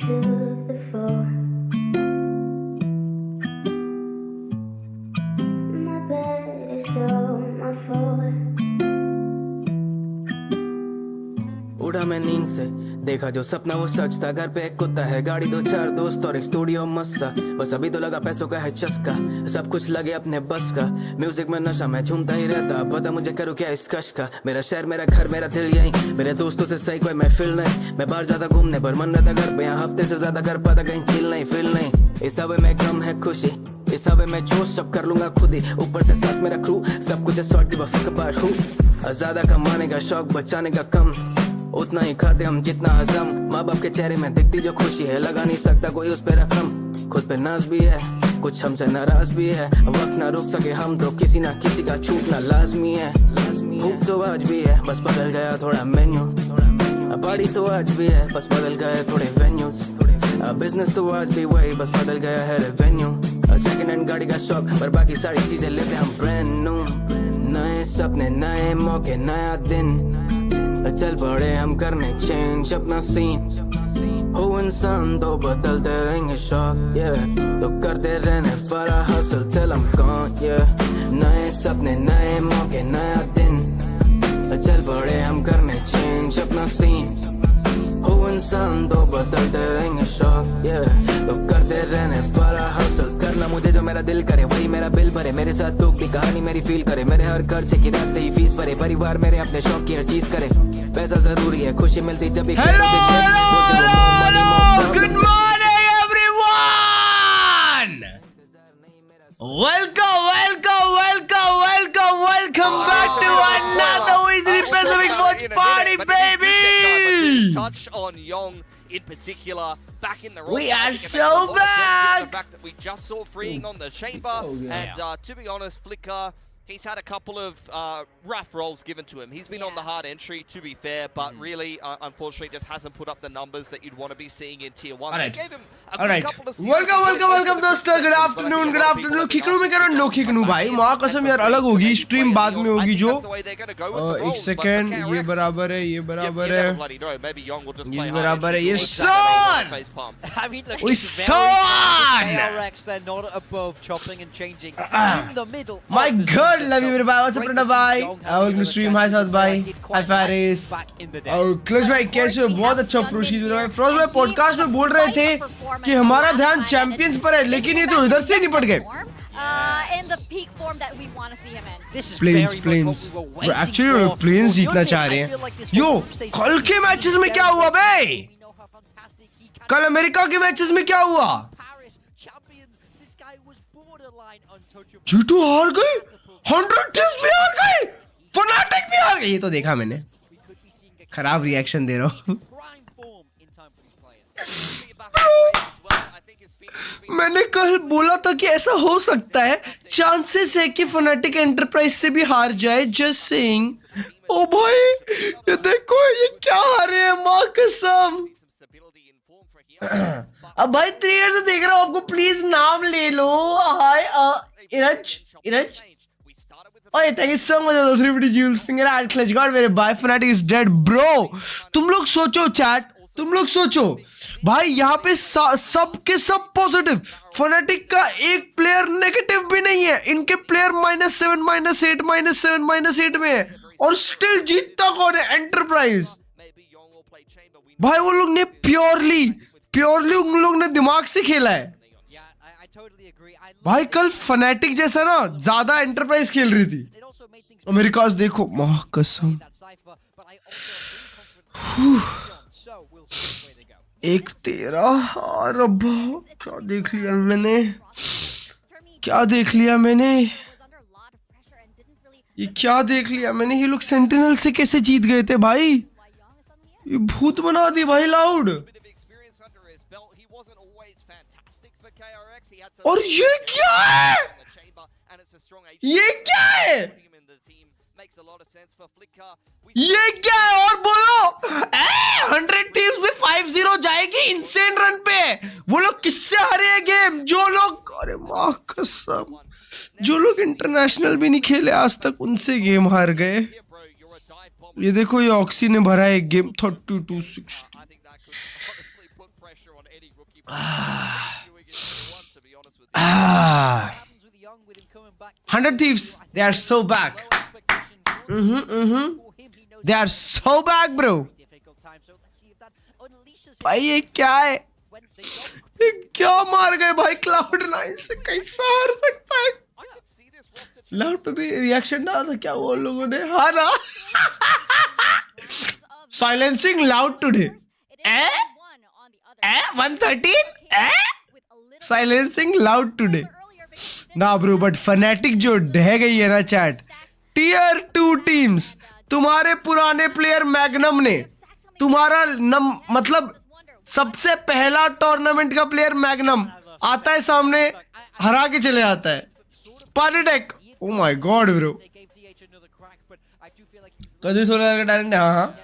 उड़ा मैं नींद से, देखा जो सपना वो सच था। घर पे एक कुत्ता है, गाड़ी 2-4 दोस्त और एक स्टूडियो मस्त था। बस अभी तो लगा पैसों का है चस्का, सब कुछ लगे अपने बस का। म्यूजिक में नशा, मैं झूमता ही रहता, पता मुझे करूँ क्या इस कश का। मेरा शहर, मेरा घर, मेरा दिल यहीं, मेरे दोस्तों से सही कोई महफिल नहीं। मैं बाहर ज्यादा घूमने पर मन रहता, घर पे यहाँ हफ्ते से ज्यादा कर पाता, कहीं चिल नहीं फील नहीं। इस हवे में गम है खुशी, इस हवे में जोश, सब कर लूंगा खुद ही। ऊपर से साथ मेरा क्रू, सब कुछ है sort, give a fuck about हू। ज्यादा कमाने का शौक, बचाने का कम, उतना ही खाते हम जितना हजम। माँ बाप के चेहरे में दिखती जो खुशी है, लगा नहीं सकता कोई उस पे रकम। खुद पे नाज भी है, कुछ हमसे नाराज भी है। वक्त ना रोक सके हम तो, किसी ना किसी का छूटना लाजमी है। भूख तो आज भी है, बस बदल गया थोड़ा मेन्यू। पार्टी तो आज भी है, बस बदल गए थोड़े वेन्यूज। बिजनेस तो आज भी वही, बस बदल गया है रेवेन्यू। सेकंड हैंड गाड़ी का शौक, पर बाकी सारी चीजें लेते हम ब्रांड न्यू। नए सपने, नए मौके, नया दिन, चल पड़े हम करने चेंज अपना सीन। हो इंसान तो बदलते रहेंगे शौक, तो करते रहने फरा हसल till I'm gone, नए सपने, नए मौके, नया दिन, चल पड़े हम करने चेंज अपना सीन। हो इंसान तो बदलते रहेंगे शौक, तो करते रहने फरा हसल। करना मुझे जो मेरा दिल करे, वही मेरा बिल भरे। मेरे साथ दुख भी कहानी मेरी फील करे, मेरे हर खर्चे की रात से ही फीस भरे। परिवार मेरे अपने शौक की हर चीज करे, पैसा जरूरी है, खुशी मिलती जब भी। Good morning everyone, welcome back to another Weekly Pacific Watch Party, baby. Touch on Yong in particular, back in the We are so back. The fact that we just saw freeing on the chamber, and to be honest, Flicker, he's had a couple of rough rolls given to him. He's been on the hard entry, to be fair, but really, unfortunately, just hasn't put up the numbers that you'd want to be seeing in Tier 1. Alright. They gave him a good couple of welcome दोस्तों, good afternoon. खिकड़ू में करो no खिकड़ू भाई, माँ कसम यार अलग होगी stream, बाद में होगी जो। एक सेकंड, ये बराबर है, ये बराबर है, ये बराबर है, ये son! We son! KRX, they're not above chopping and changing in the middle. My God, love you मेरे भाई, what's up प्रणव भाई, welcome to stream, hi साथ भाई, hi फारिस, और क्लर्ज भाई कैसे हो? बहुत अच्छा प्रोसीजर है। फ्रोज भाई पॉडकास्ट में बोल रहे थे कि हमारा ध्यान चैंपियंस पर है, लेकिन ये तो इधर से निपट गए। In the peak form that we want to see him in. This is प्लेन्स very प्लेन्स much what we were waiting actually वो for. प्लेन्स जीतना चाह रहे हैं। यो कल के मैचेस में क्या हुआ बे? We know how fantastic he can कल अमेरिका के मैचेस में क्या हुआ? Paris champions. This guy was borderline untouchable. G2 हार गई, 100 टीम्स भी हार गई, फनाटिक भी हार गई। ये तो देखा मैंने, We could be seeing a खराब रिएक्शन दे रहा हूँ। prime form in time for these players. मैंने कल बोला था कि ऐसा हो सकता है, चांसेस है कि फनाटिक एंटरप्राइज से भी हार जाए, जस्ट सेइंग। ओ भाई ये देखो, ये क्या हारे हैं, माँ कसम। अब भाई 3 ईयर से देख रहा हूँ आपको, प्लीज नाम ले लो। हाय इरज ओए, thank you so much for the 350 jewels finger at clutch god. मेरे भाई फनाटिक इज डेड ब्रो। तुम लोग सोचो चैट, तुम लोग सोचो भाई, यहाँ पे सब के सब पॉजिटिव, फनाटिक का एक प्लेयर नेगेटिव भी नहीं है। इनके प्लेयर -7 -8 -7 -8 में है, और स्टिल जीतता कौन है? एंटरप्राइज। भाई वो लोग ने प्योरली उन लोग ने दिमाग से खेला है भाई। कल फनाटिक जैसा ना ज्यादा एंटरप्राइज खेल रही थी। अमेरिका देखो, माँ कसम, एक 13 रब्बा, क्या देख लिया मैंने, क्या देख लिया मैंने, ये क्या देख लिया मैंने। ये लोग सेंटिनल से कैसे जीत गए थे भाई? ये भूत बना दी भाई लाउड। और ये क्या है? ये क्या है? ये क्या है? और बोलो 100 टीम्स में 5-0 जाएगी इंसेन रन पे। वो लोग किससे हारे हैं गेम? जो लोग, अरे माँ कसम, जो लोग इंटरनेशनल भी नहीं खेले आज तक, उनसे गेम हार गए। ये देखो, ये ऑक्सी ने भरा एक game 32-60। 100 Thieves, they are so back. They are so back, bro. भाई ये क्या है? ये क्या मार गए भाई Cloud9 से? कैसा हार सकता है? लाउड पे भी रिएक्शन डाला था क्या वो लोगों ने? हाँ ना? Silencing loud today. 113? Silencing loud today. ना ब्रो, बट फनेटिक जो ढह गई है ना चैट, टीयर 2 टीम्स, तुम्हारे पुराने प्लेयर मैग्नम ने तुम्हारा मतलब सबसे पहला टूर्नामेंट का प्लेयर मैग्नम आता है सामने, हरा के चले आता है। पार्टेक, ओ माय गॉड ब्रो, कभी सोना का टैलेंट है। हाँ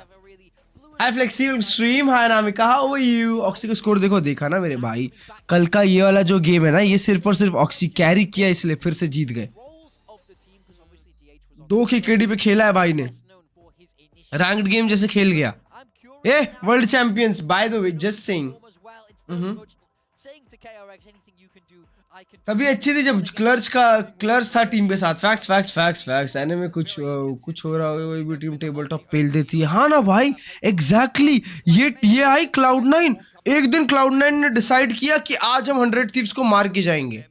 hi flexible stream, hi Namika, how are you? Oxy का स्कोर देखो ना मेरे भाई, कल का ये वाला जो गेम है ना, ये सिर्फ और सिर्फ ऑक्सी कैरी किया इसलिए फिर से जीत गए। 2 की केडी पे खेला है भाई ने, रैंक्ड गेम जैसे खेल गया। A world champions by the way, just saying. तभी अच्छी थी जब क्लर्ज था टीम के साथ। फैक्ट्स एने में कुछ हो रहा हो, वही भी टीम टेबल टॉप पेल देती है। हाँ ना भाई, एग्जैक्टली ये आई Cloud9। एक दिन Cloud9 ने डिसाइड किया कि आज हम 100 थीव्स को मार के जाएंगे।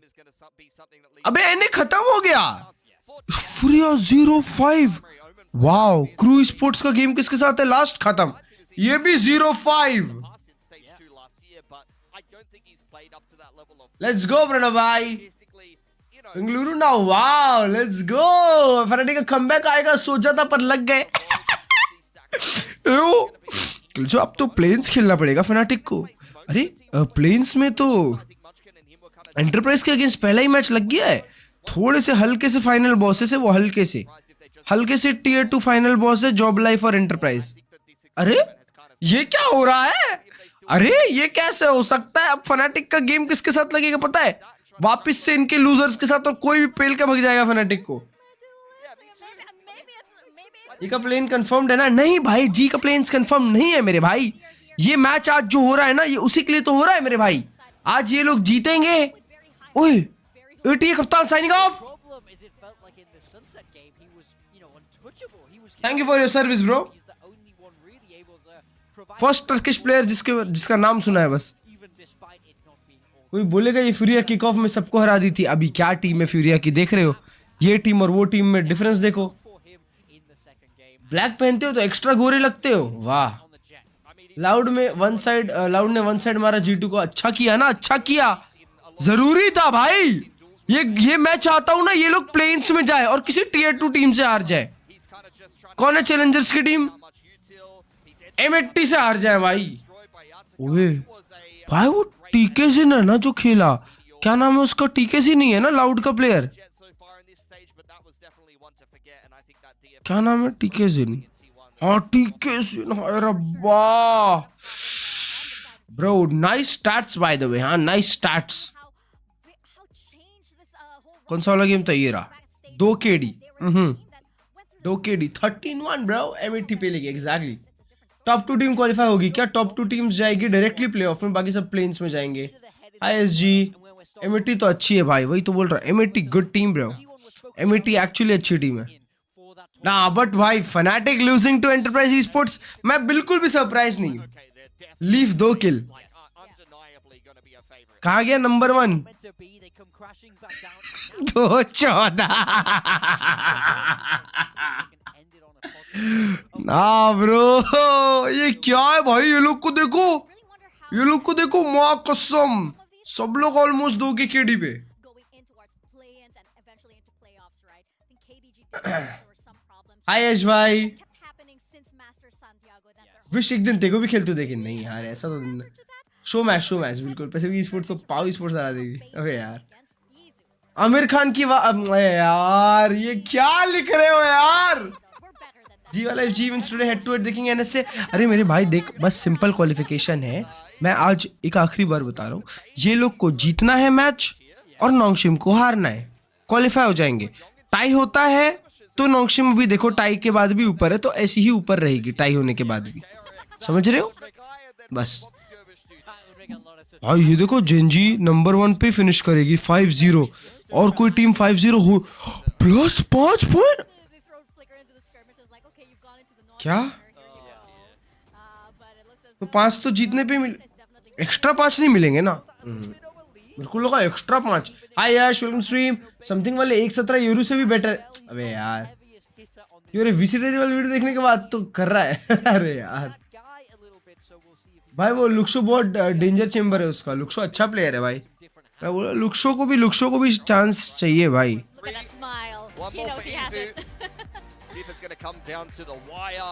अबे एने खत्म हो गया। फुरिया 0-5। वाओ, क्रू स्पोर्ट्स का गेम किसके साथ है? लास्ट खत्म, ये भी 0-5। लेट्स गो प्रणव भाई, बेंगलुरु ना। वाओ लेट्स गो, फनाटिक का कमबैक आएगा सोचा था पर लग गए। जो अब तो प्लेन्स खेलना पड़ेगा फनाटिक को। अरे प्लेन्स में तो एंटरप्राइज के अगेंस्ट पहला ही मैच लग गया है। थोड़े से हल्के से फाइनल बॉसेस है वो, हल्के से टीयर 2 फाइनल बॉस है, जॉब लाइफ और एंटरप्राइज। अरे ये क्या हो रहा है? अरे ये कैसे हो सकता है? अब फनाटिक का गेम किसके साथ लगेगा पता है? वापस से इनके लूजर्स के साथ, और कोई भी पेल के भग जाएगा फनाटिक को। ये का प्लेन कंफर्म्ड है ना? नहीं भाई, जी का प्लेन कंफर्म नहीं है मेरे भाई। ये मैच आज जो हो रहा है ना, ये उसी के लिए तो हो रहा है मेरे भाई। आज ये लोग जीतेंगे। ओए एटी कप्तान signing off. Thank you for your service bro. First Turkish player जिसका नाम सुना है बस। कोई बोलेगा ये फ्यूरिया किक ऑफ में सबको हरा दी थी। अभी क्या टीम है फ्यूरिया की, देख रहे हो? ये टीम और वो टीम में डिफरेंस देखो। ब्लैक पहनते हो तो एक्स्ट्रा गोरे लगते हो। वाह, लाउड ने वन साइड मारा G2 को। अच्छा किया ना, अच्छा किया, जरूरी था भाई। ये मैं चाहता हूं ना ये लोग प्लेन्स में जाए और किसी टीयर 2 टीम से हार जाए। कौन है चैलेंजर्स की टीम? M80 से हार जाए भाई। ओए भाई वो टीके से ना जो खेला, क्या नाम है उसका? टीके से नहीं है ना लाउड का प्लेयर? क्या नाम है? टीके सिन। हाँ टीके सिन, हाय रब्बा bro, nice stats bye the वे। हाँ नाइस स्टैट्स। कौन सा वाला गेम था ये रहा? 2 KD 2 KD 13-1 ब्रो, M80 पे लेके। एग्जैक्टली। टॉप 2 टीम क्वालिफाई होगी क्या? टॉप 2 टीम्स जाएगी डायरेक्टली प्लेऑफ में, बाकी सब प्लेन्स में जाएंगे। ISG M80 तो अच्छी है भाई, वही तो बोल रहा हूँ। M80 good team bro, M80 actually अच्छी टीम है ना। बट भाई Fnatic losing to Enterprise esports, मैं बिल्कुल भी सरप्राइज नहीं हूँ। Leave 2 kill. कहाँ गया नंबर 1? 2-14 ना ब्रो, ये क्या है भाई? ये लोग को देखो, माँ कसम, सब लोग ऑलमोस्ट 2 की KD पे। हाय यश भाई, विश एक दिन तेको भी खेलते देखे। नहीं यार ऐसा तो शो मैच बिल्कुल। पैसे भी स्पोर्ट्स तो पाव स्पोर्ट्स हरा देगी। अबे यार आमिर खान की यार ये क्या लिख रहे हो यार? जी वाला जी टुडे हेड टू हेड देखेंगे NS से। अरे मेरे भाई देख, बस सिंपल क्वालिफिकेशन है। मैं आज एक आखिरी बार बता रहा हूँ, ये लोग को जीतना है मैच और नोंगशिम को हारना है, क्वालिफाई हो जाएंगे। टाई होता है तो नोंगशिम भी देखो टाई के बाद भी ऊपर है, तो ऐसी ही ऊपर रहेगी टाई होने के बाद भी। समझ रहे हो? बस भाई ये देखो जेंजी नंबर 1 पे फिनिश करेगी 5-0 और कोई टीम 5-0 हो प्लस 5 पॉइंट क्या तो 5 तो जीतने पे मिल एक्स्ट्रा 5 नहीं मिलेंगे ना मेरे को लगा एक्स्ट्रा 5 हाय यश वेलकम स्ट्रीम समथिंग वाले 1.17 यूरो से भी बेटर अबे यार ये VCT वाली वीडियो देखने के बाद तो कर रहा है अरे यार भाई वो लुक्सो बहुत डेंजर चेंबर है उसका लुक्सो अच्छा प्लेयर है भाई मैं बोला लुक्सो को भी चांस चाहिए भाई Look at that smile. One He more knows for he has Izu. it. See if it's going to come down to the wire.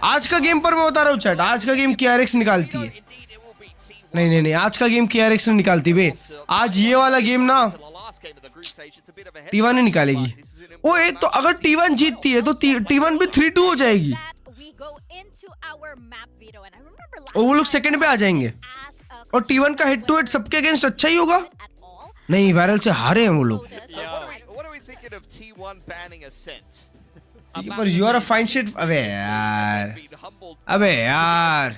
आज का गेम पर मैं बता रहा हूँ चैट आज का गेम KRX निकालती है Indeed, it will be T1. नहीं आज का गेम KRX ने निकालती बे आज ये वाला गेम ना To the last game of the group stage, it's a bit of a head T1 ही निकालेगी This is an ओए तो अगर T1 जीतती है तो T1 भी 3-2 हो जाएगी That we go into our map veto, and I remember last और वो लोग time सेकंड पे आ जाएंगे as a और T1 का हेड टू हेड सबके अगेंस्ट अच्छा ही होगा at all. नहीं वायरल से हारे हैं वो लोग So what are we thinking of T1 banning Ascent? पर you are a fine shit अबे यार Being humbled. अबे यार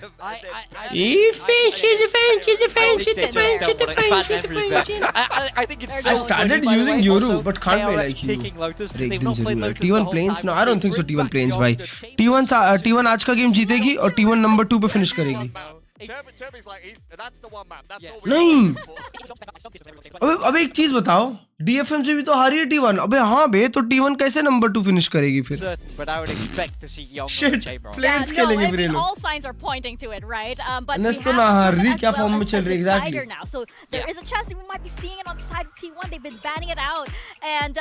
I think it's I so started funny, by the using way. Yoru, Also, but can't KRX play like you. picking Lotus, अरे they've एकदम not played जरूर Lotus the T1 whole प्लेन्स time. No I don't think so They T1 प्लेन्स bring भाई back T1 आज का game जीतेगी और T1 नंबर 2 पे फिनिश करेगी Turby's like, that's the one map. That's all we नहीं for. अबे एक चीज बताओ DFM से भी तो हारी है T1 अबे हाँ बे तो T1 कैसे नंबर 2 फिनिश करेगी फिर certain, but I would expect to see Young Shit, on the chamber. play- Plains Yeah, no, खेलेंगे I फिर ये mean, लोग। all signs are pointing to it, right? But Unless we तो have ना हार Summon रही, as क्या well form में as चल the रही है, exactly. decider now, so there is a chance that we might be seeing it on the side of T1. They've been banning it out, and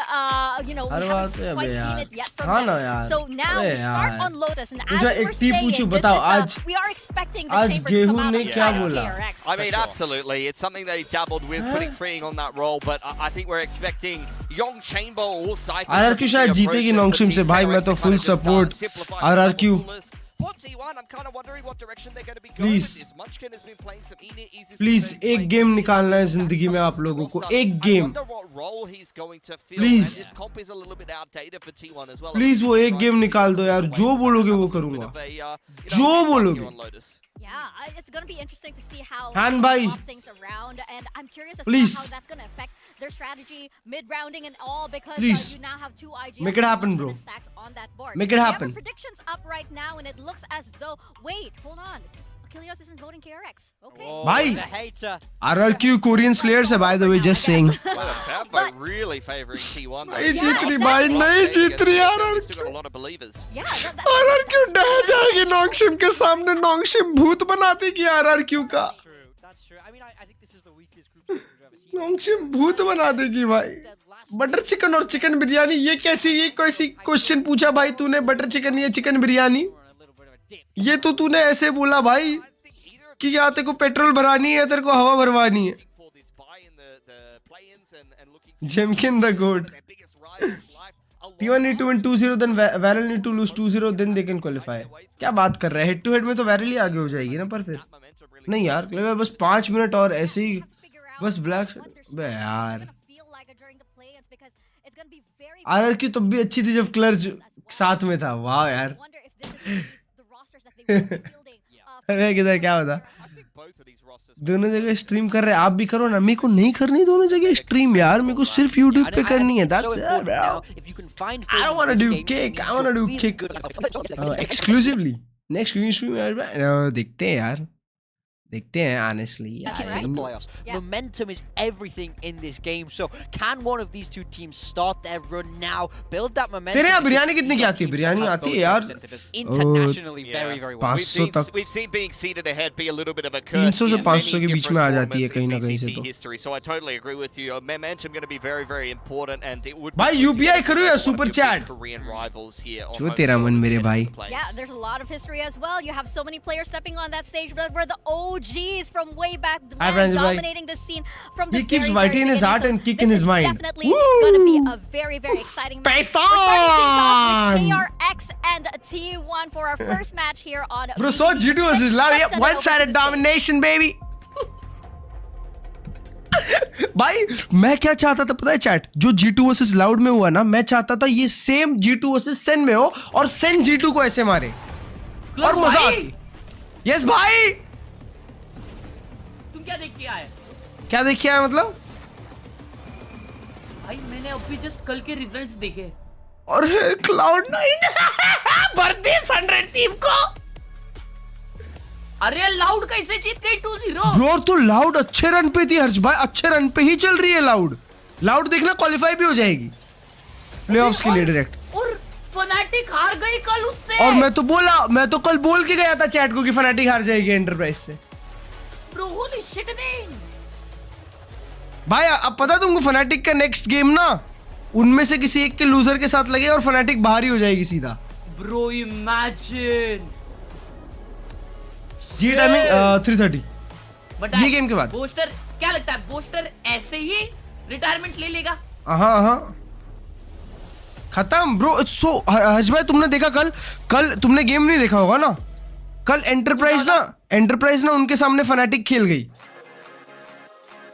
you know, we her haven't बात है quite अबे seen यार it yet from हाँ them. ना यार So now अबे we start यार on Lotus, and मुझे as एक we're टीम saying, पूछूं this बताओ is, आज we are expecting the आज chamber to गेहूं come out ने on the क्या side of बोला? KRX. I mean, absolutely. It's something they dabbled with, putting freeing on that role, but I think we're expecting Young Chamber or Cypher. RRQ शायद जीतेगी नॉन्गशिम से भाई मैं तो full support RRQ For T1, I'm kind of wondering what direction they're going to be going Please. with this. Munchkin has been playing some easy for please third एक place. Game निकालना है जिंदगी में आप लोगों को एक I game wonder what role he's going to fill, Please. and this comp is a little bit outdated for T1 as well. Please वो एक गेम निकाल दो यार जो बोलोगे वो करूंगा जो बोलोगे Yeah, it's going to be interesting to see how Han they bhai. swap things around, and I'm curious as Please. to how that's going to affect their strategy, mid-rounding and all, because Please. you now have 2 IGs Make it happen, bro. stacks on that board. Make it We happen. have the predictions up right now, and it looks as though, wait, hold on. Achilles isn't voting KRX. Okay. Oh, Bhai. the hater. RRQ Korean Slayers है by the way just saying But really favoring T1. though. नहीं Yeah, जीत रही exactly. भाई नहीं जीत रही We've still got a lot of believers. Yeah, RRQ डह जाएगी नॉन्गशिम के सामने नॉन्गशिम भूत बना देगी RRQ का True, that's true. I mean, I think this is the weakest group stage we've ever seen. नॉन्गशिम भूत बना देगी भाई बटर चिकन और चिकन बिरयानी ये कैसी क्वेश्चन पूछा भाई तूने बटर चिकन ये chicken biryani We're on a little bit of a dip. ये तो तूने ऐसे बोला भाई कि या तेरे को पेट्रोल भरानी है या तेरे को हवा भरवानी है For this buy in the play-ins and looking Jemkin the goat their biggest rivals life. T1 need to win 2-0 then Varel need to lose 2-0 then they can qualify क्या बात कर रहा है हेड टू हेड में तो Varel ही आगे हो जाएगी ना पर फिर Momentum really नहीं यार क्लब बस 5 मिनट और ऐसे ही बस ब्लैक बे यार RRQ तब भी अच्छी थी जब क्लर्ज साथ में था वाह यार अरे किधर क्या बता I think both of these rosters दोनों जगह स्ट्रीम कर रहे हैं आप भी करो ना मेरे को नहीं करनी दोनों जगह स्ट्रीम यार मेरे को सिर्फ YouTube पे करनी है that's it bro I don't want to do kick I want to do kick exclusively next stream देखते हैं यार देखते हैं honestly Get to the playoffs. Yeah. Momentum is everything in this game. So, can one of these two teams start their run now? Build that momentum. तेरे यहाँ because biryani कितनी की these आती है teams बिरयानी have आती है both यार representatives internationally very very well. 500 तक We've seen being seated ahead be a little bit of a curse. 300 से in 500 many के बीच में आ different जाती है formats कहीं in ना कहीं से VCT तो history. So I totally agree with you. Momentum going to be very very important, and it would. भाई UPI करो या super chat Korean rivals here. on जो home तेरा soil मन as मेरे heading भाई to the plains. Yeah, there's a lot of history as well. You have so many players stepping on that stage that were the OGs from way back, the Hi, man Francis bhai. dominating the scene from the He keeps very, white very in his beginning. heart So and kick this in his is mind. Definitely going to be a very, very exciting match. Paisan! We're starting things off with KRX and T1 for our first match here on. Bro so G2 versus loud Let's yep send it over one to sided the stage. domination baby भाई मैं क्या चाहता था पता है chat जो G2 versus loud में हुआ ना मैं चाहता था ये सेम G2 वर्सेस सेन में हो और सेन G2 को ऐसे मारे और मजा आती यस भाई तुम क्या देख के आए? क्या देख के आया मतलब? भाई मैंने अभी जस्ट कल के रिजल्ट्स देखे। अरे Cloud9 भर्ती 100 टीम को। अरे लाउड कैसे जीत गई 2-0? ब्रो तो लाउड अच्छे रन पे थी हर्ष भाई, अच्छे रन पे ही चल रही है लाउड। लाउड देखना क्वालिफाई भी हो जाएगी प्लेऑफ्स के लिए डायरेक्ट। और फनाटिक हार गई कल उससे। और मैं तो कल बोल के गया था चैट को कि फनाटिक हार जाएगी एंटरप्राइज से। Bro holy shit man. भाई अब पता तुमको फनाटिक का नेक्स्ट गेम ना उनमें से किसी एक के लूजर के साथ लगे और फनाटिक बाहर ही हो जाएगी सीधा। Bro imagine. जी टाइमिंग 3:30 बट ये गेम के बाद। बोस्टर क्या लगता है, बोस्टर ऐसे ही रिटायरमेंट ले लेगा? हाँ खत्म ब्रो। सो हर्ष भाई तुमने देखा कल तुमने गेम नहीं देखा होगा ना। कल एंटरप्राइज ना उनके सामने फनाटिक खेल गई।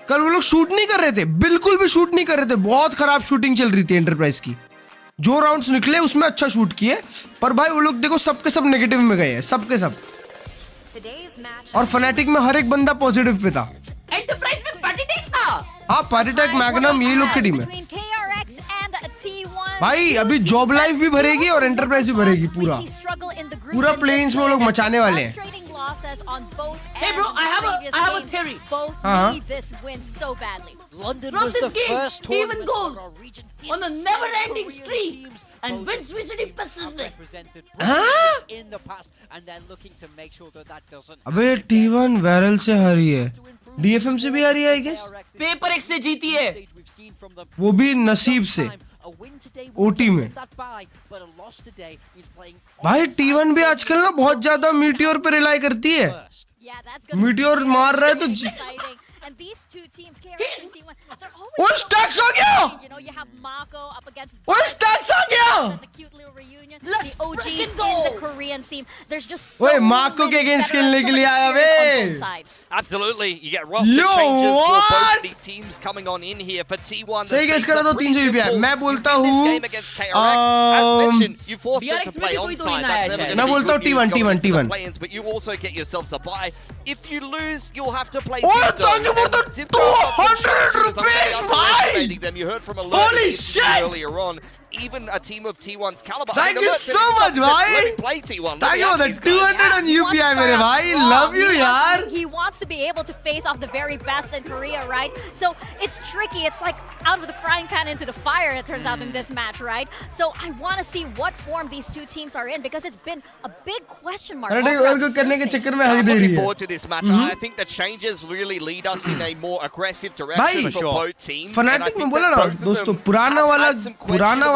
कल वो लोग शूट नहीं कर रहे थे, बिल्कुल भी शूट नहीं कर रहे थे। बहुत खराब शूटिंग चल रही थी एंटरप्राइज की। जो राउंड्स निकले उसमें अच्छा शूट किए, पर भाई वो लोग देखो सबके सब नेगेटिव में गए हैं, सबके सब। और फनाटिक में हर एक बंदा पॉजिटिव पे था। एंटरप्राइज में पार्टीटेक था। हाँ पार्टीटेक मैग्नम यही लोग की टीम है Between KRX and T1. भाई। अभी जॉब लाइफ भी भरेगी और एंटरप्राइज भी भरेगी पूरा। पूरा प्लेन्स में वो लोग मचाने वाले हैं। Hey bro, I have a theory. Both Uh-huh. need this win so badly. London From was this the game, first Steven tournament goes where our region on a didn't never-ending see streak teams and both wins VCT Pistons League. represented Huh? in the past, and they're looking to make sure that doesn't. अबे T1 barrel से हारी है, DFM से भी हारी है I guess. Paper x से जीती है। वो भी नसीब से OT में। भाई T1 भी आजकल ना बहुत ज्यादा मीटियोर पे रिलाई करती है। Yeah, that's gonna meteor be मार रहा है तो exciting. And these two teams, KRX and T1, they're always ओए स्टैक्स आ गया। you know, you have Mako up against ओए स्टैक्स आ गया। That's a cute little reunion. Let's The OGs freaking in go. the Korean scene. There's just so ओए Mako के many against veterans, खेलने के so लिए much आया experience on bay. both sides. Absolutely, you get roster Yo, changes for both what? of these teams coming on in here for T1. सही guess करा तो 300 रुपया। मैं बोलता हूँ you forced them to DRX play में भी कोई तो onside. ही ना That's आया never शायद। gonna मैं be बोलता हूँ good news T1, going into the T1. play-ins, but you also get yourselves a bye. If you lose, you'll have to play ओए Zipto, thank you for and the Zipto got some 200 sharpshooters. I'm rupees, really bhai! underestimating them. You heard from Alert Holy shit! earlier on. Even a team of T1's caliber. Thank I mean, you Alert said so himself, much, said, bhai. Let me play T1. Let Thank me you for have the these guys. 200 on UPI मेरे भाई। Love you यार। He wants to be able to face off the very best in Korea, right? So it's tricky. It's like out of the frying pan into the fire, it turns out in this match, right? So I want to see what form these two teams are in because it's been a big question mark. Fanatic all और throughout को the करने के season. चक्कर में हक I'm दे रही looking है। forward to this match. I think the changes really lead us in a more aggressive direction for both teams. Fanatic में बोला ना दोस्तों, पुराना वाला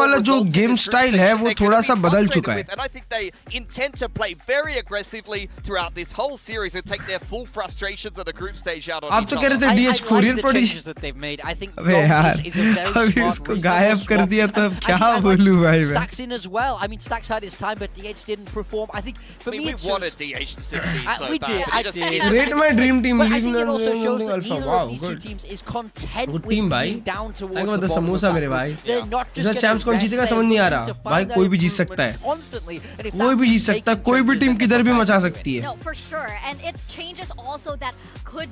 जो गेम स्टाइल है वो थोड़ा सा बदल चुका है। And I think they intend to play very aggressively throughout this whole series and take their full frustrations of the group stage out on आप each तो कह रहे other. थे DH कोरियन प्रोड्यूस। अबे यार अभी उसको गायब कर दिया तो अब क्या बोलूं भाई मैं। Stacks in as well. I mean, Stacks had his time, but DH didn't perform. I think for I mean, me, we it wanted shows- DH to succeed so we bad. did, but I it just did. didn't. Rate my dream team But I leave think it also shows that alpha. neither Wow, of these two good. teams is content Good with team, भाई। being down towards आगे the बता bottom of samosa that मेरे group. भाई। They're not just इधर getting champs कौन best, जीतेगा they're समझ नहीं आ looking रहा। to find भाई that कोई भी जीत improvement सकता है। constantly, and if कोई that भी जीत keeps सकता है, making कोई भी changes, टीम then किधर भी they'll मचा win. सकती है। No, for sure. And it's changes also that could,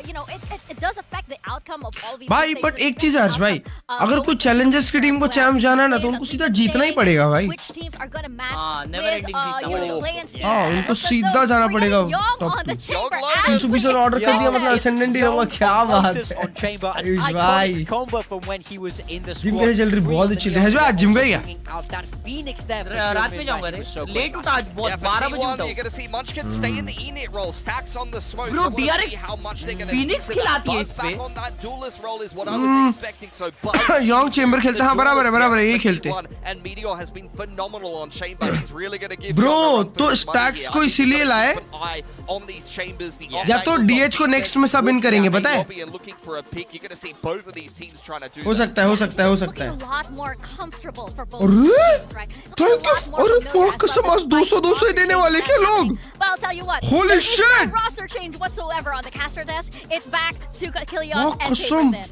you know, it does affect the outcome of all these भाई things, बट एक especially चीज है हर्ष भाई, outcome, अगर कोई going चैलेंजर्स की टीम को well, चैम्प जाना है ना तो plays उनको a सीधा big जीतना ही day, पड़ेगा भाई। which teams are gonna match हाँ, with, never-ending you know, the Oh. play-in season. हाँ, And उनको also, सीधा जाना Korea पड़ेगा Young top on the two। chamber Young as 300 piece we order कर दिया मतलब expected. ascendant ही रहूंगा। क्या बात Focus है on Chamber, an Ayush iconic भाई। combo from when he was in the gym squad. कैसे चल रही? बहुत अच्छी चल रही है। हर्ष भाई आज जिम गए क्या? Bringing out that Phoenix there for रात Gilman, में जाऊंगा like, रे। was so late quick. उठा आज बहुत, Yeah, for 12 बजे T1, उठा you're going to see Munchkin stay in the E-net role. Stacks on the smoke. Bro, So I wanna DRX see how much they're going to Phoenix stick to that. खिलाती है Buzz इस पे। back on that duelist role is what I was expecting. So Buzz young chamber खेलते हैं। हाँ बराबर है यही खेलते। And Meteor has been phenomenal on Chamber. He's really going to give Bro, Young a run for तो his money Stacks here. को I think इसीलिए he's लाए। gonna keep an eye on these chambers, the या तो off-angles DH को of next में सब इन करेंगे, पता है? and looking for a pick. You're going to see both of these teams trying to do हो that. सकता है हो सकता है हो सकता Looking है। a lot more comfortable for both अरे teams, right? Looking a thank lot you. more अरे familiar वाह as कसम well, आज 200 ही देने वाले क्या लोग? But I'll tell you what, Holy there is shit! no roster change whatsoever on the caster desk. It's back to Kilios वाह and कसम। Taken.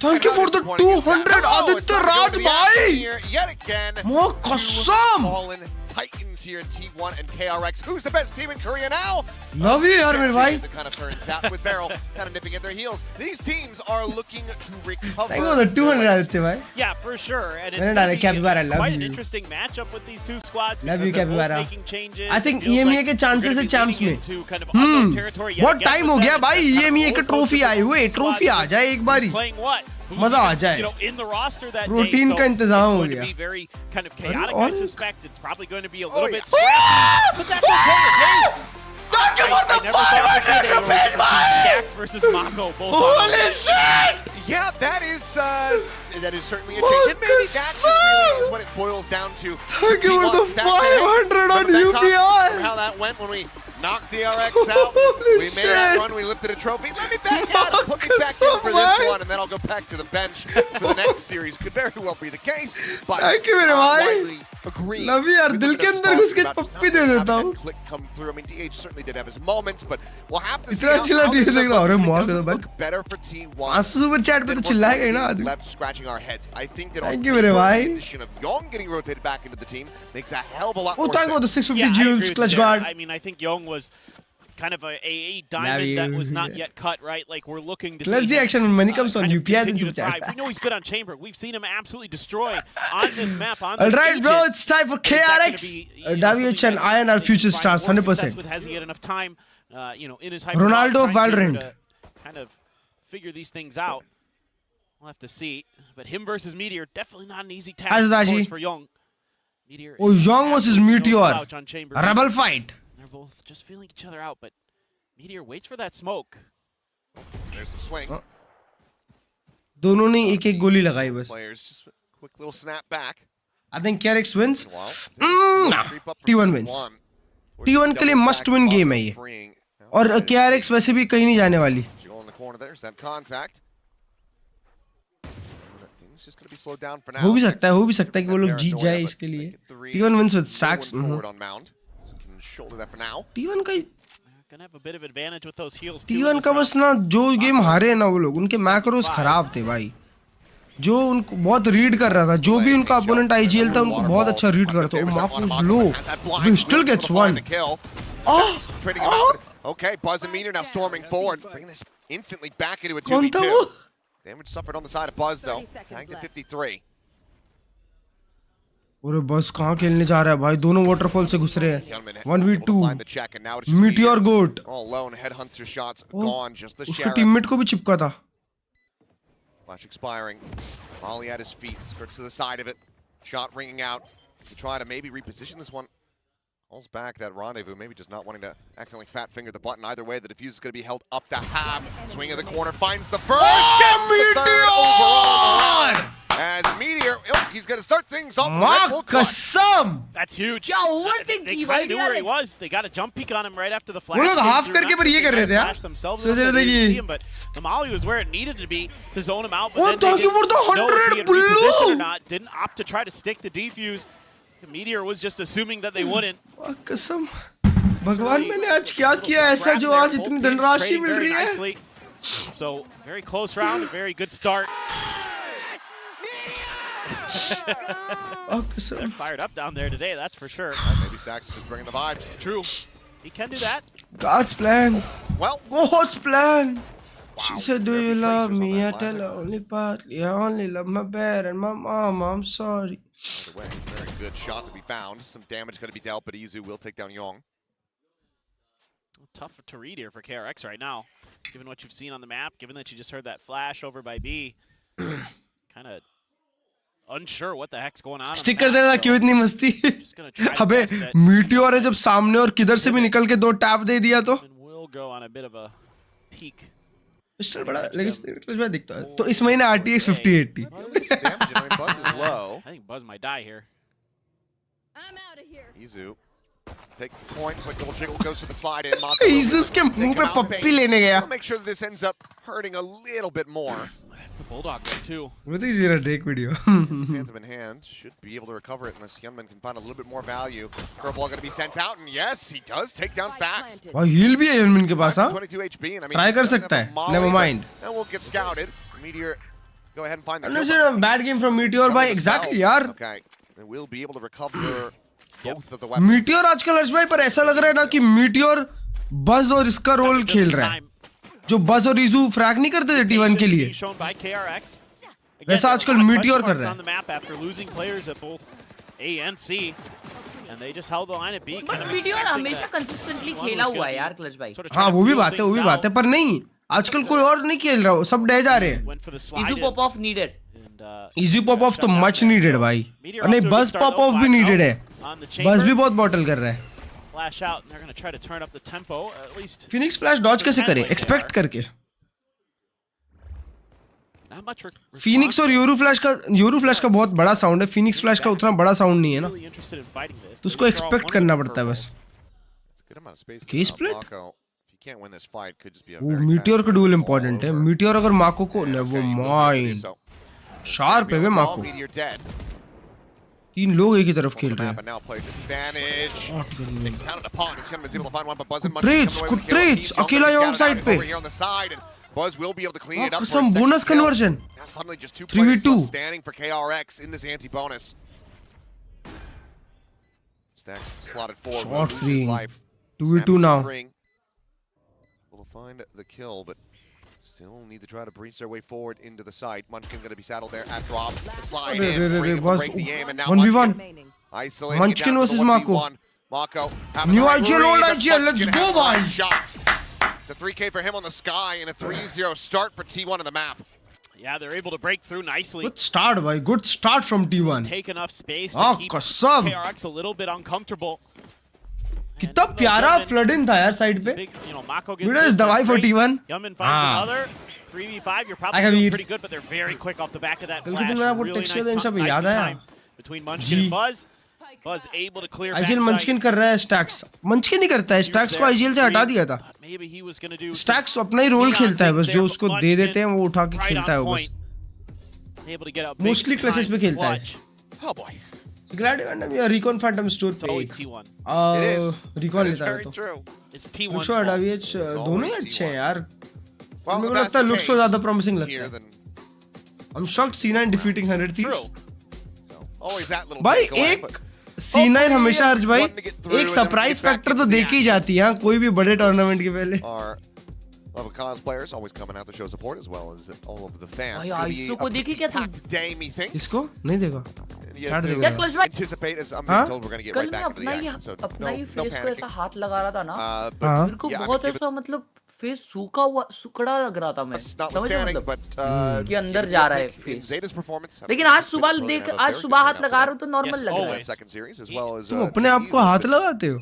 Thank you for the 200 Aditya Raj भाई। Yet again, वाह कसम। fallen Titans here in T1 and KRX. Who's the best team in Korea now? Love you यार मेरे भाई. As it kind of turns out with Barrel kind of nipping at their heels. These teams are looking to recover. Thank you for the 200 Aditya भाई. Yeah, for sure. And it's मैंने gonna डाले be Capybara, love quite an you. interesting matchup with these two squads. Love you, because they're both Capybara. making changes. I think It feels EMEA like के we're chances gonna है be champs leading में. into kind of unknown territory yet बहुत again time with हो गया them. भाई. It's kind of EMEA के roller trophy coaster आई हुए. with trophy uh squads जाए एक बारी. playing what? Who's मजा आ even, जाए. you know, in the roster that protein day. का So इंतजाम it's हो going to गया. be very kind of chaotic. और- I suspect it's probably going to be a little bit scrappy, but that's okay. Thank you for the I never thought of the 500 day where we rupees, could see man. Stacks versus Mako both on Holy shit! Yeah, that is certainly a change. And maybe that just really is what it boils down to. Thank you for the T1 stacks ahead. 500 on Remember that UPI. from how that went when we knocked DRX out. Holy We made that shit. run, we lifted a trophy. Let me back out and put me back in Marcus, for this man. one, and then I'll go back to the bench for the next series. Could very well be the case, but Thank you मेरे I भाई. widely agree. Love you यार, with दिल what के I was अंदर घुस के talking about, just Pappi not they having देता that हूँ. click come through. I mean, DH certainly did have his moments, but we'll have to see इतना how चिल्ला this देख रहा हूँ. अरे does मौत look है भाई. better for T1. आंसू सुपर चैट पे तो चिल्लाएगा ही ना आदमी. Left scratching our heads. I think that Thank on you मेरे paper, भाई. the addition of Young getting rotated back into the team makes a hell of a lot Oh, more thank you for sense. the 650 Yeah, I agree joules with clutch you there. guard. I mean, I think Young was kind of a diamond that was not yet cut, right? Like, we're looking to Clutch see him, action when money comes on kind of UPI then continue super to thrive. chat. We know he's good on Chamber. We've seen him absolutely destroy on this map, on this Alright bro, agent. it's time for Is that gonna KRX. be, you know, WH something and that I and our he future can stars find more 100%. success with? Has he had enough time, you know, in his Ronaldo of hyper Valorant. to kind of figure these things out? We'll have to see. But him versus Meteor, definitely not an easy task, As of Daji. course, for Young. Meteor Oh, is Young versus absolutely no Meteor. slouch on Chamber. Rebel fight. They're both just feeling each other out, but Meteor waits for that smoke. There's the swing. दोनों ने एक एक गोली लगाई बस. Players just a quick little snap back. I think KRX wins. Meanwhile, Nah. creep up from T1 wins. T1 के लिए Double must stack win on game the है ये. freeing. और KRX वैसे भी कहीं नहीं जाने वाली. Go in the corner there. There's that contact. Things just gonna be slowed down for now. हो भी सकता है कि वो लोग जीत जाए इसके लिए. T1 wins with sacks. Forward on mound. So can shoulder that for now. T1 का Gonna have a bit of advantage with those heals. too in T1 this का round. बस ना जो गेम हारे ना वो लोग उनके मैक्रोस खराब थे भाई. जो उनको बहुत रीड कर रहा था, जो भी उनका अपोनेंट आईजीएल था उनको बहुत अच्छा रीड कर रहा था. Marcos low, but he still gets one. Trading him out. Okay, Buzz and Meteor now storming forward, bringing this instantly back into a कौन था वो? 2v2. Damage suffered on the side of Buzz though. Tagged at 53. अरे बस कहाँ खेलने जा रहा है भाई. दोनों वाटरफॉल से घुस रहे हैं. 1v2. Find the check, and now it's just Meteor goat. all alone. Headhunter shots Oh, gone. Just the उसके sheriff. टीममेट को भी चिपका था. Flash expiring. Molly at his feet. Skirts to the side of it. Shot ringing out. To try to maybe reposition this one. Pulls back that rendezvous. Maybe just not wanting to accidentally fat finger the button. Either way, the defuse is going to be held up to half. Swing of the corner. Finds the first. Gets the third overall in the round. As Meteor, he's going to start things off. with Red Bull clutch. कसम. That's huge. क्या overthink They की kind भाई of knew where he यार. was. They got a jump peek on him right after the flash. वो लोग They half were करके not पर ये gonna कर रहे थे, flash हाँ? themselves सोच enough रहे that थे they कि- didn't see him, but the Molly was where it needed to be to zone him out. But Oh, then they thank you for the didn't know if he 100 had repositioned blue. or not. Didn't opt to try to stick the defuse. The Meteor was just assuming that they wouldn't. कसम. भगवान मैंने आज क्या किया ऐसा जो आज इतनी धनराशि मिल रही है. So very close round, a very good start. कसम. They're fired up down there today, that's for sure. Maybe Sax is just bringing the vibes. True. He can do that. God's plan. Well, God's plan. She Wow. said, "Do Very you few love tracers on me?" I that tell her classic. only partly. I only love my bed and my mama. I'm sorry. either way, very good shot to be found. Some damage going to be dealt, but Izu will take down Yong. Tough to read here for KRX right now, given what you've seen on the map, given that you just heard that flash over by B. Kind of unsure what the heck's going on. Stick कर देना क्यों इतनी मस्ती. Just gonna try to अबे guess that. Meteor है जब सामने और किधर से भी निकल के दो टैप दे दिया तो. And we'll go on a bit of a peek. Pistol बड़ा लेकिन में दिखता है. तो इस महीने RTX 5080. Damage, I mean, Buzz is low. I think Buzz might die here. I'm out of here. Izu, take the point, quick little jiggle goes to the slide in. Mako Jesus के मुंह पे पप्पी लेने गया. I'll make sure that this ends up hurting a little bit more. That's the Bulldog there too. वो तो इसी तरह Drake video. Hands in hand, should be able to recover it unless Hyunmin can find a little bit more value. Curveball going to be sent out, and yes, he does take down Stacks. और heal भी है यूनमिन के पास हाँ. 22 HP, and I mean, Try he कर does have सकता a है. molly, Never but mind. That will get scouted. Meteor, go ahead and find the I'm not kill. saying a bad game from Meteor by exactly यार. Okay, they will be able to recover both of the weapons. Meteor आजकल हर्ष भाई पर ऐसा लग रहा है ना कि Meteor बज और इसका रोल खेल रहा है, जो बज और रीजू फ्रैग नहीं करते थे T1 के लिए, वैसा आजकल मीटियोर कर रहा है। बट मीटियोर हमेशा कंसिस्टेंटली खेला हुआ है यार क्लच भाई। हाँ वो भी बात है, पर नहीं आजकल कोई और नहीं खेल रहा, सब डे जा रहे हैं। Easy pop off needed, easy pop off too much needed भाई, और नहीं बज पॉप ऑफ भी नीडेड है, बज भी बहुत बॉटल कर रहा है। फिनिक्स फ्लैश डॉज कैसे करे एक्सपेक्ट करके? फिनिक्स और यूरो फ्लैश का बहुत बड़ा साउंड है, फिनिक्स फ्लैश का उतना बड़ा साउंड नहीं है ना, तो उसको एक्सपेक्ट करना पड़ता है बस। की स्प्लिट, वो मीटियोर का डुएल इंपॉर्टेंट है, मीटियोर अगर माको को नेवर माइंड शार्प है वे माको, 3 लोग एक ही तरफ खेल रहे हैं। कुट्रेट्स अकेला यंग साइड पे, कसम bonus conversion 3v2 standing for KRX in this anti-bonus. Stacks slotted forward. Shot free. 2v2 now. Will find the kill, but still need to try to breach their way forward into the site. Munchkin going to be saddled there at drop. The slide in, break the aim, and now 1v1. Isolating Munchkin versus Mako. Mako. New IGL, old IGL, let's go, boys. Shots. It's a 3K for him on the sky and a 3-0 start for T1 on the map. Yeah, they're able to break through nicely. Good start, boy. Good start from T1. Take enough space to keep कसम KRX a little bit uncomfortable. कितना प्यारा flood इन था यार side पे। Video is दवाई for T1. Another 3v5. You're probably doing pretty good, but they're very quick off the back of that flash. कल मेरा वो टेक्स्ट किया था, इन सब याद आया। Between Munchkin and Buzz. Buzz able to clear backside. IGL मंचकिन कर रहा है, स्टैक्स मंचकिन नहीं करता है, स्टैक्स को IGL से हटा दिया था। स्टैक्स अपना ही रोल खेलता है बस, जो उसको दे देते हैं वो उठा के खेलता है वो बस, मोस्टली क्लचेस पे खेलता है। Oh boy. ग्लैड या रिकॉन फैंटम स्टोर पे रिकॉन लेता है तो लुक्स और डीएच दोनों ही अच्छे हैं यार, मेरे को लगता है लुक्स तो ज्यादा प्रॉमिसिंग लगता है। I'm shocked C9 defeating 100 Thieves। भाई एक C9 हमेशा अर्ज भाई एक सरप्राइज फैक्टर तो देके ही जाती है कोई भी बड़े टूर्नामेंट के पहले। Level cosplayers always coming out to show support as well as all of the fans. भाई आइसो को देखी क्या तुम? Day methinks. इसको नहीं देखा। क्या क्लच भाई? Anticipate as I'm being told we're going to get कल right मैं back into the action. So अपना ही no फेस को ऐसा हाथ लगा रहा था ना, but मेरे को बहुत ऐसा मतलब फेस सूखा हुआ सुकड़ा लग रहा था, मैं समझ रहे मतलब कि अंदर जा रहा है फेस। ZETA's performance. लेकिन आज सुबह हाथ लगा रहे हो तो नॉर्मल लग रहा है। Second series as well as तुम अपने आप को हाथ लगाते हो?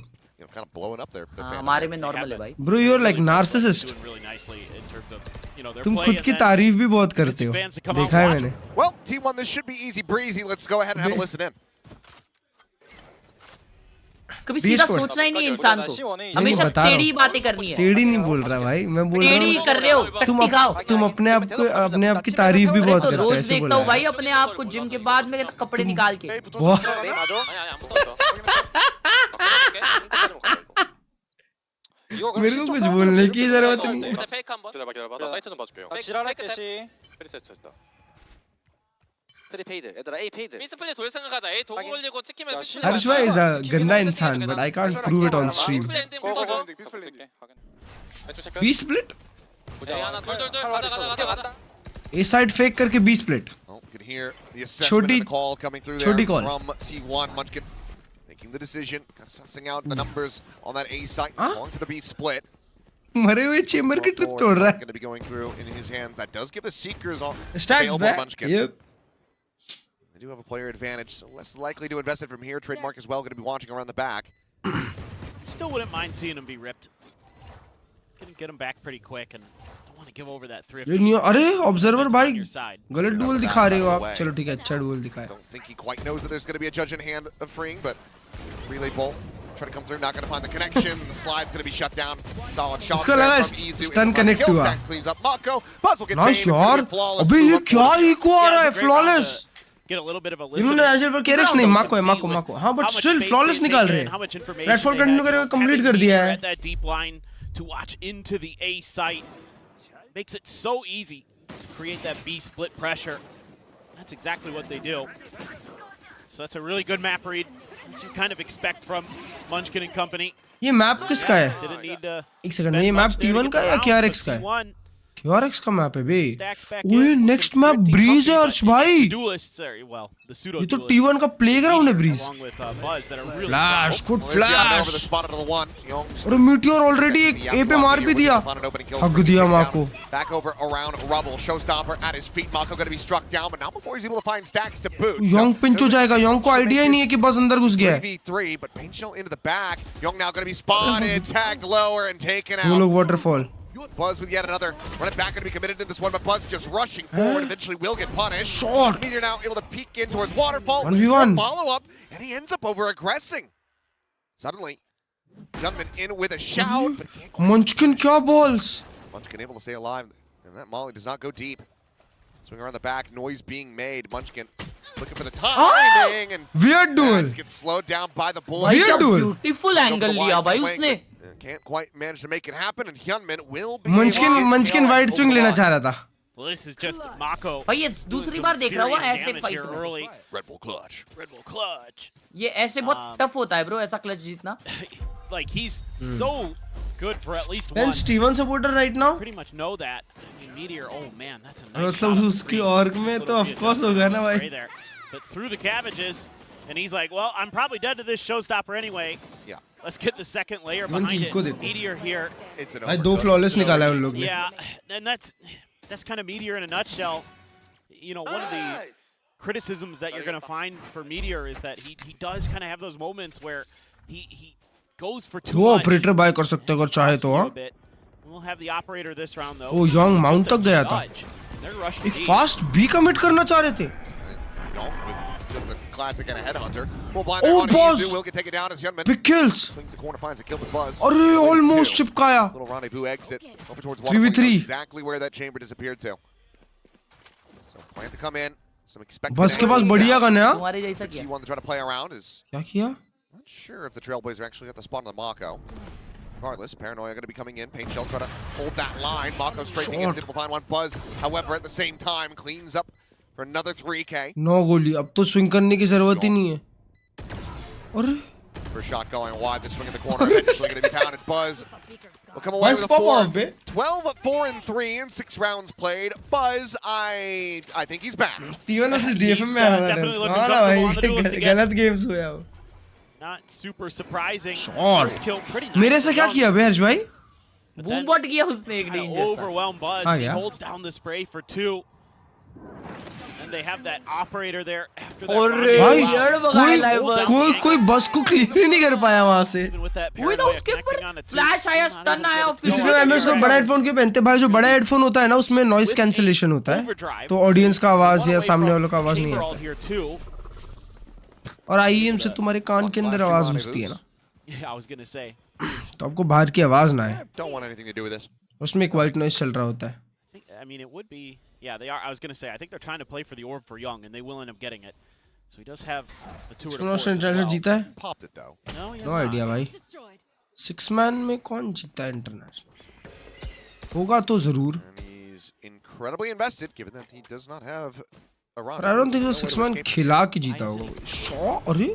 kind of blowing up their हमारे में नॉर्मल है भाई। Bro, you're like narcissist। तुम खुद की तारीफ भी बहुत करते हो, देखा है मैंने। Well, T1, this should be easy breezy. Let's go ahead and have a listen in. कभी सीधा सोचना ही नहीं है इंसान को, हमेशा टेढ़ी बातें करनी है। टेढ़ी नहीं बोल रहा भाई, मैं बोल रहा हूँ टेढ़ी कर रहे हो, टट्टी खाओ। तुम अपने आप की तारीफ भी बहुत करते हो, रोज ऐसे देखता हूँ भाई अपने आप को जिम के बाद में कपड़े निकाल के। मेरे को कुछ बोलने की जरूरत नहीं है। हर्ष भाई is a गंदा इंसान, but I can't prove it on stream. B split? A side fake करके B split. छोटी call. Making the decision, kind of sussing out the numbers on that A site, going to the B split. मरे हुए chamber की trip तोड़ रहा है। Going to be going through in his hands. That does give the Seekers on Stacks back. Yep. They do have a player advantage, so less likely to invest it from here. Trademark as well, going to be watching around the back. Still wouldn't mind seeing him be ripped. Can get him back pretty quick, and don't want to give over that thrift. अरे observer भाई गलत dual दिखा रहे हो आप। चलो ठीक है, अच्छा डुअल दिखाया। Don't think he quite knows that there's going to be a judge in hand of freeing, but relay bolt trying to come through, not going to find the connection. The slide's going to be shut down. Solid shot. इसका लगा stun connect हुआ। Nice यार, अबे ये क्या eco आ रहा है? Flawless। Get a little bit of a इन्होंने एजल पर KRX नहीं, माको है, माको। हाँ, but still flawless निकाल रहे हैं। प्लेटफॉर्म कंटिन्यू करके कंप्लीट कर दिया है। To watch into the A site makes it so easy to create that B split pressure. That's exactly what they do. So that's a really good map read, as you kind of expect from Munchkin and company. ये map किसका है? Didn't need to एक second, spend ये map much there to T1 get का the है या round, KRX so का है? T1 KRX का मैप है बे। stacks back ओए in, next looking map pretty Breeze है comfy, अर्श but भाई। the duelists are, well, the pseudo ये तो duelists, T1 का प्लेग्राउंड है Breeze. along with Buzz that are really flash, good Well, there's Jan over the flash. spot into the one. Young's और meteor already एक ए पे मार भी दिया। हक दिया माको। Back over around Rubble. Showstopper at his feet. Mako going to be struck down, but not before he's able to find stacks to boot. Yong pinch हो जाएगा। योंग को आइडिया ही नहीं है कि बस अंदर घुस गया है। 3v3, but Pain Shell into the back. Young now going to be spotted, tagged lower, and taken वो out. लोग waterfall. Buzz with yet another. Running back going to be committed to this one, but Buzz just rushing forward. Eventually will get punished. Shot. Meteor now able to peek in towards Waterfall. 1v1. Follow up, and he ends up over aggressing. Suddenly, Gunman in with a shout, but can't quite. मंचकिन क्या balls? Munchkin able to stay alive, and that molly does not go deep. Swing around the back, noise being made. Munchkin looking for the timing, and Weird duel. just gets slowed down by the boy. भाई क्या Weird duel. Beautiful angle लिया भाई उसने। Can't quite manage to make it happen, and Hyunmin will be. मंचकिन wide swing लेना चाह रहा था। Well, this is just Mako. भाई ये दूसरी बार देख रहा हुआ ऐसे serious फाइट damage में। here early. Red Bull clutch. Red Bull clutch. ये ऐसे बहुत टफ होता है ब्रो, ऐसा क्लच जीतना। Like he's so good for at least Then one. Steven supporter right now? Pretty much know that. I mean, Meteor. Oh man, that's a nice shot. मतलब उसकी org में तो of course होगा ना भाई। There. But through the cabbages, and he's like, well, I'm probably dead to this showstopper anyway. Yeah. Let's get the second layer Even behind Kiko it. देखो। Meteor here. It's an भाई दो flawless निकाला है उन लोग ने। Yeah, and that's kind of Meteor in a nutshell. You know, one of the criticisms that you're going to find for Meteor is that he does kind of have those moments where he goes for too वो much. Operator bye कर सकते हैं अगर चाहे तो हाँ। We'll have the operator this round though. वो young mount तक गया था। They're rushing एक deep. फास्ट बी कमिट करना चाह रहे थे। Young with just a classic and a headhunter. Will blind Oh, that Buzz! Will get taken down as Hyunmin Big kills. swings the corner, finds a kill with Buzz. अरे almost चिपकाया। Little rendezvous exit over towards 3v3. Exactly where that chamber disappeared to. So plan to come in. Some expected. बस के पास बढ़िया gun है हाँ। तुम्हारे जैसा किया। T1 to try to play around is क्या किया? not sure if the Trailblazer actually got the spot on the Mako. Regardless, Paranoia going to be coming in. Pain Shell try to hold that line. Mako strafing Short. in, able to find one. Buzz, however, at the same time, cleans up for another 3K. 9 गोली, अब तो swing करने की जरूरत ही नहीं है। अरे First shot going wide. The swing in the corner. Eventually going to be pounded. Buzz will come away Buzz with a pop 4. off, bit. 12-4-3 in 6 rounds played. Buzz, I think he's back. T1 versus DFM में आ रहा था। Definitely looking कहाँ comfortable on the भाई duels again. गलत games हुआ वो। Not super surprising. Shot. First kill pretty nice. मेरे से क्या किया बे हर्ष भाई? बूम बॉट किया उसने एक Kinda डीन जैसा। overwhelmed Buzz. Ah, He yeah. holds down the spray for 2. And they have that operator there after that. और rendezvous. भाई Weird बगाया लाइव बस। कोई बस को क्लियर ही नहीं कर पाया वहां से। Even with that वही तो paranoia उसके connecting ऊपर on a two, फ्लैश आया, not स्टन able to आया get और it फिर going. इसलिए एमएस को बड़ा हेडफोन क्यों पहनते भाई? जो बड़ा हेडफोन होता है ना उसमें नॉइस कैंसिलेशन होता है, तो ऑडियंस का आवाज या सामने वालों का आवाज नहीं Chamber all आता। here too. और आईएम से तुम्हारे कान के अंदर आवाज घुसती है ना, Yeah, I was gonna say. तो आपको बाहर की आवाज ना I आए। don't want anything to do with this. उसमें एक व्हाइट नॉइस चल रहा होता है। I mean, it would be. Yeah, they are. I was gonna say. I think they're trying to play for the orb for Young, and they will end up getting it. So he does have the two or इसमें the Australian force as international well. जीता है? Popped it though. No, he has no not. Idea भाई। 6 man में कौन जीता है international? होगा तो जरूर। And he's incredibly invested, given that he does not have a run. पर आई डोंट थिंक वो 6 मैन खिला के जीता होगा। शॉट, अरे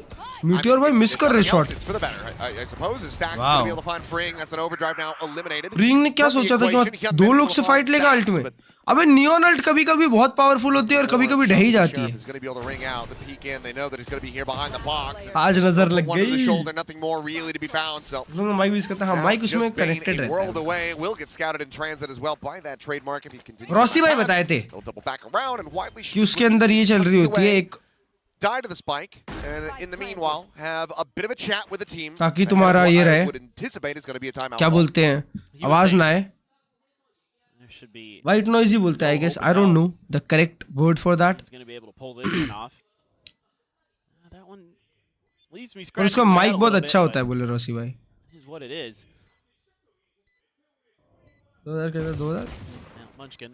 मीटियोर भाई मिस कर रहे shot. It's for the better. I suppose his stacks Wow. gonna be able to find Freeing. That's an overdrive now eliminated. Ring ने क्या From the सोचा था equation, कि Hyunmin दो लोग will से find फाइट लेगा stacks, अल्ट में? but अबे नियॉन अल्ट कभी-कभी बहुत पावरफुल होती है और कभी-कभी ढह ही जाती है। Is going to be able to ring out the peek in. They know that he's going to be here behind the box. आज नजर लग One to the गई। shoulder, nothing more really to be found. So mic भी इसका था, हाँ mic उसमें just been connected a रहता world है। away. Will get scouted in transit as well by that trademark if he continues. Rossi भाई बताए थे He'll double back around and widely कि उसके अंदर ये चल रही होती है एक, die to the spike, and in the meanwhile have a bit of a chat with the team. ताकि ahead of तुम्हारा what ये I रहे, would anticipate is going to be a timeout क्या call. बोलते हैं, आवाज ना आए, There should be. White noise ही बोलते हैं I guess. I don't know the correct word for that. He's gonna be able to pull this one off. That one leaves me और scratching उसका my head माइक a बहुत little अच्छा bit, होता है बोले रॉसी भाई। but it is what it is. 2000 के अंदर 2000 Now, Munchkin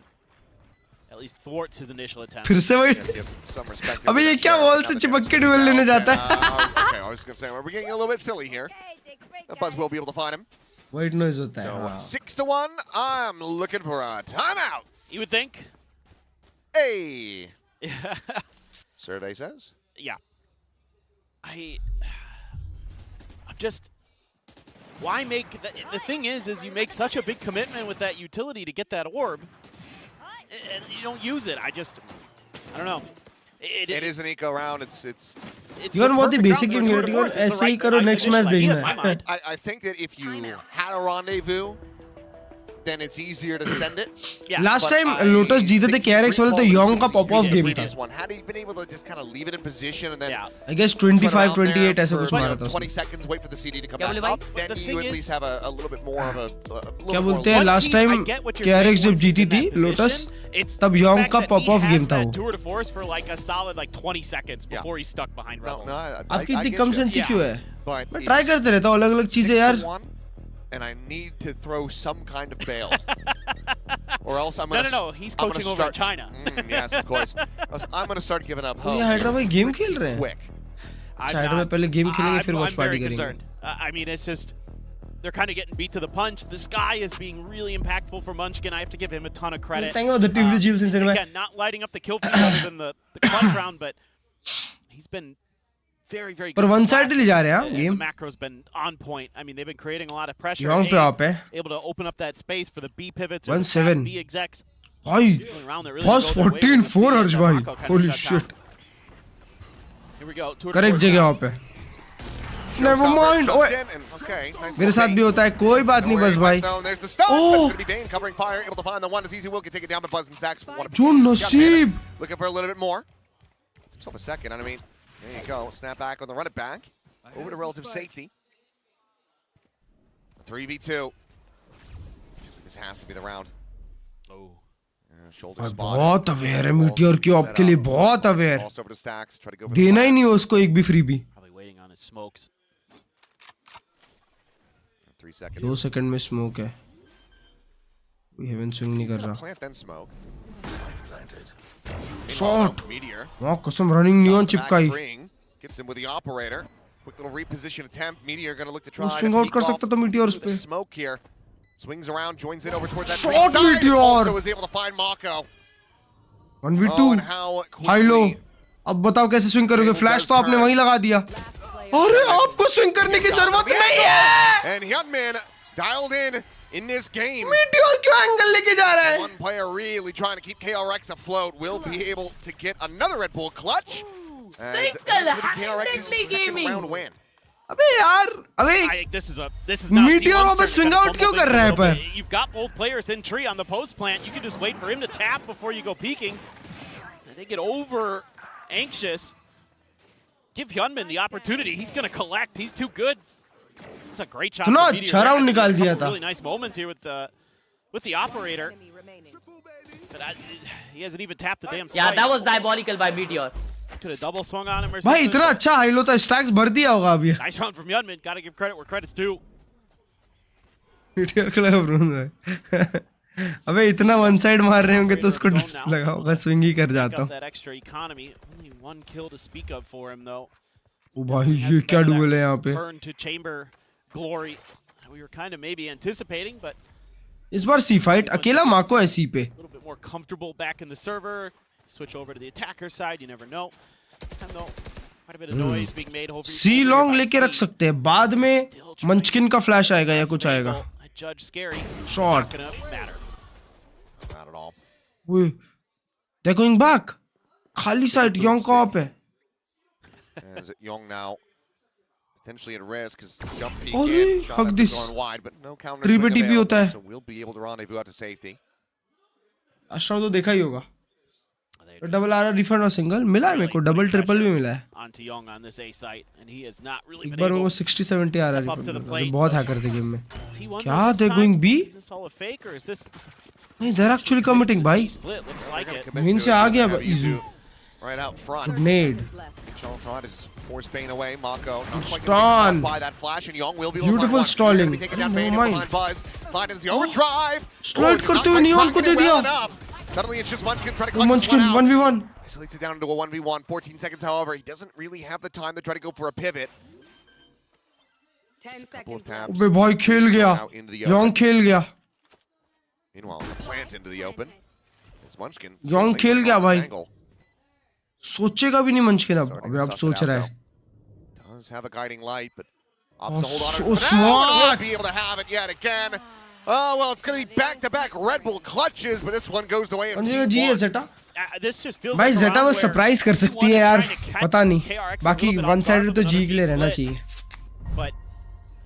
at least thwarts his initial attempt. फिर से वही। Yeah, give some respect. अबे ये क्या वॉल से चिपक के डुएल लेने जाता है? Okay, I was going to say, we're getting a little bit silly here. Buzz will be able to find him. White noise होता है। So, हाँ। 6-1. I'm looking for a timeout. You would think. Hey, Yeah. survey says. I'm just why make the thing is you make such a big commitment with that utility to get that orb, and you don't use it. I don't know. It is an eco round. It's You want what the basic unit? You ऐसे ही करो next match देखना है. I think that if you had a rendezvous, then it's easier to send it. Yeah. Last time Lotus जीते थे KRX वाले तो Young का pop off game था. Had he been able to just kind of leave it in position and then I guess 25 28 ऐसे कुछ मारा था. 20 seconds, wait for the CD to come क्या back बोले up, then you at least have a little bit more of a क्या बोलते हैं last time KRX जब जीती थी Lotus तब Young का pop off game था वो. Tour de force for like a solid like 20 seconds before he's stuck behind Rebel. आपकी इतनी कम सेंसी क्यों है? But मैं ट्राई करते रहता हूँ अलग-अलग चीजें यार. And I need to throw some kind of bail. Or else I'm gonna No, he's coaching over in China. Yes, of course. I'm gonna start giving up hope. ये हाइड्रा भाई game खेल रहे हैं. हाइड्रा में पहले game खेलेंगे फिर watch party करेंगे. I mean, it's just they're kind of getting beat to the punch. This guy is being really impactful for Munchkin. I have to give him a ton of credit. Thank you for the TV Jills in cinema. Again, not lighting up the kill feed other than the clutch round, but he's been very good. पर one side ले जा रहे हैं The game. macro's been on point. I mean, they've been creating a lot of pressure. Young पे आप है. Able to open up that space for the B pivots. 1-7. B execs. भाई first 14-4 हर्ष भाई. Holy shit. Here we go. Correct जगह पे. Never mind. ओए मेरे साथ भी होता है कोई बात नहीं बस भाई. Oh. जो नसीब. Looking for a little bit more. Gets himself a second. I mean, there you go. Snap back on the run it back. Over to relative safety. 3v2. This has to be the round. Oh. Shoulder spot. बहुत aware है meteor की आपके लिए बहुत aware. Cross over to Stacks. Try to go. देना ही नहीं उसको एक भी फ्री भी. Probably waiting on his smokes. 3 seconds. 2 second में स्मोक है. We haven't swing नहीं कर रहा. Plant then smoke. Shot. Meteor. वाह कसम रनिंग नियॉन चिपकाई. Gets him with the operator. Quick little reposition attempt. Meteor going to look to try. Swing out कर सकता तो मीटियोर उस पे. Smoke here. Swings around, joins it over towards that. Shot Meteor. Also was able to find Mako. 1v2. High low. अब बताओ कैसे swing करोगे? Flash तो आपने वहीं लगा दिया. अरे आपको स्विंग करने की जरूरत नहीं है. And Hyunmin dialed in this game. Meteor क्यों एंगल लेके जा रहा है? One player really trying to keep KRX afloat will be able to get another Red Bull clutch. KRX's second round win. अबे यार, अबे this is not मीटियोर वहाँ पे स्विंग आउट क्यों कर रहा है पर? You've got both players in tree on the post plant. You can just wait for him to tap before you go peeking. They get over anxious. Give Hyunmin the opportunity. He's going to collect. He's too good. It's a great shot. इतना अच्छा round निकाल दिया था. Really nice moments here with the operator. But he hasn't even tapped the damn spike. Yeah, that was diabolical by Meteor. Could have double swung on him or भाई something. इतना अच्छा high low था stacks भर दिया होगा अभी. Nice round from Hyunmin. Got to give credit where credit's due. Meteor को लगा ब्रोंज है. अबे इतना वन साइड मार रहे होंगे तो उसको लगा होगा स्विंग ही कर जाता हूँ. That extra economy. Only one kill to speak of for him though. ओ भाई ये क्या डुएल है यहाँ पे? Turn to chamber glory. We were kind of maybe anticipating, but इस बार सी फाइट अकेला माको है सी पे. a little bit more comfortable back in the server. Switch over to the attacker side. You never know. And though quite a bit of noise being made. C long लेके रख सकते हैं. बाद में मंचकिन का फ्लैश आएगा या कुछ आएगा. Judge scary. Shot. Not gonna matter. Not at all. Wait, they're going back. खाली साइड योंग का ऑप है. As Young now potentially at risk because jump peek Arey, in, shot hug after this. going wide, but no counter Three swing by TP available, होता है. so we'll be able to rendezvous out to safety. Ashraf तो देखा ही होगा. Double R refund और single मिला है मेरे को. डबल ट्रिपल भी मिला है. Onto Young on this A site, and he has not really एक been बार able वो 60-70 आ रहा है. बहुत हैकर थे गेम में. T1 क्या this they're time? going B? Is this all a fake or is this नहीं they're actually committing भाई. split? Looks like it. Main से आ गया इजू. Right out front. Grenade. Trying to just force Bane away. Mako not quite Stun. gonna be by that flash, and Young will be able to Beautiful find one. stalling. Gonna be taking down Never Bane mind. behind Buzz. Slide into the overdrive. Slide करते हुए neon को दे दिया. Suddenly it's just Munchkin trying to collect Munchkin this one out. 1v1. Isolates it down into a 1v1. 14 seconds, however. He doesn't really have the time to try to go for a pivot. 10 Couple of seconds taps. अबे भाई खेल गया. Out into the Yong open. खेल गया. Meanwhile, the plant into the open. It's Munchkin. Young certainly खेल from गया this भाई. angle. सोचेगा भी नहीं मंचकिन अब. Starting अबे to अब suss सोच it out रहा है. now. Does have a guiding light, but Opts to hold on to so it for now, and smart. won't be able to have it yet again. Oh, well, it's going to be back-to-back Red Bull clutches, but this one goes the way of जी है T1. ZETA This just feels भाई like a ZETA round वो where surprise कर सकती है T1 is यार trying to catch पता नहीं KRX a बाकी little bit one off guard sided with तो another जी के लिए key रहना split. चाहिए But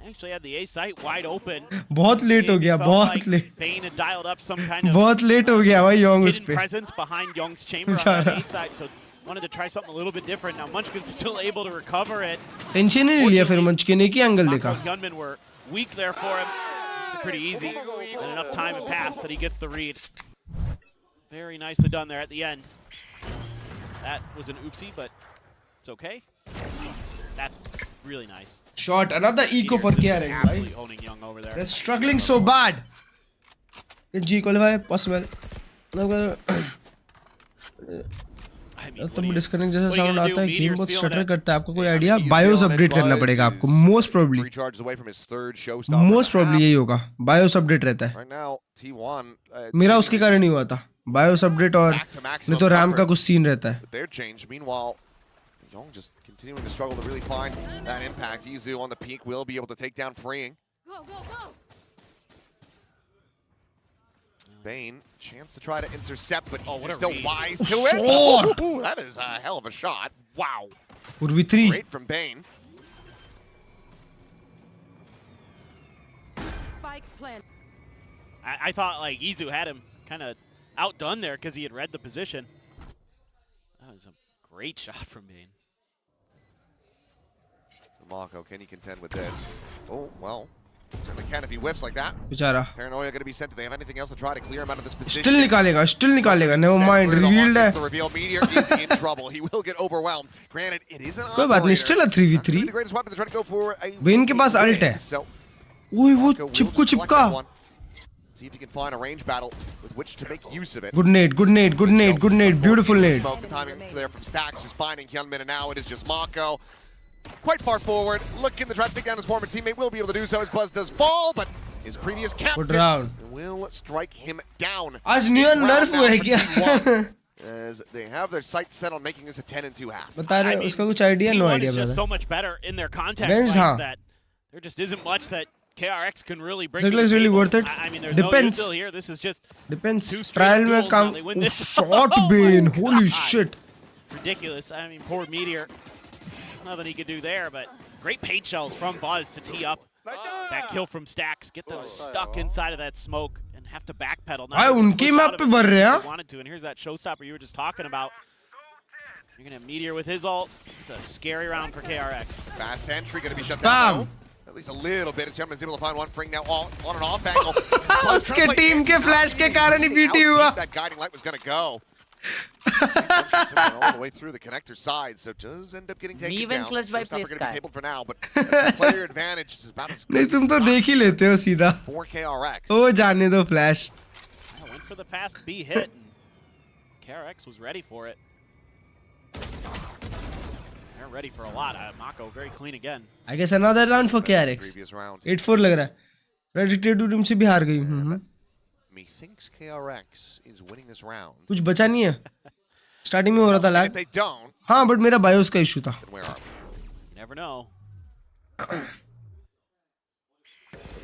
actually had the A site wide open. बहुत लेट हो गया It felt बहुत like late Bane had dialed up some kind of बहुत लेट हो गया भाई योंग उस hidden पे presence behind Young's chamber on बेचारा। that A side, so wanted to try something a little bit different. Now Munchkin's still able to recover it. Tension ही नहीं लिया फिर मंचकिन ने की एंगल देखा Mako gunmen were weak there for him. It's pretty easy, and enough time had passed that he gets the read. Very nicely done there at the end. That was an oopsie, but it's okay. That's really nice. Shot another eco for KRX भाई Absolutely owning Young over there. they're struggling so bad जी qualify possible I mean, तुम disconnect जैसा what are you sound gonna आता है do? Game बहुत Meteor's stutter feeling करता है आपको कोई Yeah, idea he's BIOS feeling it. Update करना Buzz पड़ेगा is आपको most probably 3 charges away from his third showstopper. Most probably यही होगा बायोस अपडेट रहता है Right now, T1. मेरा उसके कारण ही हुआ था बायोस अपडेट और Back to maximum नहीं तो रैम का comfort कुछ सीन रहता है with their change. Meanwhile, Young just continuing to struggle to really find that impact. Izu on the peak will be able to take down Freeing. Bane, chance to try to intercept, but what Izu a still read. wise to it. Shot! Ooh, that is a hell of a shot. Wow. 4v3 Great from Bane. I thought like Izu had him kind of outdone there because he had read the position. That was a great shot from Bane. Mako, can he contend with this? Oh, well, certainly can if he whiffs like that. बेचारा Paranoia going to be sent. Do they have anything else to try to clear him out of this position? Still निकालेगा never mind revealed है The reveal. Meteor is in trouble. He will get overwhelmed. Granted, it is an कोई बात नहीं operator. still a 3v3 The greatest weapon to try to go for a Bane के पास ult है So, ओए वो Mako will Chipko just select चिपका that one. See if he can find a range battle with which to make use of it. good nade beautiful nade Smoke, the timing there from Stacks, just finding Hyunmin, and now it is just Mako. Quite far forward, looking to try to take down his former teammate, will be able to do so as Buzz does fall, but his previous captain round. will strike him down. आज new नर्फ हुआ है क्या As they have their sights set on making this a 10-2 half. बता रहे I mean, उसका कुछ idea no T1 idea is just brother so much better in their contact Ranged, fights हाँ. that there just isn't much that KRX can really bring. Circle to the is really table. worth it. I mean, there's Depends. no util here. This is just depends two straight trial में duels काम now. They win this. Shot Oh Bane my holy God. shit ridiculous. I mean, poor Meteor. Nothing he could do there, but great paint shells from Buzz to tee up that kill from Stacks, get them stuck inside of that smoke and have to backpedal. भाई उनकी map पे भर रहे हैं Wanted to, and here's that showstopper you were just talking about. You're gonna have Meteor with his ult. It's a scary round for KRX. Fast entry going to be shut Bam. down. At least a little bit. As Hyunmin's able to find one. Freeing now on and off angle. उसके team के flash के कारण ही BT हुआ That guiding light was going to go. All the way through the connector side, so does end up getting taken Even down. clutch by Showstopper play going to Sky. be tabled for now, but the player advantage is about as नहीं good तुम तो as देख ही लेते हो सीधा for KRX. ओ जाने दो flash Went for the fast B hit, and KRX was ready for it. They're ready for a lot. Mako very clean again. I guess another round for KRX Previous round. 8-4 लग रहा है रेडिटेड team से भी हार गई Methinks KRX is winning this round. कुछ बचा नहीं है स्टार्टिंग में हो रहा था If लैग they don't, हाँ बट मेरा बायोस का इशू था then where are we? You never know.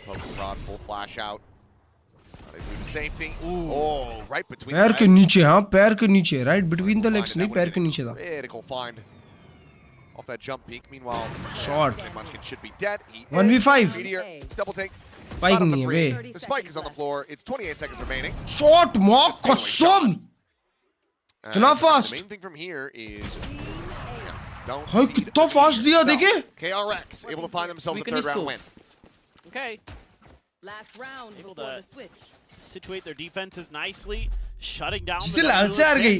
Poke prod, full flash out. They do the same thing. Oh, right between पैर the के legs. नीचे हाँ पैर के नीचे right between the Find legs it, नहीं that पैर would've के been नीचे था critical find off that jump peak. Meanwhile, Shot. Munchkin should be dead. He 1v5. is. Meteor, double take. Spike Spot on नहीं the है three. बे The spike is on the floor. It's 28 seconds remaining. Shot मां कसम इतना The fast main thing from here is don't भाई cede कितना the fast दिया yourself. देखे KRX able to find themselves a Weakness third round too. win. Okay, Last round Able before to- the switch. situate their defenses nicely, shutting down. जिससे लाल से हार गई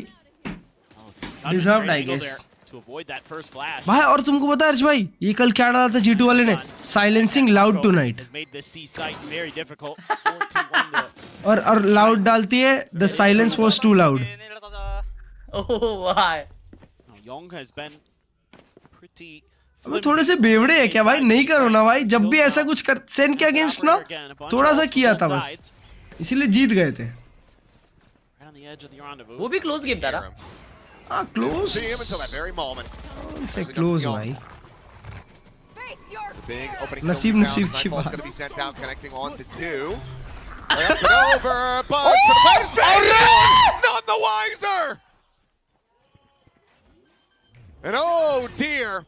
Deserved, I guess. To avoid that first flash. भाई और तुमको पता है अर्श भाई ये कल क्या डाला था G2 वाले ने silencing loud tonight Has made this C site very difficult. 4-2-1 to और लाउड डालती है the silence was too loud Oh why? Young has been pretty. अबे थोड़े से बेवड़े है क्या भाई नहीं करो ना भाई जब भी ऐसा कुछ कर सेन के अगेंस्ट ना थोड़ा सा किया था बस इसीलिए जीत गए थे Right on the edge of the rendezvous. वो भी क्लोज गेम था ना हाँ close See him until that very moment. से क्लोज भाई Big opening. Naseeb kill Naseeb down. की Nightfall's बात. going to be sent out, connecting on to 2. Up and over, but for the players, none the wiser. And oh dear,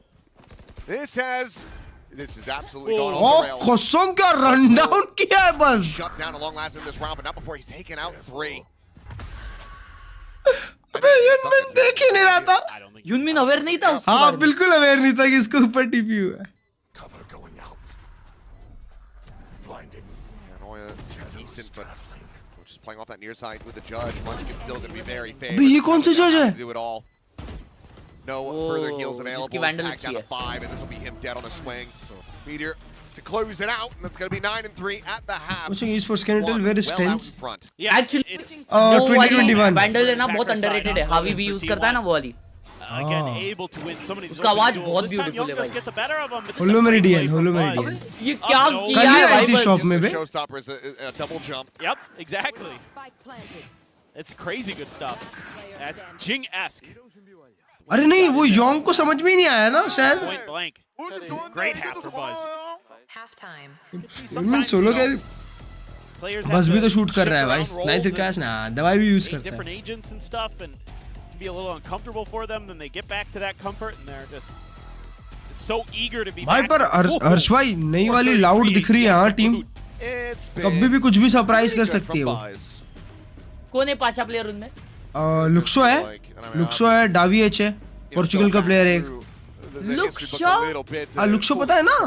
this has absolutely gone off the rails. कसम क्या run down किया है बस. Shut down a long last in this round, but not before he's taken out 3. अबे युनमिन देख ही नहीं रहा था. युनमिन अवेयर नहीं था उसके हाँ बारे में. बिल्कुल अवेयर नहीं था कि इसके ऊपर टीपी हुआ है. Decent, but just playing off that near side with the judge. Munchkin's still going to be very favored. अबे ये कौन सा जज है? Do it all. No further heals available. जिसकी He's Vandal tagged down to 5, and this will be him dead on a swing. Meteor to close it out, and that's going to be 9-3 at the half. Watching esports can tell where is Well out tense. in front. Yeah, Actually, it's 2021. Vandal है ना बहुत Attacker underrated side है. on हावी भी for use करता है ना वो वाली. again able to win some of these. उसका आवाज opening बहुत duels. This time beautiful Young है does भाई. get the better of him, but this is Holo a great Meridian, play Holo from Buzz. Meridian. ये क्या no. किया कल ही है आई भाई थी बस. शॉप में The bay. showstopper is a double jump. Yep, exactly. Spike planted. It's crazy good stuff. That's Jing-esque. अरे नहीं वो योंग को समझ में ही नहीं आया ना शायद. Point blank. Great half for Buzz. Halftime. युनमिन सोलो के Players बस have भी to तो शूट कर shift रहा है भाई. around roles नाइथ and क्रैश ना दवाई भी यूज 8 करता different है. agents and stuff, and it can be a little uncomfortable for them. Then they get back to that comfort, and they're just so eager to be भाई back. पर हर्ष भाई नई वाली लाउड दिख रही है हाँ टीम. It's कभी भी कुछ भी सरप्राइज कर सकती है वो. कौन है पांचवा प्लेयर उनमें? लुक्सो है. लुक्सो है. डावी एच है. पोर्चुगल का प्लेयर है एक. लुक्सो? लुक्सो पता है ना.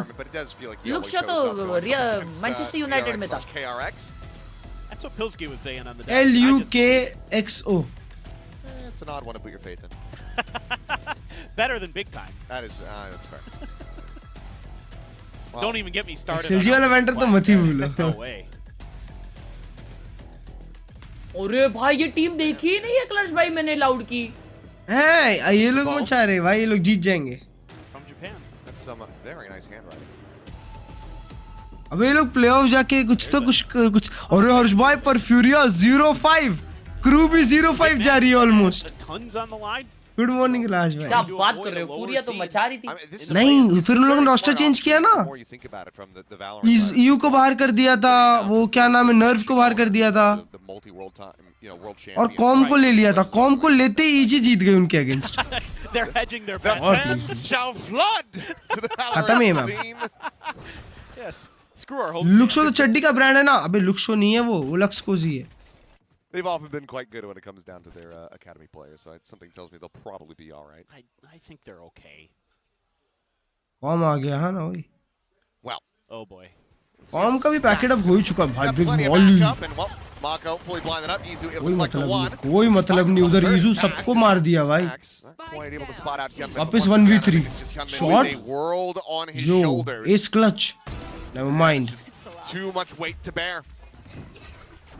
लुक्सो तो मैनचेस्टर यूनाइटेड में था. KRX. That's what Pilsky was saying on the LUKXO. It's an odd one to put your faith in. Better than big time. That's fair. Don't even get me started. XLG वाला vendor तो मत ही भूलो. No way. अरे भाई ये team देखी ही नहीं है क्लर्ज भाई मैंने लाउड की. है ये लोग मचा रहे भाई. ये लोग जीत जाएंगे. From Japan. That's some very nice handwriting. अबे ये लोग प्लेऑफ जाके कुछ तो कुछ. अरे हर्ष भाई पर फ्यूरिया 0-5. क्रू भी 0-5 जा रही है almost. Tons on the line. Good morning Raj भाई. क्या बात कर रहे हो? फूरिया तो मचा रही थी. नहीं फिर उन लोगों ने रोस्टर चेंज किया ना. EU को बाहर कर दिया था. वो क्या नाम है नर्व को बाहर कर दिया था. और कॉम को ले लिया था. कॉम को लेते ही ईजी जीत गए उनके against. They're hedging their bets. Shall flood to the खत्म है Valorant ma'am. scene. Yes. Screw our hopes. लुक्सो तो चड्डी का ब्रांड है ना. अबे लुक्सो नहीं है वो लक्सकोजी है. They've often been quite good when it comes down to their academy players, so something tells me they'll probably be all right. I think they're okay. कॉम आ गया है ना भाई. Well, Oh boy. कॉम का भी पैकेट अप हो ही चुका भाई. got big plenty of Molly. backup, and well, Mako fully blinded up. Izu able to collect the one. कोई मतलब नहीं. उधर ईजू सबको मार दिया भाई. Not quite able to spot out Gunman वापस before 1v3. Gunman just come in Shot. with a world on his Yo, shoulders. ace clutch. Never mind. Just too much weight to bear.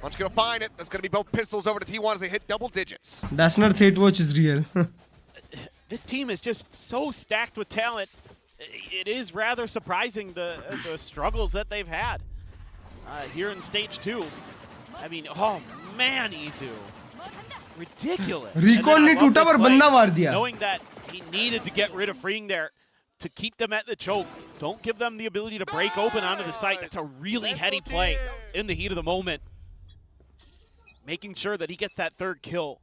Munch gonna find it. That's gonna be both pistols over to T1 as they hit double digits. That's not hate watch is real. This team is just so stacked with talent. It is rather surprising the struggles that they've had here in stage 2. I mean, oh man, Izu. Ridiculous. Recon And then I ने love टूटा this पर play, बंदा मार दिया. Knowing that he needed to get rid of Freeing there to keep them at the choke. Don't give them the ability to break open onto the site. That's a really heady play in the heat of the moment. Making sure that he gets that third kill.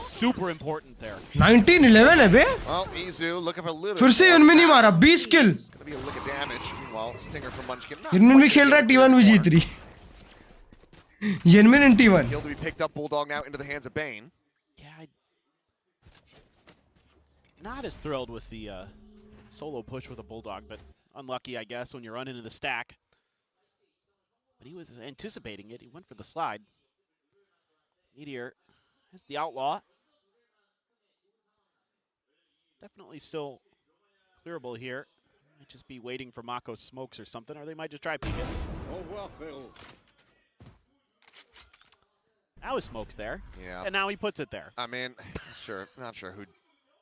Super important there. 19-11 है बे. Well, Izu looking for a little. फिर से युनमिन ही मारा 20 kill. It's gonna be a lick of damage. Meanwhile, stinger from Munchkin. not युनमिन भी quite खेल रहा है. able to T1 भी get जीत रही. युनमिन and T1. Kill to be picked up. Bulldog now into the hands of Bane. Yeah, not as thrilled with the solo push with a Bulldog, but unlucky, I guess, when you run into the stack. But he was anticipating it. He went for the slide. Meteor has the outlaw. Definitely still clearable here. Might just be waiting for Mako's smokes or something, or they might just try peek it. Now his smoke's there. Yeah. And now he puts it there. I mean, sure, not sure who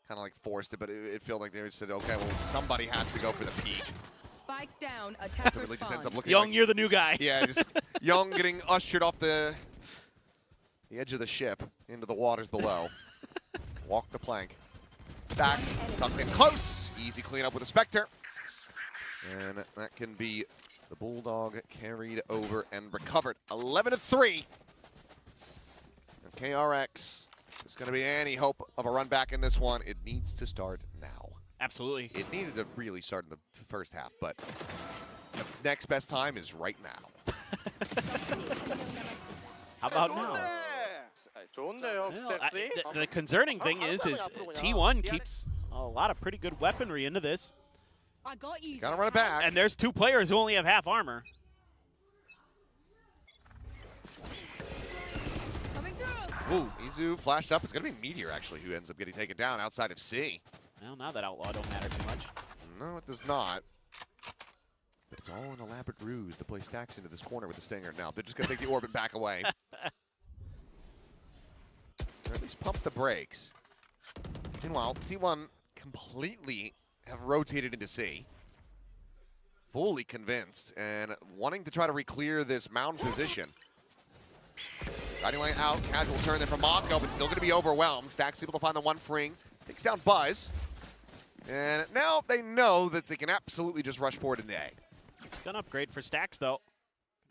kind of like forced it, but it felt like they said, okay, well, somebody has to go for the peak. Spike down. It Attacker really just ends up spawn. looking Young, like, you're the new guy. yeah, just Young getting ushered off the edge of the ship into the waters below. Walk the plank. Backs, tucked in close. Easy cleanup with a Spectre. And that can be the Bulldog carried over and recovered. 11-3. And KRX, if there's going to be any hope of a run back in this one, it needs to start now. Absolutely. It needed to really start in the first half, but the next best time is right now. How about now? Well, the concerning thing is T1 keeps a lot of pretty good weaponry into this. I got you. Gotta run it back. And there's 2 players who only have half armor. Ooh. Izu flashed up. It's gonna be Meteor actually who ends up getting taken down outside of C. Well, now that Outlaw don't matter too much. No, it does not. But it's all an elaborate ruse to play Stacks into this corner with the Stinger. Now they're just gonna take the orbit back away. Or at least pump the brakes. Meanwhile, T1 completely have rotated into C. Fully convinced and wanting to try to re-clear this mound position. Guiding lane out, casual turn there from Mako, but still going to be overwhelmed. Stacks able to find the one freeing, takes down Buzz. And now they know that they can absolutely just rush forward into A. It's gonna upgrade for Stacks though.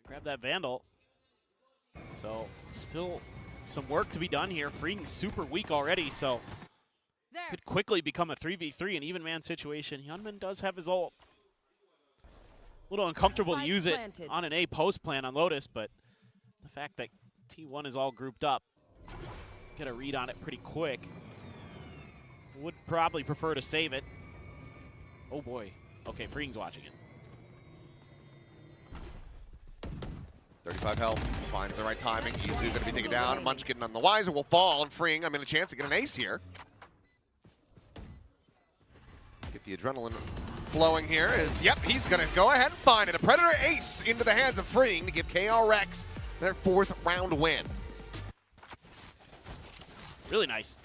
Grab that Vandal. So still some work to be done here. Freeing super weak already, so could quickly become a 3v3 an even man situation. Hyunmin does have his ult. A little uncomfortable to use it on an A post plan on Lotus, but the fact that T1 is all grouped up, get a read on it pretty quick. Would probably prefer to save it. Oh boy. Okay, Freeing's watching it. 35 health, finds the right timing. Izu going to be taken down. Munchkin on the Wiser will fall, and Freeing, a chance to get an ace here. Get the adrenaline flowing here is, yep, he's going to go ahead and find it. A Predator ace into the hands of Freeing to give KRX their 4th round win. Really nice.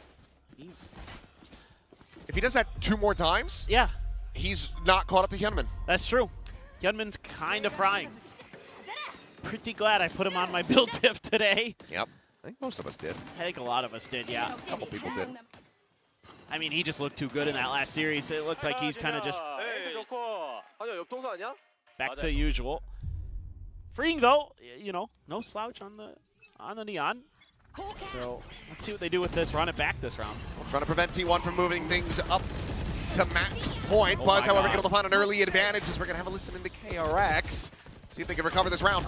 If he does that 2 more times, yeah, he's not caught up to Hyunmin. That's true. Hyunmin's kind of frying. Pretty glad I put him on my build tip today. Yep, I think most of us did. I think a lot of us did, yeah. A couple people did. I mean, he just looked too good in that last series. It looked like he's kind of just back to usual. Freeing though, you know, no slouch on the Neon. So let's see what they do with this. Run it back this round. Trying to prevent T1 from moving things up to match point. Buzz, however, able to find an early advantage as we're going to have a listen into KRX. See if they can recover this round.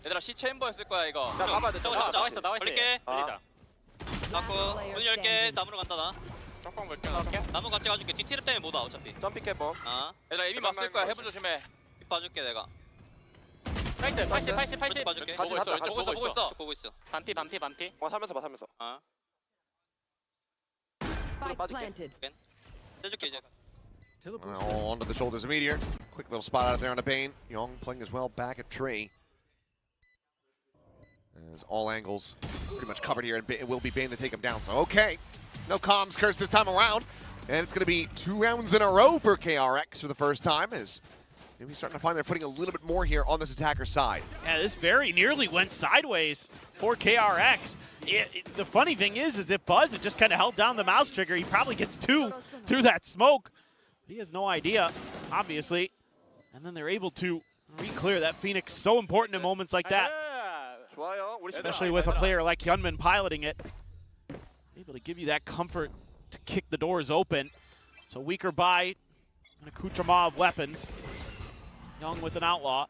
얘들아 C 체인버였을 거야 이거. 나 나와 있어. 걸릴게. 자꾸 문 열게. 나무로 간다 나. 짝방 걸게. 나무 같이 가줄게. 뒤티를 때문에 못 와 어차피. 점픽 해봐. 얘들아 에비 맞을 거야. 해부 조심해. 빗 봐줄게 내가. 사이트 80 봐줄게. 보고 있어. 반피. 살면서 봐. Spike planted. 해줄게 이제. All onto the shoulders of Meteor. Quick little spot out there on the Bane. Young playing as well back at Tree. As all angles pretty much covered here, and it will be Bane to take him down. So, okay. No comms curse this time around. And it's going to be 2 rounds in a row for KRX for the first time, as maybe starting to find their footing a little bit more here on this attacker side. Yeah, this very nearly went sideways for KRX. The funny thing is if Buzz had just kind of held down the mouse trigger, he probably gets 2 through that smoke. But he has no idea, obviously. And then they're able to re-clear that Phoenix. So important in moments like that. Especially with a player like Hyunmin piloting it. Able to give you that comfort to kick the doors open. So weaker buy, an accoutrement of weapons. Young with an outlaw.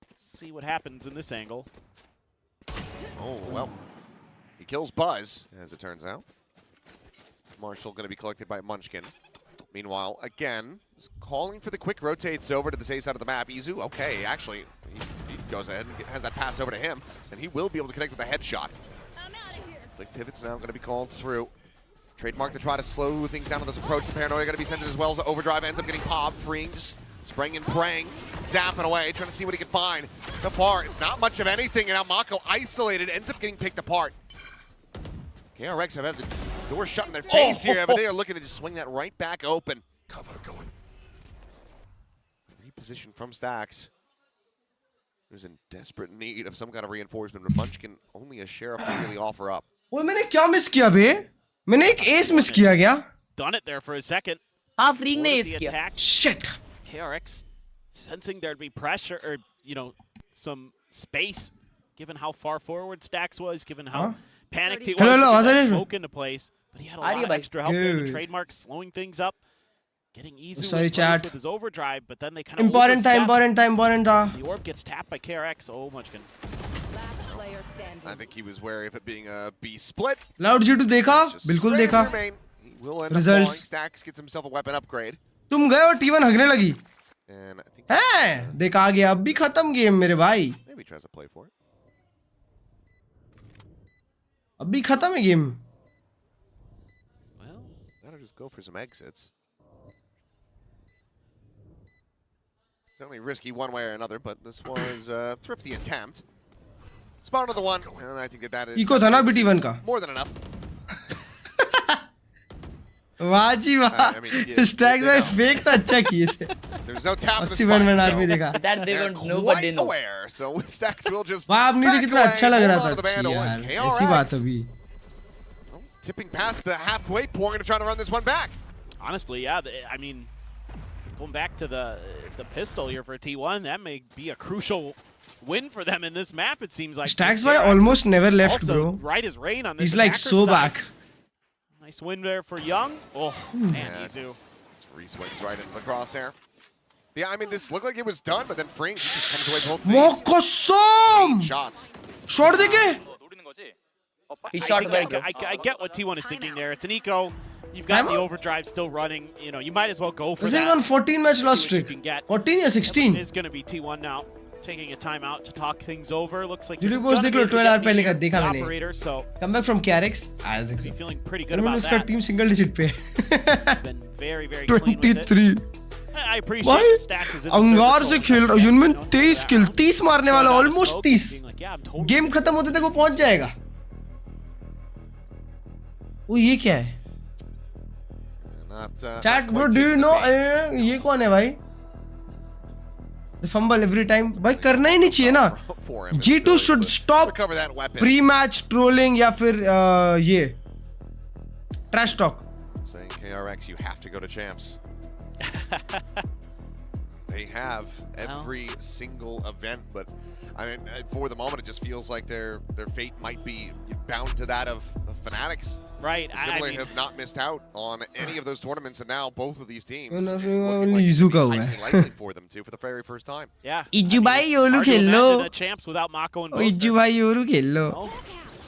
Let's see what happens in this angle. Oh, well. He kills Buzz, as it turns out. Marshall going to be collected by Munchkin. Meanwhile, again, calling for the quick rotates over to the safe side of the map. Izu, okay, actually, he goes ahead and has that pass over to him, and he will be able to connect with a headshot. Quick pivot's now going to be called through. Trademark to try to slow things down on this approach. The Paranoia going to be sent as well as Overdrive ends up getting popped. Freeing, just spraying and praying, zapping away, trying to see what he can find. So far, it's not much of anything, and now Mako isolated, ends up getting picked apart. KRX have had the door shut in their face here, but they are looking to just swing that right back open. Cover going. Reposition from Stacks. who's in desperate need of some kind of reinforcement, but Munchkin only a sheriff to really offer up. ओए मैंने क्या miss किया बे? मैंने एक S miss किया क्या? Done it there for a second. हाँ फ्रींग ने Thwarted एस the किया. attack. Shit. KRX sensing there'd be pressure, or some space, given how far forward Stacks was, given how panicked he was. Hello, to get that Azarel. smoke into place, but he had a lot of extra help there. The trademark slowing things up, getting easy with his overdrive, but then they kind of Important था. The orb gets tapped by KRX. Oh, Munchkin. I think he was wary of it being a B split. Loud G2 देखा? बिल्कुल देखा. He will end up Results. falling. Stacks gets himself a weapon upgrade. तुम गए और T1 हगने लगी. And I think हैं? देख आ गया. अब भी खत्म गेम मेरे भाई. maybe he tries to play for it. अब भी खत्म है game. Well, that'll just go for some exits. Certainly risky one way or another, but this was a thrifty attempt. Spawn another one, and I think that is Eco था ना BT1 का. more than enough. वाह जी वाह. Stacks भाई fake तो अच्छा किए थे. There's no tap in the अच्छी वन spike, भी देखा. That they they're don't know, but they quite know. aware, so Stacks will just वाह अब नीचे कितना back अच्छा away, लग रहा hold था. on to the अच्छी vandal, यार. and ऐसी बात KRX अभी. tipping past the halfway point and trying to run this one back. Honestly, yeah. I mean, going back to the pistol here for T1, that may be a crucial win for them in this map. It seems like Stacks by almost never left, also bro. right as rain on this. He's like attacker so side. back. Nice win there for Young. Oh man, Izu. Re-swings right into the crosshair. Yeah, I mean, this looked like it was done, but then Frings just comes away both things. कसम. Shots. Shot देके. 노리는 거지? He shot well. I get what T1 is thinking there. It's an eco. You've got the overdrive still running. You might as well go for This that. is on 14 match loss See what you streak. can get. 14 या 16. It's going to be T1 now, taking a timeout to talk things over. Looks like YouTube you're post gonna देख be low able to 12 get hour पहले का the देखा मैंने. operator, so Come back from KRX. I think so. feeling pretty good मैंने about उसका that. team single digit पे. It's been very, very clean with it. 23. I appreciate भाई that Stacks is in the अंगार circle. से खेल रहा. यूनमैन 23 kill, 30 मारने वाला, Throwing out a almost smoke, 30. being like, yeah, I'm totally game खत्म होते तक वो पहुंच जाएगा. वो ये क्या है? Chat bro, do you know ये कौन है भाई? The fumble every time. भाई करना ही नहीं चाहिए ना. G2 should stop pre-match trolling या फिर ये trash talk. Saying KRX, you have to go to champs. They have every single event, but I mean, for the moment, it just feels like their fate might be bound to that of Fnatic's. Right. Similarly, have not missed out on any of those tournaments, and now both of these teams only looking like Izu का it हुआ might है. be likely for them to for the very first time. Yeah. Izu भाई Yoru hard to खेल लो. imagine a champs without Mako and Izu Boaster. भाई Yoru खेल लो. Oh.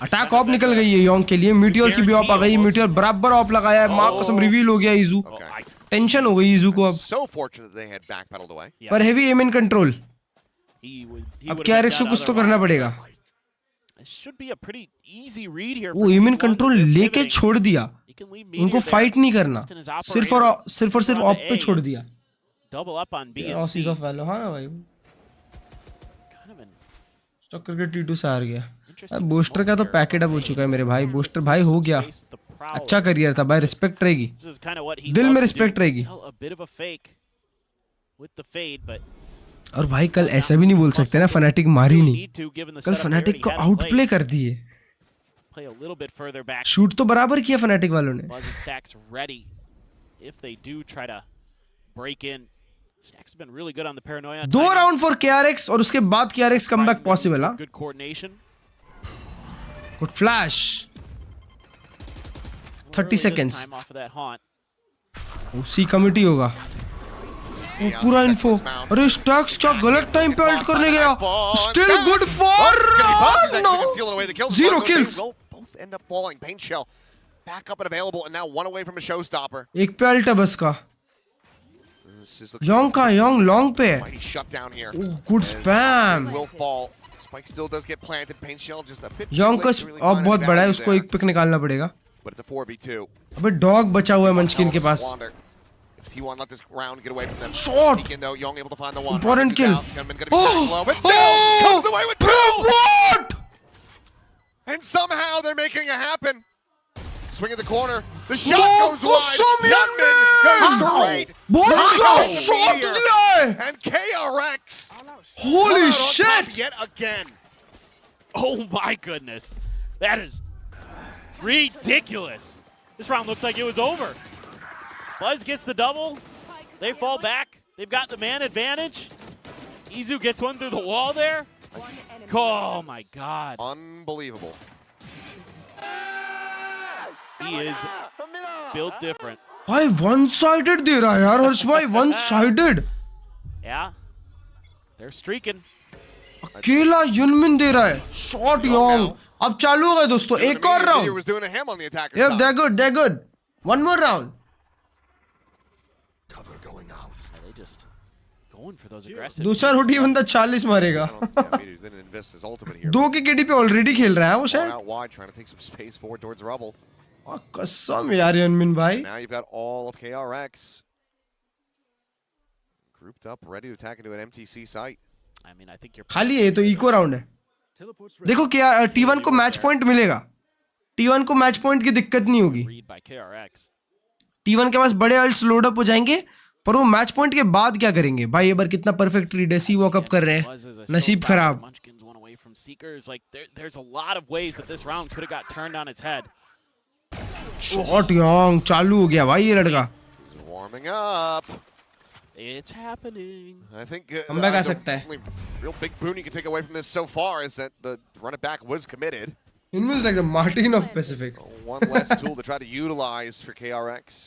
Attack of निकल गई है योंग के लिए. मीटियोर की भी ऑफ आ गई. मीटियोर बराबर ऑफ लगाया है. माँ कसम रिवील हो गया इजू. Okay. टेंशन हो गई इजू को अब. So fortunate they had backpedaled away. Yeah. पर heavy am in control. He अब would KRX को कुछ तो करना पड़ेगा. It should be a pretty easy read here. वो एम इन कंट्रोल लेके छोड़ दिया. उनको फाइट नहीं करना. सिर्फ और ऑफ पे छोड़ दिया. Double up on B and Aussies C. Off वैलो. हाँ ना भाई. Kind of an स्टॉक करके T2 से हार गया. interesting बूस्टर का तो smoke पैकेट अब हो चुका है मेरे भाई. बूस्टर भाई हो गया. Space with the prowler. अच्छा करियर था भाई. रिस्पेक्ट रहेगी. This is kind of what he दिल में loves to रिस्पेक्ट do, रहेगी. sell a bit of a fake with the fade, but और भाई कल ऐसा भी नहीं बोल सकते ना फनाटिक मारी नहीं. need to given the कल setup they फनाटिक को already had in out play place. कर दिए. Play a little bit further back. Shoot तो बराबर किया फनाटिक वालों ने. Buzz and Stacks ready if they do try to break in. Stacks has been really good on the paranoia. 2 round for KRX और उसके बाद KRX कमबैक पॉसिबल. हां Good coordination. Good flash. 30 seconds. Time off of that haunt. उसी committee होगा. वो पूरा info. अरे stacks क्या गलत टाइम पे अल्ट करने गया. Still good for no. 0 kills. Both end up falling. Paint shell back up and available, and now one away from a showstopper. एक पे अल्ट है बस का. योंग का योंग लॉन्ग पे है. Mighty shutdown here. Good spam. Will fall. Spike still does get planted. Paint shell just a bit. Yong का of बहुत बड़ा है. उसको एक पिक निकालना पड़ेगा. But it's a 4v2. अबे डॉग बचा हुआ है मंचकिन के पास. If T1 let this round get away from them. Shot! Beacon, though, Young able to find the one. Important kill. Gunman gonna be back low, but still comes away with two! What? And somehow they're making it happen. Swing at the corner. The shot goes wide. Yunmin goes straight. बहुत क्या shot दिया है. And KRX. Holy shit. Yet again. Oh my goodness. That is ridiculous. This round looked like it was over. Buzz gets the double. They fall back. They've got the man advantage. Izu gets one through the wall there. Oh my god. Unbelievable. He is built different. भाई one-sided दे रहा है यार हर्ष भाई, one-sided. Yeah. They're streaking. अकेला युनमिन दे रहा है. Shot young. अब चालू हो गए दोस्तों, एक और round. Yep, they're good, they're good. One more round. They just going for those aggressive. दो चार रोटी बंदा 40 मारेगा. दो के केडी पे ऑलरेडी खेल रहा है वो शायद. कसम यार युनमिन भाई. Now you've got all of KRX grouped up, ready to attack into an MTC site. I mean, I think you're खाली है तो इको राउंड है. देखो क्या T1 को मैच पॉइंट मिलेगा. T1 को मैच पॉइंट की दिक्कत नहीं होगी. T1 के पास बड़े अल्ट्स लोड अप हो जाएंगे, पर वो मैच पॉइंट के बाद क्या करेंगे भाई. ये बार कितना परफेक्ट रीड है, सी वॉक अप कर रहे हैं, नसीब खराब. There's a lot of ways that this round could have got turned on its head. Shot young चालू हो गया भाई ये लड़का. Warming up. It's happening. I think comeback आ सकता है. Real big boon you can take away from this so far is that the run it back was committed. Inman's like the Martin of Pacific. One less tool to try to utilize for KRX.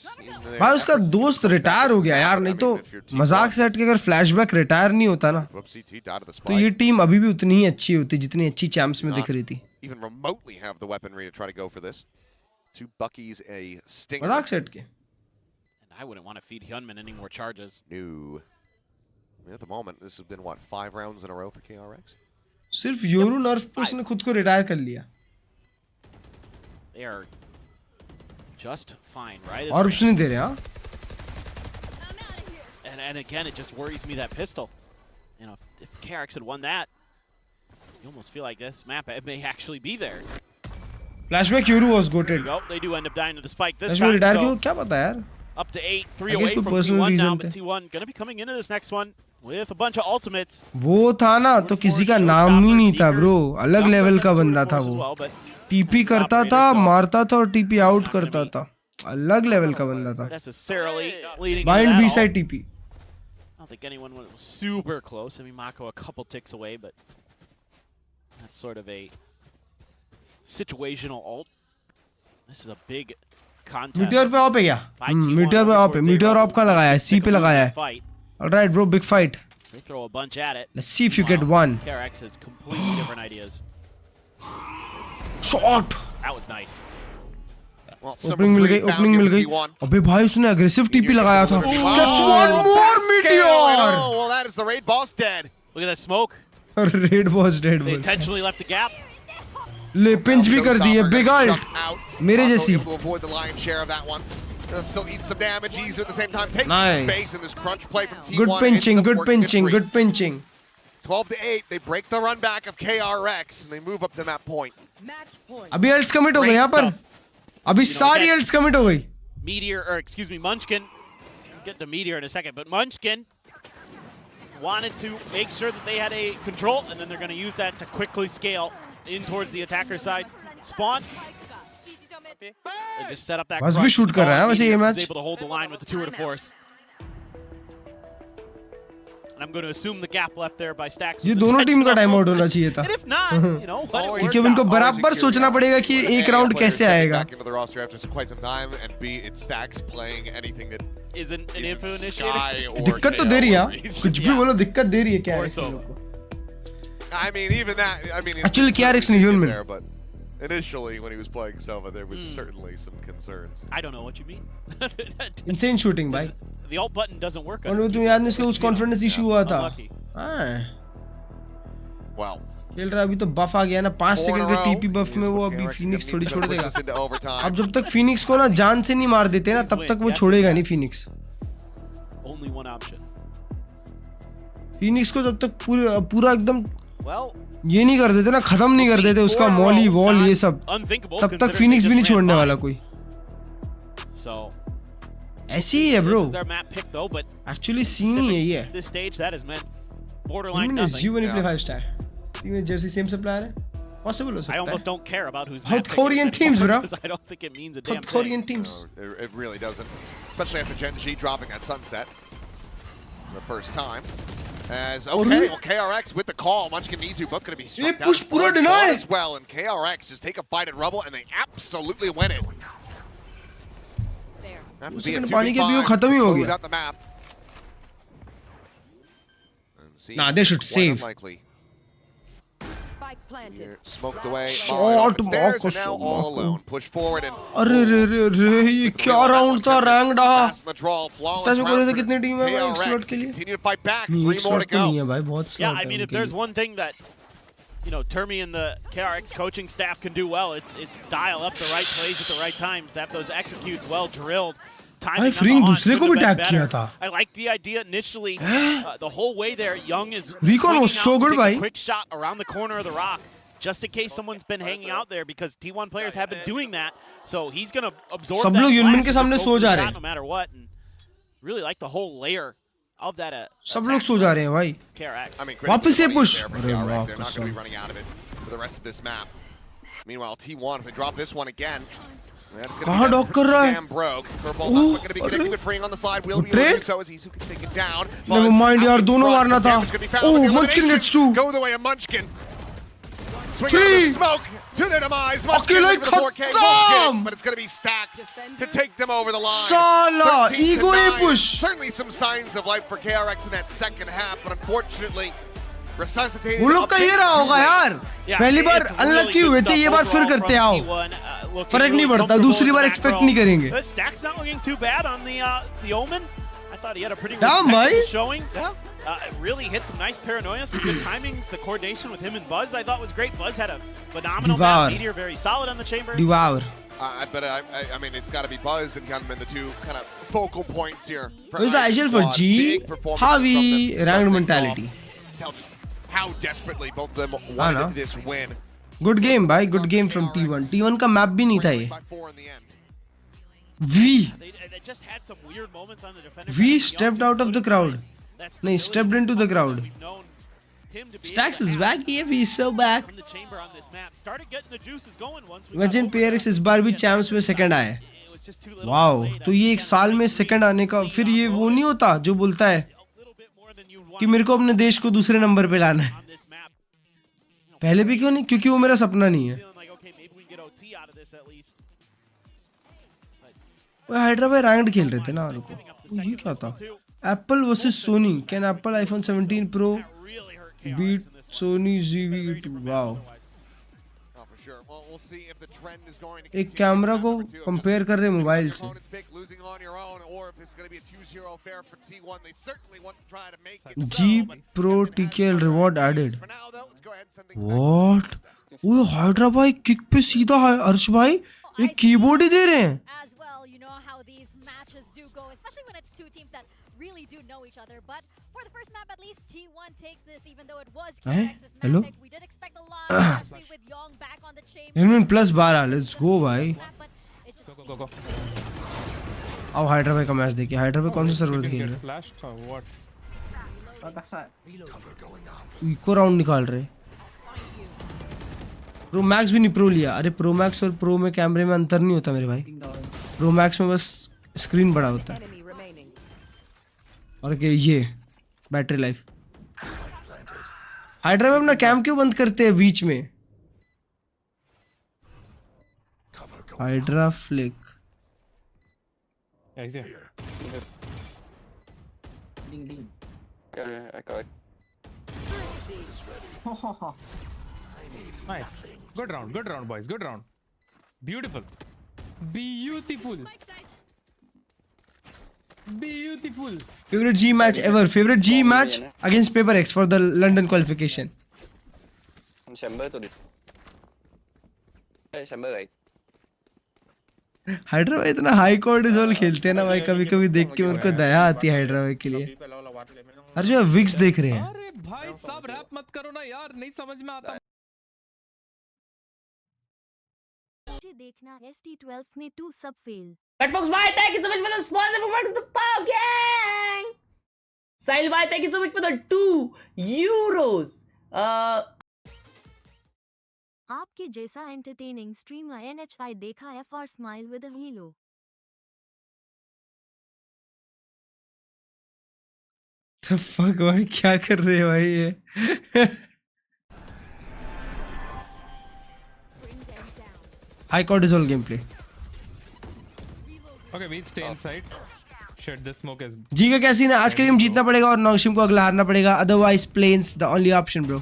भाई उसका दोस्त retire हो गया यार, नहीं तो मजाक से हट के अगर फ्लैशबैक रिटायर नहीं होता ना तो ये टीम अभी भी उतनी ही अच्छी होती जितनी अच्छी चैंप्स में दिख रही थी. Even remotely have the weaponry to try to go for this. Two Buckies, a Stinger. मजाक से हट के. I wouldn't want to feed Hyunmin any more charges. No. I mean, at the moment, this has been what, 5 rounds in a row for KRX? सिर्फ Yoru नर्फ पे उसने खुद को retire कर लिया. They are just fine, right? और कुछ नहीं दे रहे हाँ. And again, it just worries me that pistol. You know, if KRX had won that, you almost feel like this map it may actually be theirs. Flashback Yoru was goated. They do end up dying to the spike this time. Retire क्यों क्या पता यार. Up to 8, 3 away from T1 now, but T1 gonna be coming into this next one with a bunch of ultimates. वो था ना तो किसी का नाम ही नहीं था ब्रो, अलग लेवल का बंदा था वो. टीपी करता था, मारता था और टीपी आउट करता था. अलग लेवल का बंदा था. Bind B side TP. I don't think anyone was super close. I mean, Mako a couple ticks away, but that's sort of a situational ult. This is a big contest. Meteor पे of है क्या? Meteor पे of है. Meteor of का लगाया है, C पे लगाया है. Alright bro, big fight. They throw a bunch at it. Let's see if you get one. KRX has completely different ideas. Shot. That was nice. Opening मिल गई. अबे भाई उसने एग्रेसिव टीपी लगाया था. Gets one more meteor. Oh, well that is the raid boss dead. Look at that smoke. Raid boss dead. They intentionally left a gap. ले pinch भी कर दी है बिग अल्ट मेरे जैसी. Avoid the lion's share of that one. Still eat some damage. Ease at the same time. Take space in this crunch play from T1. Good pinching, good pinching, good pinching. 12-8. They break the run back of KRX and they move up to that point. अभी अल्ट्स commit हो गए यहाँ पर. अभी सारी अल्ट्स commit हो गई. Meteor, or excuse me, Munchkin. We'll get the Meteor in a second, but Munchkin wanted to make sure that they had a control, and then they're going to use that to quickly scale in towards the attacker side. Spawn. They just set up that. बस भी shoot कर रहा है वैसे ये match. Able to hold the line with the tour de force. And I'm going to assume the gap left there by Stacks. ये दोनों team का टाइम आउट होना चाहिए था. And if not, you know, क्योंकि उनको बराबर सोचना पड़ेगा कि एक राउंड कैसे आएगा. दिक्कत तो दे रही है. कुछ भी बोलो दिक्कत दे रही है क्या है को. Actually KRX ने यून में. Initially, when he was playing Sova, there was certainly some concerns. I don't know what you mean. Insane shooting, bhai. The alt button doesn't work. और तुम याद नहीं इसका कुछ confidence issue हुआ था. हाँ. Well. खेल रहा अभी तो buff आ गया ना 5 सेकंड के TP buff में वो अभी Phoenix थोड़ी छोड़ देगा. अब जब तक Phoenix को ना जान से नहीं मार देते ना तब तक वो छोड़ेगा नहीं Phoenix. Only one option. Phoenix को जब तक पूरा एकदम ये नहीं कर देते ना, खत्म नहीं कर देते उसका मॉली वॉल ये सब, तब तक फिनिक्स भी नहीं छोड़ने वाला कोई. So ऐसी ही है bro. this is their map pick though, but Actually scene ही यही है. this stage that is meant borderline Even nothing. you when you play 5 star. Team में jersey same supplier है. Possible हो सकता I है. almost don't care about who's South Korean teams, bro. I don't think it means a damn South thing. Korean teams. No, it really doesn't. Especially after Gen G dropping that sunset for the first time. As okay, well, KRX with the call, Munchkin and Mizu both going to be struck down. Push pura deny as well, and KRX just take a bite at Rubble, and they absolutely win it. After being 2v5, close out the map. Nah, they should save. Unlikely. Spike planted. Smoked away. Short Upstairs and now all alone. Push forward and अरे रे रे रे ये क्या round था rank डा pass the draw. Flawless सच में round से for कितनी टीम है भाई एक स्लॉट KRX. के लिए Continue to fight back. नहीं 3 एक more स्लॉट to तो नहीं go. है भाई बहुत slot Yeah, I mean, if there's one thing that Termi and the KRX coaching staff can do well, it's dial up the right plays at the right times. Have those executes well drilled. भाई फ्रींग दूसरे को भी tag किया था. I like the idea initially. The whole way there, Young is Recon was so good, a भाई. quick shot around the corner of the rock, just in case someone's been hanging out there, because T1 players have been doing that. So he's gonna absorb सब that लोग यूनमिन के flash and सामने just सो go जा through रहे that हैं. no matter what. And really like the whole layer of that. सब लोग सो जा रहे हैं भाई. KRX. I mean, वापस से push. there for KRX. They're not going to be running out of it for the rest of this map. Meanwhile, T1, if they drop this one again, कहाँ dock कर रहा है? damn broke. Curveball not going to be connected, but freeing on the side will be able to do so as Izu can take it down. Never mind यार दोनों मारना था. Oh, Munchkin gets 2. Go the way of Munchkin. Swing 3. out the smoke to their demise. Munchkin अकेला looking for the 4K. Won't get it, but it's going to be Stacks to take them over the line. साला 13 to ego ये 9. push. Certainly some signs of life for KRX in that second half, but unfortunately, resuscitated. वो लोग का ये रहा होगा यार. पहली बार अनलकी हुए थे, ये बार फिर करते आओ. फर्क नहीं पड़ता, दूसरी बार एक्सपेक्ट नहीं करेंगे. Stacks not looking too bad on the Omen. I thought he had a pretty Damn, respectable showing. Really hit some nice paranoia, some good timings. The coordination with him and Buzz I thought was great. Buzz had a phenomenal Devour. map. Meteor very solid on the chamber. Devour. But I mean, it's got to be Buzz and Gunman, the two kind of focal points here. Who's the IGL for G? Heavy ranked mentality. Tell just how desperately both of them wanted this win. Good game भाई, good game from T1. T1 का map भी नहीं था ये. By 4 in the end. They just had some weird moments on the defender. We stepped out of the crowd. That's नहीं, stepped into the crowd. We've known him to be Stacks able is to back. Yeah, we so back. from the chamber on this map. Started getting the juices going once we Imagine got over KRX there. इस बार भी champs में second आए. It was just too little wow, too late. तो ये एक साल में second आने का फिर ये वो नहीं होता जो बोलता है A little bit more than you'd want कि मेरे को अपने देश को दूसरे नंबर पे लाना है. on this map. पहले भी क्यों नहीं? क्योंकि वो मेरा सपना नहीं है. Feeling like, okay, maybe we can get OT out of this at least. वो हैदराबाद रैंक्ड खेल रहे थे ना रुको. ये क्या था? Apple versus Sony. Can Apple iPhone 17 pro Really hurt KRX beat in this one. Sony ZV? Wow. Oh, for sure. Well, we'll see if the trend is going to एक continue. कैमरा को Number 2. Compare कर रहे हैं mobile से. Opponent's pick, losing on your own, or if this is going to be a 2-0 affair for T1. They certainly want to try to make it G so, but Pro they've had TKL some reward opportunities. added. For now, though, let's go ahead and send things back. What? वो hydra भाई kick पे सीधा अर्श भाई एक keyboard ही दे रहे हैं. As well, you know how these matches do go, especially when it's two teams that really do know each other. But for the first map, at least T1 takes this, even though it was KRX's map Hello? pick. We did expect a lot, especially with Young back on the chamber. इनमें plus 12. Let's go भाई. But it just Go. आओ hydra भाई का match देखिए. Hydra भाई कौन सा server खेल रहे हैं? Flashed or what? Eco round निकाल रहे. प्रो मैक्स भी नहीं प्रो लिया. अरे प्रो मैक्स और प्रो में कैमरे में अंतर नहीं होता मेरे भाई. प्रो मैक्स में बस स्क्रीन बड़ा होता है. Enemy remaining. और क्या ये बैटरी लाइफ. हाइड्रा में अपना कैम क्यों बंद करते हैं बीच में? Hydra flick. Yeah, he's here. Ding ding. Yeah, I got it. Nice. Good round, boys. Good round. Beautiful. Beautiful. Favorite G match ever. Favorite G match against Paper X for the London qualification. Hydra भाई इतना high cortisol खेलते हैं ना भाई. कभी कभी देख के उनको दया आती है हाइड्रा भाई के लिए. अरे जो विक्स देख रहे हैं. अरे भाई सब रैप मत करो ना यार, नहीं समझ में आता. देखना ST12 में 2 सब fail. But folks, bye. Thank you so much for the sponsor for the Pow Gang. Sahil, bye. Thank you so much for the €2. आपके जैसा एंटरटेनिंग स्ट्रीमर NHI देखा FR smile with a Helo. The fuck भाई क्या कर रहे हैं भाई ये? High cortisol gameplay. Okay, we stay inside. Shit, this smoke is. जी का कैसी ना आज का गेम जीतना पड़ेगा और नौशिम को अगला हारना पड़ेगा. Otherwise, planes the only option, bro.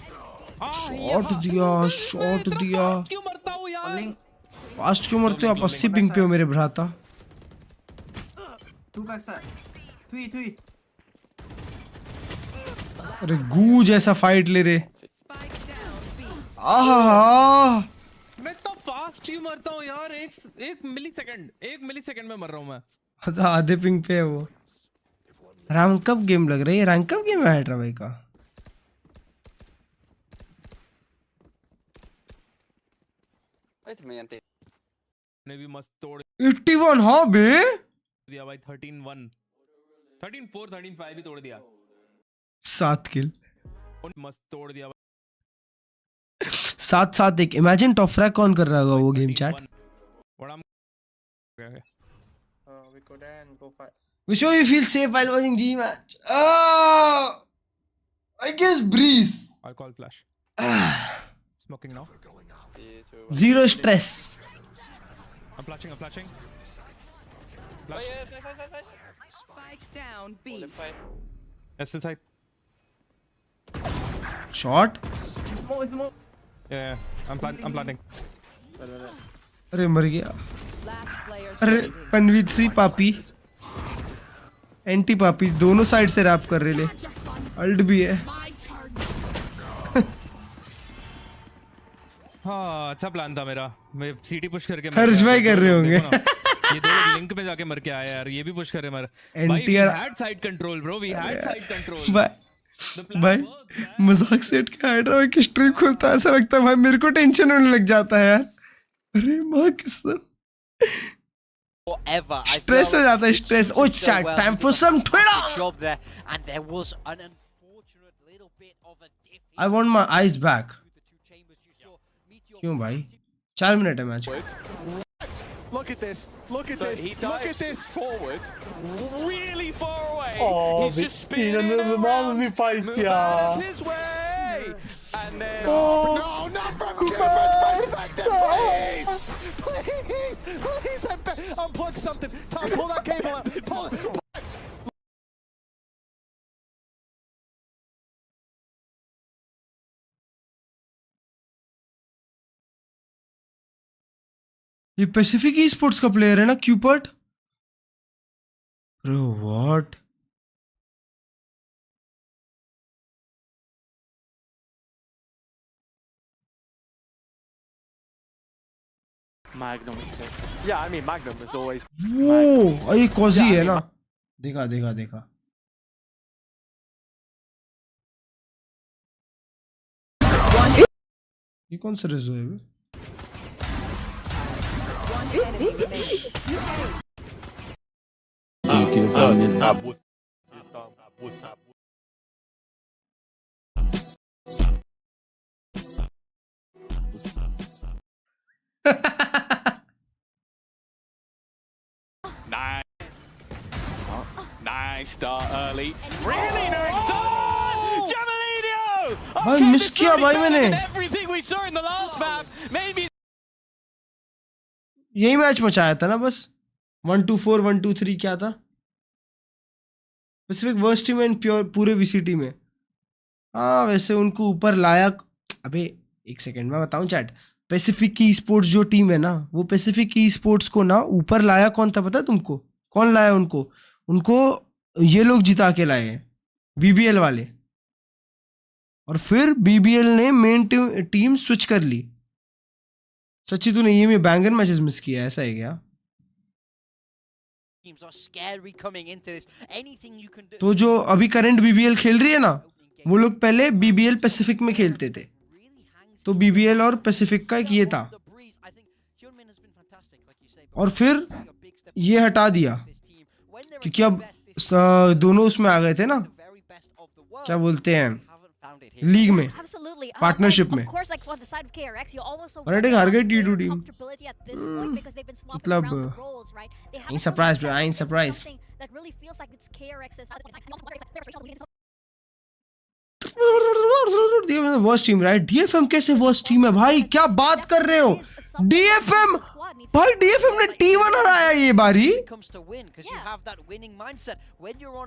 Shot दिया. क्यों मरता हूँ यार? फास्ट क्यों मरते हो आप? 80 पिंग पे हो मेरे भ्राता. 2 backside. 3. अरे गू जैसा फाइट ले रे. आहा. मैं तो फास्ट क्यों मरता हूँ यार? एक मिलीसेकंड में मर रहा हूँ मैं. आधे पिंग पे है वो. रैंक अप गेम लग रही है. रैंक अप गेम है हाइड्रा भाई का. ने भी मस्त तोड़ 81 हाँ बे दिया भाई. 13-1 13-4 13-5 भी तोड़ दिया. 7 किल मस्त तोड़ दिया. 7 एक. इमेजिन टॉप फ्रैग कौन कर रहा होगा वो game chat. We couldn't go fight. We sure you feel safe while watching G match. I guess breeze. I'll call flash. Smoking now. Zero stress. I'm flashing. Spike down B. Still side. Shot. Yeah. I'm planting. अरे मर गया. Last player अरे standing. 1v3 पापी anti पापी दोनों side से rap कर रहे ले. अल्ट भी है. हाँ अच्छा प्लान था मेरा. मैं सीटी पुश करके हर्ष भाई कर रहे होंगे. ये दो लोग लिंक में जाके मर के आए यार. ये भी पुश करे मर. NTR we had side control bro. We had side control. भाई मजाक सेट के हाइड्रा भाई की स्ट्रीम खोलता है ऐसा लगता है भाई मेरे को टेंशन होने लग जाता है यार. अरे माँ किस्म स्ट्रेस हो जाता है. Stress. Oh chat time for some Twitter. I want my eyes back. क्यों भाई 4 मिनट है match. Look at this. Look at this. Look at this. Forward, really far away. Oh, he's just spinning around, moving out of his way. And then no, not from Cupid's perspective, please. Please, unplug something. Tom, pull that cable out. Pull. ये Pacific esports का player है ना क्यूपर्ट. Bro what. Magnum exists. Yeah, I mean Magnum is always. वो ये कॉजी है ना. देखा. ये कौन सा रेज़ो है बे? Nice start early. Really nice start. Jamalino. भाई मिस किया भाई मैंने. Everything we saw in the last map. Maybe. यही मैच मचाया था ना बस. 1-2-4 1-2-3 क्या था. Pacific worst team and pure पूरे VCT में. हाँ वैसे उनको ऊपर लाया. अबे एक सेकंड मैं बताऊं चैट. पैसिफिक की स्पोर्ट्स जो टीम है ना वो पैसिफिक की स्पोर्ट्स को ना ऊपर लाया कौन था पता है तुमको? कौन लाया उनको ये लोग जिता के लाए हैं BBL वाले. और फिर BBL ने मेन टीम स्विच कर ली. सच्ची तूने ये में बैंगर मैचेस मिस किया ऐसा है क्या? तो जो अभी करंट BBL खेल रही है ना वो लोग पहले BBL पैसिफिक में खेलते थे. तो BBL और पैसिफिक का एक ये था और फिर ये हटा दिया क्योंकि अब दोनों उसमें आ गए थे ना, क्या बोलते हैं, लीग में, पार्टनरशिप में। और एक हार गई T2 टीम। मतलब I surprised, I surprised. Worst team right? DFM कैसे वर्स्ट टीम है भाई? क्या बात कर रहे हो? DFM भाई, DFM ने T1 हराया ये बारी।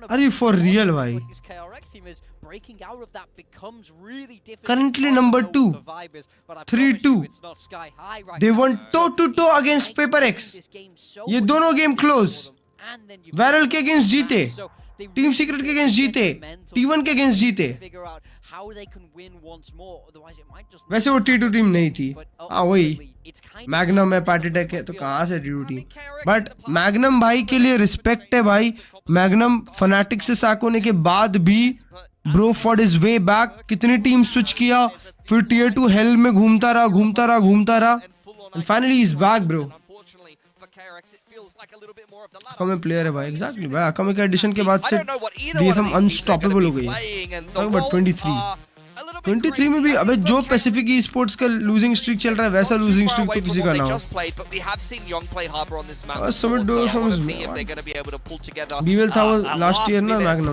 अरे फॉर रियल भाई? Currently number 2, 3-2. They won toe-to-toe against KRX. ये दोनों गेम क्लोज। वायरल के अगेंस्ट जीते, टीम सीक्रेट के अगेंस्ट जीते, T1 के अगेंस्ट जीते। वैसे वो T2 टीम नहीं थी। हाँ वही मैग्नम है, पार्टी टेक है, तो कहाँ से T2 टीम? बट मैग्नम भाई के लिए रिस्पेक्ट है भाई। मैग्नम फनाटिक से साक होने के बाद भी bro for his way back, कितनी टीम स्विच किया, फिर Tier 2 हेल में घूमता रहा and finally is back bro. अकामे प्लेयर है भाई। एग्जैक्टली भाई, अकामे के एडिशन के बाद से DFM अनस्टॉपेबल हो गई है। 23 में भी अबे जो पैसिफिक ई स्पोर्ट्स का लूजिंग स्ट्रीक चल रहा है, वैसा लूजिंग स्ट्रीक तो किसी का ना हो। Summit Door from his BWL था वो लास्ट ईयर ना मैग्नम।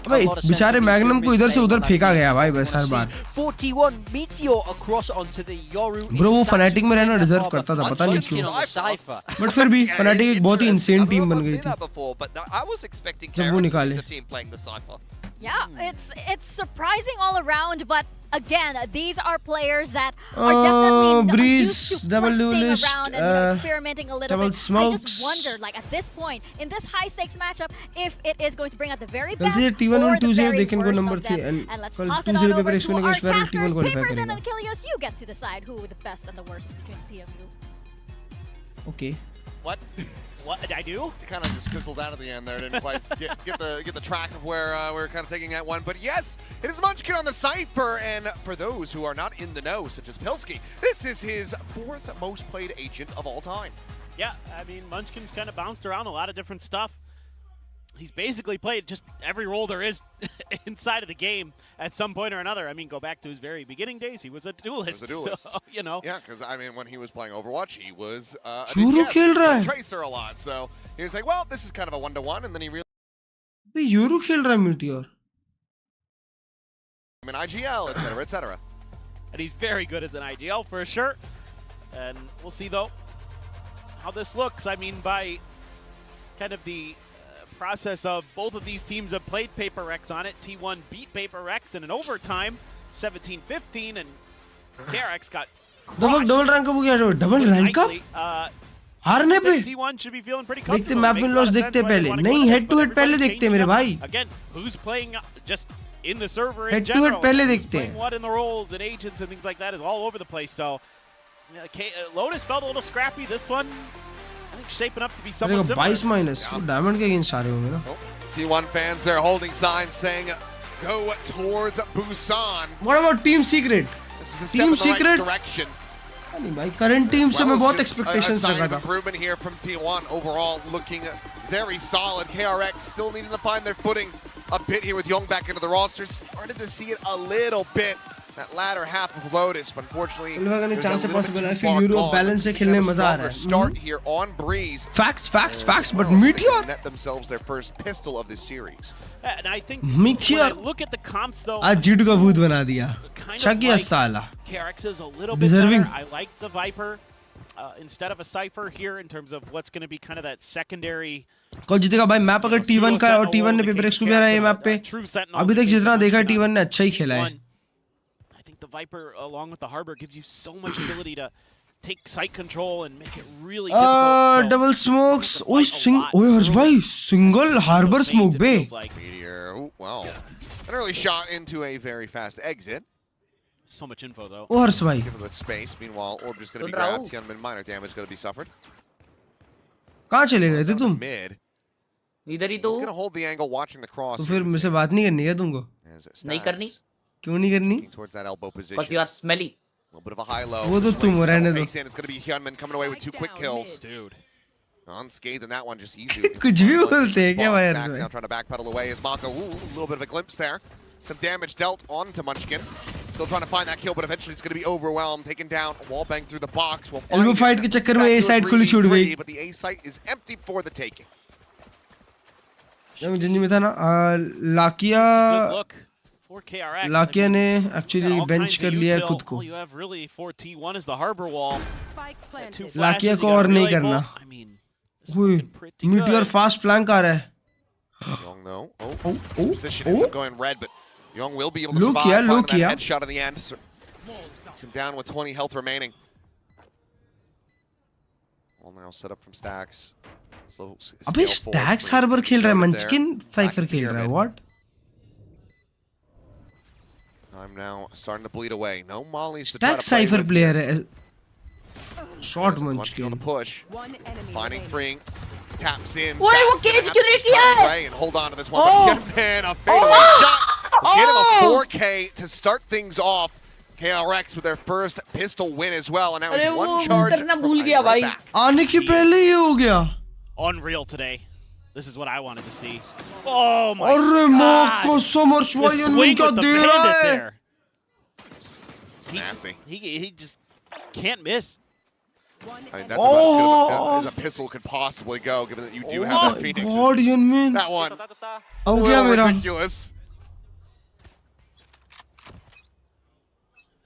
भाई बेचारे मैग्नम को इधर से उधर फेंका गया भाई बस हर बार। ब्रो वो फनाटिक में रहना डिजर्व करता था, पता नहीं क्यों, बट फिर भी फनाटिक एक बहुत ही इंसेन टीम बन गई थी जब वो निकाले। Yeah, it's surprising all around, but again, these are players that are definitely not used to flexing around and experimenting a little bit. I just wonder, like at this point, in this high stakes matchup, if it is going to bring out the very best or the very worst of them. And let's toss it on over to our casters. Papers and Achilles, you get to decide who the best and the worst is between the two of you. Okay. What did I do? It kind of just fizzled out at the end there. Didn't quite get the track of where we're kind of taking that one. But yes, it is Munchkin on the Cypher. And for those who are not in the know, such as Pilsky, this is his 4th most played agent of all time. Yeah, I mean, Munchkin's kind of bounced around a lot of different stuff. He's basically played just every role there is inside of the game at some point or another. I mean, go back to his very beginning days. He was a duelist. So, you know. Yeah, because I mean, when he was playing Overwatch, he was a Tracer a lot. So he was like, well, this is kind of a 1-to-1, and then he realized. Yoru खेल रहा है Meteor. I mean, IGL, etc., etc. And he's very good as an IGL for sure. And we'll see though how this looks. I mean, by kind of the process of both of these teams have played KRX on it. T1 beat KRX in an overtime, 17-15, and KRX got double rank up हो गया। Double rank up हारने पे T1 should be feeling pretty comfortable. देखते map win loss देखते पहले, नहीं head to head पहले देखते मेरे भाई। Again, who's playing just in the server in head general? to head पहले देखते हैं। What in the roles and agents and things like that is all over the place. So Lotus felt a little scrappy. This one, I think, shaping up to be somewhat similar. 22 minus वो diamond के against आ रहे होंगे ना। T1 fans there holding signs saying go towards Busan. What about Team Secret? This is a step in the right direction. नहीं भाई, current team से मैं बहुत एक्सपेक्टेशंस रखा था। Improvement here from T1 overall looking very solid. KRX still needing to find their footing a bit here with Young back into the roster. Started to see it a little bit. That latter half of Lotus, but unfortunately, chance possible. I feel Euro balance से खेलने मजा आ रहा है. Start here on Breeze. Facts. But Meteor net themselves their first pistol of this series. And I think Meteor, when I look at the comps though, आज जीटू का भूत बना दिया. छकिया साला. KRX is a little bit better. I like the Viper instead of a Cypher here in terms of what's going to be kind of that secondary. कौन जीतेगा भाई? Map अगर T1 का है और T1 ने KRX को भी हराया ये मैप पे. अभी तक जितना देखा T1 ने अच्छा ही खेला है. The Viper, along with the Harbor, gives you so much ability to take site control and make it really difficult. Double smokes. ओए हर्ष भाई, single Harbor smoke bay. Meteor, wow. An early shot into a very fast exit. So much info though. ओ हर्ष भाई. Give it with space. Meanwhile, Orb just going to be grabbed. Gonna be minor damage going to be suffered. कहाँ चले गए थे तुम? Mid. इधर ही तो. He's going to hold the angle, watching the cross. तो फिर मुझसे बात नहीं करनी है तुमको? नहीं करनी. क्यों नहीं करनी? Towards that elbow position. Because you are smelly. A little bit of a high-low. वो तो तुम हो रहने दो. It's going to be Hyunmin coming away with 2 quick kills. Dude. Unscathed in that one, just easy. कुछ भी बोलते हैं क्या भाई Stacks now trying to backpedal away as Mako. Ooh, a little bit of a glimpse there. Some damage dealt onto Munchkin. Still trying to find that kill, but eventually it's going to be overwhelmed. Taken down, wall bang through the box. We'll find Elbow fight के चक्कर में A side खुली छूट गई. But the A site is empty for the taking. जब जिंजी में था ना लाकिया ने एक्चुअली बेंच कर लिया खुद को. लाकिया को और नहीं करना. Meteor fast flank आ रहा है. Young though. Oh. Position ends up going red, but Young will be able to survive. Look that headshot at the end. Takes him down with 20 health remaining. All now set up from Stacks. So अबे Stacks Harbor खेल रहा है, Munchkin Cypher खेल रहा है. What? I'm now starting to bleed away. No mollies to Stacks Cypher player है. Short Munchkin. On the push. Finding freeing. Taps in. वो cage क्यों नहीं किया है? And hold on to this one. But man, a fadeaway shot. Get him a 4K to start things off. KRX with their first pistol win as well, and now he's one charge back. आने के पहले ही हो गया. Unreal today. This is what I wanted to see. Oh my अरे God! so much The swing with the bandit there. He just can't miss. I mean, that's about as a pistol could possibly go, given that you do have that Phoenix. God, that one. हो गया मेरा. Ridiculous.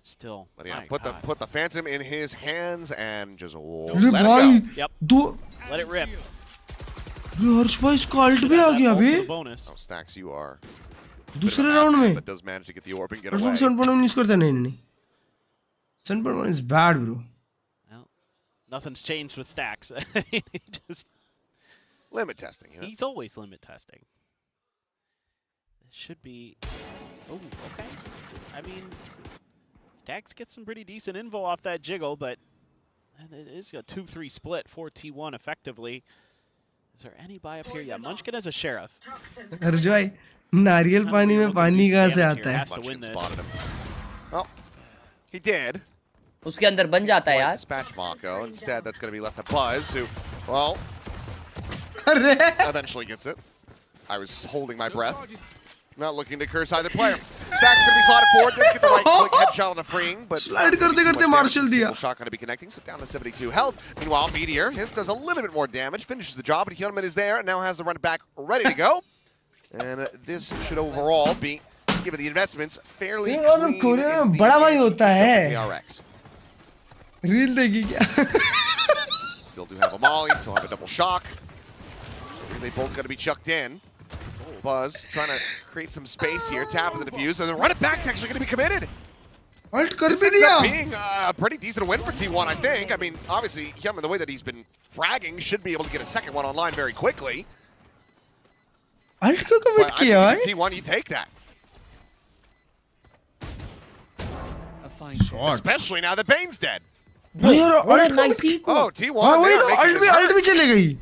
Still, but yeah, put the Phantom in his hands and just let it go. Yep. Let it rip. हर्ष भाई इसका alt भी आ गया अभी. Oh, Stacks, you are. दूसरे round में. But does manage to get the orb and get away. 7.1 नहीं करता नहीं. 7.1 is bad, bro. Well, nothing's changed with Stacks. He just limit testing. You know? He's always limit testing. This should be. Oh, okay. I mean, Stacks gets some pretty decent info off that jiggle, but it is a 2-3 split, 4T1 effectively. Is there any buy up here? Yeah, Munchkin has a sheriff. हर्ष भाई नारियल पानी में पानी कहाँ से आता है? Munchkin spotted him. Well, he did. उसके अंदर बन जाता है यार. Dispatch Mako. Instead, that's going to be left to Buzz, who, well, eventually gets it. I was holding my breath. Not looking to curse either player. Stacks going to be slotted forward. Doesn't get the right click headshot on a freeing, but slide करते Marshall दिया. Shot going to be connecting, so down to 72 health. Meanwhile, Meteor, his does a little bit more damage, finishes the job, but Hyunmin is there and now has the run back ready to go. And this should overall be, given the investments, fairly clean. Korea में बड़ा भाई होता है. KRX. Reel देगी क्या? Still do have a molly, still have a double shock. They both got to be chucked in. Buzz trying to create some space here, tap with the defuse, and the run it back's actually going to be committed. This ends up being a pretty decent win for T1, I think. I mean, obviously, Hyunmin, the way that he's been fragging, should be able to get a second one online very quickly. Alt क्यों commit किया है? T1, you take that. Especially now that Bane's dead. What a nice eco. Oh, T1. alt भी चले गई.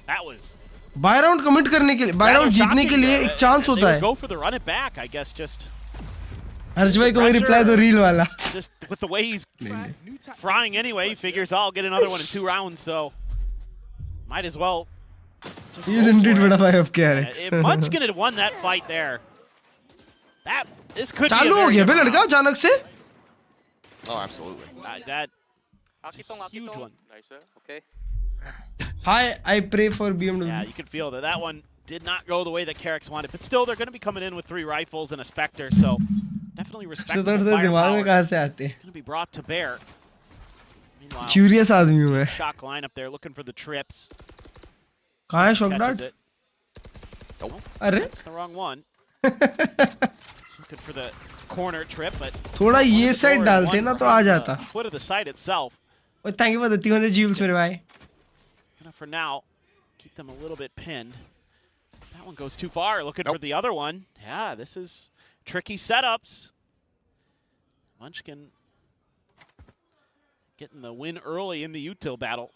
That was. Buy round commit करने के लिए, bye round जीतने के लिए एक चांस होता है. Go for the run it back, I guess. Just. हर्ष भाई को रिप्लाई दो रील वाला. Just with the way he's frying anyway, he figures I'll get another one in 2 rounds, so might as well. He's indeed bada fight of KRX. If Munchkin had won that fight there, this could be a चालू हो गया बे लड़का अचानक से. Oh, absolutely. That's a huge one. Okay. Hi, I pray for BMW. Yeah, you can feel that one did not go the way that KRX wanted, but still they're going to be coming in with 3 rifles and a Spectre, so definitely respect the दिमाग में कहाँ से आते हैं? Going to be brought to bear. Meanwhile, Curious आदमी हूँ मैं. Shock line up there looking for the trips. कहाँ है shock dart? Nope. अरे? That's the wrong one. Looking for the corner trip, but थोड़ा ये साइड डालते ना तो आ जाता. Foot of the site itself. Oh, thank you for the 200 jewels, मेरे भाई. Gonna for now keep them a little bit pinned. That one goes too far. Looking for the other one. Yeah, this is tricky setups. Munchkin getting the win early in the util battle.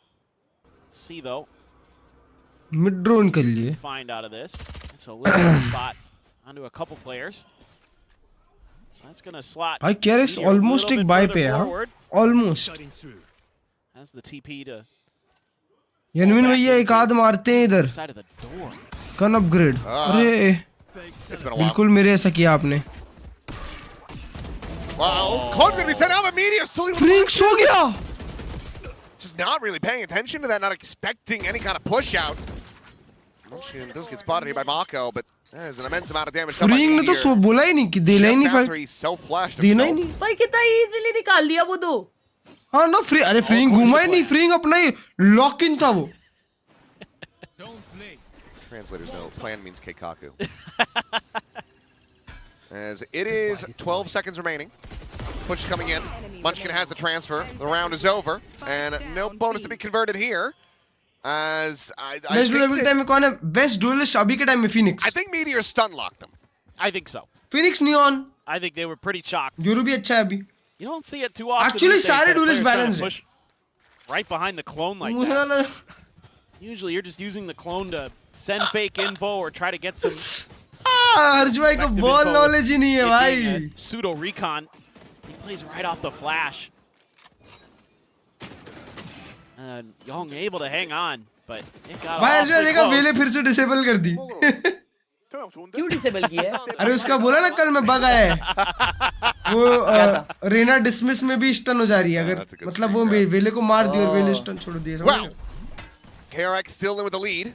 Let's see though. Mid drone कर लिए. Find out of this. It's a little spot onto a couple players. So that's gonna slot. भाई KRX Meteor a almost little एक bit buy further पे है, हाँ? forward. Almost. Has the TP to यनविन भैया एक आध मारते हैं इधर. side of the door. Gun upgrade. अरे बिल्कुल मेरे ऐसा किया आपने. Wow, Klurge gonna be sent out, but Meteor still Freaks हो गया. just not really paying attention to that, not expecting any kind of push out. Munchkin does get spotted here by Mako, but there's an immense amount of damage done by Freeing ने तो Meteor. सो बोला ही नहीं कि देना ही नहीं Just after fight. he self-flashed देना ही himself. नहीं. भाई कितना इजीली निकाल दिया वो तो. हाँ ना फ्री अरे फ्रीइंग घुमा ही नहीं. फ्रीइंग अपना ही लॉक इन था वो. Translators know plan means Keikaku. As it is 12 seconds remaining. Push coming in. Munchkin has the transfer. The round is over. And no bonus to be converted here. As I best duel time में कौन है? Best duelist अभी के time में Phoenix. think Meteor stun locked them. I think so. Phoenix Neon. I think they were pretty shocked. Euro भी अच्छा है अभी. You don't see it too often. Actually, these days सारे that a duelists player's trying to balance push right behind the clone like that. है. Usually, you're just using the clone to send fake info or try to get some हर्ष भाई को ball knowledge ही नहीं है भाई. pseudo recon. He plays right off the flash. And Young able to hang on, but it got भाई हर्ष भाई awfully देखा close. वेले फिर से डिसेबल कर दी. क्यों डिसेबल की है? अरे उसका बोला ना कल मैं बग आया है. वो रेना डिसमिस में भी स्टन हो जा रही है अगर मतलब वो वेले को मार दी और वेले स्टन छोड़ दिए. Wow. KRX still in with the lead.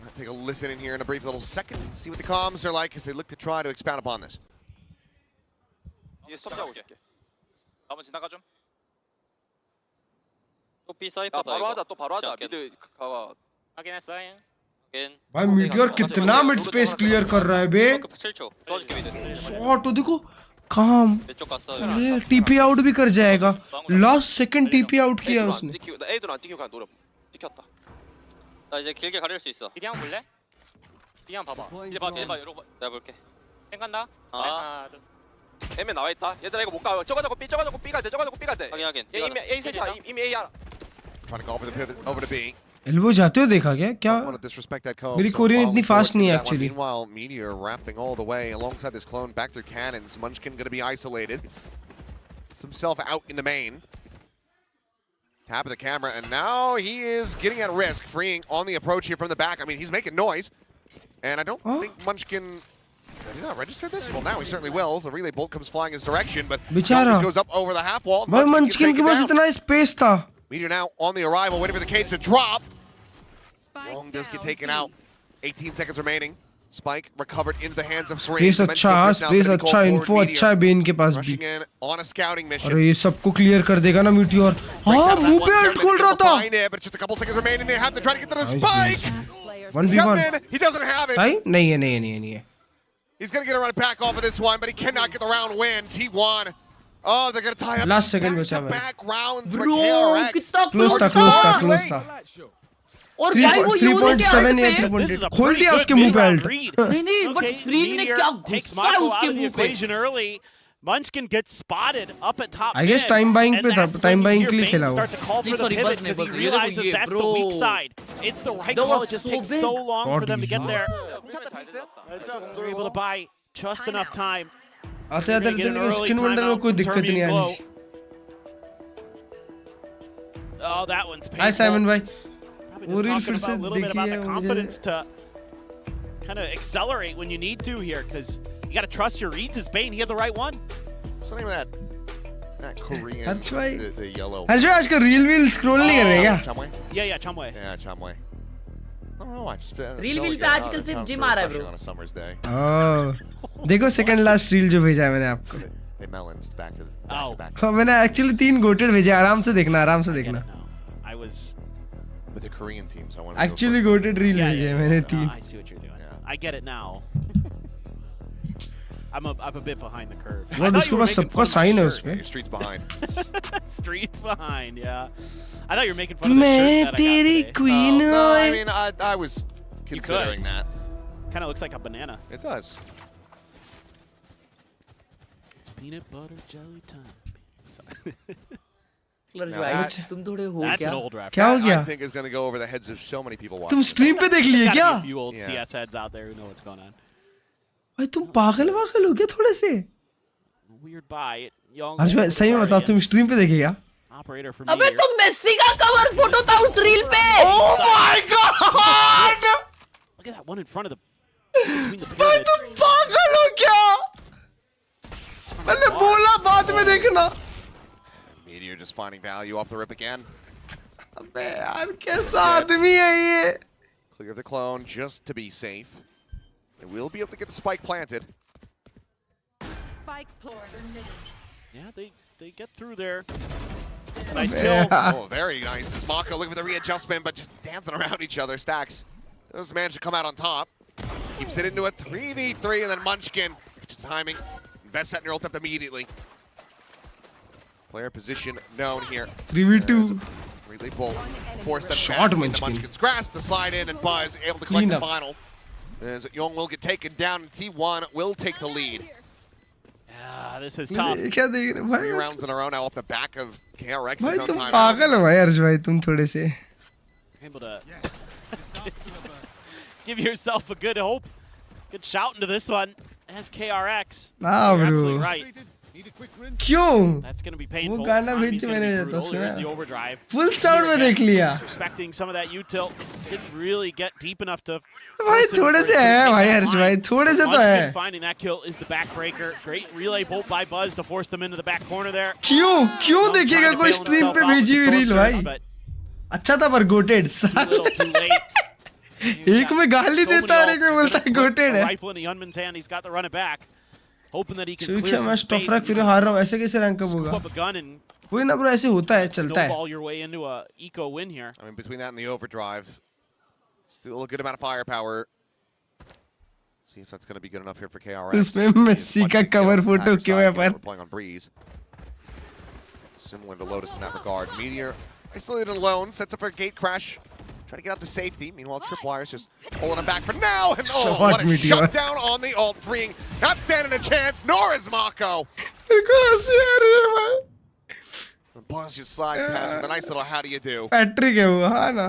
I'll take a listen in here in a brief little second and see what the comms are like as they look to try to expound upon this. 뒤에 스톱 잡을게. 한번 지나가 좀. 또 B 사이퍼다. 바로 하자. 또 바로 하자. 미드 가와. 확인했어. 확인. भाई meteor कितना mid space clear कर रहा है बे. 7초. 도와줄게 미드. Shot तो देखो काम. 왼쪽 갔어. अरे TP out भी कर जाएगा. लास्ट सेकंड टीपी आउट किया उसने. A도 안 찍히고 그냥 노려. 찍혔다. 나 이제 길게 가릴 수 있어. 이리 한번 볼래? 이리 한번 봐봐. 이리 봐. 이러고 봐. 내가 볼게. 땡 간다. 하나, 둘. M에 나와 있다. 얘들아 이거 못 가. 저거 잡고 B, 저거 잡고 B 가야 돼. 저거 잡고 B 가야 돼. 확인. 얘 이미 A 셋이야. 이미 A 알아. Trying to go over the pivot over to B. Elbow जाते हो देखा क्या? क्या? Don't want to disrespect that call. मेरी कोरियन इतनी फास्ट नहीं है actually. Meanwhile, Meteor wrapping all the way alongside this clone back through cannons. Munchkin going to be isolated. Gets himself out in the main. Tap of the camera, and now he is getting at risk, freeing on the approach here from the back. I mean, he's making noise, and I don't think Munchkin. Has he not registered this? Well, now he certainly will. The relay bolt comes flying his direction, but बेचारा. goes up over the half wall. भाई Munchkin के पास इतना space था. Meteor now on the arrival, waiting for the cage to drop. Long does get taken out. 18 seconds remaining. Spike recovered into the hands of Serene. Space अच्छा है. Space अच्छा है. Info अच्छा है बेन के पास भी. Rushing in on a scouting mission. अरे ये सबको क्लियर कर देगा ना मीटियोर. हाँ मुंह पे अल्ट खोल रहा था. But just a couple seconds remaining. They have to try to get to the spike. 1v1. He doesn't have it. भाई नहीं है नहीं है नहीं है नहीं है. He's going to get a run back off of this one, but he cannot get the round win. T1. Oh, they're going to tie up Last second बचा भाई. back rounds for Bro, KRX. कितना close था close था. और भाई वो euro के 3.7 या आउट 3.8 खोल दिया उसके मुंह पे अल्ट. नहीं बट फ्रीग ने क्या घुसा है उसके मुंह पे. Munchkin gets spotted up at top. I guess time buying पे था. Time buying के लिए खेला वो. Start to call for the pivot because he realizes that's the weak side. It's the right call. It just takes so long for them to get there. They're able to buy just enough time. आते आते skin wonder में कोई दिक्कत नहीं आई. Oh, that one's painful. Hi Simon भाई. Probably just talking about a little bit about the confidence to kind of accelerate when you need to here, because you got to trust your reads as Bane. He had the right one. What's the name of that Korean, हर्ष भाई. the yellow. हर्ष भाई आज का reel wheel scroll नहीं कर रहे क्या? Chamway? Yeah, Chamway. Yeah, Chamway. I don't know. I just reel wheel पे आजकल सिर्फ जिम आ रहा है bro. on a summer's day. ओह देखो सेकंड लास्ट रील जो भेजा है मैंने आपको. They melanced back to the back. हाँ मैंने एक्चुअली 3 गोटेड भेजे. आराम से देखना आराम से देखना. I was with the Korean teams. I want actually GOATed reel भेजे हैं मैंने 3. I see what you're doing. I get it now. I'm a bit behind the curve. What उसके पास सबका साइन है उसपे. Streets behind. Streets behind, yeah. I thought you were making fun of the shirt मैं that I तेरी got today. queen. No, I mean I was considering that. Kind of looks like a banana. It does. It's peanut butter jelly time. Sorry. Klurge भाई तुम थोड़े हो That's क्या? an old reference. क्या हो गया? I think is going to go over the heads of so many people watching. तुम stream पे देख लिए Gotta क्या? be a few old Yeah. CS heads out there who know what's going on. भाई तुम पागल वागल हो क्या थोड़े से? Weird buy. Young. हर्ष भाई सही में बताओ तुम स्ट्रीम पे देखेगा? Operator for अबे Meteor. तुम मेसी का कवर फोटो था उस रील पे। Oh my god! Look at that one in front of the. Between the भाई pyramids. तुम पागल हो क्या? मैंने बोला बाद में देखना। Meteor just finding value off the rip again. अबे यार कैसा आदमी है ये? Clear the clone just to be safe. They will be able to get the spike planted. Spike planted. Yeah, they get through there. Nice kill. Oh, very nice. As Mako looking for the readjustment, but just dancing around each other. Stacks does manage to come out on top. Keeps it into a 3v3, and then Munchkin, just timing, invests that in your ult up immediately. Player position known here. 3v2. Relay bolt. Force them Shot back into Munchkin. Munchkin's grasp. The slide in, and Buzz able to collect the final. As Young will get taken down, and T1 will take the lead. Yeah, this is tough. क्या देख रहे 3 भाई? rounds in a row now off the back of KRX. भाई No तुम timeout. पागल हो भाई हर्ष भाई तुम थोड़े से। Able to give yourself a good hope. Good shout into this one. As KRX. हाँ You're bro. absolutely right. क्यों? That's going to be painful. वो गाना Economy's बीच gonna मैंने be देता brutal. Here's the सुना। overdrive. Full sound में देख लिया। Respecting some of that U-tilt. Didn't really get deep enough to. भाई थोड़े से है भाई हर्ष भाई थोड़े से तो है। Finding that kill is the backbreaker. Great relay bolt by Buzz to force them into the back corner there. क्यों देखेगा कोई स्ट्रीम पे भेजी हुई रील भाई? अच्छा था पर गोटेड साले। एक में गाली देता है और एक में बोलता है गोटेड है। Rifle in the Hunman's hand. He's got to run it back. Hoping that he can ठीक clear है some मैं space. स्टॉप रख फिर हार रहा हूँ ऐसे कैसे रैंक अप Scoop होगा? up a gun and कोई ना ब्रो ऐसे होता है चलता है। snowball your way into a eco win here. I mean, between that and the overdrive, still a good amount of firepower. See if that's going to be good enough here for KRX. उसमें Messi का cover photo क्यों है पर? We're playing on Breeze. Similar to Lotus in that regard. Meteor isolated alone, sets up for a gate crash. Trying to get out to safety. Meanwhile, Tripwire's just pulling him back for now. And oh, what a shutdown on the ult, freeing. Not standing a chance, nor is Mako. The Buzz just slide past with a nice little how do you do. Patrick है वो हाँ ना।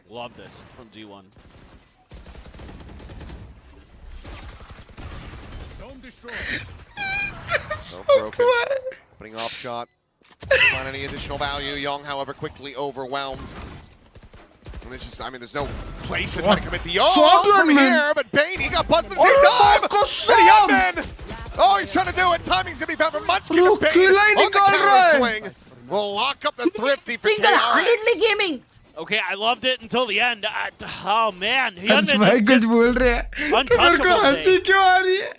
Love this from G1. So broken. Putting off shot. Find any additional value. Young, however, quickly overwhelmed. And it's just, I mean, there's no place to try to commit the from here, but Bane, he got buzzed at the same time. And the Unman. Oh, he's trying to do it. Timing's gonna be found for Munchkin. Bane on the counter swing. Will lock up the Thrifty for KRX. Gaming. Okay, I loved it until the end. Oh man, हर्ष भाई कुछ बोल रहे हैं। मेरे को हंसी क्यों आ रही है?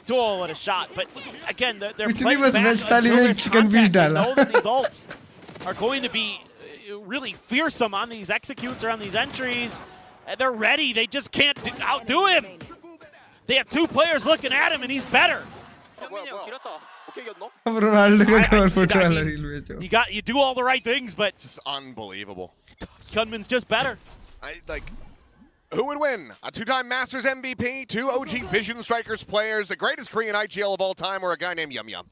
Duel what a shot, but again, they're कुछ नहीं playing बस back वेज थाली until में there's chicken piece contact. They डाला। know that these ults are going to be really fearsome on these executes or on these entries. And they're ready. They just can't outdo him. They have two players looking at him, and he's better. अब Ronaldo का cover photo वाला reel भेजो। You do all the right things, but just unbelievable. Gunman's just better. Who would win? A two-time Masters MVP, two OG Vision Strikers players, the greatest Korean IGL of all time, or a guy named Yum Yum?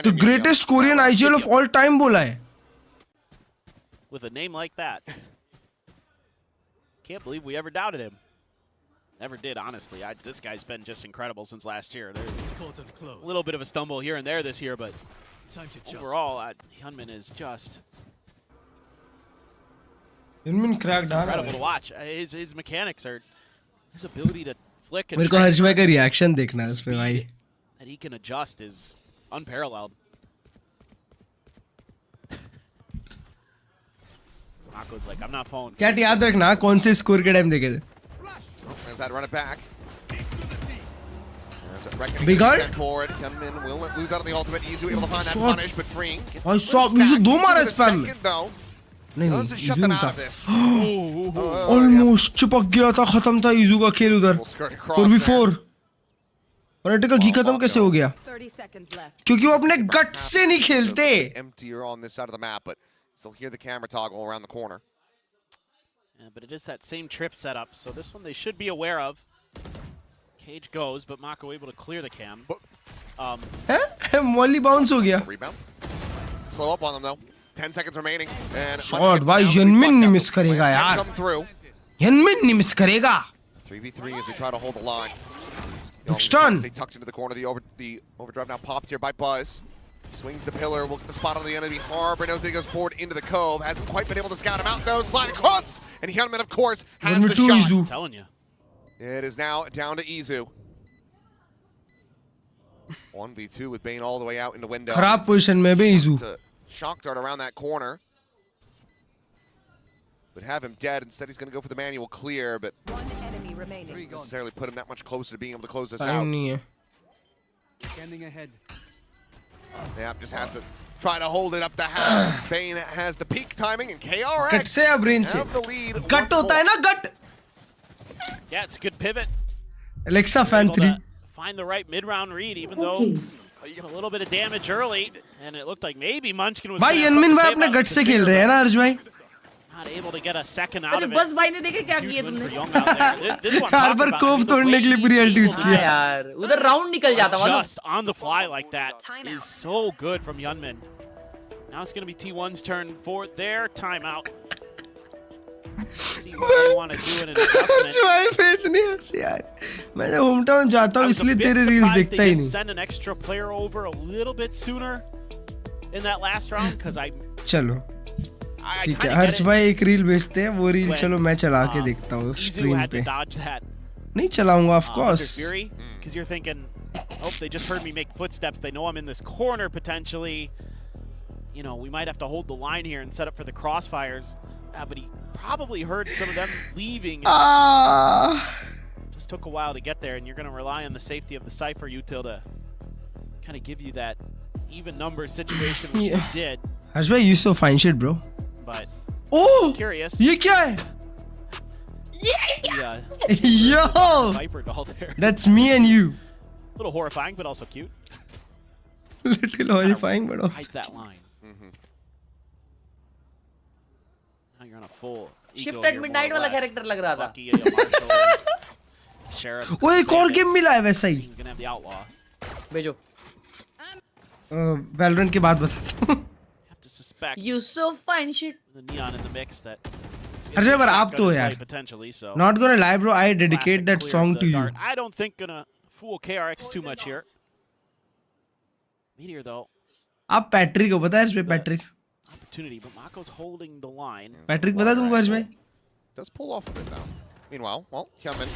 The greatest Korean IGL of all time बोला है। With a name like that. Can't believe we ever doubted him. Never did, honestly. This guy's been just incredible since last year. There's a little bit of a stumble here and there this year, but overall, Hyunmin is just incredible to watch. His mechanics are, his ability to flick and मेरे को हर्ष भाई का reaction देखना है उसपे भाई। that he can adjust is unparalleled. Mako's like, I'm not falling. Chat याद रखना कौन से स्कोर के टाइम देखे थे। There's that run it back. Big guard. Forward. Hyunmin will lose out on the ultimate. Izu able to find that punish, but freeing. भाई साहब Izu दो मारा स्पैम में। नहीं Doesn't shut them out of this. Almost चिपक गया था खत्म था Izu का खेल उधर। 4v4। और अटका घी खत्म कैसे हो गया? क्योंकि वो अपने गट से नहीं खेलते। Emptier on this side of the map, but still hear the camera toggle around the corner. Yeah, but it is that same trip setup, so this one they should be aware of. Cage goes, but Mako able to clear the cam. हैं? Molly bounce हो गया। Rebound. Slow up on them though. 10 seconds remaining. And shot भाई यनमिन नहीं miss करेगा यार. यनमिन नहीं miss करेगा. 3v3 as they try to hold the line. Stun. They tucked into the corner. The overdrive now popped here by Buzz. Swings the pillar, will get the spot on the enemy. Harbor knows that he goes forward into the cove. Hasn't quite been able to scout him out though. Slide across, and Hyunmin, of course, has the shot. I'm telling you. It is now down to Izu. 1v2 with Bane all the way out in the window. खराब position में भी Izu. Shock dart around that corner. Would have him dead. Instead, he's going to go for the manual clear, but doesn't necessarily put him that much closer to being able to close this out. Scanning ahead. Yeah, just has to try to hold it up the half. Bane has the peak timing, and KRX Gut से या brain से. have the lead. Gut होता है ना gut. Yeah, it's a good pivot. Alexa fan 3. Find the right mid-round read, even though you got a little bit of damage early, and it looked like maybe Munchkin was. भाई यनमिन भाई अपने gut से खेल रहे हैं ना अर्ज भाई. Not able to get a second out of it. बस भाई ने देखे क्या किया तुमने? हार्बर कोव तोड़ने के लिए पूरी अल्टी यूज किया. यार उधर राउंड निकल जाता मालूम. Just on the fly like that is so good from Hyunmin. Now it's going to be T1's turn for their timeout. See what they want to do in an adjustment. भाई पे इतनी हंसी यार. मैं जब होम टाउन जाता हूँ इसलिए तेरे रील्स देखता ही नहीं. Send an extra player over a little bit sooner in that last round because I. चलो. ठीक है हर्ष भाई एक रील भेजते हैं वो रील चलो मैं चला के देखता हूँ स्क्रीन पे. नहीं चलाऊंगा of course. Because you're thinking, oh, they just heard me make footsteps. They know I'm in this corner potentially. You know, we might have to hold the line here and set up for the crossfires. But he probably heard some of them leaving. Just took a while to get there, and you're going to rely on the safety of the Cypher util to kind of give you that even numbers situation, which you did. Harsh bhai, you so fine shit, bro. But curious. ये क्या है? Yo! Viper doll there. That's me and you. A little horrifying, but also cute. Little horrifying, but also. Hide that line. Now you're on a full. Shift at midnight वाला character लग रहा था. वो एक और गेम मिला है वैसा ही. भेजो. Valorant के बाद बताता हूँ. You so fine shit. The neon in the mix that. Arjay, but आप तो यार. Not gonna lie, bro. I dedicate that song to you. I don't think gonna fool KRX too much here. Meteor though. आप Patrick को पता है इसमें Patrick? Opportunity, but Mako's holding the line. Patrick पता है तुमको अर्ज भाई? Does pull off a bit now. Meanwhile, well, Hyunmin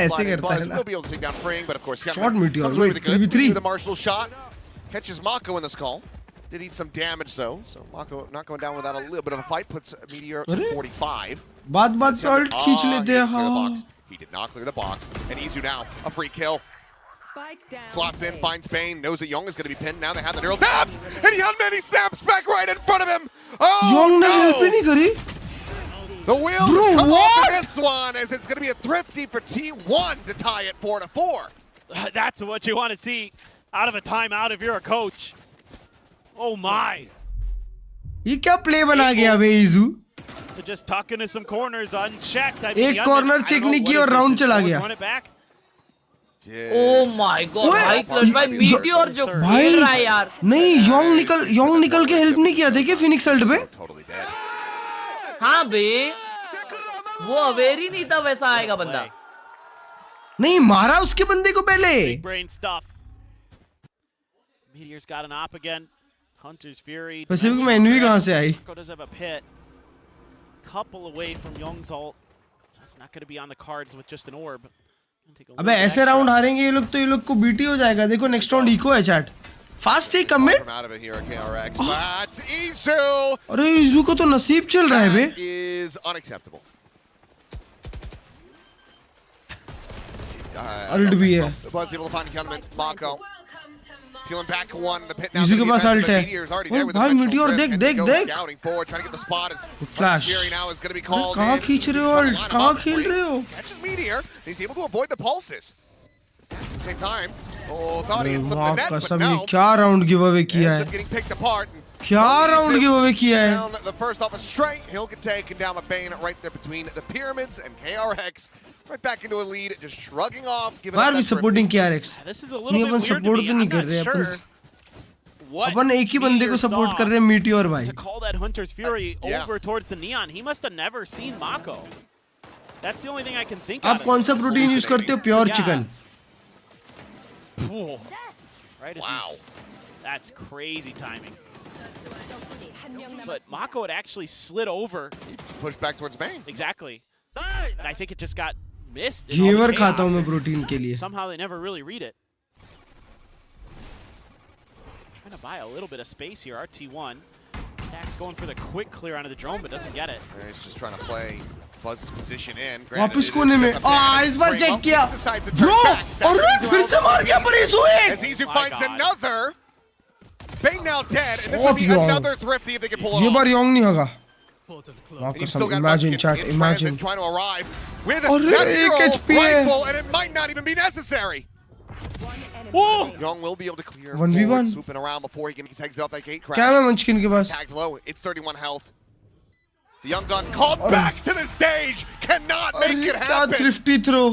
ऐसे करता है ना. will be able to take down Fring, but of course Short Meteor, comes away with the goods. 3v3. The Marshall shot catches Mako in the skull. Did eat some damage though, so Mako not going down without a little bit of a fight. Puts Meteor at 45. बात पे ult खींच लेते हैं हाँ. He did not clear the box, and Izu now a free kill. Slots in, finds Bane, knows that Young is going to be pinned. Now they have the neural tapped, and Hyunmin, he snaps back right in front of him. Oh Young ने help ही no! नहीं करी. The wheels come off this one, as it's going to be a thrifty for T1 to tie it 4-4. That's what you want to see out of a timeout if you're a coach. Oh my! ये क्या play बना गया बे Izu? They're just tuck into some corners unchecked. I mean, एक corner check नहीं की और round चला गया. Oh my god! भाई Klurge भाई Meteor जो खेल रहा है यार. नहीं Young निकल के help नहीं किया देखे Phoenix ult पे? हाँ बे. वो अवेयर ही नहीं था वैसा आएगा बंदा. नहीं मारा उसके बंदे को पहले. Big brain stuff. Meteor's got an op again. Hunter's Fury. Pacific में envy कहाँ से आई? Does have a pit. Couple away from Young's ult. So it's not going to be on the cards with just an orb. अबे ऐसे round हारेंगे ये लोग को BT हो जाएगा. देखो next round इको है chat. Fast take commit. अरे Izu को तो नसीब चल रहा है बे. Is unacceptable. Ult भी है. Buzz able to find Hyunmin, Mako. Peeling back one, the pit now. Izu के पास ult है. भाई Meteor देख. Scouting forward, trying to get the spot. Flash. Fury now is going to be called. कहाँ खींच रहे हो ult? कहाँ खेल रहे हो? Catches Meteor. He's able to avoid the pulses. At the same time, thought he had slipped the net, but no. क्या round giveaway किया है? Ends up getting picked apart. क्या round giveaway किया है? Down the first off a straight, he'll get taken down by Bane right there between the pyramids and KRX. Right back into a lead, just shrugging off. Why are we supporting KRX? This is a little bit weird to me. I'm not sure what अपन एक ही बंदे को Meteor support saw कर रहे हैं meteor भाई. to call that Hunter's Fury yeah. over towards the Neon. He must have never seen Mako. That's the only thing I can think आप of. कौन सा प्रोटीन यूज करते हो? Pure chicken. Right? Wow. That's crazy timing. But Mako had actually slid over. Pushed back towards Bane. Exactly. And I think it just got missed. in all the घेवर खाता हूँ chaos. मैं protein के लिए. Somehow they never really read it. Trying to buy a little bit of space here. RT1. Stack's going for the quick clear onto the drone, but doesn't get it. Yeah, he's just trying to play Buzz's position in. वापस कोने में. इस बार check किया. Bro, अरे फिर से मार गया पर इस एक. As Izu finds another. Bane now dead, and this would be another thrifty if they can pull it ये off. बार यंग नहीं होगा. And you've still got Imagine Munchkin chat, in imagine. transit trying to arrive with a अरे एक natural HP है. rifle, and it might not even be necessary. Whoa! Young will be able to clear 1v1. forward, swooping around before he gets exit off that gate crash. क्या है मंचकिन के पास? Tagged low, it's 31 health. The young gun called back to the stage, cannot make it क्या happen. thrifty throw.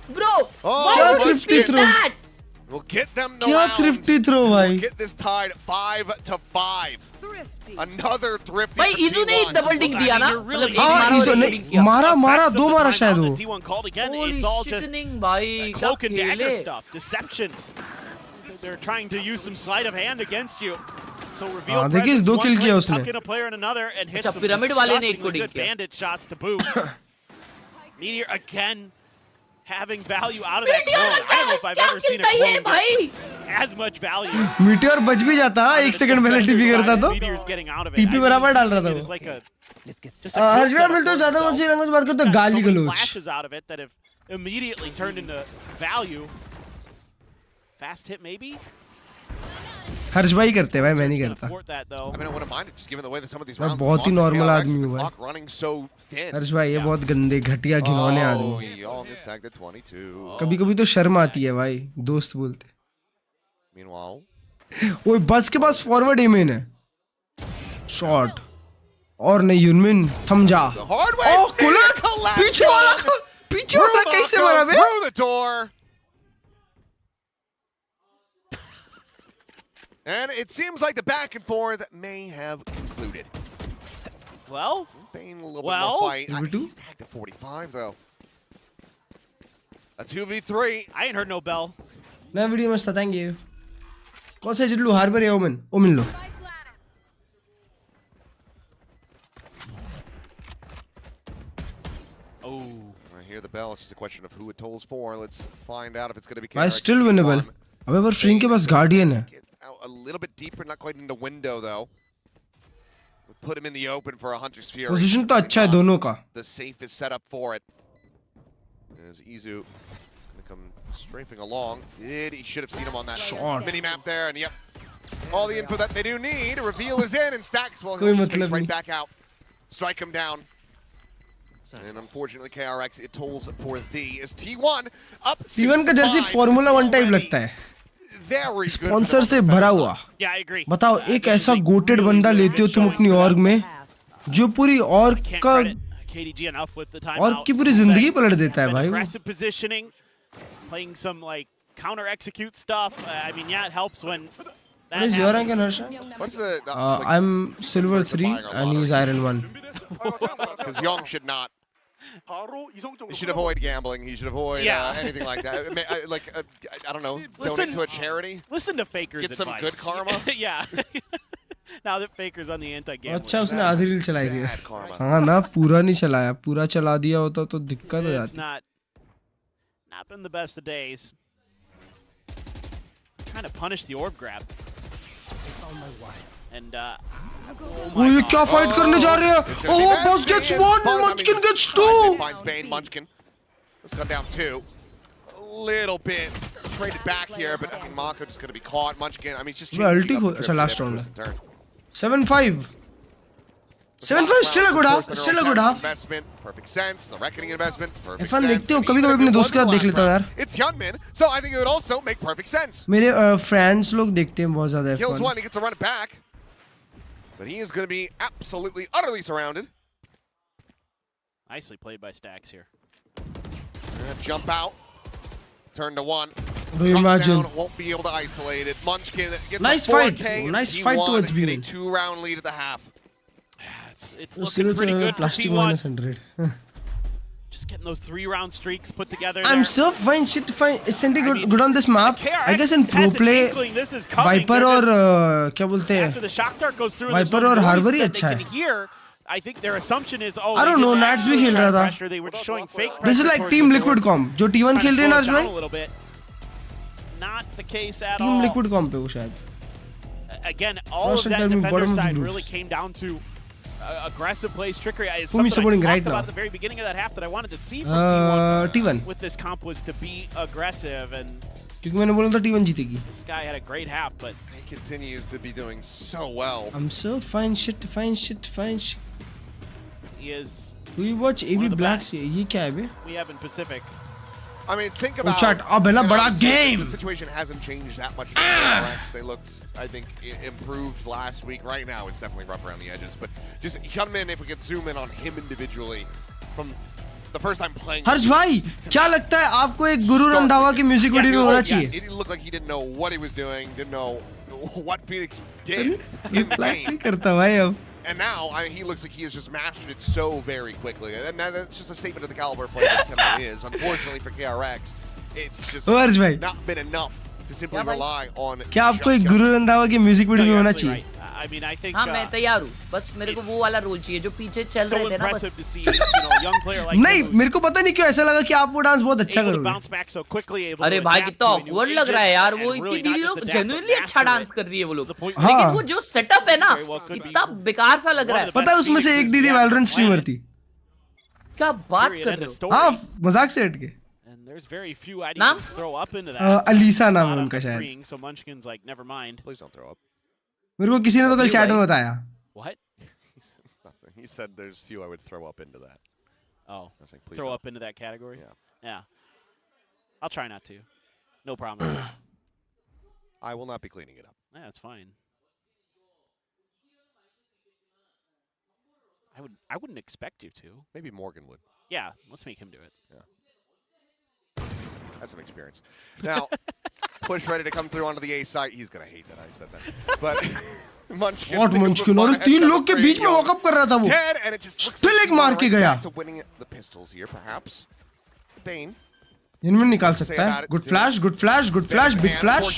Bro, Oh, why would you thrifty do throw. that? We'll get them the क्या round. thrifty throw भाई. We'll get this tied 5-5. Another thrifty. भाई for इजू ने T1. Double डिंग दिया ना? You're really- मतलब एक मारा और एक नहीं, डिंग किया. मारा दो मारा शायद वो. T1 called again. Holy It's all shit, just Ning, भाई क्या cloak and dagger खेले. stuff. Deception. They're trying to use some sleight of hand against you. So reveal हाँ, देखिए, presence, दो one kill किया place, उसने. tuck in a player in another, and hit अच्छा, some pyramid वाले ने एक को disgustingly dig good किया. bandit shots to boot. Meteor again having value out of that Meteor clone. I don't know if I've क्या ever seen a खेलता है ये clone भाई? get as much value. Meteor बच भी जाता. एक सेकंड पहले टीपी करता तो. Meteor's getting out of it. TP I mean, बराबर डाल रहा था it वो. is like a- just a Harsh quick भाई setup मिलते हो for ज्यादा himself. मुझसे लैंग्वेज बात करते हो Got so गाली many गलोच. flashes out of it that have immediately turned into value. Fast hit maybe? हर्ष भाई करते हैं भाई, मैं नहीं Can करता. afford that though. I mean, I wouldn't mind it just given the way that some of these मैं rounds बहुत ही are normal KRX आदमी with हूँ the भाई. clock running so thin. हर्ष भाई ये बहुत गंदे घटिया घिनौने आदमी. Young is tagged at 22. कभी कभी तो शर्म आती है भाई, दोस्त बोलते. Meanwhile, वो बस के पास फॉरवर्ड एमेन है. शॉट. और नहीं यूनमिन थम जा. hard way. ओह कुलर पीछे वाला कैसे मारा बे? Through the door. And it seems like the back and forth may have concluded. Well, Bane a little bit Well, more fight. Maybe He's tagged at 45 though. A 2v3. I ain't heard no bell. नया video मस्त था, thank you. कौन सा जिल्लू harbour या ओमिन? ओमिन लो. Oh. I hear the bell. It's just a question of who it tolls for. Let's find out if it's going to be भाई KRX still winnable. T1. अबे पर फ्रिंग के पास गार्डियन है. Get out a little bit deeper, not quite in the window though. We put him in the open for a Hunter's Fury. Position तो अच्छा है दोनों का. The safest setup for it. As Izu gonna come strafing along. He should have seen him on that Shot. mini map there, and yep. All the info that they do need. Reveal is in, and Stacks will कोई just मतलब face right नहीं. back out. Strike him down. And unfortunately, KRX, it tolls for thee. As T1 up T1 का Jersey 6-5, formula 1 type already लगता है. very good for the sponsor से defense भरा side. हुआ. Yeah, I agree. बताओ एक ऐसा गोटेड बंदा लेते हो तुम अपनी ऑर्ग में जो पूरी ऑर्ग Can't का credit KDG enough with the timeout. Org की पूरी जिंदगी पलट देता है Been भाई वो. aggressive positioning, playing some like counter execute stuff. I mean, yeah, it helps when that What is your rank in happens. Harsha? What's the... I'm silver 3 and he's iron 1. Because Young should not. He should avoid gambling. He should avoid anything like that. I don't know, donate to a charity. Listen to Faker's Get some advice. good karma. Yeah. Now that Faker's on the anti-gambling. अच्छा उसने आधी reel चलाई थी. Bad karma. हाँ ना पूरा नहीं चलाया. पूरा चला दिया होता तो दिक्कत हो It's जाती. not been the best of days. Trying to punish the orb grab. And वो ये क्या फाइट करने जा रहे हैं? Oh, Buzz gets 1, Munchkin gets 2. Finds Bane, Munchkin. Let's go down 2. A little bit traded back here, but I mean, Mako just going to be caught. Munchkin, I mean, he's just Well, changing up the अच्छा, drift last there, round twist and turn. 7-5. 7-5 still a good half. Still a good half. Investment, perfect sense. The Reckoning investment, perfect F1 sense. देखते हो And कभी even कभी if अपने it दोस्त was के साथ the देख last लेता हूँ यार. round, It's Hyunmin, so I think it would also make perfect sense. मेरे फ्रेंड्स लोग देखते हैं बहुत ज़्यादा Kills F1. one, he gets to run it back. But he is going to be absolutely, utterly surrounded. nicely played by Stacks here. Jump out. Turn to 1. Imagine. Down, won't be able to isolate it. Munchkin gets Nice a 4K. fight. Nice fight towards T1 in B. a 2-round lead at the half. It's looking pretty good for Plastic T1. -100. Just getting those 3-round streaks put together. I'm so fine, shit fine. Isn't it good on this map? I guess in pro play, Viper और क्या बोलते हैं? After the shock dart goes through, Viper और Harbor ही अच्छा है. Here, I think their assumption is, oh, I don't know, Nats भी खेल रहा था. They were showing fake This is like Team Liquid Com, जो T1 खेल रहे हैं ना आज भाई. Not the case at Team all. Liquid Com पे वो शायद. Again, all of that defender side really came down to aggressive plays, trickery. Is Whom is supporting right now? At the very beginning of that half that I wanted to see from T1 with this comp was to be aggressive, and क्योंकि मैंने बोला था T1 जीतेगी. this guy had a great half, but he continues to be doing so well. I'm so fine shit. he is. Do you watch AB Blacks? ये क्या है बे? We have in Pacific. I mean, think about chat, अब है ना बड़ा game. The situation hasn't changed that much for KRX. They looked, I think, improved last week. Right now, it's definitely rough around the edges. But just come in, if we could zoom in on him individually from the first time playing. हर्ष भाई, क्या लगता है आपको एक गुरु रंधावा की music video में होना चाहिए? It looked like he didn't know what he was doing, didn't know what Phoenix did in the game. नहीं करता भाई अब. And now, he looks like he has just mastered it so very quickly. And that's just a statement of the caliber player that Kemba is. Unfortunately for KRX, it's just not been enough to simply rely on. क्या आपको एक गुरु रंधावा की music video में होना चाहिए? I mean, I think. हाँ मैं तैयार हूँ. बस मेरे को वो वाला रोल चाहिए जो पीछे चल रहे थे ना बस. नहीं, मेरे को पता नहीं क्यों ऐसा लगा कि आप वो डांस बहुत अच्छा करोगे. अरे भाई कितना awkward लग रहा है यार. वो इतनी दीदी लोग genuinely अच्छा डांस कर रही है वो लोग. लेकिन वो जो सेटअप है ना, इतना बेकार सा लग रहा है. पता है उसमें से एक दीदी Valorant स्ट्रीमर थी. क्या बात कर रहे हो? हाँ, मजाक से हट के. There's very few I didn't throw up into that. Alisa नाम है उनका शायद. So Munchkin's like, never mind. Please don't throw up. मेरे को किसी ने तो कल चैट में बताया. What? He said there's few I would throw up into that. Oh, like, throw up into that category? Yeah. I'll try not to. No problem. I will not be cleaning it up. Yeah, that's fine. I wouldn't expect you to. Maybe Morgan would. Yeah, let's make him do it. Yeah. That's some experience. Now, Push ready to come through onto the A site. He's gonna hate that I said that. But Munchkin. What Munchkin? और तीन लोग के बीच में walk up कर रहा था वो. Dead, and it just looks Still एक मार के गया. To winning the pistols here, perhaps. Bane. इनमें निकाल सकता है. Good flash, good flash, good flash, big flash.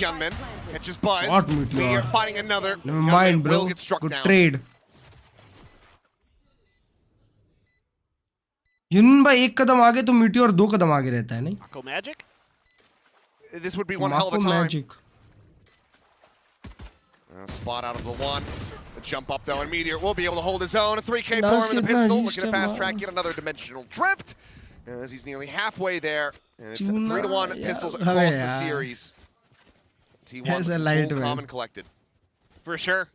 Catches Buzz. Shot Meteor. Fighting another. Never mind, bro. Good trade. Union भाई एक कदम आगे तो मीटियोर दो कदम आगे रहता है नहीं? Mako Magic? This would be one hell of a time. Magic. Spot out of the one. A jump up though, and Meteor will be able to hold his own. A 3K for him in the pistol. Looking to fast track yet another dimensional drift. As he's nearly halfway there. And it's a 3-1 pistols across the series. T1 calm and collected. For sure.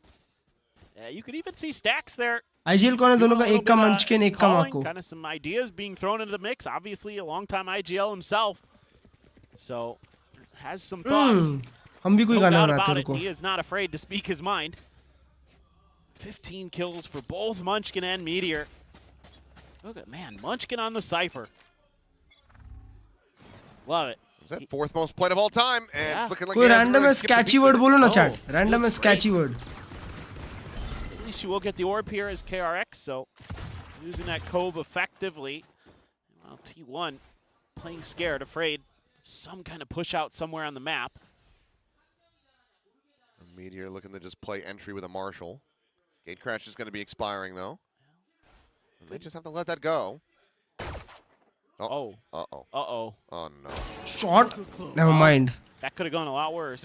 Yeah, you could even see stacks there. IGL कौन है दोनों का? एक का Munchkin, एक का Mako. Kind of some ideas being thrown into the mix. Obviously, a long-time IGL himself. So, has some thoughts. हम भी कोई गाना No doubt बनाते about हैं it. रुको. He is not afraid to speak his mind. 15 kills for both Munchkin and Meteor. Look at, man, Munchkin on the Cypher. Love it. Is that fourth most played of all time? And it's looking like कोई random है sketchy word बोलो ना chat. Random है sketchy word. At least you will get the orb here as KRX, so using that cove effectively. Well, T1 playing scared, afraid. Some kind of push out somewhere on the map. Meteor looking to just play entry with a Marshall. Gate crash is going to be expiring though. And they just have to let that go. Oh. Uh-oh. Uh-oh. Oh no. Shot. Never mind. That could have gone a lot worse.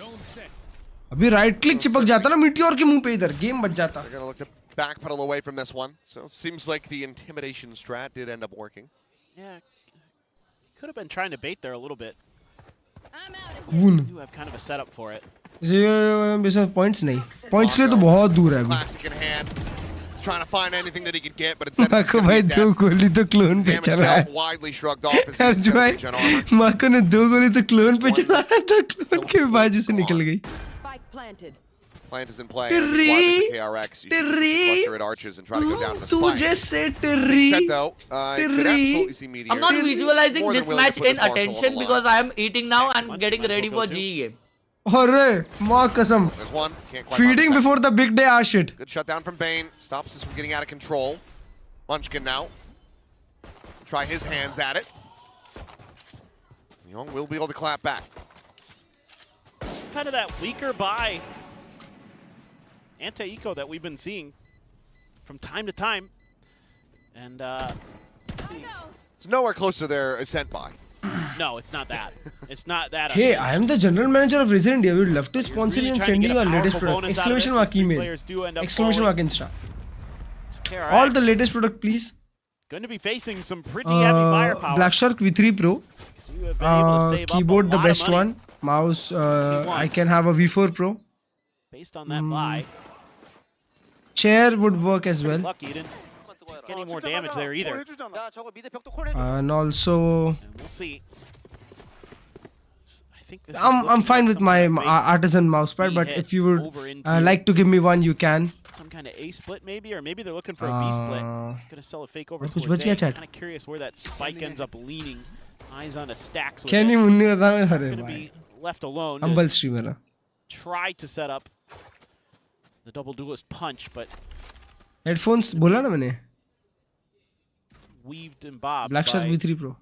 अभी right click चिपक जाता ना meteor के मुंह पे इधर game बच जाता. They're going to look to backpedal away from this one. So it seems like the intimidation strat did end up working. Yeah. Could have been trying to bait there a little bit. Coons. You have kind of a setup for it. इसे points नहीं. Points के लिए तो बहुत दूर है अभी. Classic in hand. Trying to find anything that he could get, but instead Mako भाई दो गोली तो क्लोन पे चला है. widely shrugged off as अर्ज भाई Mako ने दो गोली तो क्लोन पे चला है तो क्लोन के बाजू से निकल गई. Spike planted. Plant is in play. KRX. You cluster at arches and try to go down to the spike. just said Said though, I could absolutely see Meteor. I'm not visualizing more than this willing to match put this in Marshall on the attention line. because I am eating now and getting ready for GE game. Arre, माँ कसम. There's one. Can't quite Feeding find the before the big day. Ah shit. Good shutdown from Bane. Stops us from getting out of control. Munchkin now. Try his hands at it. Young will be able to clap back. This is kind of that weaker buy anti-eco that we've been seeing from time to time. And let's see. It's nowhere close to their ascent buy. No, it's not that. It's not that. Hey, I am the general manager of Resident Evil. We'd love to sponsor you and send you our latest product. Exclamation mark email. Exclamation mark Insta. All the latest product, please. Going to be facing some pretty heavy firepower. Black Shark V3 Pro. So you have been able to save Keyboard up a the lot best of money one. Mouse, I can have a V4 Pro. based on that buy. Chair would work as well. Lucky you didn't get any more damage there either. And also, We'll see. I think this I'm fine with my artisan mousepad, but if you would like to give me one, you can. Some kind of A split maybe, or maybe they're looking for a B split. Gonna sell a fake over कुछ towards बच गया A. chat. Kind of curious where that spike ends up leaning. Eyes on a stacks with क्या it. नहीं मुन्नी बता मैं हरे Gonna भाई. be left alone. Humble to streamer. Try to set up the double duelist punch, but Headphones बोला ना मैंने. weaved and bobbed Black Shark by V3 Pro.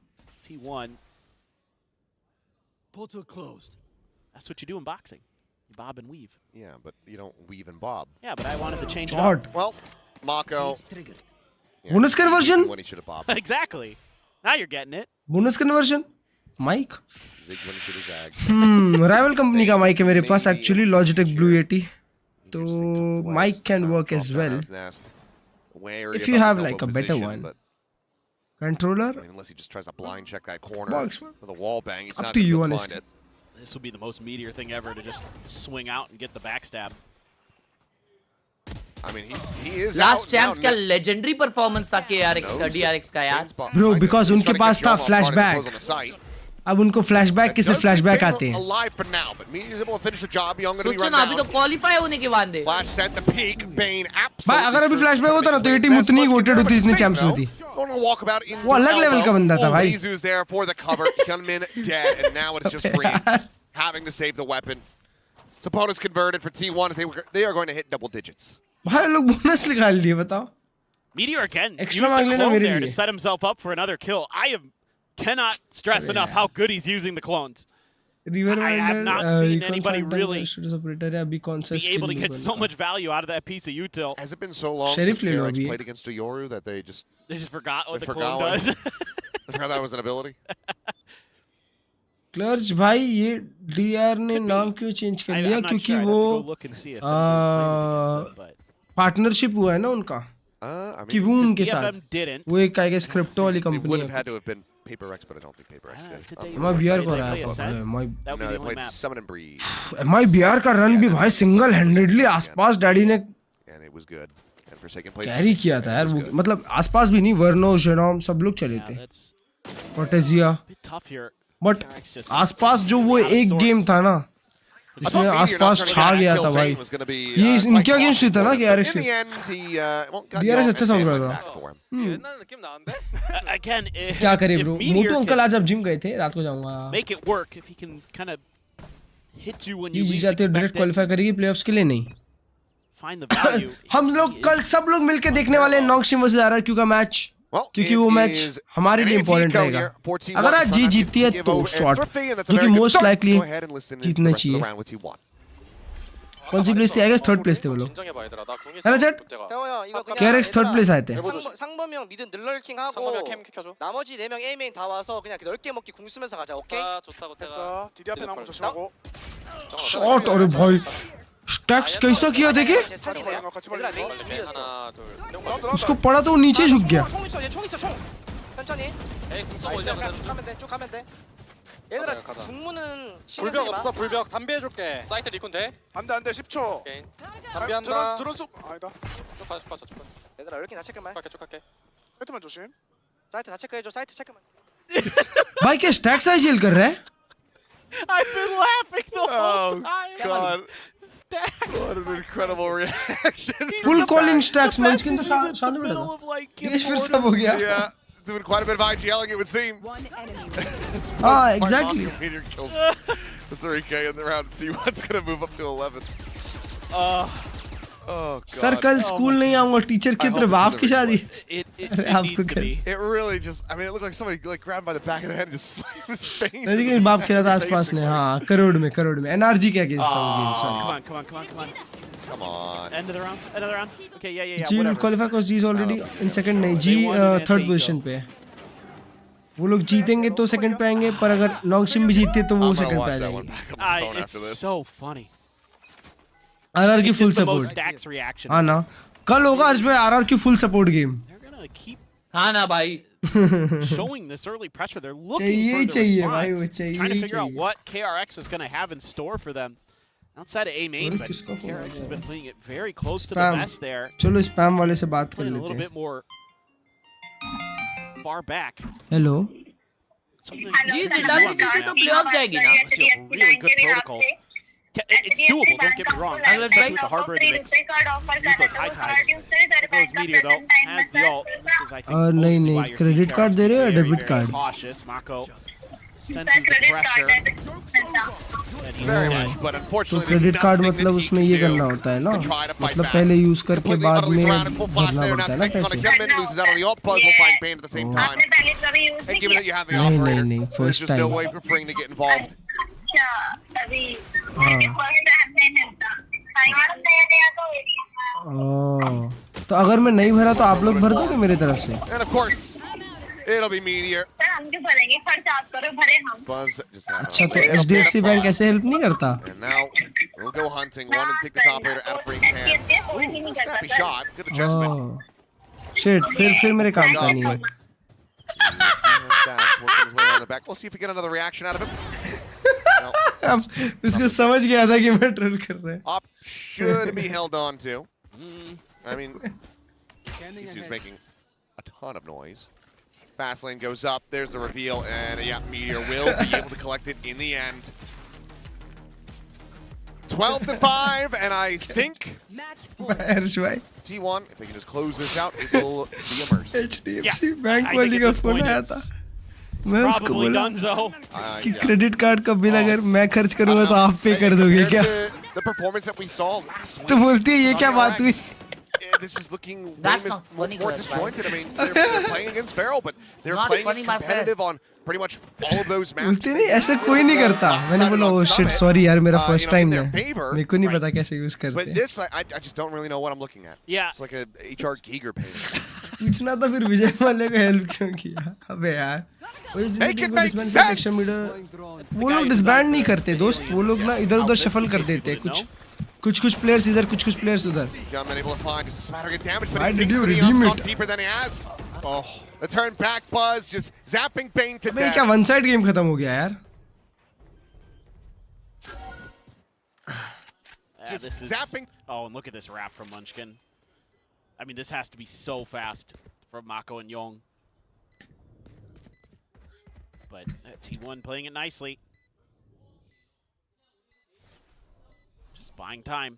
T1. Portal closed. That's what you do in boxing. You bob and weave. Yeah, but you don't weave and bob. Yeah, but I wanted to change it God. up. Well, Mako. Bonus conversion? When he should have bobbed. Exactly. Now you're getting it. Bonus conversion. Mic. Zig when he should have zagged. Rival company का mic है मेरे पास actually Logitech Blue 80. तो mic can work as well. If you have like a better one. Controller. I mean, unless he just tries to blind check that corner Box. with a wall bang, he's Up not to going you, to find honestly. it. This will be the most meteor thing ever to just swing out and get the backstab. I mean, he is Last out champs now. का legendary performance था KRX का DRX का यार. Bro, because उनके पास था flashback. अब उनको flashback के सिर्फ flashback आते हैं. Alive for now, but Meteor's able to finish the job. Young going to be सोचो run ना अभी तो down. qualify होने के बाद है. Flash sent the peak. Bane absolutely. भाई अगर अभी flashback होता ना तो ये टीम उतनी गोटेड होती जितनी champs होती. Going to walk about in वो अलग level का बंदा था भाई. Lizu's there for the cover. Hyunmin dead, and now it's just free. Having to save the weapon. Its opponents converted for T1 as they are going to hit double digits. भाई लोग bonus निकाल लिए बताओ. Meteor again Extra used the मांग लेना clone मेरे there to लिए. set himself up for another kill. Cannot stress enough how good he's using the clones. River I have not seen anybody really operator है अभी कौन सा be able to skill get नहीं so बना. much value out of that piece of util. Has it been so long Sheriff since ले लो KRX अभी. played against Yoru that they just forgot what they the forgot clone does? I forgot that was an ability. Klurge भाई ये DR ने नाम क्यों change कर लिया क्योंकि वो पार्टनरशिप हुआ है ना उनका कि वो उनके साथ वो एक काय के क्रिप्टो वाली कंपनी would have है. had to have been PaperX, but I don't think PaperX did. मैं बिहार को रहा था मैं No, they played Summon and Breeze, मैं बिहार का रन भी भाई सिंगल हैंडेडली आसपास डैडी ने and it was good. And Forsaken played. Carry किया था यार वो मतलब आसपास भी नहीं वर्नो शेनोम सब लोग चले थे पोटेजिया बट आसपास जो वो एक गेम था ना इसमें आसपास छा गया था भाई ये इनके अगेंस्ट ही था ना KRX से DRX अच्छा साउंड कर रहा था. Again, क्या करे bro if Motu Meteor uncle can आज अब जिम गए थे रात को जाऊंगा. make it work, if he can kind of hit you when ये you जीत least जाते हो डायरेक्ट expect it, क्वालिफाई करेगी प्लेऑफ्स के लिए नहीं. find the value. हम लोग कल सब लोग मिलके देखने वाले हैं नॉक्सिम वर्सेस RRQ का मैच क्योंकि वो मैच हमारे लिए इंपॉर्टेंट रहेगा. अगर आज जी जीतती है तो शॉट जो कि मोस्ट लाइकली जीतना चाहिए. कौन सी प्लेस थी? आई गेस थर्ड प्लेस थे वो लोग है ना चैट. KRX थर्ड प्लेस आए थे. 상범이 형 미드 늘럴킹 하고 나머지 4명 A 메인 다 와서 그냥 넓게 먹기 궁 쓰면서 가자. 오케이? 좋다고 태가. DD 앞에 나온 거 조심하고. शॉट अरे भाई स्टैक्स कैसा किया देखे 하나 둘. उसको पड़ा तो वो नीचे ही झुक गया. 총 있어. 얘 총 있어. 총. 천천히. 에이 궁 올려. 가면 돼. 쭉 가면 돼. 얘들아 중문은 불벽 없어 불벽. 담배 해줄게. 사이트 리콘 돼? 안돼 10초. 오케이. 담배 한다. 들어서 아니다. 쭉 가. 얘들아 이렇게 다 체크만. 쭉 갈게. 헤드만 조심. 사이트 다 체크해줘. 사이트 체크만. भाई क्या स्टैक साइज हिल कर रहा है. I've been laughing the whole time. God. Stacks. What an incredible reaction. Full calling Stacks. The Munchkin तो best is शांत in the बैठा middle था. of, like, ये फिर सब हो गया. Yeah, doing quite a bit of IGLing, it would seem. Ah, exactly. Meteor kills the 3K in the round. T1's gonna move up to 11. Oh God. Sir कल school नहीं आऊंगा teacher की तरफ आपकी शादी. It needs to be. It really just, I mean, it looked like somebody like grabbed by the back of the head and just sliced his face. नहीं कि बाप खेला था आसपास ने. हाँ करोड़ में NRG के अगेंस्ट था वो game. Come on. Come on. End of the round. Another round. Okay, yeah. G will Whatever. qualify because G is already in second नहीं. G third position पे है. वो लोग जीतेंगे तो सेकंड पे आएंगे पर अगर नॉन्गशिम भी जीते तो वो सेकंड पे आ जाएंगे. It's so funny. RR की full Just the most support. Stacks reaction. हाँ ना कल होगा आज पे RR की full support game. They're gonna keep हाँ ना भाई. showing this early pressure. They're looking for the response. Trying to figure out what KRX is gonna have in store for them. Outside of A main, but KRX has been playing it very close to the vest there. चलो spam वाले से बात कर Playing a लेते little हैं. bit more far back. Hello. जी ZETA की किसी तो प्लेऑफ जाएगी ना. Really good protocol. It's doable, don't get me wrong. Especially with the hard bird mix. Use those high ties. Goes Meteor though, has the ult. This is, I think, नहीं mostly नहीं why you're credit seeing card KRX दे रहे हो या very, debit very card. cautious. Mako senses the pressure. Very much, but तो unfortunately, credit card मतलब उसमें ये करना होता है ना. मतलब पहले यूज करके बाद में भरना पड़ता है ना पैसे. loses out on the ult. Buzz will find Bane at the same time. And given that you have the operator, there's first just no time. way for Fring to get involved. तो अगर मैं नहीं भरा तो आप लोग भर दोगे मेरी तरफ से. And of course, it'll be Meteor. Buzz just had अच्छा तो HDFC बैंक ऐसे हेल्प नहीं करता. And now we'll go hunting. One to take this operator out of Fring's hands. Ooh, snappy shot. Good adjustment. Shit फिर मेरे काम का नहीं है. Stacks working his way around the back. We'll see if we get another reaction out of him. No. अब इसको समझ गया था कि मैं ट्रोल कर रहा है. Op should be held on to. I mean, he's making a ton of noise. Fast lane goes up. There's the reveal, and yeah, Meteor will be able to collect it in the end. 12-5, and I think T1, if they can just close this out, it will be a mercy. HDFC bank वाली का phone आया था. मैं उसको बोला कि credit card का bill अगर मैं खर्च करूंगा तो आप पे कर दोगे क्या? The performance that we saw last week. तो बोलती है ये क्या बात हुई? This is looking more disjointed. I mean, they're playing against Feral, but they're playing competitive on pretty much all of those maps. बोलती नहीं ऐसे कोई नहीं करता. मैंने बोला oh shit sorry यार मेरा first time है. मेरे को नहीं पता कैसे यूज करते हैं. But this, I just don't really know what I'm looking at. Yeah. It's like a HR Giger page. पूछना था फिर विजय वाले को हेल्प क्यों किया? अबे यार. Make it make sense. वो लोग डिसबैंड नहीं करते दोस्त. वो लोग ना इधर उधर शफल कर देते हैं. कुछ प्लेयर्स इधर कुछ प्लेयर्स उधर. Why did you redeem it? Deeper than he has. Oh, the turn back Buzz just zapping Bane to death. क्या वन साइड गेम खत्म हो गया यार? Just zapping. Oh, and look at this wrap from Munchkin. I mean, this has to be so fast from Mako and Yong. But T1 playing it nicely. Just buying time.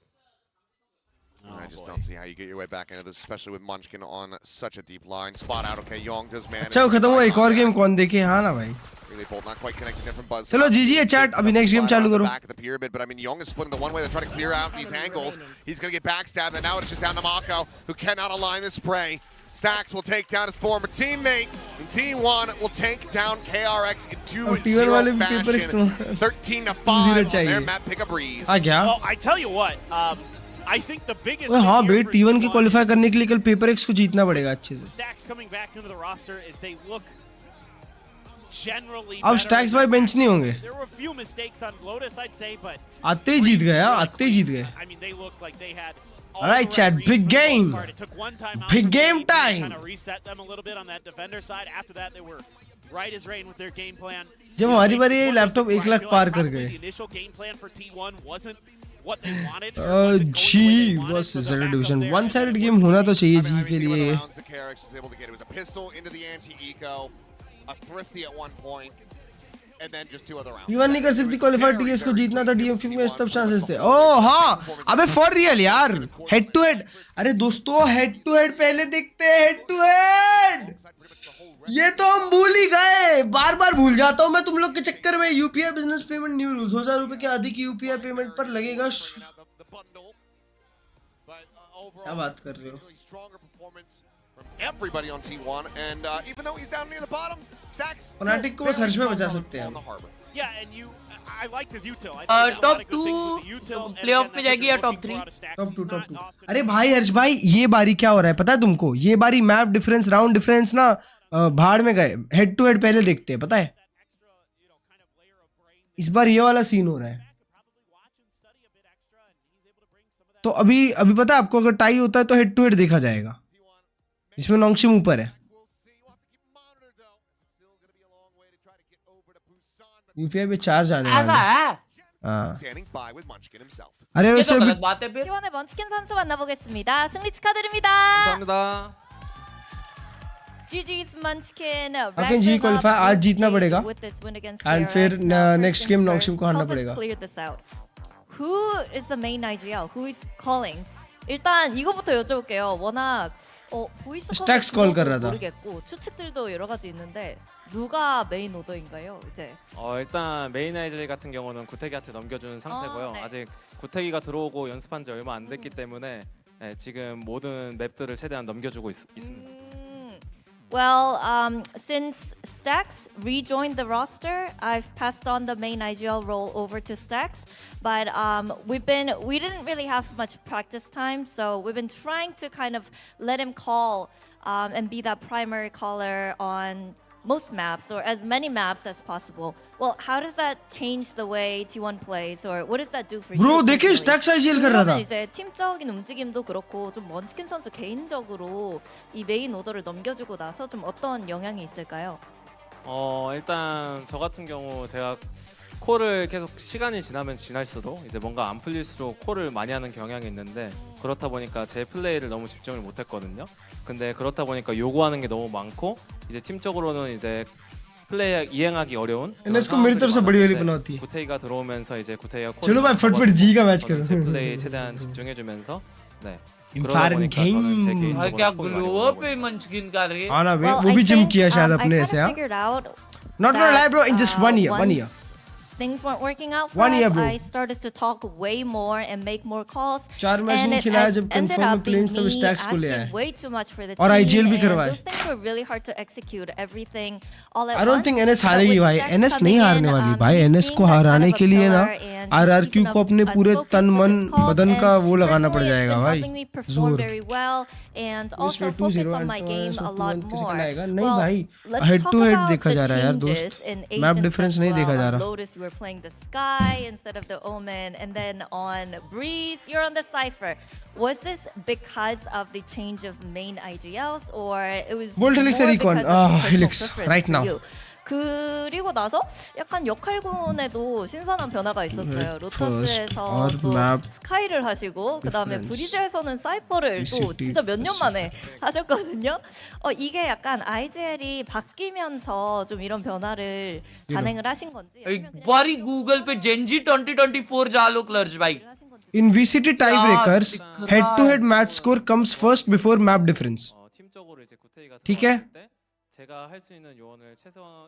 I just don't see how you get your way back into this, especially with Munchkin on such a deep line. Spot out, okay, Yong does manage. अच्छा खत्म हुआ. एक और game कौन देखे? हाँ ना भाई. Really bold, not quite connecting there from Buzz. चलो GG है chat. अभी next game चालू करो. Back at the pyramid, but I mean, Yong is splitting the one way. They're trying to clear out these angles. He's going to get backstabbed, and now it's just down to Mako, who cannot align the spray. Stacks will take down his former teammate, and T1 will take down KRX in 2-0 fashion. 13-5 on their map. Pick a breeze. हाँ क्या? Well, I tell you what, I think the biggest. हाँ बे T1 की qualify करने के लिए कल paper x को जीतना पड़ेगा अच्छे से. Stacks coming back into the roster is they look generally. अब Stacks भाई बेंच नहीं होंगे. There were a few mistakes on Lotus, I'd say, but. आते ही जीत गए. आते ही जीत गए. I mean, they looked like they had. All right, chat. Big game. Big game time. Kind of reset them a little bit on that defender side. After that, they were right as rain with their game plan. जब हमारी बारी laptop 1 lakh पार कर गए. The initial game plan for T1 wasn't what they wanted. G versus ZETA division. One-sided game होना तो चाहिए G के लिए. KRX was able to get it was a pistol into the anti-eco, a thrifty at one point. and then just 2 other rounds. Even नहीं कर सकती qualified TS को जीतना था डीएमफी में तब चांसेस थे। ओह हाँ अबे फॉर रियल यार हेड टू हेड। अरे दोस्तों हेड टू हेड पहले देखते हैं हेड टू हेड। ये तो हम भूल ही गए, बार बार भूल जाता हूँ मैं तुम लोग के चक्कर में। UPI business payment new rules, 2000 रुपए के अधिक यूपीआई पेमेंट पर लगेगा। क्या बात कर रहे हो? Everybody on T1, and even though he's down near the bottom, Stacks. Fnatic को बस हर्ष में बचा सकते हैं। Yeah, and I liked his util. Top 2 playoff में जाएगी या टॉप 3? टॉप 2। अरे भाई हर्ष भाई ये बारी क्या हो रहा है पता है तुमको? ये बारी मैप डिफरेंस राउंड डिफरेंस ना भाड़ में गए। हेड टू हेड पहले देखते हैं पता है। इस बार ये वाला सीन हो रहा है। तो अभी पता है आपको, अगर टाई होता है तो हेड टू हेड देखा जाएगा, इसमें नोंगशिम ऊपर है। यूपीआई पे 4 जाने वाले हैं। अरे वैसे T1의 먼치킨 선수 만나보겠습니다. 승리 축하드립니다. 감사합니다. GG's Munchkin. अगेन जी क्वालिफाई आज जीतना पड़ेगा एंड फिर नेक्स्ट गेम नोंगशिम को हारना पड़ेगा। Who is the main IGL? Who is calling? 일단 이거부터 여쭤볼게요. 워낙 보이스 스택스 콜 कर रहा था। 모르겠고 추측들도 여러 가지 있는데 누가 메인 오더인가요? 이제 일단 메인 아이즐 같은 경우는 구태기한테 넘겨준 상태고요. 네. 아직 구태기가 들어오고 연습한 지 얼마 안 됐기 때문에 지금 모든 맵들을 최대한 넘겨주고 있습니다. Well, since Stax rejoined the roster, I've passed on the main IGL role over to Stax. But we didn't really have much practice time, so we've been trying to kind of let him call and be that primary caller on most maps or as many maps as possible. Well, how does that change the way T1 plays, or what does that do for you? Bro, देखिए Stax IGL कर रहा था। 이제 팀적인 움직임도 그렇고 좀 먼치킨 선수 개인적으로 이 메인 오더를 넘겨주고 나서 좀 어떤 영향이 있을까요? 일단 저 같은 경우 제가 콜을 계속 시간이 지나면 지날수록 이제 뭔가 안 풀릴수록 콜을 많이 하는 경향이 있는데, 그렇다 보니까 제 플레이를 너무 집중을 못했거든요. 근데 그렇다 보니까 요구하는 게 너무 많고 이제 팀적으로는 이제 플레이 이행하기 어려운 NS को मेरी तरफ से बड़ी वाली बनाती है। 구태기가 들어오면서 이제 구태기가 चलो भाई फटफट जी का मैच करो। 제 플레이 최대한 집중해주면서 네. इंफार्म गेम क्या ग्लोअर पे मंचकिन कर रहे हैं? हाँ ना वो भी जिम किया शायद अपने ऐसे। Not gonna lie bro, in just 1 year. Things weren't working out for 1 year, us. bro. I started to talk way more and make more calls. 4 match नहीं खिलाया जब कंफर्म में प्लेन्स तब स्टैक्स को ले आए way too much for the और team, IGL भी and करवाए। those things were really hard to execute everything all at I don't once. think NS But हारेगी with भाई। Stacks NS coming नहीं in, हारने वाली भाई। he's NS को being that हराने kind of के a लिए ना pillar, and RRQ he's को अपने been पूरे focused तन with मन his calls, बदन and का वो लगाना पड़ personally it's जाएगा been भाई। helping me perform very well and also focus on my game a lot more. नहीं Well, भाई let's head talk to head about देखा the जा रहा है यार changes दोस्त। in map agents difference as नहीं well. देखा जा On रहा। Lotus you were playing the Sky instead of the Omen, and then on Breeze you're on the Cypher. Was this because of the change of main IGLs, or it was Volt more Helix because Recon. of personal Helix preference right for now. you? 그리고 나서 약간 역할군에도 신선한 변화가 있었어요. 로터스에서 또 스카이를 하시고 그다음에 브리즈에서는 사이퍼를 또 진짜 몇 년 만에 하셨거든요. 이게 약간 IGL이 바뀌면서 좀 이런 변화를 단행을 하신 건지 एक बारी Google पे Gen Z 2024 डालो क्लर्ज भाई। In VCT tiebreakers, head-to-head match score comes first before map difference. ठीक है?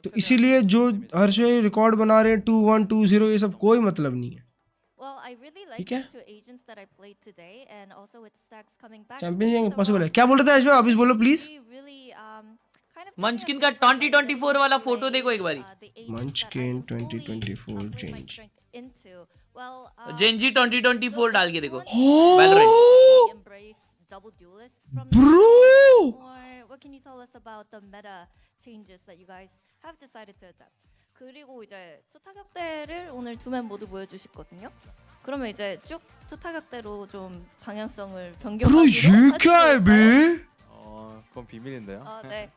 तो इसीलिए जो हर शो रिकॉर्ड बना रहे हैं 2-1 2-0 ये सब कोई मतलब नहीं है। ठीक है? चैंपियन पॉसिबल है। क्या बोल रहे थे अजय? वापस बोलो प्लीज। मंचकिन का 2024 वाला फोटो देखो एक बारी। मंचकिन 2024 चेंज। जेनजी 2024 डाल के देखो। Bro! What can you tell us about the meta changes that you guys have decided to adapt? 그리고 이제 투타격대를 오늘 두 멤 모두 보여주시거든요. 그러면 이제 쭉 투타격대로 좀 방향성을 변경하기로 Bro, ये क्या है बे? 그건 비밀인데요. 네.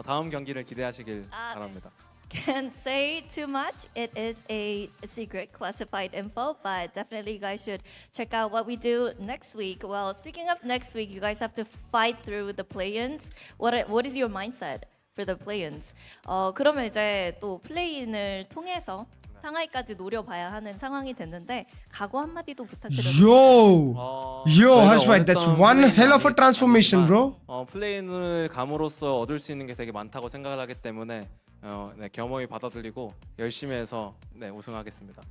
다음 경기를 기대하시길 바랍니다. Can't say too much. It is a secret classified info, but definitely you guys should check out what we do next week. Well, speaking of next week, you guys have to fight through the play-ins. What is your mindset for for the play-ins. 그러면 이제 또 플레이-인을 통해서 상하이까지 노려봐야 하는 상황이 됐는데 각오 한마디도 부탁드려요. Yo, Harshbhai, that's one hell of a transformation, bro. 플레인을 감으로써 얻을 수 있는 게 되게 많다고 생각을 하기 때문에 네, 겸허히 받아들이고 열심히 해서 네, 우승하겠습니다.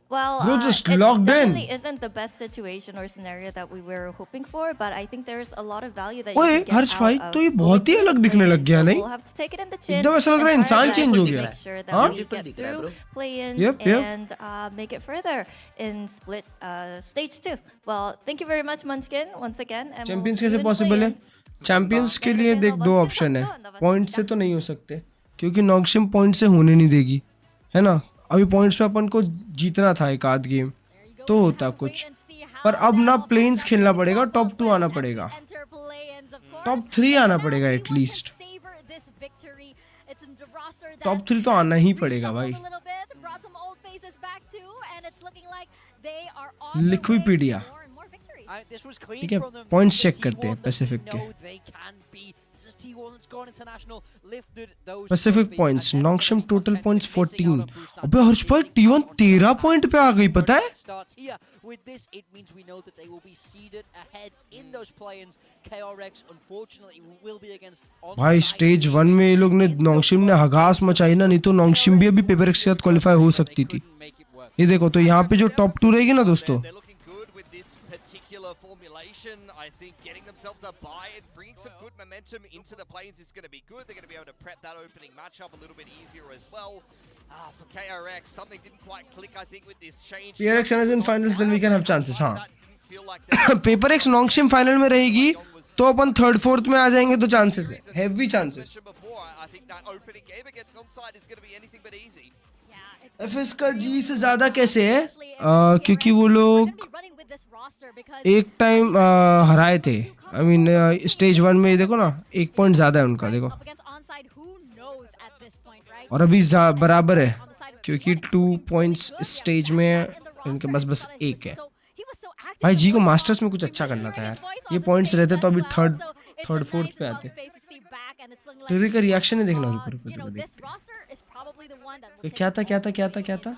Well, Bro, just it logged definitely in. isn't the best situation or scenario that we were hoping for, but I think there's a lot of value that ओए you can Harsh get भाई out तो of ये बहुत ही अलग दिखने लग गया नहीं? We'll have to take it in the chin. एकदम ऐसा लग रहा है and इंसान try चेंज to हो गया make sure that हाँ? we get through play-ins Yep. and make it further in split stage 2. Well, thank you very much, Munchkin, once again. And champions we'll see कैसे you in possible है? play-ins. Champions के लिए देख दो option है, point से तो नहीं हो सकते क्योंकि नॉक्शिम पॉइंट से होने नहीं देगी, है ना? अभी पॉइंट्स पे अपन को जीतना था एक आध गेम तो होता कुछ, पर अब ना प्लेन्स खेलना पड़ेगा, टॉप 2 आना पड़ेगा, टॉप 3 आना पड़ेगा एटलीस्ट, टॉप 3 तो आना ही पड़ेगा भाई. लिक्विपीडिया ठीक है, पॉइंट्स चेक करते हैं पैसिफिक के. पैसिफिक पॉइंट्स, नॉक्शिम टोटल पॉइंट्स 14. अबे हर्ष भाई T1 13 पॉइंट पे आ गई पता है? भाई स्टेज 1 में ये लोग ने नॉक्शिम ने हगास मचाई ना, नहीं तो नॉक्शिम भी अभी पेपर एक्स के साथ क्वालिफाई हो सकती थी. ये देखो तो यहाँ पे जो टॉप 2 रहेगी ना दोस्तों, I think getting themselves a bye and bringing some good momentum into the plains is going to be good. They're going to be able to prep that opening matchup a little bit easier as well. For KRX, something didn't quite click, I think, with this change. KRX is in finals, then we can have chances. हाँ. Paper x नॉक्शिम final में रहेगी तो अपन 3rd 4th में आ जाएंगे तो chances है, heavy chances. I think that opening game against onside is going to be anything but easy. FS का जी से ज्यादा कैसे है? क्योंकि वो लोग एक टाइम हराए थे. आई मीन स्टेज 1 में देखो ना, 1 पॉइंट ज्यादा है उनका देखो, और अभी बराबर है क्योंकि 2 पॉइंट्स स्टेज में है, इनके पास बस 1 है. भाई जी को मास्टर्स में कुछ अच्छा करना था यार, ये पॉइंट्स रहते तो अभी 3rd 4th पे आते. टेरी का रिएक्शन ही देखना, रुको क्या था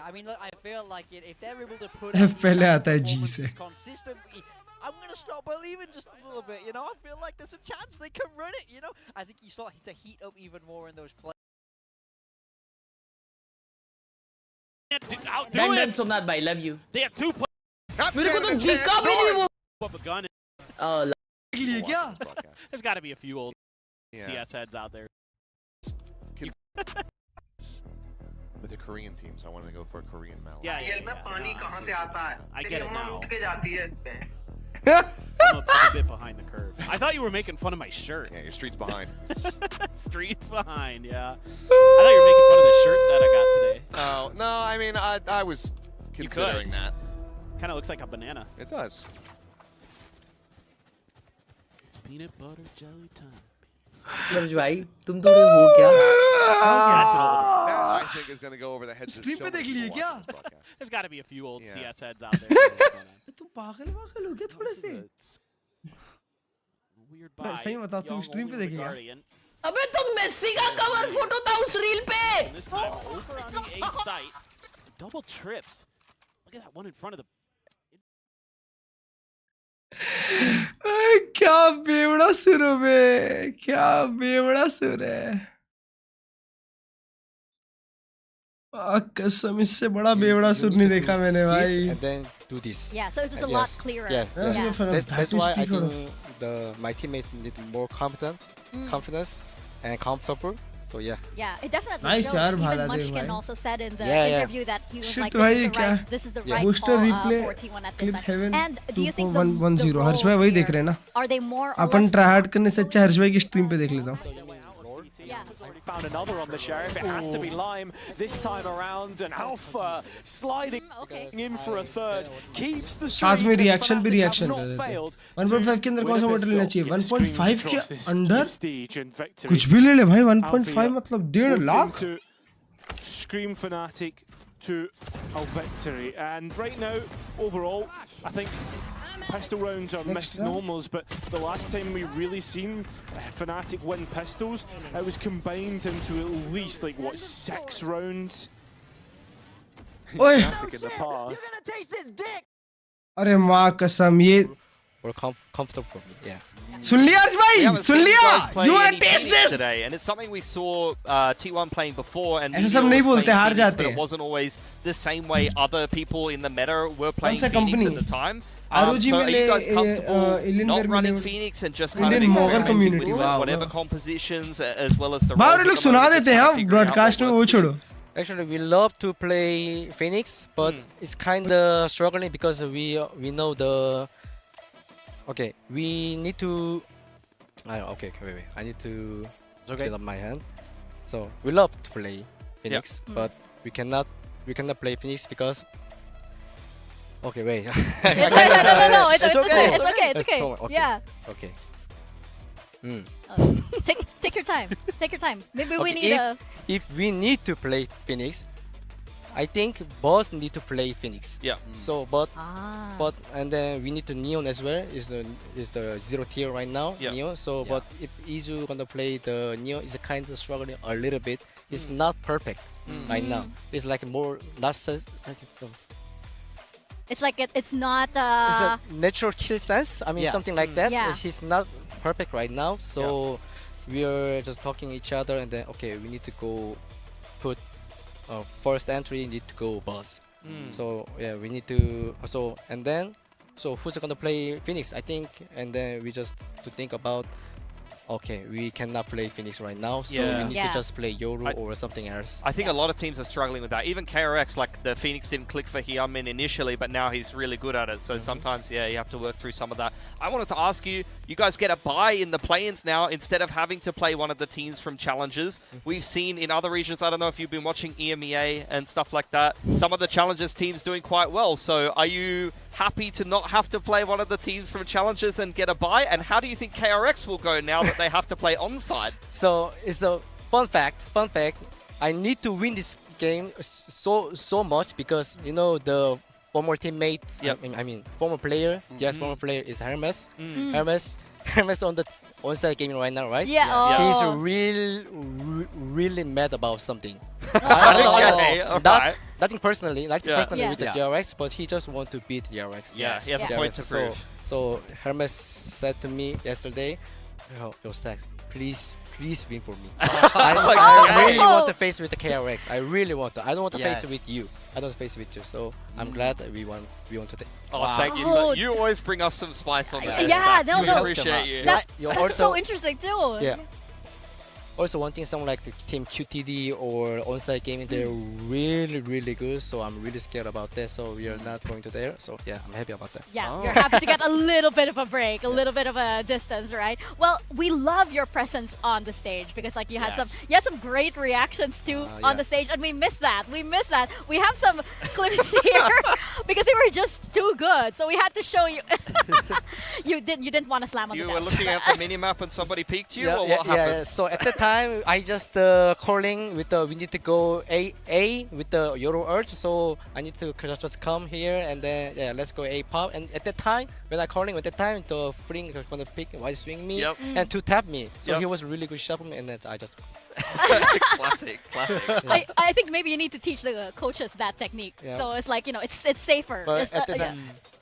I mean, look, I feel like if they're able to put F पहले आता है G से. consistently, I'm gonna stop believing just a little bit. You know, I feel like there's a chance they can run it. You know, I think you start to heat up even more in those plays. Done, Somnath bhai, love you. They have 2 players. मेरे को तो दिखा भी नहीं वो. Up a gun. Oh, There's got to be a few old CS heads out there. With the Korean teams, I wanted to go for a Korean mallet. Yeah. I get it now. I'm a bit behind the curve. I thought you were making fun of my shirt. Yeah, your street's behind. Streets behind, yeah. I thought you were making fun of the shirt that I got today. Oh, no, I mean, I was considering that. Kind of looks like a banana. It does. It's peanut butter jelly time. Klurge भाई, तुम थोड़े हो क्या? That I think is going to go over the heads of so many people watching this broadcast. There's got to be a few old CS heads out there. तुम पागल हो गया थोड़े से. Weird buy. सही बता, तुम स्ट्रीम पे देख लिया? अबे तुम मेसी का कवर फोटो था उस रील पे. This time over on the A site. Double trips. Look at that one in front of the. क्या बेवड़ा सुर है बे, क्या बेवड़ा सुर है. कसम इससे बड़ा बेवड़ा सुर नहीं देखा मैंने भाई. And then do this. Yeah, so it was a lot clearer. Yeah, that's why I think my teammates need more confidence and comfortable. So yeah. Yeah, it definitely Nice showed. यार Even भाला दे Munchkin भाई. also said in the Yeah. interview that he was Shit like, भाई this is the क्या? right Booster call replay for T1 at this clip time. heaven And do you think the 2.110 हर्ष भाई roles वही देख here, रहे हैं ना. are they more or upon less try hard करने से अच्छा हर्ष भाई की स्ट्रीम पे देख लेता हूँ. Found another on the sheriff. It has to be Lime this time around, and Alpha sliding in for a third. Keeps the साथ में streak as रिएक्शन भी Fnatic रिएक्शन have कर not देते. failed 1.5 के अंदर कौन सा मॉडल लेना चाहिए? 1.5 के across this अंदर prestige and victory. कुछ भी ले ले भाई. 1.5 मतलब 1.5 lakh. Scream Fnatic to a victory, and right now, overall, I think pistol rounds are missed normals, but the last time we really seen Fnatic win pistols, it was combined into at least like what 6 rounds. Oi. Fnatic in the past. अरे माँ कसम ये Or comfortable for me, yeah. सुन लिया अर्ज भाई सुन लिया. You wanna taste this? Today, and it's something we saw T1 playing before, and ऐसा सब नहीं बोलते, हार जाते but हैं. it wasn't always the same way other people in the meta were playing सा Phoenix company? at the time. ROG So are में you guys comfortable Indian not Wear running में Phoenix and just kind of Indian Mogger experimenting community, with wow, whatever wow. compositions as well as the बाहर roles लोग at the सुना moment, देते just हैं trying हाँ to figure out broadcast में what वो works for you. छोड़ो. Actually, we love to play Phoenix, but it's kind of struggling because we know the. Okay, we need to. Okay, wait. I need to fill up my hand. So we love to play Phoenix, but we cannot play Phoenix because. Okay, wait. No. It's okay. Okay. Yeah. Okay. Take your time. Take your time. Maybe we Okay, need if we need to play Phoenix, I think both need to play Phoenix. Yeah. So, but and then we need to Neon as well. Is the 0 tier right now? Yeah. Neon. So, but if Izu gonna play the Neon, is kind of struggling a little bit. It's not perfect right now. It's like more not sense. It's like it's not. It's a natural kill sense. I mean, something like that. Yeah. He's not perfect right now. So we are just talking each other, and then okay, we need to go put first entry. Need to go boss. So yeah, we need to. So and then, so who's gonna play Phoenix? I think, and then we just to think about. Okay, we cannot play Phoenix right now, so we need to just play Yoru or something else. I think a lot of teams are struggling with that. Even KRX, like the Phoenix didn't click for Hyunmin initially, but now he's really good at it. So sometimes, you have to work through some of that. I wanted to ask you, you guys get a bye in the play-ins now instead of having to play one of the teams from Challengers. We've seen in other regions, I don't know if you've been watching EMEA and stuff like that, some of the Challengers teams doing quite well. So are you happy to not have to play one of the teams from Challengers and get a bye? And how do you think KRX will go now that they have to play onside? So it's a fun fact. I need to win this game so much because you know the former teammate. I mean former player. Yes, former player is Hermes. Hermes on the onside game right now, right? Yeah. He's really mad about something. I don't know. Nothing personally, with the KRX, but he just want to beat KRX. Yeah, he has a point to prove. So Hermes said to me yesterday, yo Stack, please win for me. I really want to face with the KRX. I really want to. I don't want to face it with you. I don't face it with you. So I'm glad that we won today. Oh, thank you. So you always bring us some spice on that. Yeah, we appreciate you. That's so interesting too. Yeah. Also, one thing, someone like the team QTD or onside gaming, they're really good. So I'm really scared about that. So we are not going to there. So yeah, I'm happy about that. Yeah, you're happy to get a little bit of a break, a little bit of a distance, right? Well, we love your presence on the stage because like you had some great reactions too on the stage, and we missed that. We have some clips here because they were just too good. So we had to show you. you didn't want to slam on the desk. You were looking at the minimap and somebody peeked you, or what happened? Yeah. So at the time, I just calling with the we need to go A with the Yoru Urge. So I need to just come here and then let's go A pop. And at that time, when I calling, the Fring was gonna pick wide swing me and to tap me. So he was really good shot me, and then I just. Classic. I think maybe you need to teach the coaches that technique. So it's like it's safer. But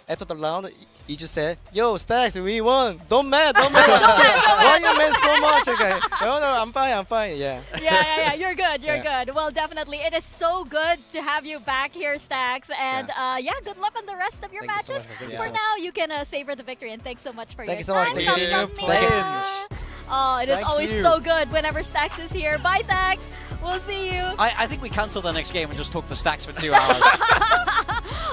after the round, he just said, "Yo, Stacks, we won. Don't mad. Why you mad so much?" Okay. No, I'm fine. Yeah. Yeah. You're good. Well, definitely, it is so good to have you back here, Stacks. And good luck on the rest of your matches. For now, you can savor the victory. And thanks so much for your time. Thank you so much. Oh, it is always so good whenever Stacks is here. Bye, Stacks. We'll see you. I think we cancel the next game and just talk to Stacks for 2 hours.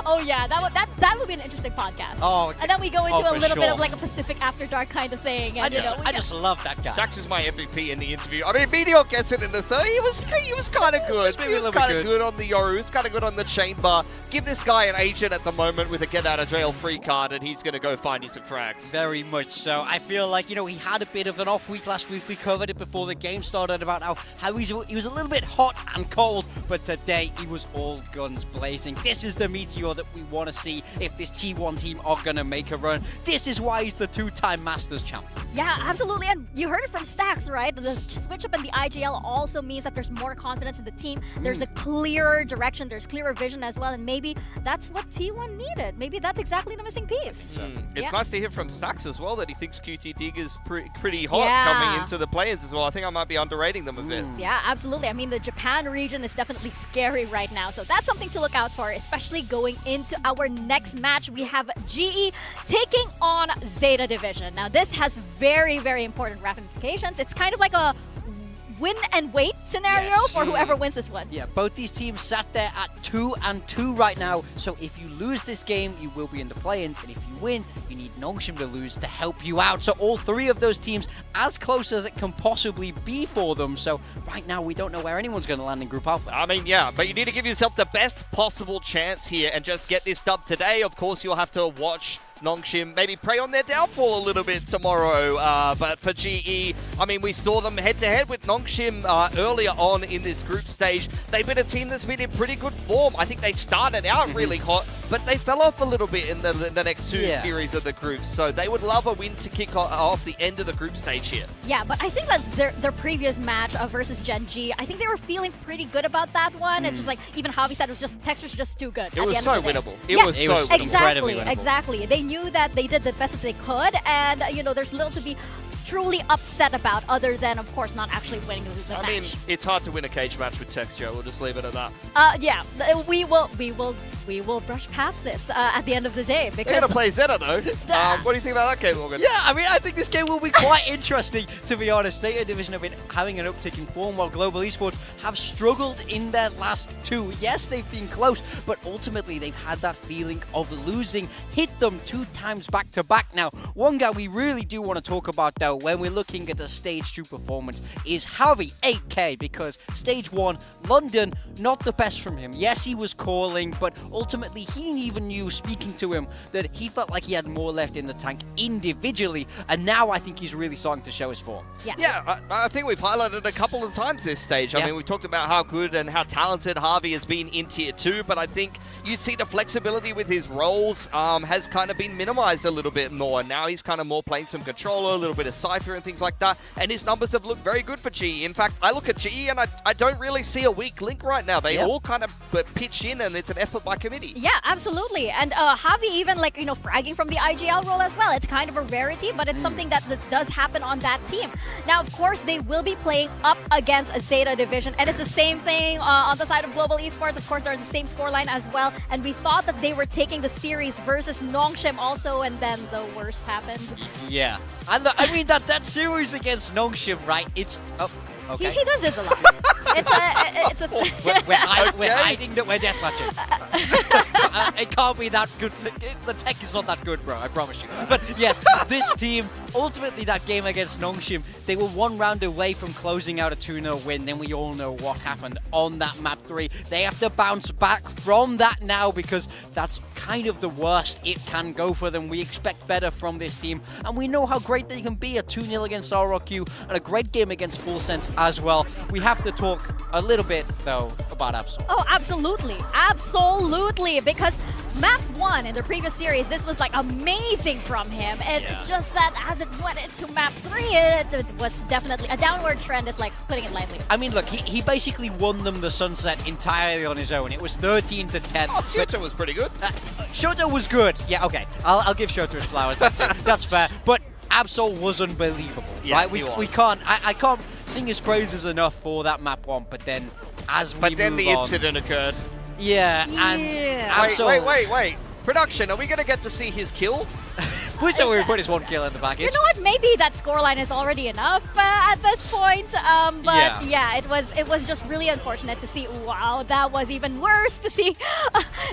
Oh yeah, that would be an interesting podcast. Oh, and then we go into a little bit of like a Pacific After Dark kind of thing. And, I just love that guy. Sax is my MVP in the interview. I mean, Meteor gets it in the so he was kind of good. He was kind of good on the Yoru. He was kind of good on the Chamber. Give this guy an agent at the moment with a get out of jail free card, and he's gonna go find you some frags. Very much so. I feel like he had a bit of an off week last week. We covered it before the game started about how he was a little bit hot and cold, but today he was all guns blazing. This is the Meteor that that we want to see if this T1 team are going to make a run. This is why he's the 2-time Masters champ. Yeah, absolutely. And you heard it from Stacks, right? The switch up in the IGL also means that there's more confidence in the team. There's a clearer direction, there's clearer vision as well, and maybe that's what T1 needed. Maybe that's exactly the missing piece. It's nice to hear from Stacks as well that he thinks QT Dig is pretty hot coming into the players as well. I think I might be underrating them a bit. Yeah, absolutely. I mean, the Japan region is definitely scary right now, so that's something to look out for, especially going into our next match. We have GE taking on ZETA Division. Now, this has very, very important ramifications. It's kind of like a win and wait scenario for whoever wins this one. Yeah, both these teams sat there at 2-2 right now. So if you lose this game, you will be in the play-ins, and if you win, you need Nongshim to lose to help you out. So all three of those teams as close as it can possibly be for them. So right now, we don't know where anyone's going to land in Group Alpha. I mean, yeah, but you need to give yourself the best possible chance here and just get this dub today. Of course, you'll have to watch Nongshim maybe prey on their downfall a little bit tomorrow, but for GE, I mean, we saw them head-to-head with Nongshim earlier on in this group stage. They've been a team that's been in pretty good form. I think they started out really hot, but they fell off a little bit in the next two series of the groups, so they would love a win to kick off the end of the group stage here. Yeah, but I think that their previous match versus Gen G, I think they were feeling pretty good about that one. It's just like, even Javi said, it was just, texture's just too good. It was so winnable. It was so winnable. Exactly. They knew that they did the best that they could, and you know, there's little to be truly upset about, other than, of course, not actually winning the match. I mean, it's hard to win a cage match with texture. We'll just leave it at that. Yeah, we will brush past this at the end of the day, because they're gonna play ZETA though. What do you think about that game, Morgan? Yeah, I mean, I think this game will be quite interesting, to be honest. ZETA Division have been having an uptick in form, while Global Esports have struggled in their last two. Yes, they've been close, but ultimately they've had that feeling of losing, hit them 2 times back-to-back. Now, one guy we really do want to talk about, though, when we're looking at the Stage 2 performance is Javi 8K, because Stage 1, London, not the best from him. Yes, he was calling, but ultimately he even knew, speaking to him, that he felt like he had more left in the tank individually, and now I think he's really starting to show his form. Yeah, I think we've highlighted a couple of times this stage. I mean, we've talked about how good and how talented Javi has been in Tier 2, but I think you see the flexibility with his roles has kind of been minimized a little bit more. Now he's kind of more playing some controller, a little bit of Cypher and things like that, and his numbers have looked very good for GE. In fact, I look at GE and I don't really see a weak link right now. They all kind of pitch in, and it's an effort by committee. Yeah, absolutely. And Javi even, like, you know, fragging from the IGL role as well. It's kind of a rarity, but it's something that does happen on that team. Now, of course, they will be playing up against a ZETA Division, and it's the same thing on the side of Global Esports. Of course, they're in the same scoreline as well, and we thought that they were taking the series versus Nongshim also, and then the worst happened. Yeah, and I mean, that series against Nongshim, right? It's okay. He does this a lot. It's a we're hiding that we're deathmatching. It can't be that good. The tech is not that good, bro, I promise you. But yes, this team, ultimately that game against Nongshim, they were 1 round away from closing out a 2-0 win. Then we all know what happened on that map 3. They have to bounce back from that now, because that's kind of the worst it can go for them. We expect better from this team, and we know how great they can be. A 2-0 against RRQ and a great game against Full Sense as well. We have to talk a little bit, though, about Absol. Oh, absolutely. Absolutely. Because map 1 in the previous series, this was like amazing from him. It's just that as it went into map 3, it was definitely a downward trend, is like putting it lightly. I mean, look, he basically won them the Sunset entirely on his own. It was 13-10. Oh, Shota was pretty good. Shota was good. Yeah, okay. I'll give Shota his flowers. That's fair. But Absol was unbelievable, right? We can't. I can't sing his praises enough for that map 1. But then, the incident occurred. Yeah, and Absol... Wait. Production, are we gonna get to see his kill? We thought we would put his 1 kill in the package. You know what? Maybe that scoreline is already enough at this point. But yeah, it was just really unfortunate to see. Wow, that was even worse to see,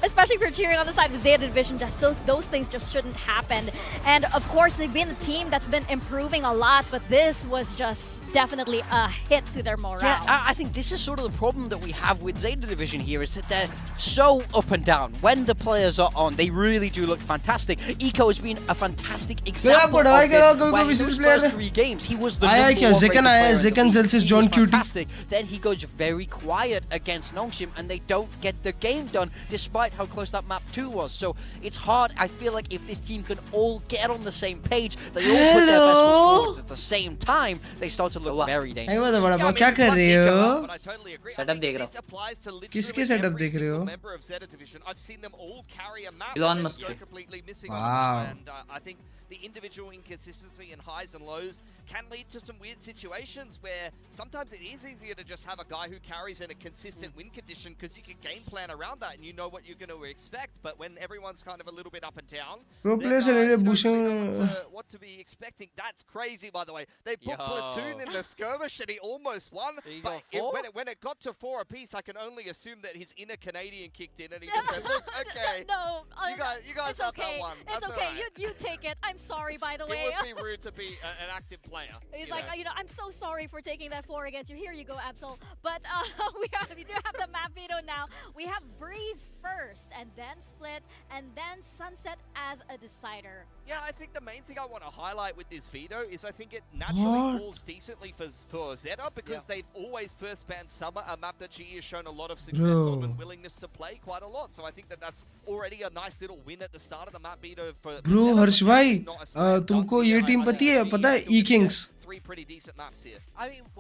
especially if you're cheering on the side of ZETA Division. Just those things just shouldn't happen. And of course, they've been a team that's been improving a lot, but this was just definitely a hit to their morale. Yeah, I think this is sort of the problem that we have with ZETA Division here, is that they're so up and down. When the players are on, they really do look fantastic. Eco has been a fantastic fantastic example of this, where his first 3 games, he was the number 1 rated player in the league. He was fantastic. Then he goes very quiet against Nongshim, and they don't get the game done, despite how close that map 2 was. So it's hard. I feel like if this team can all get on the same page, they all put their best foot forward at the same time, they start to look very dangerous. क्या कर रहे हो? But I totally agree. Setup देख रहा This applies to literally किसके setup every देख रहे हो? single member of ZETA division. I've seen them all carry a map Elon and Musk go के. completely missing Wow. on the map. And I think the individual inconsistency and highs and lows can lead to some weird situations where sometimes it is easier to just have a guy who carries in a consistent win condition because you can game plan around that and you know what you're going to expect. But when everyone's kind of a little bit up and down, Pro players then, are you don't pushing. really know what to be expecting. That's crazy, by the way. They put Platoon in the skirmish and he almost won. But when it got to 4 apiece, I can only assume that his inner Canadian kicked in and he just said, "Look, okay, No, you guys it's have okay. that one. It's That's okay. all right." You take it. I'm sorry, by the It way. would be rude to be an active player. He's like, I'm so sorry for taking that 4 against you. Here you go, Absol. But we do have the map veto now. We have Breeze first, and then Split, and then Sunset as a decider. Yeah, I think the main thing I want to highlight with this veto is I think it naturally falls decently for ZETA because they've always first banned Summer, a map that GE has shown a lot of success on and willingness to play quite a lot. So I think that's already a nice little win at the start of the map veto for Bro, हर्ष भाई, तुमको ये team पता है E Kings? 3 pretty decent maps here.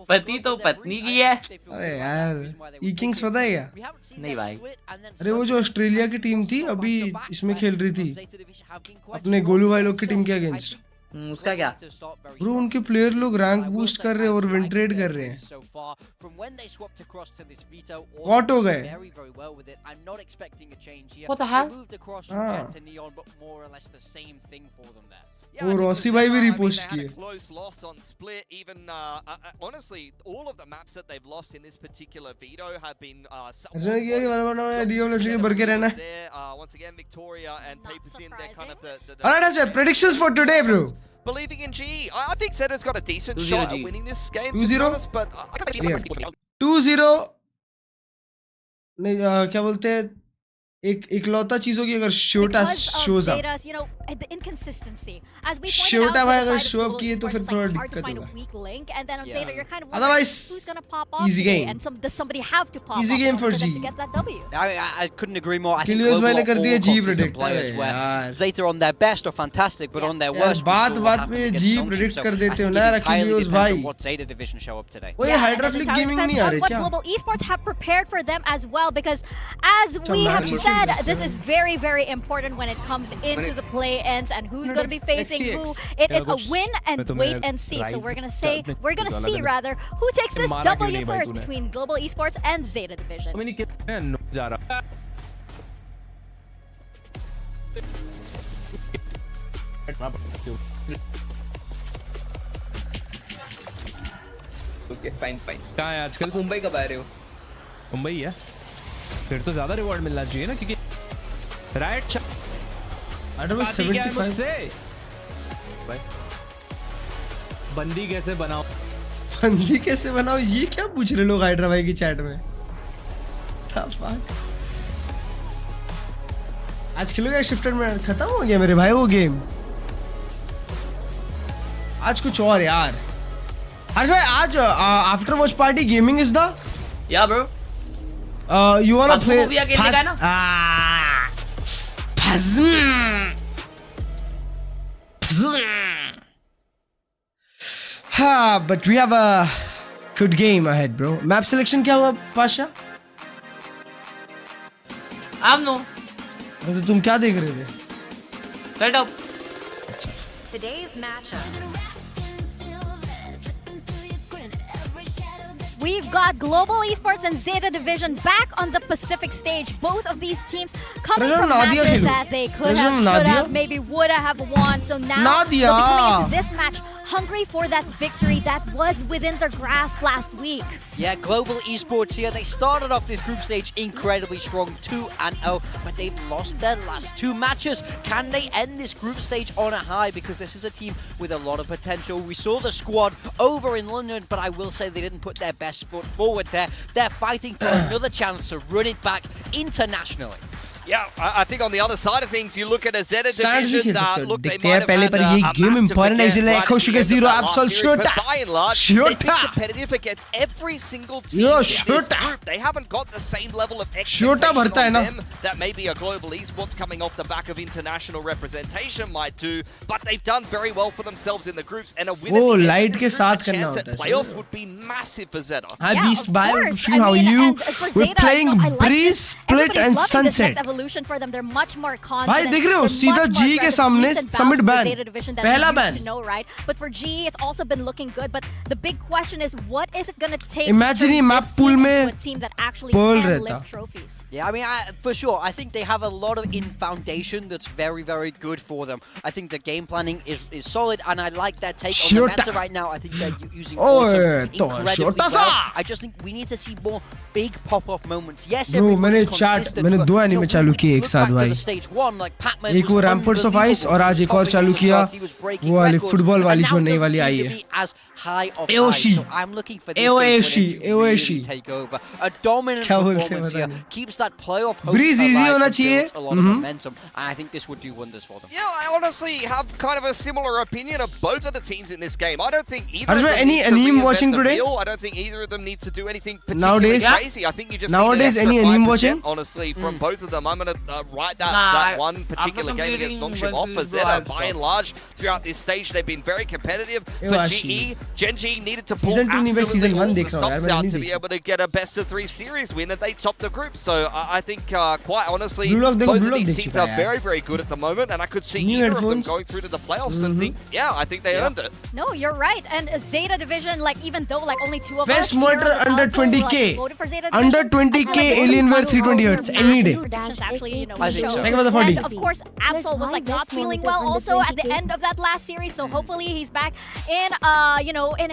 पति तो पत्नी की है. अरे यार, E Kings पता है क्या? नहीं भाई. अरे वो जो ऑस्ट्रेलिया की टीम थी अभी इसमें खेल रही थी अपने गोलू भाई लोग की टीम के अगेंस्ट. उसका क्या? ब्रो उनके प्लेयर लोग रैंक बूस्ट कर रहे हैं और विन ट्रेड कर रहे हैं. कॉट हो गए. What the hell? वो रॉसी भाई भी रिपोस्ट किए. Close loss on Split. Even honestly, all of the maps that they've lost in this particular veto have been. इसने किया कि वाला डीओ लेट्स के बर्गर है ना. Once again, Victoria and Papers in. They're kind of the. Alright, that's my predictions for today, bro. Believing in GE, I think ZETA's got a decent shot at winning this game. 2-0. But 2-0. नहीं क्या बोलते हैं? एक इकलौता चीज होगी अगर शोटा shows up. You know, the inconsistency. As we शोटा भाई अगर show up किए तो फिर थोड़ा दिक्कत होगा. Weak link, and then on Zeta, you're kind of Otherwise, who's gonna pop off easy game. And does somebody have to pop Easy off game for them G. to get that W? I couldn't agree more. I think Kilios Global भाई ने are कर दिया all G consistent predict. players where यार. Zeta on their best are fantastic, but on their यार worst, बात में G predict कर देते हो ना यार Kilios भाई. What Zeta division show up today? वो ये Hydra Flick Gaming नहीं आ रहे what क्या? Global Esports have prepared for them as well, because as we have said, this is very, very important when it comes into the play-ins and who's going to be facing who. It is a win and wait and see. So we're gonna see who takes this W first between Global Esports and Zeta division. Okay fine fine. कहाँ है आजकल? मुंबई कब आ रहे हो? मुंबई है. फिर तो ज्यादा रिवॉर्ड मिलना चाहिए ना क्योंकि राइट. I don't know 75. बंदी कैसे बनाओ? बंदी कैसे बनाओ ये क्या पूछ रहे लोग हाइड्रा भाई की चैट में? आज खेलोगे शिफ्टेड में? खत्म हो गया मेरे भाई वो गेम. आज कुछ और यार. हर्ष भाई आज after watch party gaming is the. या bro. You wanna play? But we have a good game ahead, bro. Map selection क्या हुआ, पाशा? No. तो तुम क्या देख रहे थे? Set up. Today's matchup. We've got Global Esports and Zeta Division back on the Pacific stage. Both of these teams coming from matches that they could have, should have, maybe would have won. So now they'll be coming into this match hungry for that victory that was within their grasp last week. Yeah, Global Esports here. They started off this group stage incredibly strong, 2-0, but they've lost their last 2 matches. Can they end this group stage on a high? Because this is a team with a lot of potential. We saw the squad over in London, but I will say they didn't put their best foot forward there. They're fighting for another chance to run it back internationally. Yeah, I think on the other side of things, you look at a ZETA Sands भी division. खेल सकते हो Look, they दिखते हैं might पहले have पर had ये a game map to important है forget इसलिए right at Koshika the end of zero that last absolute series, shooter but by and large, they've been shooter competitive against every single team Yo, in this shooter. group. They haven't got the same level of Shooter expectation भरता है on ना them that maybe a global esports coming off the back of international representation might do, but they've done very well for themselves in the groups, and a win वो at the end light of के this group, साथ a करना chance होता at है playoffs would be massive for ZETA. Hi Yeah, Beast of bye course. see how I mean, you and for we're Zeta, playing I like Breeze this. Split Everybody's and loving this Sunset next evolution for them. They're much more confident. भाई देख रहे हो They're सीधा much more G के aggressive. सामने Decent bounce submit from the ban Zeta division that पहला we used ban to know, right? But for G, it's also been looking good. But the big question is, what is it going to take Imagine ये to map this pool team में into a team that actually Pearl can रहता lift trophies? Yeah, I mean, for sure. I think they have a lot of in foundation that's very, very good for them. I think the game planning is solid, and I like that take on the meta right now. I think they're using Autumn incredibly well. I just think we need to see more big pop-off moments. Yes, Bro, मैंने मैंने दो anime चालू किए एक साथ भाई एक वो रैम्पर्स ऑफ आइस और आज एक और चालू किया वो वाली फुटबॉल वाली जो नई वाली आई है एओशी एओशी क्या बोलते हैं पता नहीं ब्रीज इजी होना चाहिए I think this would do wonders for them. Yeah, I honestly have kind of a similar opinion of both of the teams in this game. I don't think either Arjun, of them any needs to anime reinvent watching the today? wheel. I don't think either of them needs to do anything particularly Nowadays, crazy. I think you just nowadays need an any extra anime 5%, watching? honestly, from both of them. I'm going to write that one particular game against Nongshim off for ZETA. By and large, throughout this stage, they've been very competitive. For GE, Gen G needed to pull Season 2 नहीं बस absolutely Season 1 all the देख रहा हूँ यार stops मैंने out नहीं to be देखी able to get a best of 3 series win, and they topped the group. So I think, quite honestly, Blue Lock देखो, both Blue of Lock these देख teams चुका are है very, very good at the moment, and I could see New either of them headphones. going through to the playoffs and think, yeah, I think they earned it. No, you're right. And Zeta division, like even though like only 2 of Best us here motor on the under console, 20K. like, voted for Zeta Under division, 20K I feel like Alienware those 320 are hertz any day. predictions actually, I think so. Think about the 40. And of course, Absol was like not feeling well also at the end of that last series. So hopefully he's back in,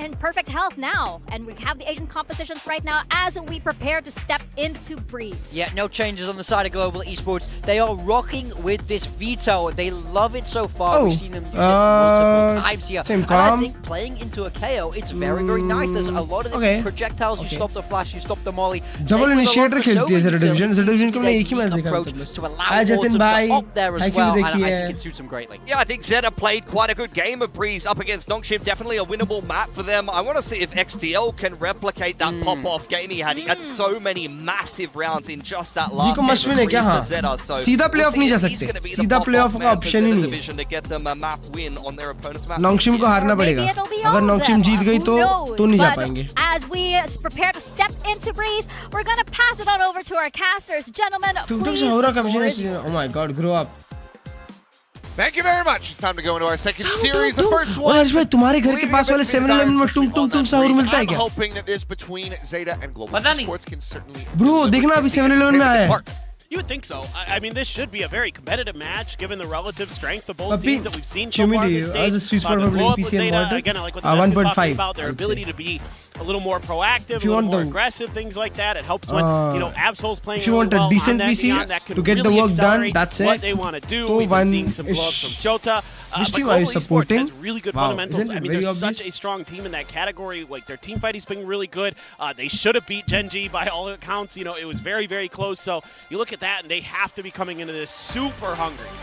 in perfect health now. And we have the Asian compositions right now as we prepare to step into Breeze. Yeah, no changes on the side of Global Esports. They are rocking with this veto. They love it so far. We've seen them use it multiple times here. Same and I calm. think playing into a KO, it's very, very nice. There's a lot of different projectiles. You stop the flash, you stop the molly. Double initiator खेलती है ZETA division को मैंने एक ही match देखा था हाय जतिन भाई हाय क्यों देखी है Yeah, I think ZETA played quite a good game of Breeze up against Nongshim. Definitely a winnable map for them. I want to see if XTL can replicate that pop-off game he had. He had so many massive rounds in just that last game of Breeze for ZETA. So सीधा playoff नहीं जा सकते सीधा playoff का option ही नहीं है division to get them a map win on their opponent's map. नोंगशिम को हारना पड़ेगा अगर नोंगशिम जीत गई तो नहीं जा पाएंगे As we prepare to step into Breeze, we're gonna pass it on over to our casters. Gentlemen, please. Oh my god, grow up. Thank you very much. It's time to go into our second series. The first one. हर्ष भाई तुम्हारे घर के पास वाले 7-Eleven में टुंग टुंग टुंग सहूर मिलता है क्या? I'm hoping that this between Zeta and Global Esports can certainly. Bro, देखना अभी 7-Eleven में आया है. You would think so. I mean, this should be a very competitive match, given the relative strength of both teams that we've seen so far in this stage. As a Sweet Spot for playing PC and Mortal, again, I like what the guys are talking about, their ability to be a little more proactive, a little more aggressive, things like that. It helps when, Absol's playing if you want a decent PC to get the work done, that's it. What they want to do. We've been seeing some blood from Shota. Which team are you supporting? Has really good fundamentals. I mean, they're such a strong team in that category. Like, their team fighting's been really good. They should have beat Gen G by all accounts. It was very, very close. So you look at that, and they have to be coming into this super hungry.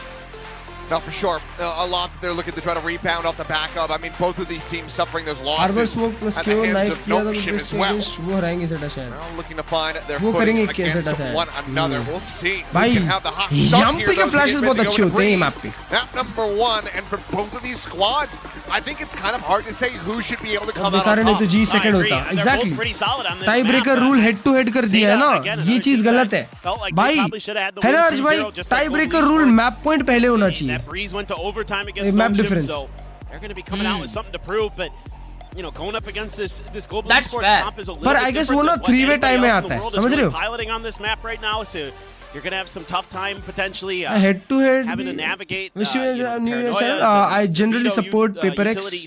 No, for sure. A lot that they're looking to try to rebound off the back of. I mean, both of these teams suffering those losses at the hands of Nongshim as well. Now looking to find their footing against one another. We'll see who can have the hot start here. Those flashes बहुत अच्छे होते हैं map पे. Map number 1, and for both of these squads, I think it's kind of hard to say who should be able to come out on top. तो G second होता. Exactly. Tie breaker rule head to head कर दिया है ना. ये चीज गलत है. भाई है ना हर्ष भाई tie breaker rule map point पहले होना चाहिए. Breeze went to overtime against map Nongshim, difference. so they're going to be coming out with something to prove. But going up against this global That's esports fair. comp is a little But bit I guess different वो ना than what 3-way anybody time में else in the आता है. world is समझ रहे really हो? piloting on this map right now, so you're going to have some tough time potentially head to head having to navigate. I generally support KRX,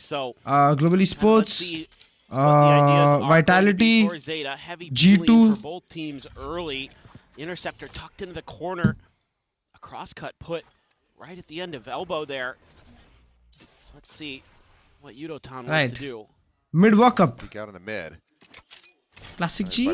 Global Esports, Vitality, G2. For both teams early. Interceptor tucked into the corner. A crosscut put right at the end of elbow there. So let's see what Yudotan wants to do. Mid walk up. Peek out in the mid. Classic G.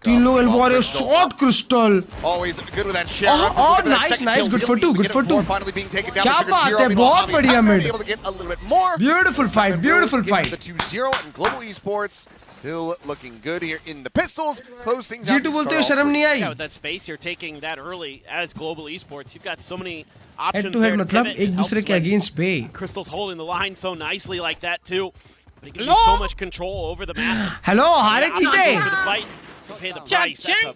तीन लोग elbow आ रहे हैं. Shot Crystal. Always good with that share. Oh, nice. Good for two. Finally being taken down. क्या बात है, बहुत बढ़िया mid. Able to get a little bit more. Beautiful fight. The 2-0 and Global Esports still looking good here in the pistols. Close things out. G2 बोलते हो शर्म नहीं आई. Yeah, with that space you're taking that early as Global Esports, you've got so many options. Head to head मतलब एक दूसरे के against पे. Crystal's holding the line so nicely like that too. But he gives you so much control over the map. Hello, हारे जीते. Pay the price. That's a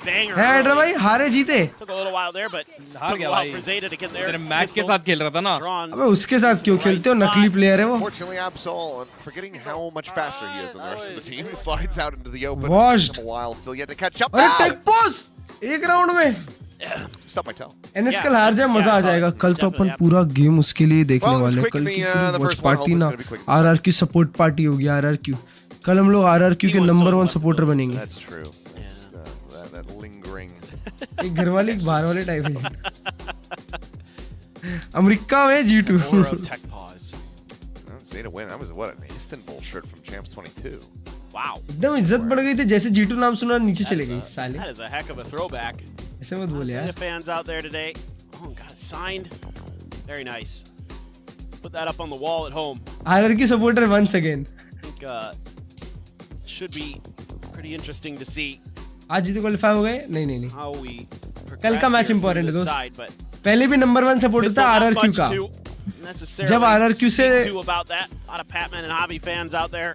banger. Head भाई हारे जीते. Took a little while there, but took a while for ZETA to get there. तेरे match के साथ खेल रहा था ना. अबे उसके साथ क्यों खेलते हो? नकली प्लेयर है वो. Fortunately, Absol, forgetting how much faster he is than the rest of the team, slides out into the open. Washed. A while still yet to catch up. अरे टेक पॉज. एक राउंड में. Stop my toe. NS कल हार जाए मजा आ जाएगा. कल तो अपन पूरा गेम उसके लिए देखने वाले हैं. कल की पूरी वॉच पार्टी ना आरआरक्यू सपोर्ट पार्टी होगी. आरआरक्यू कल हम लोग आरआरक्यू के नंबर 1 सपोर्टर बनेंगे. That's true. That lingering. एक घर वाले एक बाहर वाले टाइप है. अमेरिका में G2. ZETA win. That was what an Istanbul shirt from Champs 22. Wow. एकदम इज्जत बढ़ गई थी जैसे G2 नाम सुना नीचे चले गई साले. That is a heck of a throwback. ऐसे मत बोल यार. Fans out there today. Oh, got signed. Very nice. Put that up on the wall at home. RRQ supporter once again. I think should be pretty interesting to see. आज जीतो qualify हो गए? नहीं. How we कल का match important है दोस्त. पहले भी नंबर 1 सपोर्टर था RRQ का. जब RRQ से about that. A lot of Patman and Hobby fans out there.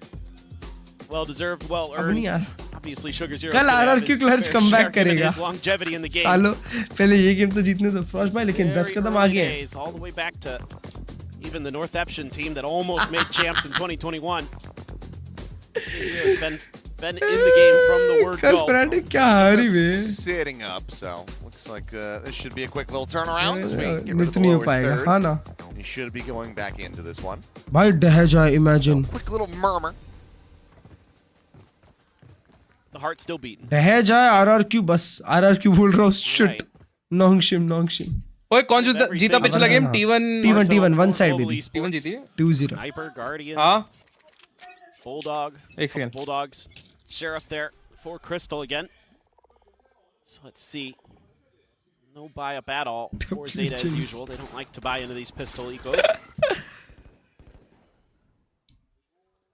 Well deserved, well earned. Obviously Sugar Zero. कल RRQ क्लर्ज कमबैक करेगा. Longevity in the game. सालों पहले ये गेम तो जीतने दो फ्रॉस्ट भाई, लेकिन 10 कदम आगे है. All the way back to even the North Epsion team that almost made champs in 2021. Been in the game from the word कल go. फनाटिक क्या हारी बे. Sitting up, so looks like this should be a quick little turnaround as we get rid of नित the नहीं हो lower पाएगा. third. हाँ ना. He should be going back into this one. भाई डह जाए imagine. Quick little murmur. The heart still beating. डह जाए RRQ बस. RRQ बोल रहा हूँ shit. नोंगशिम. ओए कौन जीता पिछला game? T1 one side baby. T1 जीती है. 2-0. Sniper, Guardian. हाँ. Bulldog. एक second. Bulldogs. Sheriff there for Crystal again. So let's see. No buy up at all for ZETA as usual. They don't like to buy into these pistol ecos.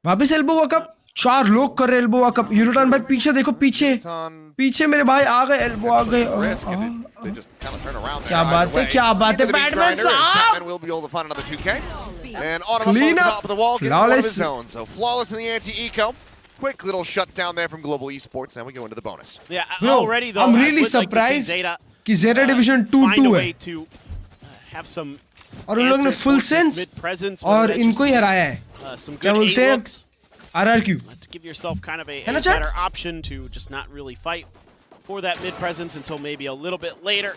वापस elbow walk up. 4 लोग कर रहे elbow walk up. यूरोटॉन भाई पीछे देखो, पीछे मेरे भाई आ गए. एल्बो आ गए. क्या बात है बैटमैन साहब. And Autumn Clean up on up. top of the wall, get Flawless. one of his own. So flawless in the anti-eco. Quick little shutdown there from Global Esports. Now we go into the bonus. Yeah, Bro, already though. I'm I really would like to see surprised ZETA, कि ZETA Division 2-2 find a है. way to have some और उन लोगों ने answers full towards this sense mid-presence, और whether that इनको ही just, हराया है. some क्या good बोलते A हैं? looks. RRQ. To give yourself kind of a है ना chat? better option to just not really fight for that mid-presence until maybe a little bit later.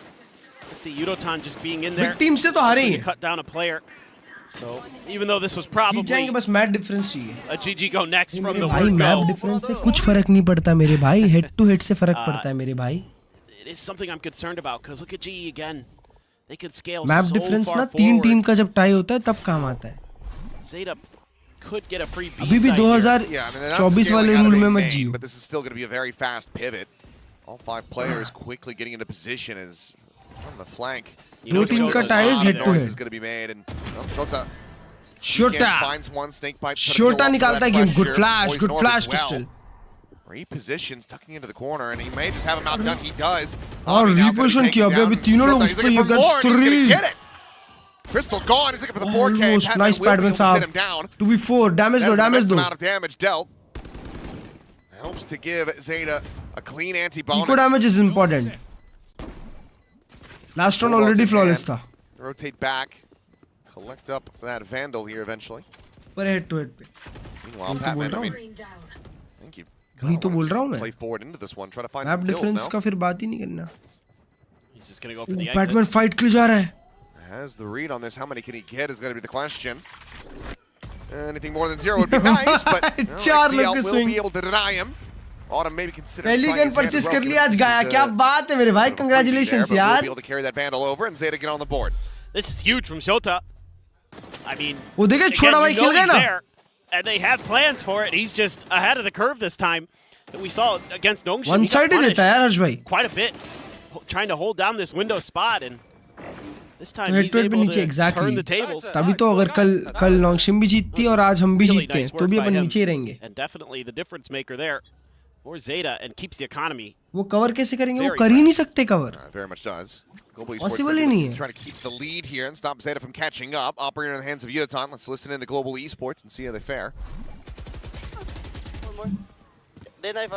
Let's see, Yudotan just being in there. Big team से तो हारे ही to हैं. cut down a player. So even though this was probably जीत जाएंगे बस match difference चाहिए. a GG go next from the भाई word map go. Difference से कुछ फर्क नहीं पड़ता मेरे भाई. हेड टू हेड से फर्क पड़ता है मेरे भाई. It is something I'm concerned about because look at GE again. They could scale map so difference far ना 3 forward. टीम का जब टाई होता है तब काम आता है. ZETA could get a free B अभी भी side here. 2024 वाले रूल में मत जियो. But this is still going to be a very fast pivot. All 5 players quickly getting into position as on the flank. दो टीम का tie is head to head. is going to be made and Shota Shota finds one snake bite. Shota निकालता है game. Good flash Crystal. Repositions, tucking into the corner, and he may just have him outdone. He does. और reposition किया अभी तीनों लोग उस पे. You get 3. Crystal gone. He's looking for the 4K. Almost nice Padman साहब. 2v4 damage दो. Amount of damage dealt. Helps to give ZETA a clean anti-bonus. Eco damage is important. Last one already flawless था. Rotate back. Collect up that Vandal here eventually. पर head to head पे. Meanwhile, Patman, I think you वही तो बोल रहा हूँ मैं. play forward into this one. Try to find map some kills difference now. का फिर बात ही नहीं करना. He's just gonna go for the exit. Batman fight के लिए जा रहा है. Has the read on this. How many can he get is going to be the question. Anything more than 0 would be nice, but XCL will be able to deny him. Autumn maybe consider पहली gun purchase कर लिया आज गाया. क्या बात है मेरे भाई. Congratulations यार. Be able to carry that Vandal over and ZETA get on the board. This is huge from Shota. I mean, वो देखे छोटा भाई खेल गए ना. And they had plans for it. He's just ahead of the curve this time. that we saw against Nongshim. One side ही देता है यार हर्ष भाई. Quite a bit, trying to hold down this window spot, and this time head he's to head पे able नीचे to exactly. turn the tables. तभी तो अगर कल नोंगशिम भी जीतती और आज हम भी Really जीतते nice हैं तो work भी by अपन him, नीचे ही रहेंगे. and definitely the difference maker there for ZETA, and keeps the economy. वो कवर कैसे करेंगे? वो Very कर ही नहीं सकते cover. Very much does. Global Esports Possible ही नहीं है. trying to keep the lead here and stop ZETA from catching up. Operator in the hands of Yutan. Let's listen in the Global Esports and see how they fare. They knife,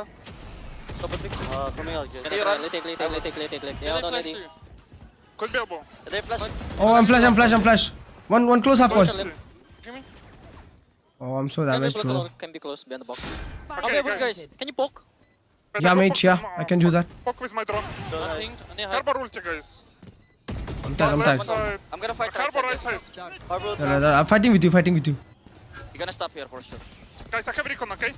coming out. Could be a bomb. They flash. Oh, I'm flash. One close half wall. Oh, I'm so damaged, bro. Can be close behind the box. Okay, guys, can you poke? Yeah, mate, yeah, I can do that. Poke with my drone. Harbor ulti, guys. I'm tired. I'm gonna fight Harbor right right side. side. I'm fighting with you. You're gonna stop here for sure. Guys, I have recon, okay?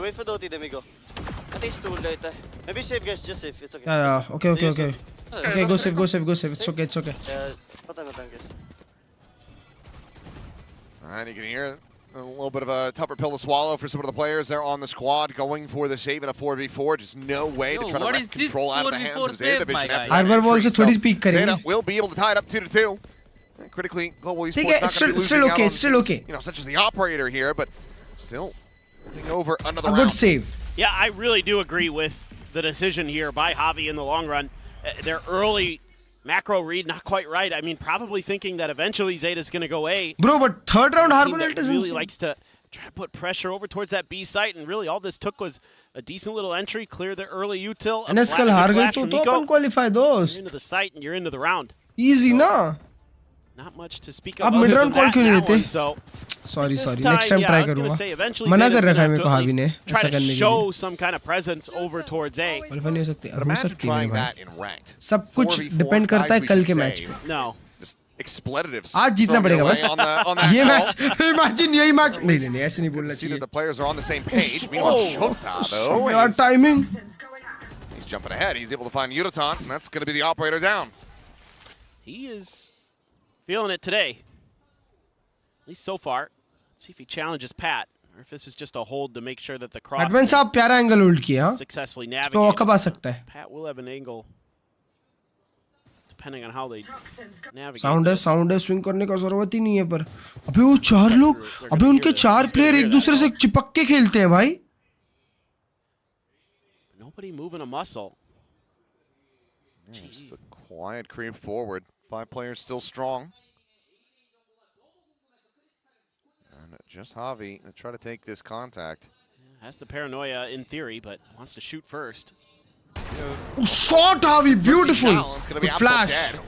Wait for the ulti, then we go. I think it's too late. Maybe save, guys. Just save. It's okay. Yeah. Okay. Okay, go save. It's okay. And you can hear a little bit of a tougher pill to swallow for some of the players there on the squad going for the save in a 4v4. Just no way to try to wrest control out of the hands of ZETA Division. Harbor wall से थोड़ी speak करेंगे. ZETA will be able to tie it up 2-2. And critically, Global Esports ठीक है, not going to be losing still out okay, on still teams, okay. you know, such as the operator here, but still getting over another A round. good save. Yeah, I really do agree with the decision here by Javi in the long run. Their early macro read not quite right. I mean, probably thinking that eventually ZETA's going to go A. Bro, but third round Harbor Team ult that is really insane. likes to try to put pressure over towards that B site, and really all this took was a decent little entry, clear the early util. NS कल हार गई तो अपन qualify You're दोस्त. into the site and you're into the round. Easy ना. Not much to speak आप of mid other round than call that क्यों in नहीं that one, देते? so Sorry. this Next time yeah, try I was gonna करूँगा. say, eventually मना ZETA's कर रखा है gonna मेरे को have to हावी at ने least try ऐसा to करने के show लिए. some kind of presence over towards A. Qualify नहीं हो सकती. हो Imagine सकती है trying मेरे that भाई. in ranked. सब कुछ 4v4 डिपेंड करता है guys कल we के should मैच save. पे. No. Just expletives. आज जीतना thrown पड़ेगा away बस. on that ये call. मैच, imagine यही मैच. नहीं ऐसे नहीं बोलना See चाहिए. that the players are on the same page. Meanwhile, Shota, though, यार he's timing. jumping ahead. He's able to find Yutan, and that's going to be the operator down. He is feeling it today. At least so far. Let's see if he challenges Pat, or if this is just a hold to make sure that the cross Advance साहब प्यारा angle उल्ट किया. successfully तो navigated. Walk up आ सकता है. Pat will have an angle, depending on how they navigate. Sound है swing करने का जरूरत ही नहीं है पर अबे वो चार लोग अबे उनके चार प्लेयर एक दूसरे से चिपक के खेलते हैं भाई. Nobody moving a muscle. Yeah, just a quiet creep forward. 5 players still strong. And just Javi to try to take this contact. Has the paranoia in theory, but wants to shoot first. Oh, shot Javi, beautiful. It's going to be Good flash. dead.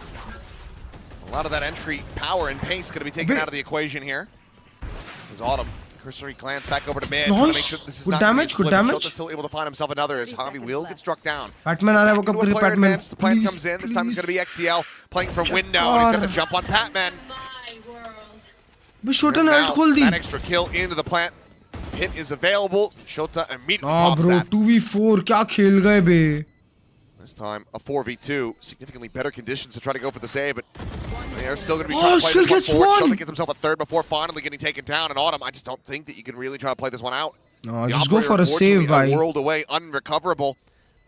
A lot of that entry power and pace going to be taken out of the equation here. As Autumn cursory glance back over to mid. Trying to make sure this is Good not gonna be damage, good split. damage. Shota's still able to find himself another as Javi will get struck down. Patman आ रहा है वो कब करें Patman. The plan comes in. This time it's going to be XDL playing from window. And he's got the jump on Patman. Bay Shota ने ult खोल दी. That extra kill into the plant. Hit is available. Shota immediately pops bro, that. 2v4 क्या खेल गए बे. This time a 4v2. Significantly better conditions to try to go for the save, but they're still going to be Oh, trying to play still this one gets forward. one. Shota gets himself a third before finally getting taken down. And Autumn, I just don't think that you can really try to play this one out. No, The just go operator, for a save, unfortunately, bhai. a world away, unrecoverable.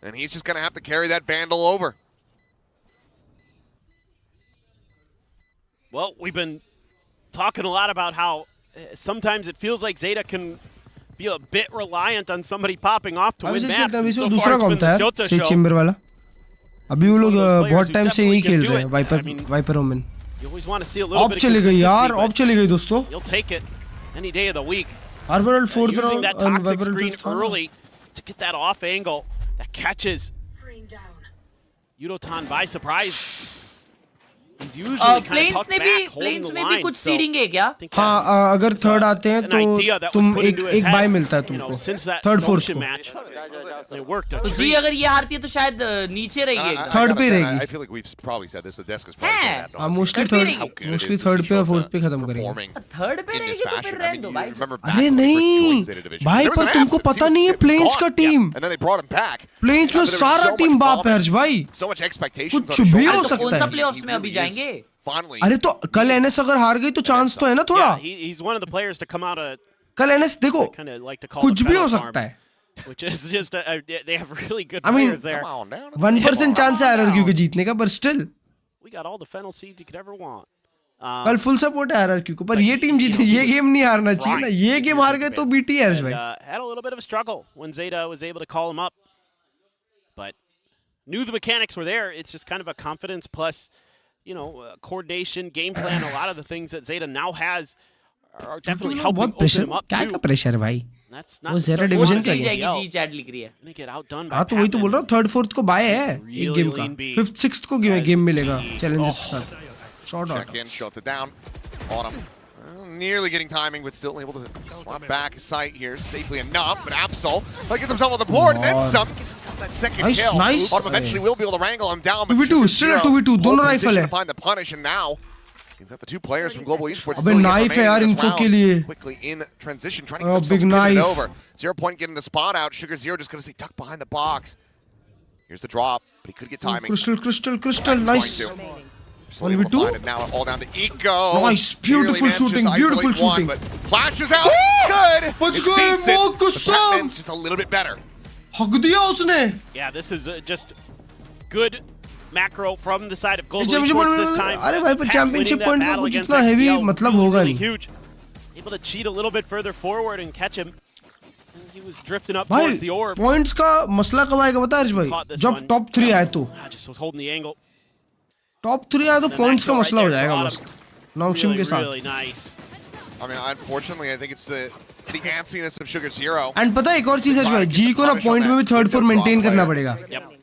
And he's just going to have to carry that Vandal over. Well, we've been talking a lot about how sometimes it feels like ZETA can be a bit reliant on somebody popping off to win maps. And so दूसरा far it's कौन been था the यार ZETA से show. Chamber वाला. अभी वो लोग बहुत टाइम से यही खेल रहे हैं I Viper Omen. You always want to see a little of bit of चली गई यार, consistency, ऑफ चली गई दोस्तों. but you'll take it any day of the week. Harbor ult fourth Using round that toxic Viper ult screen fifth round. early to get that off angle that catches Yudotan by surprise. He's usually kind of प्लेन्स tucked में back, भी holding प्लेन्स the में भी line. कुछ So seeding है क्या? हाँ अगर थर्ड आते हैं तो तुम एक बाय मिलता है तुमको. थर्ड फोर्थ को. match, it worked. तो जी अगर ये हारती है तो शायद नीचे रहेगी. थर्ड पे रहेगी. I feel like we've probably said this. The desk is probably said that. Mostly third पे और फोर्थ पे खत्म करेंगे. थर्ड पे रहेगी तो फिर रहने दो भाई. अरे नहीं भाई पर तुमको पता नहीं है प्लेन्स का टीम. And then they brought him back. प्लेन्स में सारा टीम बाप है हर्ष भाई. So much expectations. कुछ भी हो सकता कौन सा है. प्लेऑफ्स में अभी जाएंगे? अरे तो कल एनएस अगर हार गई तो चांस तो है ना थोड़ा. He's one of the players to come out of कल एनएस देखो kind of like to call कुछ the भी हो penalty सकता arm. है. which is just they have really good I mean, players there. 1% chance है RRQ के जीतने का, but still. We got all the fennel seeds you could ever want. कल full support है RRQ को, पर ये टीम जीती, ये गेम नहीं हारना चाहिए ना, ये गेम हार गए तो BT है भाई. Had a little bit of a struggle when ZETA was able to call him up, but knew the mechanics were there. It's just kind of a confidence plus, coordination, game plan. A lot of the things that ZETA now has are definitely helping open him up क्या too. का pressure है भाई? That's वो ZETA division का है. Get outdone by हाँ तो वही तो बोल रहा हूँ, 3rd 4th को बाय है एक गेम का, 5th 6th को गेम मिलेगा challenges के साथ. Short out. Check in, shot it down. Autumn. Nearly getting timing, but still able to slot back sight here safely enough. But Absol gets himself on the board, and then some. Gets himself that second kill. Nice. Autumn eventually will be able to wrangle him down. 2v2, still a 2v2. दोनों rifle है. To find the punish, and now you've got the two players from Global Esports. अबे knife है यार info के लिए. Quickly in transition, trying to get themselves pivoted over. 0 point getting the spot out. Sugar Zero just gonna stay tucked behind the box. Here's the drop, but he could get timing. Crystal, nice. 1v2. Now all down to Eco. Nice, beautiful shooting, but flashes out. It's good. What's It's going decent, on, but Batman's just a little bit better. हक दिया उसने. Yeah, this is just good macro from the side of Global Esports this time. अरे भाई पर championship point में कुछ इतना heavy मतलब होगा नहीं. Huge. Able to cheat a little bit further forward and catch him. He was drifting up towards the orb. Points का मसला कब आएगा बता हर्ष भाई? जब top 3 आए तो. Just was holding the angle. Top 3 आए तो points का मसला हो जाएगा मस्त. Nongshim के साथ. Really nice. I mean, unfortunately, I think it's the antsiness of Sugar Zero. And पता है एक और चीज है भाई, G को ना point में भी 3rd 4 maintain करना पड़ेगा.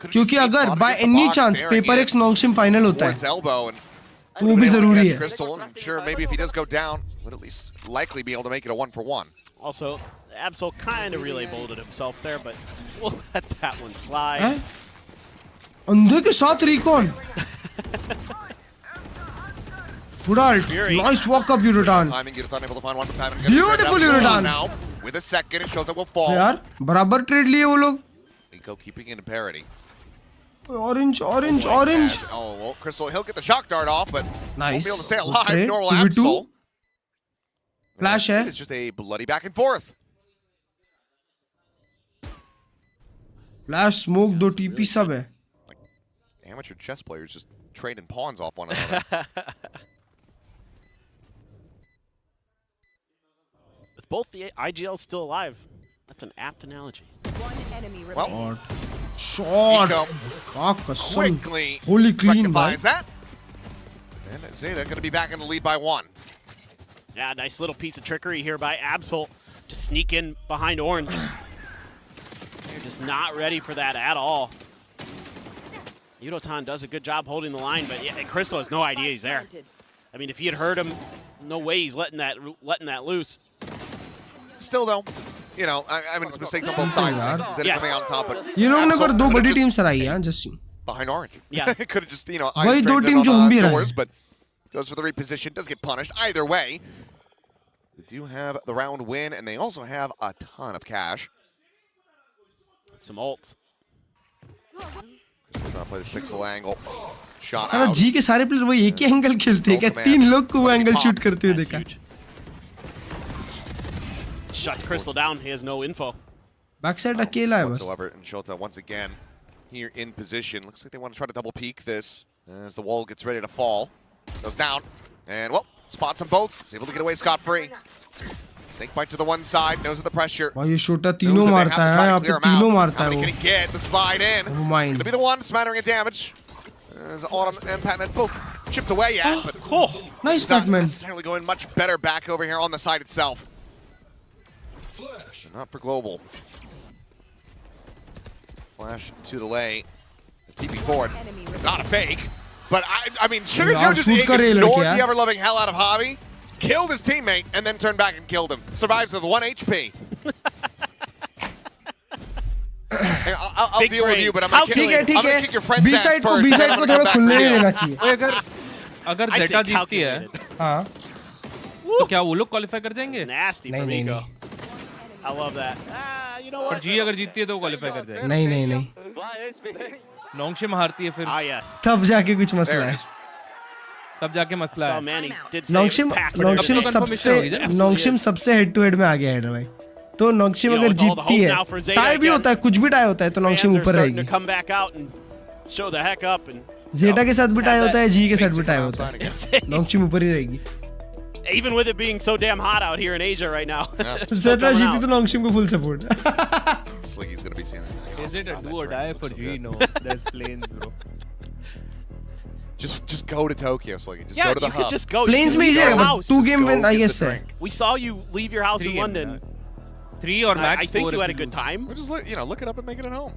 क्योंकि अगर by any chance Paper X Nongshim final होता है, तो वो भी जरूरी है. Crystal, I'm sure maybe if he does go down, would at least likely be able to make it a 1-for-1. Also, Absol kind of relay bolted himself there, but we'll let that one slide. अंधे के साथ recon. Good ult. Nice walk up, Yurutan. Able to find one from Beautiful Yurutan. Now with a second, it shows that will fall. यार बराबर trade लिए वो लोग. Eco keeping it in parity. Orange. Oh well, Crystal, he'll get the shock dart off, but nice. won't be able to stay alive. Okay. Nor will Absol. Flash है. It's just a bloody back and forth. Flash, smoke, 2 TP सब है. Amateur chess players just trading pawns off one another. With both the IGLs still alive, that's an apt analogy. One enemy well, shot. Quickly holy clean rectifies that. And ZETA going to be back in the lead by 1. Yeah, nice little piece of trickery here by Absol to sneak in behind Orange. They're just not ready for that at all. Yudotan does a good job holding the line, but yeah, Crystal has no idea he's there. I mean, if he had heard him, no way he's letting that loose. Still though, I mean, it's mistakes on both sides. ZETA coming out on top, but ये लोग ने पर 2 बड़ी teams हराई हैं, just behind Orange. Yeah, it could have just वही 2 team जो हम भी हराए. But goes for the reposition, does get punished. Either way, they do have the round win, and they also have a ton of cash. Some ults. Trying to play the pixel angle. Shot सारा out. G के सारे player वही एक ही angle खेलते हैं क्या? 3 लोग को वो एंगल शूट करते हुए देखा. Shuts Crystal down. He has no info. Backside अकेला है बस. Whatsoever, and Shota once again here in position. Looks like they want to try to double peek this as the wall gets ready to fall. Goes down, and well, spots them both. He's able to get away scot-free. Snake bite to the one side, knows of the pressure. भाई ये shot तीनों मारता है, यहाँ पे तीनों मारता है वो. How many can he get? The slide in. Oh my. It's going to be the one smattering of damage. As Autumn and Patman both chipped away at, but nice not Patman. necessarily going much better back over here on the side itself. Not for Global. Flash to delay. The TP forward. It's not a fake. But I mean, Sugar Zero just ignored the ever-loving hell out of Javi, killed his teammate, and then turned back and killed him. Survives with 1 HP. I'll deal with you, but I'm gonna kick your friend's ass first. B-side को थोड़ा खुलने देना चाहिए. अगर ZETA जीतती है, हाँ, तो क्या वो लोग क्वालिफाई कर जाएंगे? Nasty for Nico. I love that. You know what? पर G अगर जीतती है तो वो क्वालिफाई कर जाएगी. नहीं. Nongshim हारती है फिर. Ah yes. तब जाके कुछ मसला है. तब जाके मसला है. Nongshim सबसे हेड टू हेड में आ गया है भाई. तो नॉक्शिम अगर जीतती है, टाई भी होता है, कुछ भी टाई होता है तो नॉक्शिम ऊपर रहेगी। ज़ेटा के साथ भी टाई होता है, जी के साथ भी टाई होता है, नॉक्शिम ऊपर ही रहेगी। Even with it being so damn hot out here in Asia right now. Zeta जीती तो नॉक्शिम को full support. Sliggy's gonna be seeing it. Is it a do or die for G? No, there's planes, bro. Just go to Tokyo, Sliggy. Just go to the hub. Just go. Planes में easy है, but 2 game win I guess है। We saw you leave your house in London. 3 or max 4. I think you had a good time. Or just look it up and make it at home.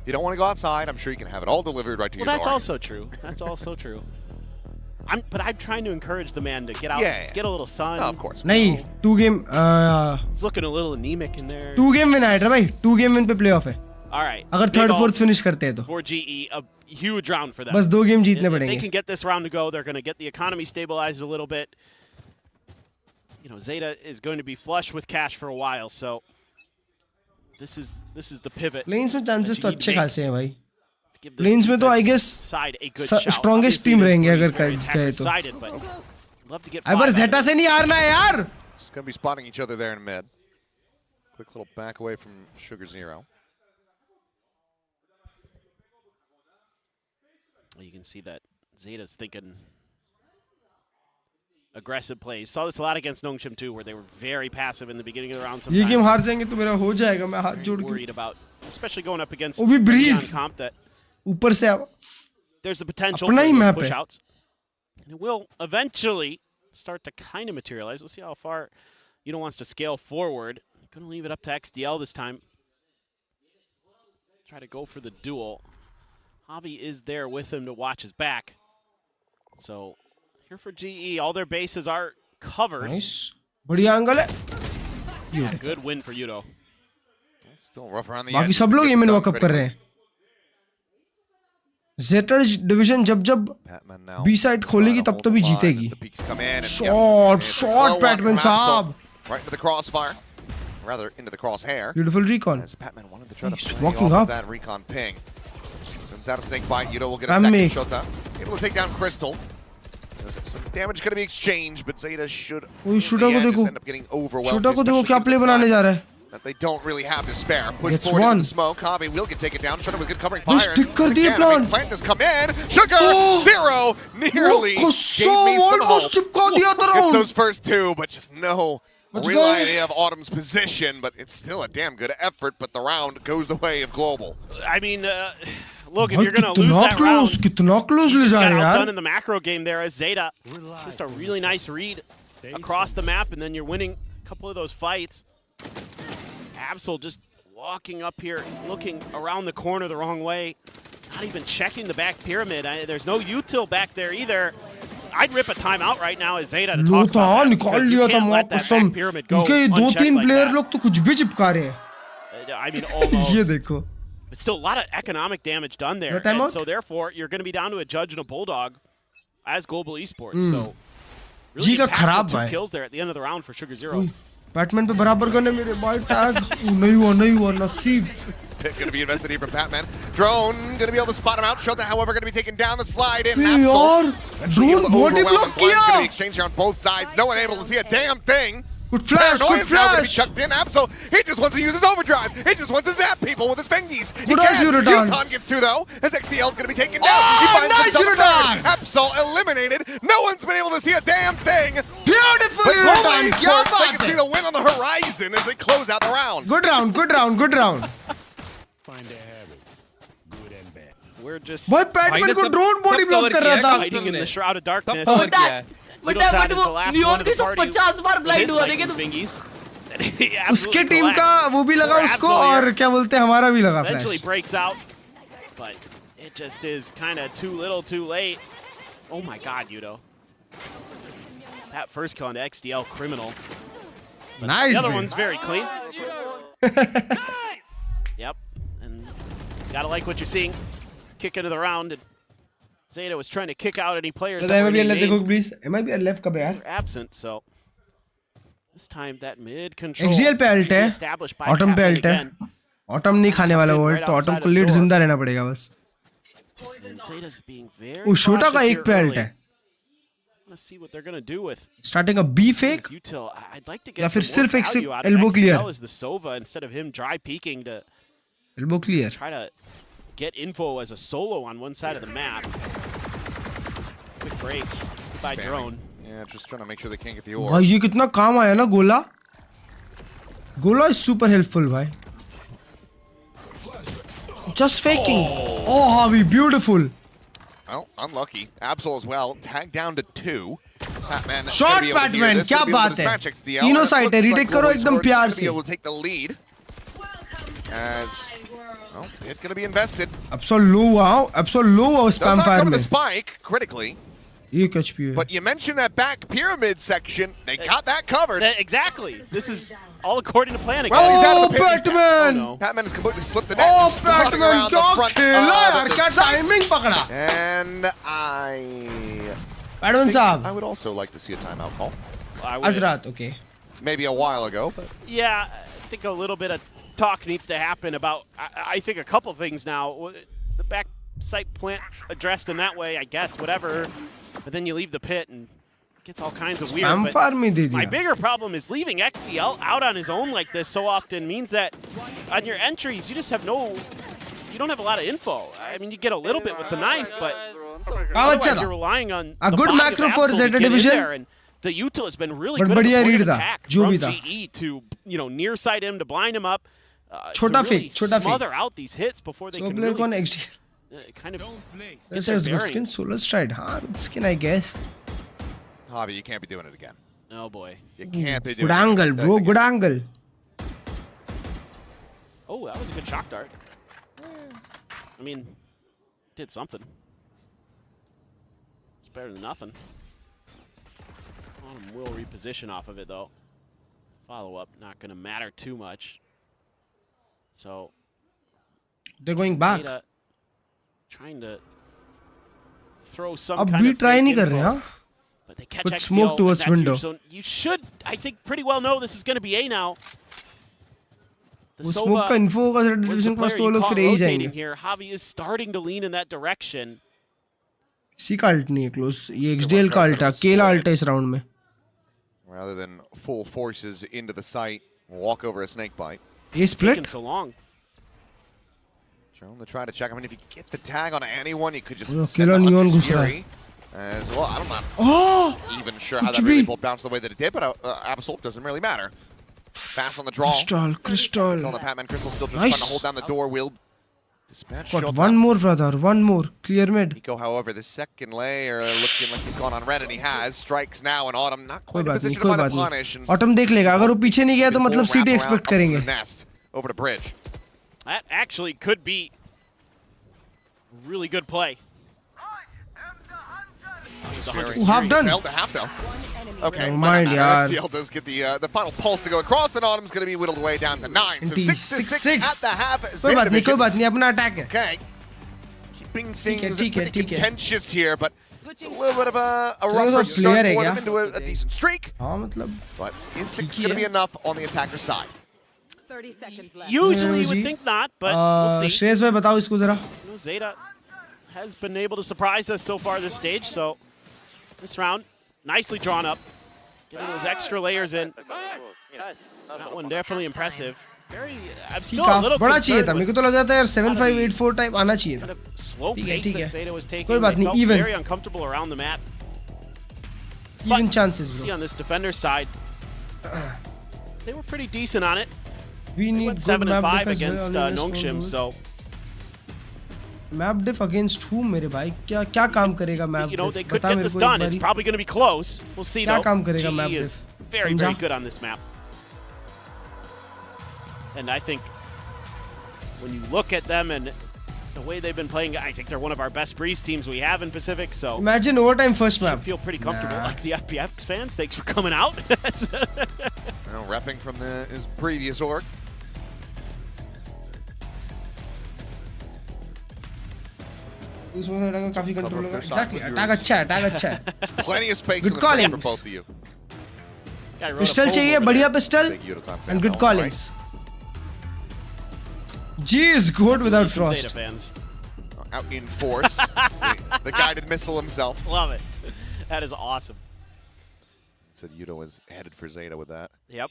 If you don't want to go outside, I'm sure you can have it all delivered right to your door. Well, that's also true. That's also true. But I'm trying to encourage the man to get out, get a little sun. No, of course. नहीं, 2 game He's looking a little anemic in there. 2 game win आया था भाई, 2 game win पे playoff है। All right. अगर 3rd 4th finish करते हैं तो। For GE, a huge round for them. बस 2 game जीतने If पड़ेंगे। they can get this round to go, they're going to get the economy stabilized a little bit. You know, ZETA is going to be flush with cash for a while, so this is the pivot. Plains में chances तो अच्छे खासे हैं भाई। Plains में तो I guess strongest team रहेंगे अगर गए तो। अगर ZETA से नहीं हारना है यार। Just gonna be spotting each other there in mid. Quick little back away from Sugar Zero. You can see that ZETA's thinking aggressive plays. Saw this a lot against Nongshim too, where they were very passive in the beginning of the round. ये game हार जाएंगे तो मेरा हो जाएगा, मैं हाथ जोड़ के। Worried about, especially going up against वो भी breeze comp that ऊपर से there's the potential अपना ही for मैप push है। outs. And it will eventually start to kind of materialize. We'll see how far Yudo wants to scale forward. Gonna leave it up to XDL this time. Try to go for the duel. Javi is there with him to watch his back. So here for GE, all their bases are covered. Nice. बढ़िया angle है। Yeah, good win for Yudo. It's still rough around the बाकी सब लोग ये में walk up कर रहे हैं। ZETA डिवीजन जब बी साइड खोलेगी तब तो भी जीतेगी। शॉट पैटमैन साहब। Right into the crossfire. Rather into the crosshair. Beautiful recon. As Patman wanted to try to play walking off up. of that recon ping. Sends out a snake bite. Yudo will get a second shot. Able to take down Crystal. Some damage going to be exchanged, but ZETA should शूटा को देखो। end up getting overwhelmed. शूटा को देखो क्या play बनाने जा रहा है। That they don't really have to spare. Push forward into the smoke. Javi will get taken down. Shut with good covering fire. stick कर दिए Again, Plant has come in. Sugar Zero nearly gave me some hope. Gets those first 2, but just no real idea of Autumn's position. But it's still a damn good effort. But the round goes the way of Global. I mean, look, if you're going to lose that round, कितना close ले जा रहे हैं यार। done in the macro game there as ZETA. Just a really nice read across the map, and then you're winning a couple of those fights. Absol just walking up here, looking around the corner the wrong way, not even checking the back pyramid. There's no util back there either. I'd rip a timeout right now as ZETA to talk about that, निकाल लिया था मौत कसम। इनके 2-3 player लोग तो कुछ भी चिपका रहे हैं। I mean, almost. ये देखो। But still a lot of economic damage done there. And so therefore, you're going to be down to a judge and a bulldog as Global Esports. So really impactful 2 kills there at the end of the round for Sugar Zero. Batman पे बराबर करने मेरे भाई tag नहीं हुआ नसीब। Pick going to be invested here from Patman. Drone going to be able to spot him out. Shota, however, going to be taken down the slide in. यार drone body block किया। Going to be exchanged here on both sides. No one able to see a damn thing. Good flash, good flash. Chucked in. Absol, he just wants to use his overdrive. He just wants to zap people with his fingies. Good idea, Uton gets 2 though. As XCL is going to be taken down. He finds nice Uton. Absol eliminated. No one's been able to see a damn thing. Beautiful Uton. They can see the win on the horizon as they close out the round. Good round. Find their habits, good and bad. We're just भाई PadMan को drone body block कर रहा था। Hiding in the shroud of darkness. But वो neon के 50 बार blind हुआ देखे तो। उसके टीम का वो भी लगा उसको और क्या बोलते हैं हमारा भी लगा flash. Eventually breaks out, but it just is kind of too little, too late. Oh my God, Yudo! That first kill on XDL, criminal. But nice. The other one's very clean. Yep, and gotta like what you're seeing. Kick into the round. And ZETA was trying to kick out any players that were absent, so this time that mid control XGL पे alt है, autumn पे alt है, autumn नहीं खाने वाला वो तो autumn को लीड जिंदा रहना पड़ेगा बस। वो शोटा का 1 पे अल्ट है। Let's see what they're gonna do with Starting a B fake. Util. I'd like to या get फिर some more सिर्फ एक value out of elbow clear. XPL as the Sova instead of him dry peeking to Elbow clear. try to get info as a solo on one side of the map. Quick break by drone. Yeah, just trying to make sure they can't get the orb. भाई ये कितना काम आया ना गोला. गोला is super helpful भाई. Just faking. Oh, Javi, beautiful. Well, unlucky. Absol as well. Tagged down to 2. Batman Shot Batman, क्या बात है? तीनों साइड है, retake करो एकदम प्यार से. Be able to take the lead. As well, it's going to be invested. Absolute spam fire the में. spike critically. एक HP है. But you mentioned that back pyramid section. They got that covered. Exactly. This is all according to plan again. Well, he's out of the pit. Batman! Oh, no. Batman has completely slipped the net. Oh, just sliding Batman, around the क्या front खेला of यार, the क्या site. timing पकड़ा. And Batman साहब. I would also like to see a timeout call. आज रात, okay. Maybe a while ago, but Yeah, I think a little bit of talk needs to happen about, I think a couple things now. The back site plant addressed in that way, I guess, whatever. But then you leave the pit and it gets all kinds of weird. Spam But fire में दे my दिया. bigger problem is leaving XPL out on his own like this so often means that on your entries, you just have you don't have a lot of info. I mean, you get a little bit with the knife, but otherwise you're relying on a the good body of macro for Absol to ZETA get in division. there, and the Util has been really But good at बढ़िया avoiding read था, attack जो from भी था. GE to, near side him to blind him up. छोटा to really fake, छोटा fake. smother out these hits before they So can player really कौन XD? kind of This is good skin. Solo stride. हाँ, good skin I guess. Javi, you can't be doing it again. Oh boy. You can't be doing Good it angle, again. bro. Good angle. Oh, that was a good shock dart. I mean, did something. It's better than nothing. Quantum will reposition off of it though. Follow-up not going to matter too much. So They're going back. ZETA trying to throw some अब kind भी of try fake नहीं कर info. रहे हाँ. But they catch Put XPL, smoke and towards that's your window. zone. You should, I think, pretty well know this is going to be A now. The वो Sova smoke का info होगा ZETA was the division के पास player तो वो you लोग caught फिर यही rotating जाएंगे. here. Javi is starting to lean in that direction. किसी का ult नहीं है close. ये XDL का ult है. केला ult है इस round में. Rather than full forces into the site, walk over a snake bite. ये split. Taking so long. Trying to try to check. I mean, if you get the tag on anyone, you could just Oh, send केला them neon Hunter's घुस रहा है. Fury as well. I'm not Oh! even sure how कुछ that really भी. both bounced the way that it did, but Absolute doesn't really matter. Fast on the draw. Crystal. On the Batman Crystal still just Nice. trying to hold down the door. Will dispatch Got Showtime. one more, brother. One more. Clear mid. Nico, however, the second layer looking like he's gone on red, and he has. Strikes now, and Autumn not कोई quite in बात नहीं, position to कोई find a बात punish. नहीं. Autumn देख लेगा. अगर वो पीछे नहीं गया तो मतलब Full CT wraparound expect up to करेंगे. the nest, over to bridge. That actually could be a really good play. Ooh, half done. Half done. Okay, Never might mind, not matter. yaar. XCL does get the final pulse to go across, and Autumn's going to be whittled away down to 9. So 6-6 at the half. कोई बात नहीं, कोई बात नहीं. अपना attack है. Okay. Keeping things ठीक है, pretty ठीक है. contentious here, but it's a little bit of a तो rougher start player है for क्या? them into a decent streak. हाँ मतलब. But is 6 going to be enough on the attacker side? 30 seconds left. Usually you would think not, but we'll see. Shreyas भाई बताओ इसको जरा. You know, ZETA has been able to surprise us so far this stage, so this round, nicely drawn up. Getting those extra layers in. That one definitely impressive. I'm still a little बड़ा चाहिए था. concerned मेरे को with तो लग रहा था यार 7584 टाइप आना चाहिए था. slow ठीक है, pace ठीक that है. ZETA was taking. कोई बात They नहीं, felt even. very uncomfortable around the map. Even chances, See bro. on this defender side, they were pretty decent on it. We They need went good 7 and map 5 diff as well against on this Nongshim, one, so map diff against whom मेरे भाई? क्या क्या काम करेगा map you know diff? they could बता get मेरे this को एक done. It's बारी. probably going to be close. We'll see क्या though. काम करेगा map GE is diff? very समझा? good on this map. And I think when you look at them and the way they've been playing, I think they're one of our best Breeze teams we have in Pacific. So Imagine overtime first I map. feel pretty comfortable. Nah. Like the FPX fans, thanks for coming out. Well, repping from his previous org. उसमें से attack काफी control होगा. Exactly. Attack अच्छा है, attack अच्छा है. Plenty of space Good in the front for callings. both of you. Pistol चाहिए, बढ़िया pistol Big Euro time and fan, good all callings. G is good without Some frost. ZETA fans. Out in force. the guided missile himself. Love it. That is awesome. Said Yudo was headed for ZETA with that. Yep.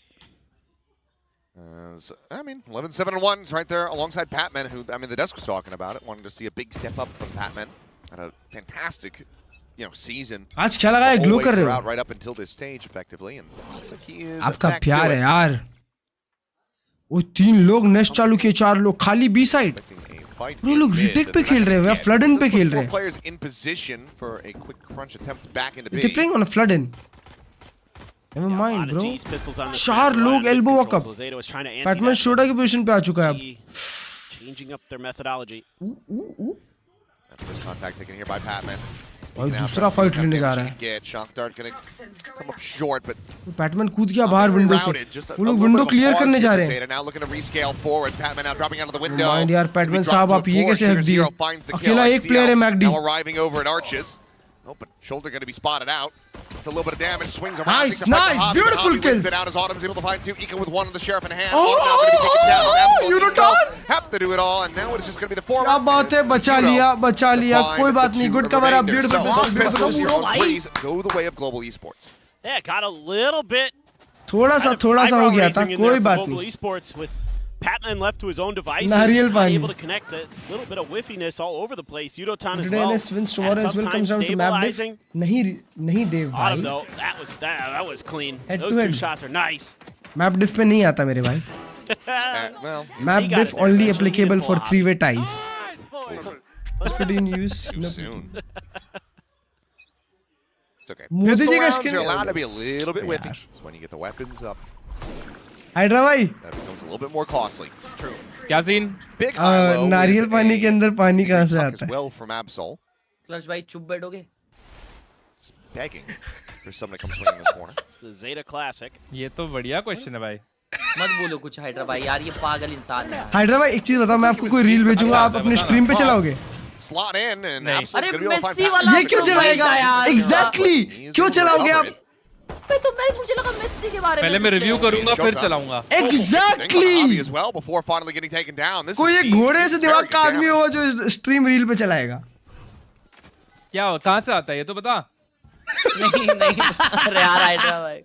So, I mean, 11-7-1 is right there alongside Patman, who, I mean, the desk was talking about it, wanting to see a big step up from Patman. Had a fantastic, season. आज क्या लगा है glow कर रहे हो? Right up until this stage, effectively, and looks like he is. आपका प्यार है यार. वो 3 लोग नेस्ट चालू किए, 4 लोग खाली बी साइड. वो लोग रिटेक पे खेल रहे हैं या फ्लड इन पे खेल रहे हैं. Players in position for a quick crunch attempt back into B. They're playing on a flood in. Never mind, bro. 4 लोग elbow walk up. Patman शोडा की पोजीशन पे आ चुका है अब. Changing up their methodology. First contact taken here by Patman. और दूसरा fight लेने जा रहा है. Come up short, but Patman कूद गया बाहर विंडो से. वो लोग विंडो क्लियर करने जा रहे हैं. Now looking to rescale forward. Patman now dropping out of the window. Mind यार Patman साहब आप ये कैसे हक दिए? अकेला एक प्लेयर है McD. Now arriving over at Arches. Oh, but shoulder going to be spotted out. It's a little bit of damage. Swings around. Nice, beautiful kills. It out as Autumn's able to find 2. Ika with 1 on the sheriff in hand. Autumn now going to be taken down. Unicorn have to do it all, and now it's just going to be the 4. क्या बात है, बचा लिया. कोई बात नहीं. Good cover up. Beautiful. Please go the way of global esports. Yeah, got a little bit. थोड़ा सा हो गया था. कोई बात नहीं. Global esports with Patman left to his own devices, नारियल not पानी. able to connect. A little bit of whiffiness all over the place. Yudotan as Today well. wins tomorrow as well comes down to map diff. नहीं देव भाई. Autumn though, that was clean. Head Those to 2 head. shots are nice. Map diff पे नहीं आता मेरे भाई. Well, Map diff only applicable for 3-way ties. That's pretty news. Too soon. It's okay. Modi Pistol जी का rounds skin. are allowed to be a little bit whiffy. It's when you get the weapons up. Hydra भाई. That becomes a little bit more costly. True. क्या scene? Big high-low नारियल पानी के अंदर पानी कहाँ से आता है? well from Absol. क्लच भाई चुप बैठोगे? Begging for someone to come swing in this corner. It's the ZETA Classic. ये तो बढ़िया क्वेश्चन है भाई. मत बोलो कुछ हाइड्रा भाई यार, ये पागल इंसान है. हाइड्रा भाई एक चीज बताओ, मैं आपको कोई रील भेजूंगा, आप अपने स्ट्रीम पे चलाओगे? Slot in and Absol's अरे going to be able to find Messi वाला ये क्यों चलाएगा? Exactly. क्यों चलाओगे आप? तो मैं मुझे लगा मेसी के बारे में. पहले मैं रिव्यू करूंगा फिर चलाऊंगा. Exactly. as well before finally getting taken down. This कोई is एक घोड़े से दिमाग का आदमी होगा जो स्ट्रीम रील पे चलाएगा. क्या हो, कहाँ से आता है ये तो बता. नहीं अरे यार हाइड्रा भाई.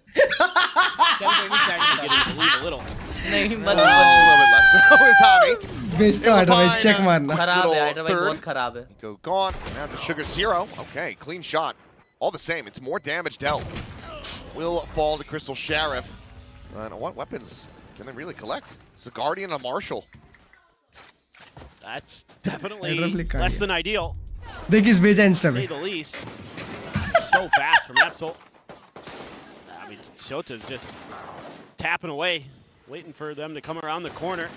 नहीं मत. a little bit less. So is Javi. बेचता हाइड्रा भाई, चेक मारना. खराब है हाइड्रा भाई, बहुत खराब है. Go gone. Now to Sugar 0. Okay, clean shot. All the same, it's more damage dealt. Will fall to Crystal Sheriff. What weapons can they really collect? It's a Guardian and a Marshal. That's definitely less than ideal. देख इस भेजा Insta Say में. the least. So fast from Absol. I mean, Shota's just tapping away, waiting for them to come around the corner.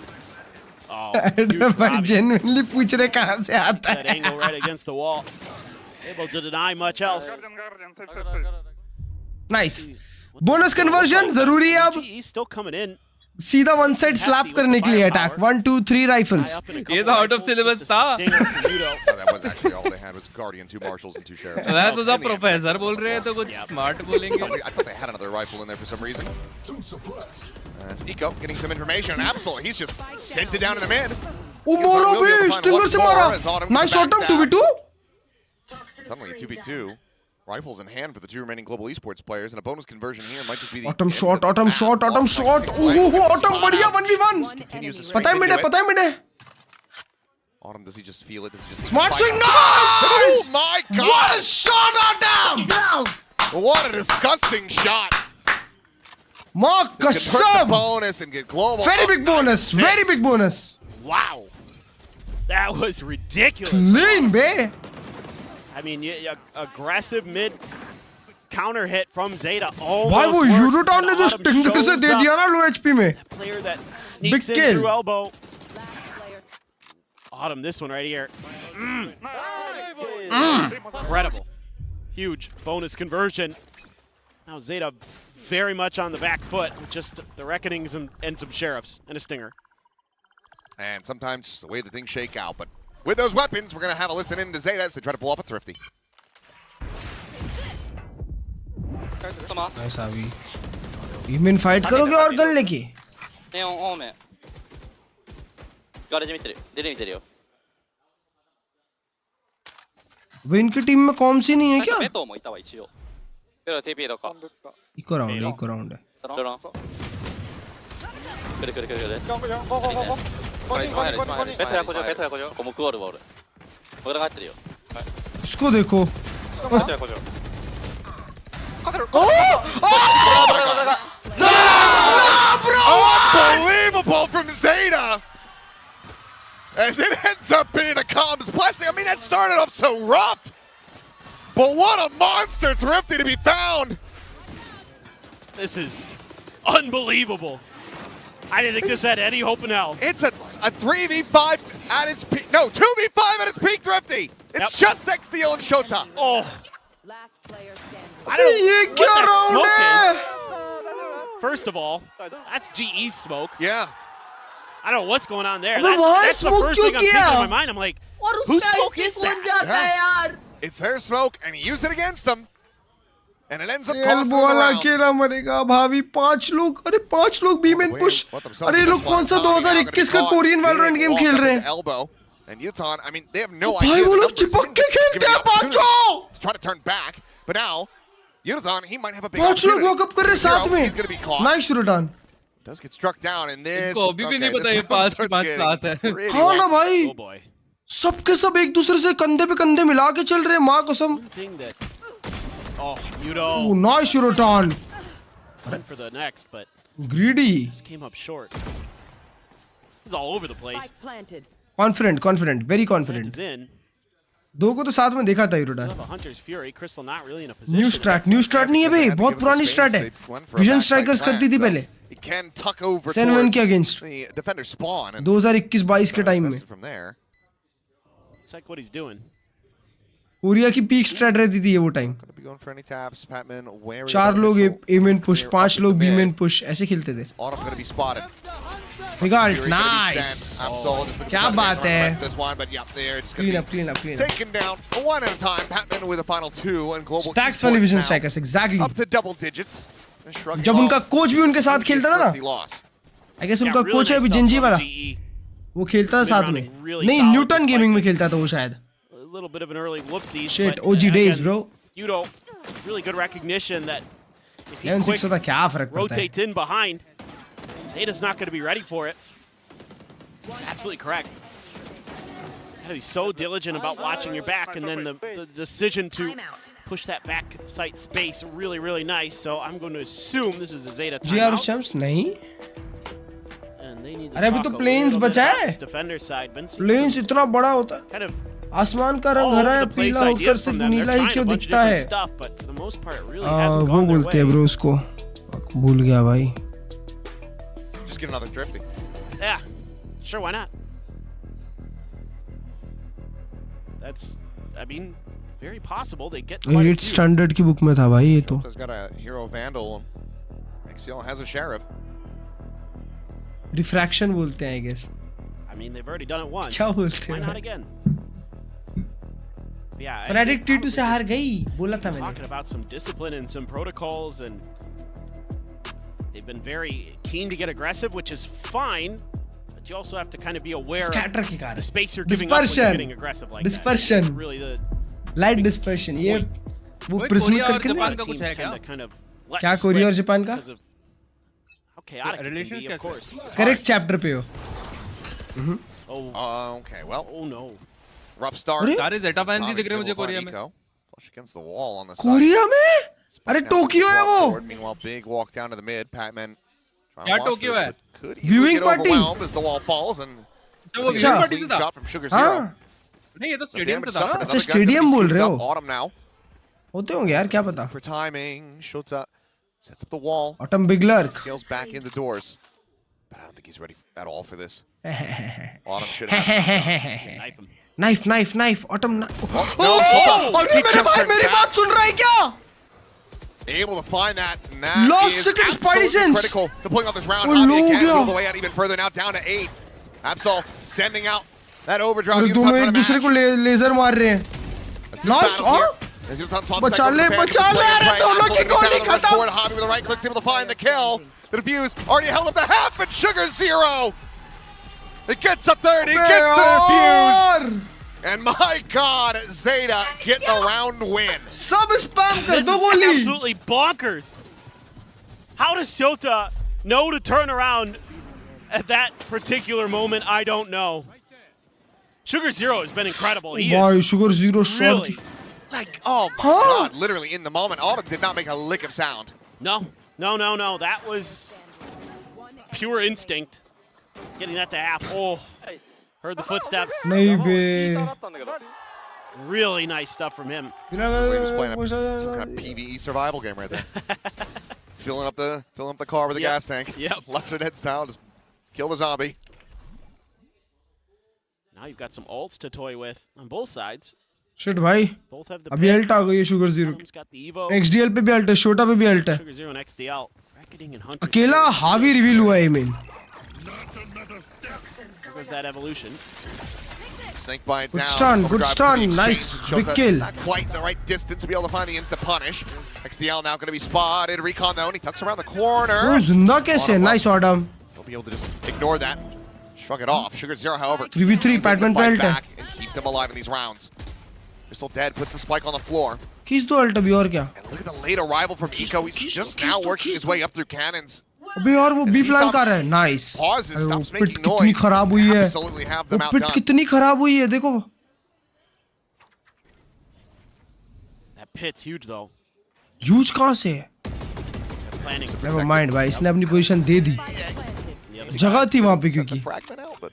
Oh, hydra भाई genuinely पूछ रहे कहाँ से आता that है. angle right against the wall. Able to deny much else. Nice. Bonus conversion जरूरी है अब. He's still coming in. सीधा वन साइड स्लैप करने के लिए अटैक. 1 2 3 राइफल्स. ये तो आउट ऑफ सिलेबस था. That was actually all they had was Guardian, 2 Marshals, and 2 Sheriffs. मैं तो सब प्रोफेसर बोल रहे हैं तो कुछ स्मार्ट बोलेंगे. I thought they had another rifle in there for some reason. As Eco getting some information on Absol, he's just sent it down in the mid. ओ मारो बे, स्टिंगर से मारा. Nice shot on 2v2. Suddenly a 2v2. Rifles in hand for the 2 remaining global esports players, and a bonus conversion here might just be the Autumn shot. Autumn बढ़िया 1v1. पता है mid है. Autumn, does he just feel it? Does he just Smart swing, nice! Oh my God! What a shot, Autumn! What a disgusting shot! माँ Convert the कसम. bonus and get global. Very big bonus. Very big bonus. Wow, that was ridiculous. Clean bay. I mean, aggressive mid counter hit from ZETA. भाई वो यूरोटाउन ने जो stinger से दे दिया ना लो HP में. Player that sneaks in kill. through elbow. Autumn, this one right here. Incredible. Huge bonus conversion. Now ZETA very much on the back foot with just the reckonings and some sheriffs and a stinger. And sometimes just the way the things shake out. But with those weapons, we're going to have a listen in to ZETA as they try to pull off a Thrifty. Nice Avi. Even fight करोगे और gun लेके? नहीं ओं में garage में तेरेよ वो इनकी team में कौन सी नहीं है क्या? मैं तोもいたわ一応 그래 TP 넣을까? इको राउंड है, इको राउंड है. 들어. 그래. 배트 야코죠. como 그거를 먹으래. 뭐라 갔더리요. इसको देखो. 배트 야코죠. Unbelievable from ZETA! As it ends up being a comms blessing. I mean, that started off so rough. But what a monster Thrifty to be found. This is unbelievable. I didn't think this had any hope in hell. It's a 3v5 at its peak. No, 2v5 at its peak, Thrifty. It's just Sextiel and Shota. Oh. I don't know what that smoke is. First of all, that's GE's smoke. Yeah. I don't know what's going on there. That's the first thing I'm thinking in my mind. I'm like, whose smoke is that? It's their smoke, and he used it against them. And it ends up costing elbow them वाला around. अकेला मरेगा भाभी 5 लोग अरे 5 लोग B में push अरे लोग कौन सा 2021 का कोरियन वैलोरेंट गेम खेल रहे हैं Elbow. And Yutan, I mean, they have no भाई idea. वो लोग चिपक के खेलते हैं पांचों Trying to turn back, but now Yutan, he might have a big 5 लोग वॉक अप कर रहे हैं साथ में He's going to be caught. Nice return Does get struck down, and this. इनको अभी भी नहीं पता ये 5 के 5 साथ है. हाँ ना भाई सबके सब एक दूसरे से कंधे पे कंधे मिला के चल रहे हैं माँ कसम Oh, Yudo. Oh, nice Euroton. Went for the next, but greedy. Just came up short. He's all over the place. Confident, very confident. दो को तो साथ में देखा था यूरोटन. Hunter's Fury, Crystal not really in a position. New straight नहीं है भाई बहुत पुरानी स्ट्रैट है. विजन स्ट्राइकर्स करती थी पहले. It can tuck over सेनवन के अगेंस्ट. Defender spawn. 2021-22 के टाइम में. It's like what he's doing. Korea की पीक स्ट्रैट रहती थी ये वो टाइम. 4 लोग ए मेन पुश 5 लोग बी मेन पुश ऐसे खेलते थे. Figalt, nice. क्या बात है. Clean up. Taken down one at a time. Patman with a final 2 and global. Stacks वाले vision strikers exactly. Up to double digits. जब उनका कोच भी उनके साथ खेलता था ना. I guess उनका कोच है अभी जिंजी वाला. वो खेलता था साथ में. नहीं न्यूटन गेमिंग में खेलता था वो शायद. A little bit of an early whoopsies. Shit, but, OG days, again, bro. Yudo, really good recognition that if he 11-6 होता क्या फर्क पड़ता है? rotates in behind, ZETA's not going to be ready for it. He's absolutely correct. Gotta be so diligent about watching your back, and then the decision to push that back sight space really, really nice. So I'm going to assume this is a ZETA timeout. GR champs नहीं. And they need to अरे अभी तो talk a planes little bit बचा about है. this defender side. Been seeing Planes some इतना बड़ा होता है. kind of आसमान का रंग हरा है पीला होकर सिर्फ नीला ही क्यों दिखता है? वो बोलते हैं ब्रो उसको. भूल गया भाई. Just get another drifty. Yeah, sure, why not? That's, I mean, very possible they get. 8 standard की बुक में था भाई ये तो. He's got a hero vandal. XCL has a sheriff. Refraction बोलते हैं I guess. I mean, they've already done it once. क्या बोलते हैं? Why not again? Yeah. Fnatic T2 से हार गई बोला था मैंने. Talking about some discipline and some protocols, and they've been very keen to get aggressive, which is fine. But you also have to kind of be aware Scatter of के कारण. the space you're giving up when you're getting aggressive like Dispersion. that. That's really the Light dispersion. ये वो prism करके नहीं. क्या Korea और Japan का? How chaotic it can be, of course. Correct chapter पे हो. Okay, well. Oh no. Rough start. सारे ZETA fans ही दिख रहे हैं मुझे कोरिया में. Push against the wall on the side. Korea में? अरे टोक्यो है वो. Meanwhile, big walk down to the mid. Patman. क्या टोक्यो है? Viewing party. As the wall falls and. वो viewing party से था. Shot from Sugar Zero. नहीं ये तो स्टेडियम से था ना. अच्छा स्टेडियम बोल रहे हो? Autumn now. होते होंगे यार क्या पता. For timing, Shota sets up the wall. Autumn big lurk. Scales back in the doors. But I don't think he's ready at all for this. Autumn should have. Knife. Autumn. अरे मेरे भाई मेरी बात सुन रहा है क्या? Able to find that. And that Lost is second absolutely Spidey sense. critical to pulling off this round. Oh, Javi again no, all the way out even further now, down to 8. Absol sending out that overdrive. अरे दोनों एक दूसरे को laser मार रहे हैं. Nice. बचा ले अरे दोनों की गोली खत्म. Javi with the right clicks able to find the kill. The defuse already held up the half, and Sugar Zero. It gets up there and he gets the defuse. And my God, ZETA get the round win. Sub spam kar This do is goli. absolutely bonkers. How does ZETA know to turn around at that particular moment? I don't know. Sugar Zero has been incredible. He Wow, is Sugar Zero shot. really, Like, oh my God, literally in the moment, Autumn did not make a lick of sound. no. That was pure instinct. Getting that to half. Oh, heard the footsteps. Nahi be. Really nice stuff from him. He was playing some kind of PvE survival game right there. filling up the car with a gas tank. Yep. Left it heads down, just kill the zombie. Now you've got some ults to toy with on both sides. Shit भाई. Both have the अभी ult आ गई है Sugar Zero. Adam's got the Evo. XDL पे भी ult है, Shota पे भी ult है. Sugar Zero and XDL. Bracketing and Hunter. अकेला हावी रिवील हुआ है main. There goes that evolution. Snake bite Good down. stun, good Overdrive stun, for the nice, exchange. big Shota kill. Not quite the right distance to be able to find the insta punish. XDL now going to be spotted. Recon though, and he tucks around the corner. Oh, जिंदा कैसे? Nice Autumn. He'll be able to just ignore that, shrug it off. Sugar Zero, however, 3v3 Padman fight पे ult है. back and keep them alive in these rounds. They're still dead. Puts a spike on the floor. खींच दो ult अभी और क्या? And look at the late arrival from Eco. He's just now working his way up through cannons. अभी और वो B flank कर रहा है. Nice. Pauses, अरे वो stops pit making कितनी noise. खराब हुई है. Absolutely have वो them pit outdone. कितनी खराब हुई है देखो. That pit's huge though. Huge कहाँ से है? Planning. Never mind भाई, इसने अपनी पोजीशन दे दी. जगह थी वहाँ पे क्योंकि. Fragment out, but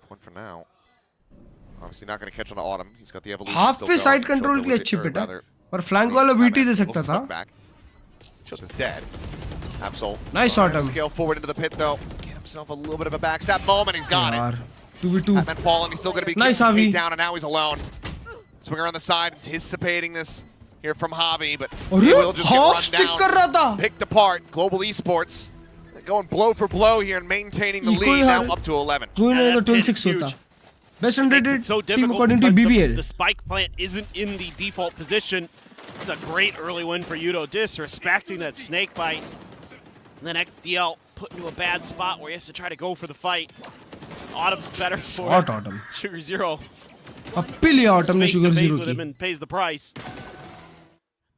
point for now. Obviously not going to catch on to Autumn. He's got the evolution. Half still पे going. side control Shota के लिए was- अच्छी or पिट है. rather, पर flank वाला BT दे सकता Little था. flick back. Shota's dead. Absol. Nice Trying to Autumn. Scale forward into the pit though. Get himself a little bit of a backstab moment. He's got यार. it. 2v2. Batman falling. He's still going to be Nice, getting Javi. down, and now he's alone. Swing around the side, anticipating this here from Javi, but अरे he will just get half run stick down. कर रहा था. Picked apart. Global Esports going blow for blow here and maintaining the Eco lead यार. now up to 11. कोई Yeah, नहीं तो that pit 12-6 is होता. huge. Best Makes unrated it so team difficult according to because BBL. the spike plant isn't in the default position. It's a great early win for Yudo, disrespecting that snake bite. And then XDL put into a bad spot where he has to try to go for the fight. Autumn's better for Shot it. Autumn. Sugar Zero अपी लिया Autumn ने face Sugar to face Zero with him की. and pays the price.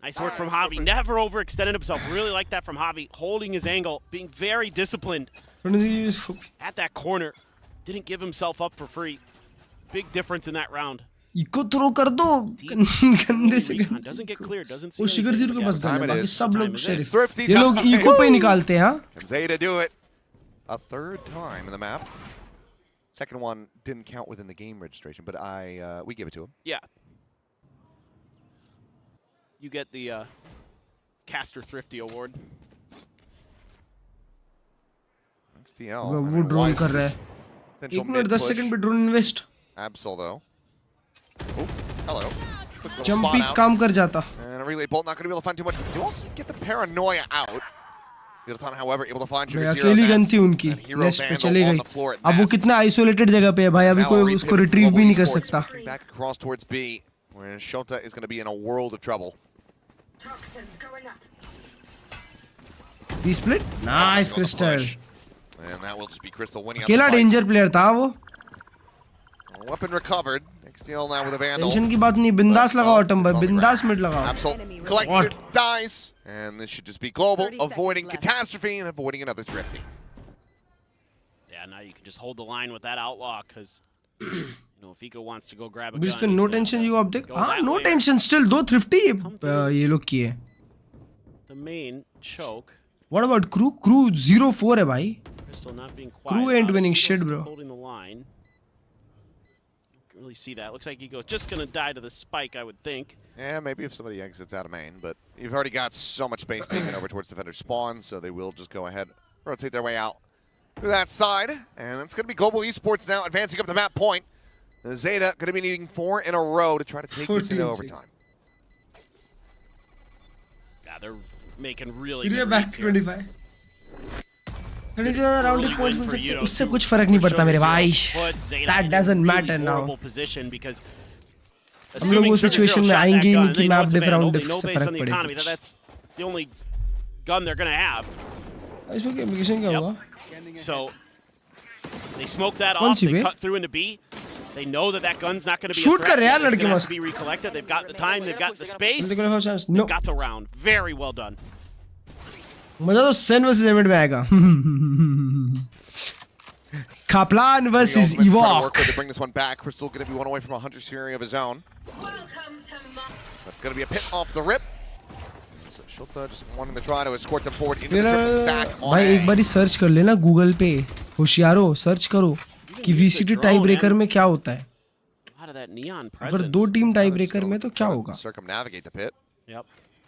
Nice work from Javi. Never overextended himself. Really like that from Javi. Holding his angle, being very disciplined at that corner. Didn't give himself up for free. Big difference in that round. Eco throw कर दो गंदे से Recon doesn't get cleared. Doesn't see वो Sugar anything, Zero के but pass yeah. Gun है बाकी सब लोग Time is शेरिफ Thrifty ये लोग time. इको पे ही निकालते हैं हाँ Can ZETA do it? A third time in the map. Second one didn't count within the game registration, but we give it to him. Yeah. You get the Caster Thrifty Award. XDL. वो drone कर रहा है 1 minute 10 second पे drone invest Absol though. Oh, hello. Quick little jump spot भी out. काम कर जाता And a relay bolt not going to be able to find too much. You also get the paranoia out. Middleton, however, able to find Sugar Zero. अकेली gun थी उनकी and Hero nest पे Vandal चली on गई the floor at अब वो Nest. कितना isolated जगह पे है भाई अभी Now कोई a उसको repivot रिट्रीव Global भी नहीं कर Esports सकता back across towards B, where Shota is going to be in a world of trouble. B split nice crystal And that will just be Crystal winning out अकेला the fight. Danger player था वो Weapon recovered. XDL now with a Vandal. Tension की बात नहीं बिंदास लगाओ autumn भाई बिंदास मिड लगाओ Absol collects it, dies, and this should just be global, avoiding catastrophe and avoiding another thrifty. Yeah, now you can just hold the line with that outlaw because you know if Eco wants to go grab a beach gun. पे he's no gonna tension you आप देख go हाँ that no way. Tension still दो thrifty ये लोग किए The main choke. What about crew 0-4 है भाई Crystal not being quiet. Crew ain't about it. winning Ego's shit, still bro. Holding the line. You can really see that. Looks like Ego's just gonna die to the spike, I would think. Yeah, maybe if somebody exits out of main, but you've already got so much space taken over towards defender spawn, so they will just go ahead, rotate their way out to that side, and it's going to be Global Esports now advancing up the map point. The ZETA going to be needing 4 in a row to try to take this into overtime. Yeah, they're making really You're good back reads to here. 25 round Early points win mill for सकते Yudo. उससे कुछ फर्क नहीं पड़ता मेरे भाई that doesn't matter now हम लोग वो सिचुएशन में आएंगे ही नहीं कि मैप डिफ राउंड डिफ से फर्क पड़ेगा That's the only gun they're gonna have. इसमें क्या एप्लीकेशन क्या हुआ So They smoke that off. They cut through into B. They know that gun's not going to be Shoot a threat. It's going to have to be recollected. They've got the time. They've got the space. They've got the round. Very well done. मजा तो Sen versus Emid में आएगा. Kaplan versus Ewok. To bring this one back. Crystal going to be one away from a Hunter's Fury of his own. That's going to be a pit off the rip. So Shota just wanting to try to escort them forward into the triple stack on भाई एक बारी search कर लेना Google पे. होशियारो search करो कि VCT tie breaker में क्या होता है. अगर 2 टीम टाई ब्रेकर में तो क्या होगा? Circumnavigate the pit. Yep.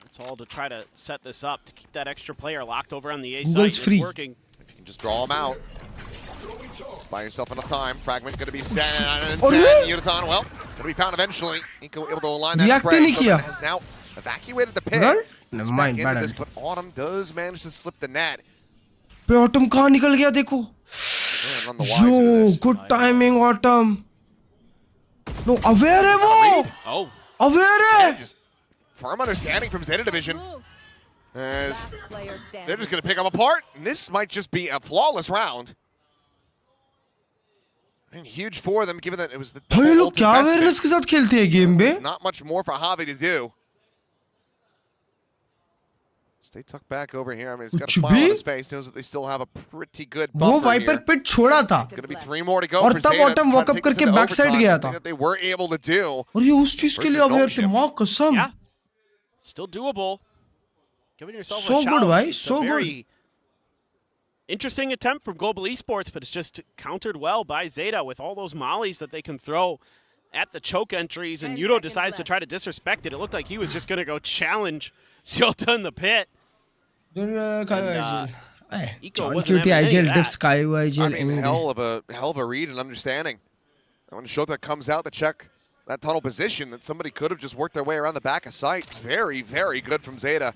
It's all to try to set this up to keep that extra player locked over on the A Google's side. free. It's working. If you can just draw them out. Just buy yourself enough time. Fragment going to be set. Udaton, well, going to be found eventually. Nico able to align that spray. Has now evacuated the pit. Never mind, bad this, but Autumn does manage to slip the net. पे Autumn कहाँ निकल गया देखो. Yo, good timing Autumn. No, aware है वो. Oh. Aware है. Just firm understanding from Zeta Division. As they're just going to pick them apart. And this might just be a flawless round. And huge for them, given that it was the भाई लोग क्या awareness के साथ खेलते हैं game में? Not much more for Javi to do. Stay tucked back over here. I mean, he's got a smile on his face. Knows that they still have a pretty good buffer वो Viper pit छोड़ा था. It's going to be 3 more to go और for तब Zeta. Autumn walk up करके back side गया था. That they were able to do. और ये उस चीज के लिए aware थे. माँ कसम. Yeah. Still doable. Giving yourself So a shot. good, भाई. It's So a good. very interesting attempt from Global Esports, but it's just countered well by Zeta with all those mollies that they can throw at the choke entries, and Yudo decides to try to disrespect it. It looked like he was just going to go challenge Ziota in the pit. John QT IGL diff Sky IGL. I mean, hell of a read and understanding. And when Shota comes out to check that tunnel position, that somebody could have just worked their way around the back of sight. Very, very good from Zeta.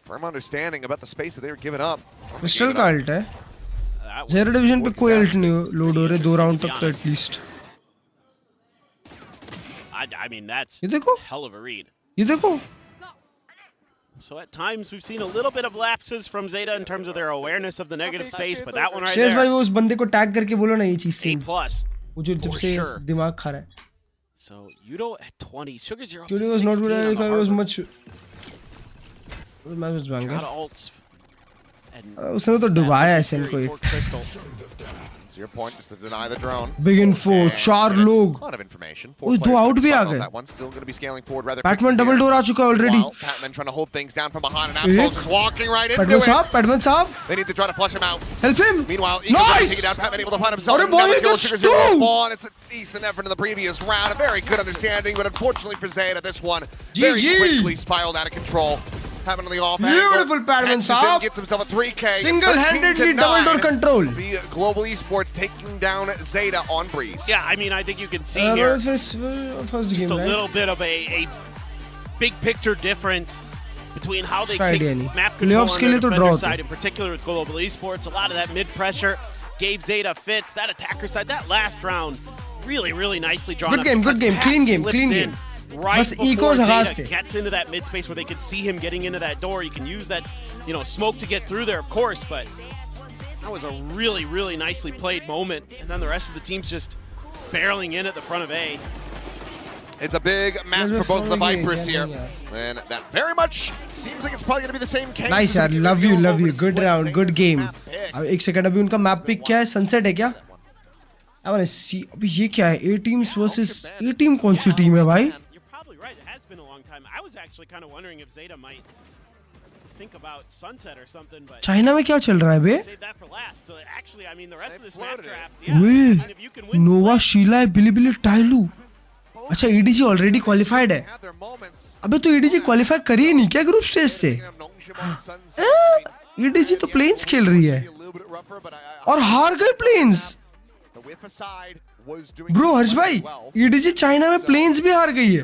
Firm understanding about the space that they were giving up. Crystal का ult है. Zeta Division पे कोई ult नहीं load हो रहे 2 round तक तो at least. I mean, that's hell of a read. ये देखो. So at times we've seen a little bit of lapses from Zeta in terms of their awareness of the negative space, but that one right शेष there. भाई वो उस बंदे को tag करके बोलो ना ये चीज से. A+. वो जो जब से दिमाग खा रहा है. So Yudo at 20, Sugars you're up to QT 16 was not good. on the It was hard much. Match was banger. उसने तो डुबाया है सेन को एक. To your point, just to deny the drone. Big info, 4 लोग. A lot of information. ओए 2 out भी आ गए. That one's still going to be scaling forward rather. Batman double door आ चुका है already. Batman trying to hold things down from behind, and Absol's just walking right into Batman it. Batman साहब. They need to try to flush him out. Help him. Meanwhile, Eagle's going to take it down. Batman able to find himself. अरे boy, he gets 2. It's a decent effort in the previous round. A very good understanding, but unfortunately for Zeta, this one very quickly spiraled out of control. Having on the off Beautiful Batman साहब. Gets himself a 3K. Single-handedly double door control. The Global Esports taking down Zeta on Breeze. Yeah, I mean, I think you can see here first just game, a little bit of a big picture difference between how they take map control on the defender side, in particular with Global Esports. A lot of that mid pressure gave Zeta fits. That attacker side, that last round, really, really nicely drawn. Good game, clean game. Right बस before Zeta gets into that mid space where they could see him getting into that door. You can use that, smoke to get through there, of course, but that was a really, really nicely played moment. And then the rest of the team's just barreling in at the front of A. It's a big match for both of the Vipers here. And that very much seems like it's probably going to be the same case. Nice यार, love you. Good round, good game. अब एक second अभी उनका map pick क्या है? Sunset है क्या? I want to see. अभी ये क्या है? A teams versus A team कौन सी टीम है भाई? Been a long time. I was actually kind of wondering if Zeta might think about Sunset or something, but China में क्या चल रहा है बे? Save that for last. So actually, I mean, the rest of this map draft, वे नोवा शीला है बिली टाइलू. अच्छा EDG already qualified है. अबे तो EDG क्वालिफाई कर ही नहीं क्या ग्रुप स्टेज से? EDG तो प्लेन्स खेल रही है और हार गए प्लेन्स. ब्रो हर्ष भाई EDG चाइना में प्लेन्स भी हार गई है.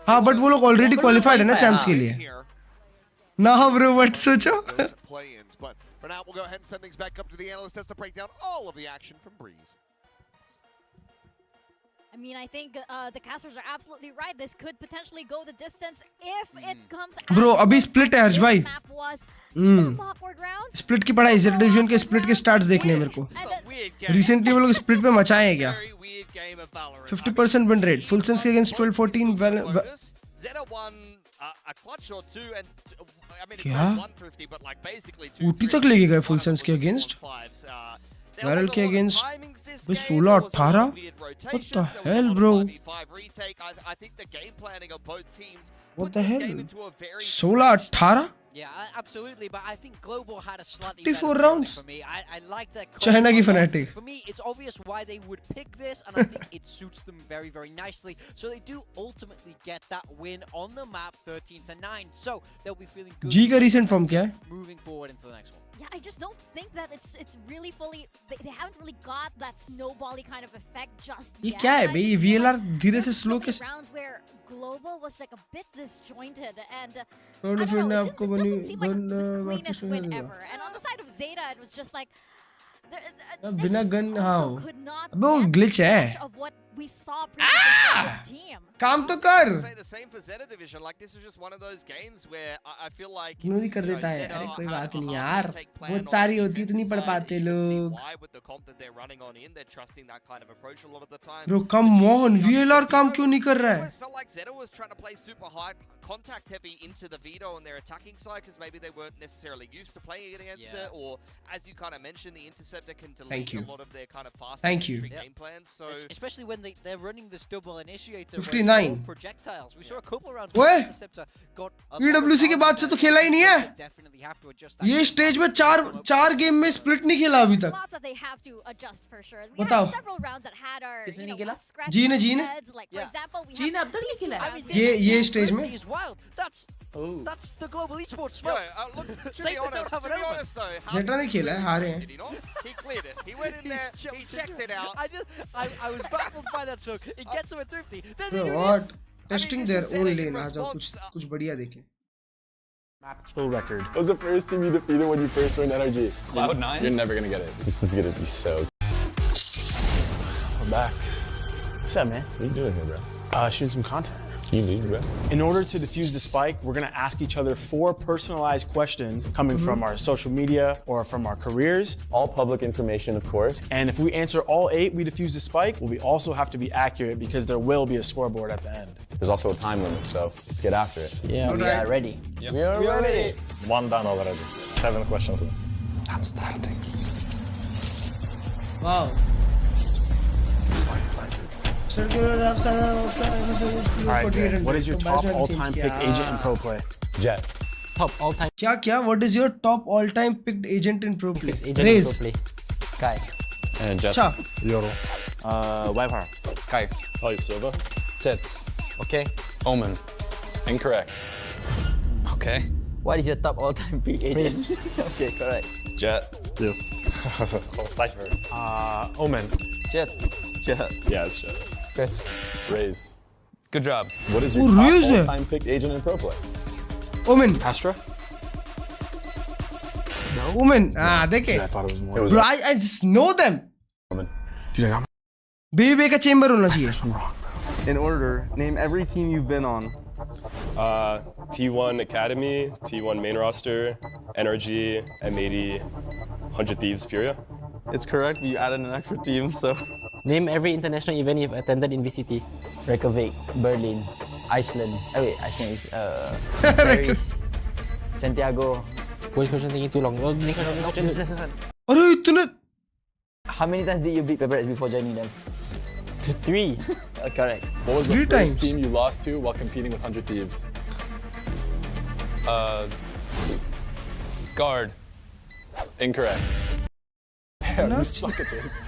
हाँ बट वो लोग ऑलरेडी क्वालिफाइड है ना चैंप्स के लिए. ना ब्रो बट सोचो. For now, we'll go ahead and send things back up to the analyst desk to break down all of the action from Breeze. I mean, I think the casters are absolutely right. This could potentially go the distance if it comes out. Bro, abhi split hai Harsh bhai. Map was some awkward round. Split की पढ़ाई ZETA division के split के starts देखने हैं मेरे को. Recently वो लोग स्प्लिट पे मचाए हैं क्या? 50% win rate. Full sense against 12-14. क्या? ऊटी तक लेके गए फुल सेंस के अगेंस्ट. वायरल के against 16-18. What the hell, bro? What the hell? 16-18? Yeah, absolutely, but I think Global had a slightly 54 better rounds. for me. I like that. China की fanatic. For me, it's obvious why they would pick this, and I think it suits them very, very nicely. So they do ultimately get that win on the map, 13-9. So they'll be feeling good. G का recent form क्या है? Moving forward into the next one. Yeah, I just don't think that it's really fully. They haven't really got that snowbally kind of effect just ये yet. क्या है भाई? VLR धीरे से slow There's कैसे? rounds where Global was like a bit disjointed and. थोड़ा फिर ने आपको बनी Cleanest win ever. And on the side of ZETA, it was just like बिना गन हाँ अबे वो ग्लिच है. काम तो कर. इग्नोर ही कर देता है. अरे कोई बात नहीं यार. बहुत सारी होती तो नहीं पढ़ पाते लोग. ब्रो कम ऑन VLR काम क्यों नहीं कर रहा है? Contact heavy into the Vito on their attacking side because maybe they weren't necessarily used to playing it against it, or as you kind of mentioned, the interceptor can delete a lot of their kind of fast game plans. So especially when they're running this double initiator 59 projectiles. We saw a couple rounds where the interceptor got PWC के बाद से तो खेला ही नहीं है. ये stage में चार गेम में स्प्लिट नहीं खेला अभी तक. बताओ. किसने नहीं खेला? जी ने जी ने अब तक नहीं खेला. ये स्टेज में. That's the global esports smoke. Look, to be honest though, ZETA ने खेला है, हारे हैं. He cleared it. He went in there. He checked it out. I was baffled by that smoke. It gets him a thrifty. Then Bro, what? Testing their own lane. आ जाओ कुछ बढ़िया देखें. Full record. What was the first team you defeated when you first joined NRG? Cloud9? You're never gonna get it. This is gonna be so. We're back. What's up, man? What are you doing here, bro? Shooting some content. You need, bro. In order to defuse the spike, we're gonna ask each other 4 personalized questions coming from our social media or from our careers. All public information, of course. And if we answer all 8, we defuse the spike. Well, we also have to be accurate because there will be a scoreboard at the end. There's also a time limit, so let's get after it. Yeah, we are ready. Yep. We are ready. 1 done already. 7 questions left. I'm starting. Wow. Alright, what is your top all-time picked agent in pro play? Jet. Top all-time. क्या? What is your top all-time picked agent in pro play? Raze. Sky. And Jet. Cha. Yoro. Viper. Sky. Oh, Silva. Jet. Okay. Omen. Incorrect. Okay. What is your top all-time picked agent? Okay, correct. Jet. Yes. Cypher. Omen. Jet. Jet. Yeah, it's Jet. Raze. Good job. What is your top all-time picked agent in pro play? Omen. Astra. Omen. देखे. I thought it was more. Bro, I just know them. Omen. Dude, I got BB का chamber होना चाहिए. In order, name every team you've been on. T1 Academy, T1 main roster, NRG, M80, 100 Thieves, Furia. It's correct, but you added an extra team, so. Name every international event you've attended in VCT. Reykjavik, Berlin, Iceland. Iceland is Paris, Santiago. Which question taking too long? अरे इतने. How many times did you beat Pepper before joining them? 3. Correct. What was the first team you lost to while competing with 100 Thieves? Guard. Incorrect. Damn, you suck at this.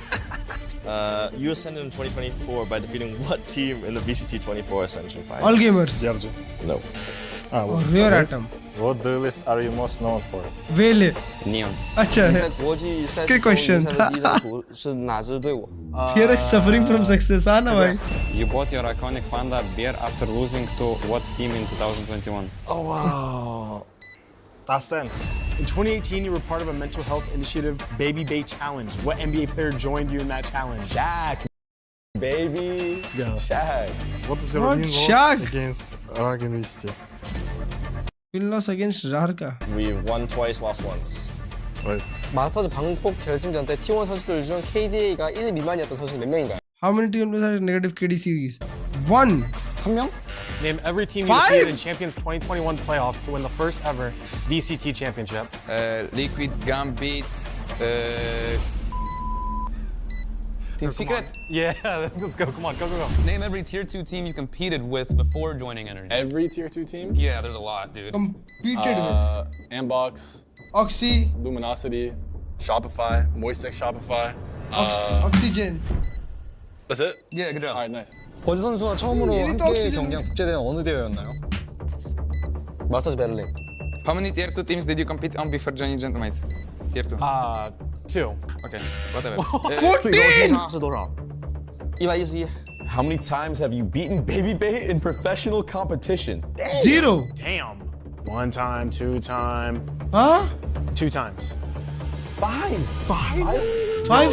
You ascended in 2024 by defeating what team in the VCT 24 Ascension Finals? All gamers. No. Rare Atom. What duelist are you most known for? Vele. Neon. अच्छा है. Good question. KRX suffering from success, ना भाई. You bought your iconic panda bear after losing to what team in 2021? Oh wow. In 2018, you were part of a mental health initiative, Baby Bay Challenge. What NBA player joined you in that challenge? Shaq, baby. Let's go. Shaq. What is your win loss against Argan VCT? Win loss against Rarka. We won twice, lost once. 마스터즈 방콕 결승전 때 T1 선수들 중 KDA가 1 미만이었던 선수 몇 명인가요? How many teams have negative KD series? 1. 한 명? Name every team you defeated in Champions 2021 playoffs to win the first ever VCT championship. Liquid, Gambit, Team Secret? Yeah, let's go. Come on, go. Name every tier 2 team you competed with before joining Energy. Every tier 2 team? Yeah, there's a lot, dude. Competed with? Ambox, Oxy, Luminosity, Shopify, Moistex Shopify. Oxygen. That's it? Yeah, good job. Alright, nice. 버즈 선수와 처음으로 함께 경기한 국제대회 어느 대회였나요? 마스터즈 베를린. How many tier 2 teams did you compete on before joining Gentlemen? Tier 2? 2. Okay, whatever. 14! How many times have you beaten Baby Bay in professional competition? 0. Damn. 1 time, 2 time. Huh? 2 times. 5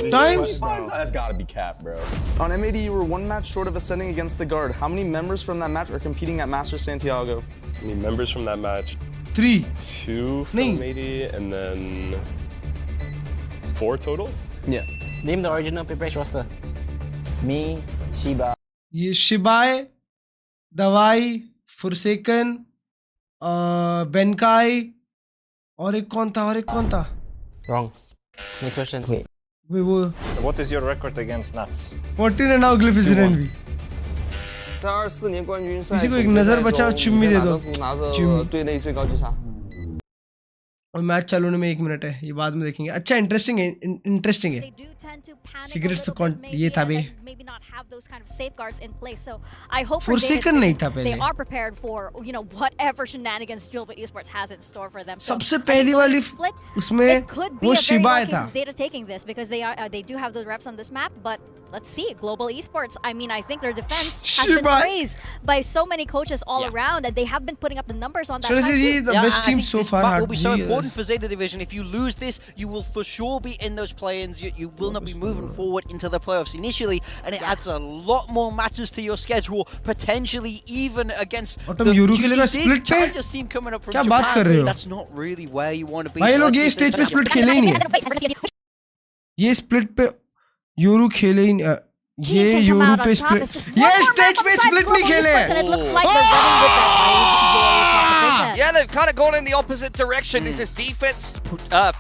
times? That's gotta be cap, bro. On MAD, you were 1 match short of ascending against the guard. How many members from that match are competing at Masters Santiago? How many members from that match? 3. 2 from MAD, and then 4 total? Yeah. Name the original PPX roster. Me, Shiba. ये शिबाय, दवाई, फुरसेकन, बेनकाई, और एक कौन था? Wrong. Next question. Wait. What is your record against Nuts? 14 and now Glyph is in envy. 4年冠军赛， किसी को एक नजर बचाओ चिम्मी दे दो. 拿着队内最高击杀。 और मैच चालू होने में 1 मिनट है, ये बाद में देखेंगे. अच्छा, इंटरेस्टिंग है. Secrets तो ये था भी. Forsaken नहीं था पहले. They are prepared for, you know, whatever shenanigans Julva Esports has in store for them. सबसे पहली वाली उसमें वो शिबाय था. ZETA taking this because they do have the reps on this map, but let's see. Global Esports, I mean, I think their defense has been praised by so many coaches all around, and they have been putting up the numbers on that. The best team so far. Will be so important for ZETA Division. If you lose this, you will for sure be in those play-ins. You will not be moving forward into the playoffs initially, and it adds a lot more matches to your schedule, potentially even against the QTC Challengers team coming up from Japan. That's not really where you want to be. भाई लोग ये stage पे split खेले ही नहीं है. ये split पे Yoru खेले ही नहीं. ये योरू पे स्प्लिट. ये स्टेज पे स्प्लिट नहीं खेले हैं. Yeah, they've kind of gone in the opposite direction. This is defense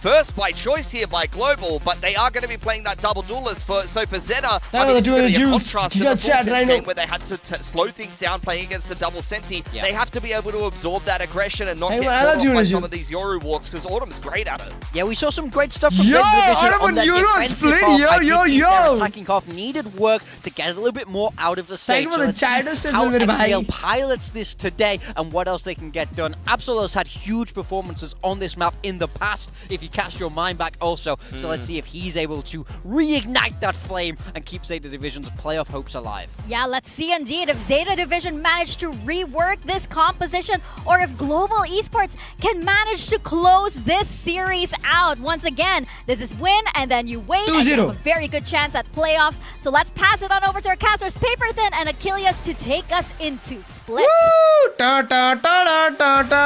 first by choice here by Global, but they are going to be playing that double duelist for ZETA. I mean, it's going to be a contrast to the full set game where they had to slow things down playing against the double Senti. They have to be able to absorb that aggression and not get caught off by some of these Yoru walks, because Autumn's great at it. Yeah, we saw some great stuff from ZETA Division on that defensive half. Their attacking half needed work to get a little bit more out of the stage. So let's see how XDL pilots this today and what else they can get done. Absol has had huge performances on this map in the past, if you cast your mind back also. So let's see if he's able to reignite that flame and keep ZETA Division's playoff hopes alive. Yeah, let's see indeed if ZETA Division managed to rework this composition, or if Global Esports can manage to close this series out. Once again, this is win and then you wait and you have a very good chance at playoffs. So let's pass it on over to our casters, Paperthin and Achilles, to take us into Split.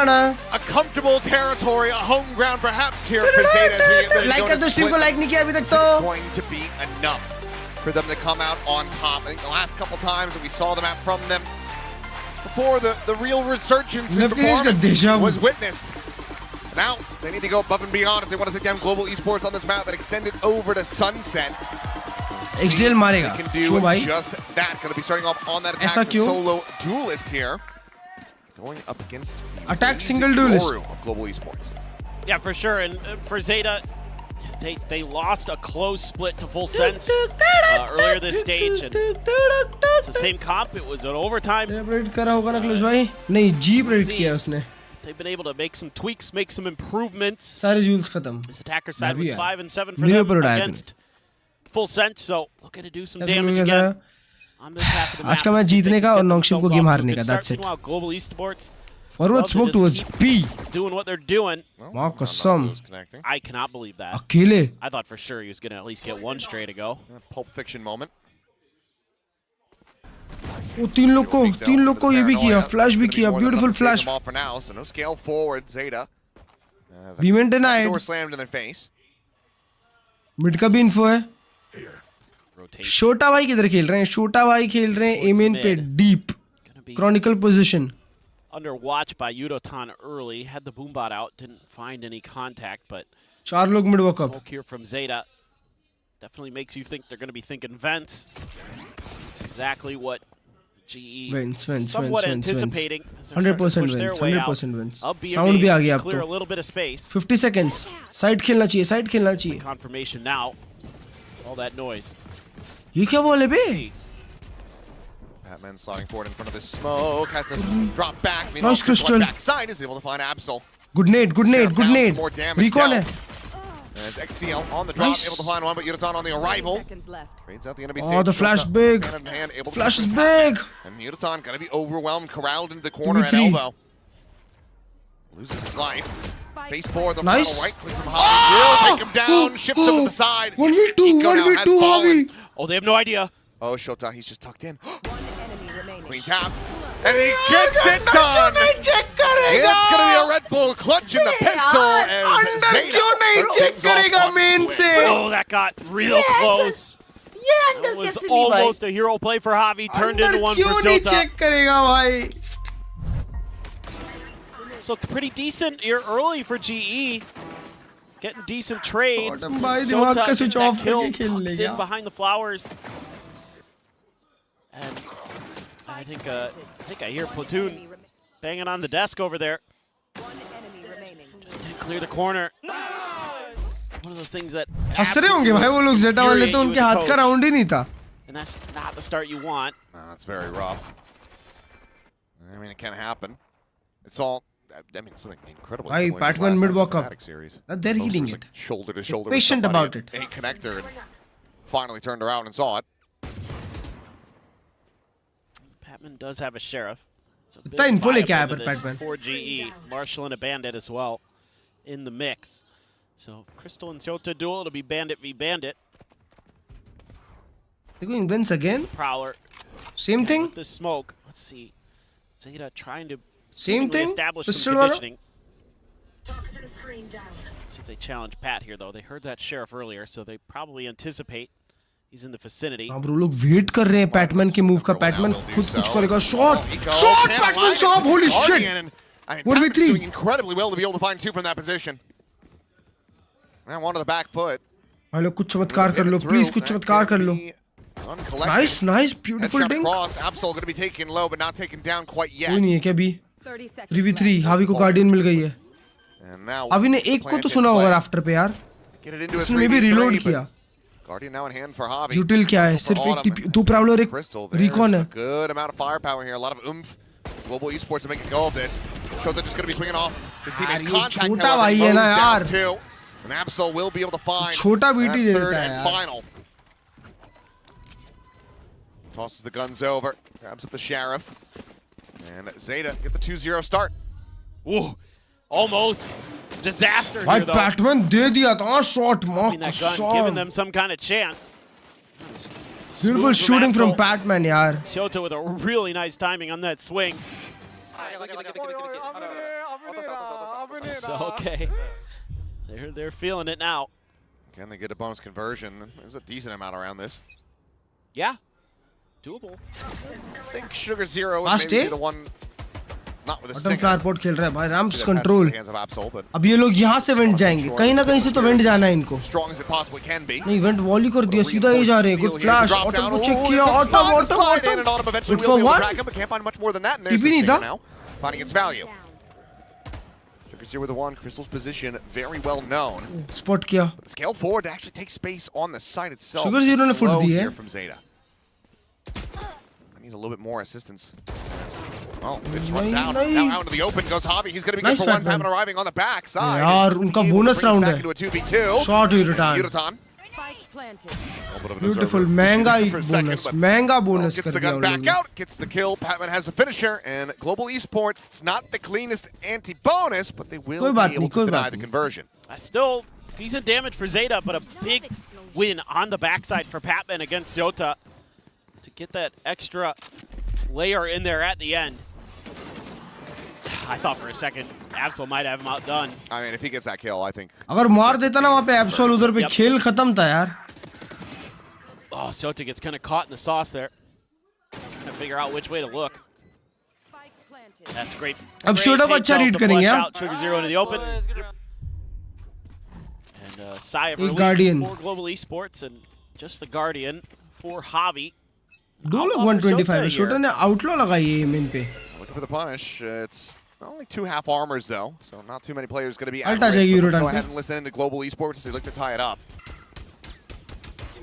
A comfortable territory, a home ground perhaps here for ZETA. Like the stream को like नहीं किया अभी तक तो. It's going to be enough for them to come out on top. I think the last couple times that we saw the map from them before the real resurgence in performance was witnessed. Now they need to go above and beyond if they want to take down Global Esports on this map and extend it over to Sunset. XDL मारेगा. They can do just that. Going to be starting off on that attack. Solo duelist here. Going up against attack single duelist of Global Esports. Yeah, for sure. And for ZETA, they lost a close split to Full Sense earlier this stage. And it's the same comp. It was an overtime. करा होगा ना close भाई. नहीं G predict किया उसने. They've been able to make some tweaks, make some improvements. सारे jewels खत्म. This attacker side was 5 and 7 for them against Full Sense, so looking to do some damage again. आज का match जीतने का और नॉन्गशिप को गेम हारने का. That's it. Global Esports. Forward smoke towards B. Doing what they're doing. I cannot believe that. अकेले. I thought for sure he was going to at least get one straight to go. Pulp Fiction moment. वो तीन लोग को ये भी किया, flash भी किया, beautiful flash. For now, so no scale forward, ZETA. B-main denied. Door slammed in their face. Mid का भी info है. छोटा भाई किधर खेल रहे हैं? छोटा भाई खेल रहे हैं A-main पे deep. Chronicle position. Under watch by Yudotan early, had the boombot out, didn't find any contact, but 4 लोग mid walk up. Smoke here from ZETA definitely makes you think they're going to be thinking vents. It's exactly what GE somewhat anticipating. 100% wins. 100% wins. Sound भी आ गया अब clear तो. a little bit of space. 50 seconds. Side खेलना चाहिए. Side खेलना चाहिए. Confirmation now. All that noise. ये क्या बोले बे? Batman sliding forward in front of this smoke, has to drop back. Nice Crystal. Backside is able to find Absol. Good nade, good nade, good nade. Recon है. As XTL on the drop, able to find one, but Yudotan on the arrival. Trades out the enemy Oh, the flash big. Flash is big. And Yudotan gonna be overwhelmed, corralled into the corner at elbow. Loses his life. Face forward, the nice. final right click from Javi. Will take him down, shifts him to the side. 1v2, 1v2 Javi. Oh, they have no idea. Oh, Shota, he's just tucked in. Clean tap. And he gets it done! It's gonna be a Red Bull clutch in the pistol as Zeta main se. Oh, that got real close. That was almost a hero play for Javi, turned into one for Zeta. check karega bhai? So pretty decent here early for GE. Getting decent trades. Zeta getting that kill, tucks in behind the flowers. And I think I hear Platoon banging on the desk over there. Just didn't clear the corner. One of those things that हंस रहे होंगे भाई वो लोग Zeta वाले तो उनके हाथ का राउंड ही नहीं था. And that's not the start you want. No, it's very rough. I mean, it can happen. It's all. I mean, something incredible. Why Batman mid walk up? They're healing it. Shoulder to shoulder. Patient about it. A connector and finally turned around and saw it. Patman does have a sheriff. इतना info लेके आया पर Batman. For GE, Marshall and a bandit as well in the mix. So Crystal and Zeta duel, it'll be bandit v bandit. They're going Vince again. Prowler. Same thing. With the smoke. Let's see. Zeta trying to same thing. Establish some conditioning. Let's see if they challenge Pat here though. They heard that sheriff earlier, so they probably anticipate he's in the vicinity. हाँ bro लोग wait कर रहे हैं Patman के move का. Patman खुद कुछ करेगा. Shot. Patman साहब. Holy shit. 1v3. Doing incredibly well to be able to find two from that position. And one to the back foot. भाई लोग कुछ चमत्कार कर लो. Please कुछ चमत्कार कर लो. Nice, nice, beautiful dink. Absol going to be taken low, but not taken down quite yet. कोई नहीं है क्या भी? 3v3. हावी को गार्डियन मिल गई है. हावी ने एक को तो सुना होगा आफ्टर पे यार. उसने मे भी रिलोड किया. Guardian now in hand for Javi. Util क्या है? सिर्फ एक टीपी, 2 Prowler, एक Recon है. Good amount of firepower here, a lot of oomph. Global Esports to make a go of this. Shota just going to be swinging off his teammate's contact. छोटा भाई है ना यार. And Absol will be able to find छोटा BT दे third देता है and यार. final. Tosses the guns over, grabs up the sheriff, and Zeta get the 2-0 start. Ooh, almost disaster भाई here though. Batman दे दिया था shot. Giving them some kind of chance. Beautiful shooting from Batman यार. Shota with a really nice timing on that swing. So okay, they're feeling it now. Can they get a bonus conversion? There's a decent amount around this. Yeah, doable. I think Sugar Zero would maybe be the one. Not with a Bottom flower port खेल रहा है भाई. Ramps control. Absol, अब ये लोग यहाँ से went जाएंगे. कहीं ना कहीं से तो वेंट जाना है इनको. strong as it possibly can be. नहीं वेंट वॉली कर दिया. सीधा ही जा रहे हैं. Good flash. Auto को check किया. Auto. Good for one. But can't find much more than that. And TP नहीं था. now finding its value. Sugar Zero with the one. Crystal's position very well known. Spot किया. But the scale forward to actually take space on the site itself. Sugar Zero ने foot दी है. From Zeta. I need a little bit more assistance. Oh, it's run down. Now out into the open goes Javi. He's going to be good for one. Patman arriving on the back side. यार उनका bonus round है. Into a 2v2. Shot Yudotan. Beautiful. महंगा bonus. महंगा bonus Gets the gun back out. Gets the kill. Patman has the finisher. And Global Esports, it's not the cleanest anti-bonus, but they will be able to deny the conversion. Still decent damage for Zeta, but a big win on the backside for Patman against Zeta to get that extra layer in there at the end. I thought for a second Absol might have him outdone. I mean, if he gets that kill, I think. अगर मार देता ना वहाँ पे Absol उधर पे खेल खत्म था यार. Oh, Sota gets kind of caught in the sauce there. Trying to figure out which way to look. That's great. अब Shota को अच्छा read करेंगे यार. Sugar Zero into the open. And sigh of relief Guardian for Global Esports and just the Guardian for Javi. दो लोग 125 Shota ने outlaw लगाई है main पे. Looking for the punish. It's only 2 half armors though, so not too many players going to be. Alta जाएगी Let's Eurotan go पे. ahead and listen in the Global Esports as they look to tie it up.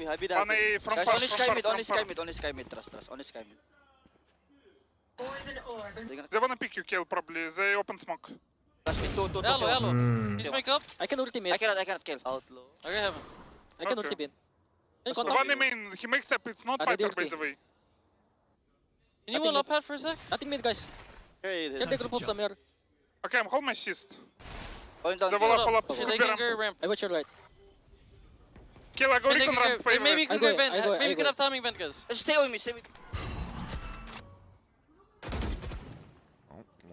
Only sky mid, trust, only sky mid. They wanna pick you kill probably, they open smoke. Hello. Please make up. I can ultimate. I cannot kill. Outlaw. Okay, heaven. I can ultimate. One main, he makes step, it's not fighter by the way. Can you wall up pad for a sec? Nothing mid, guys. Get the group up somewhere. Okay, I'm hold my assist. They will up. They can go ramp. I watch your right. Kill, I go recon ramp. Maybe you can go vent. Maybe you can have timing vent, guys. Stay with me, stay with me.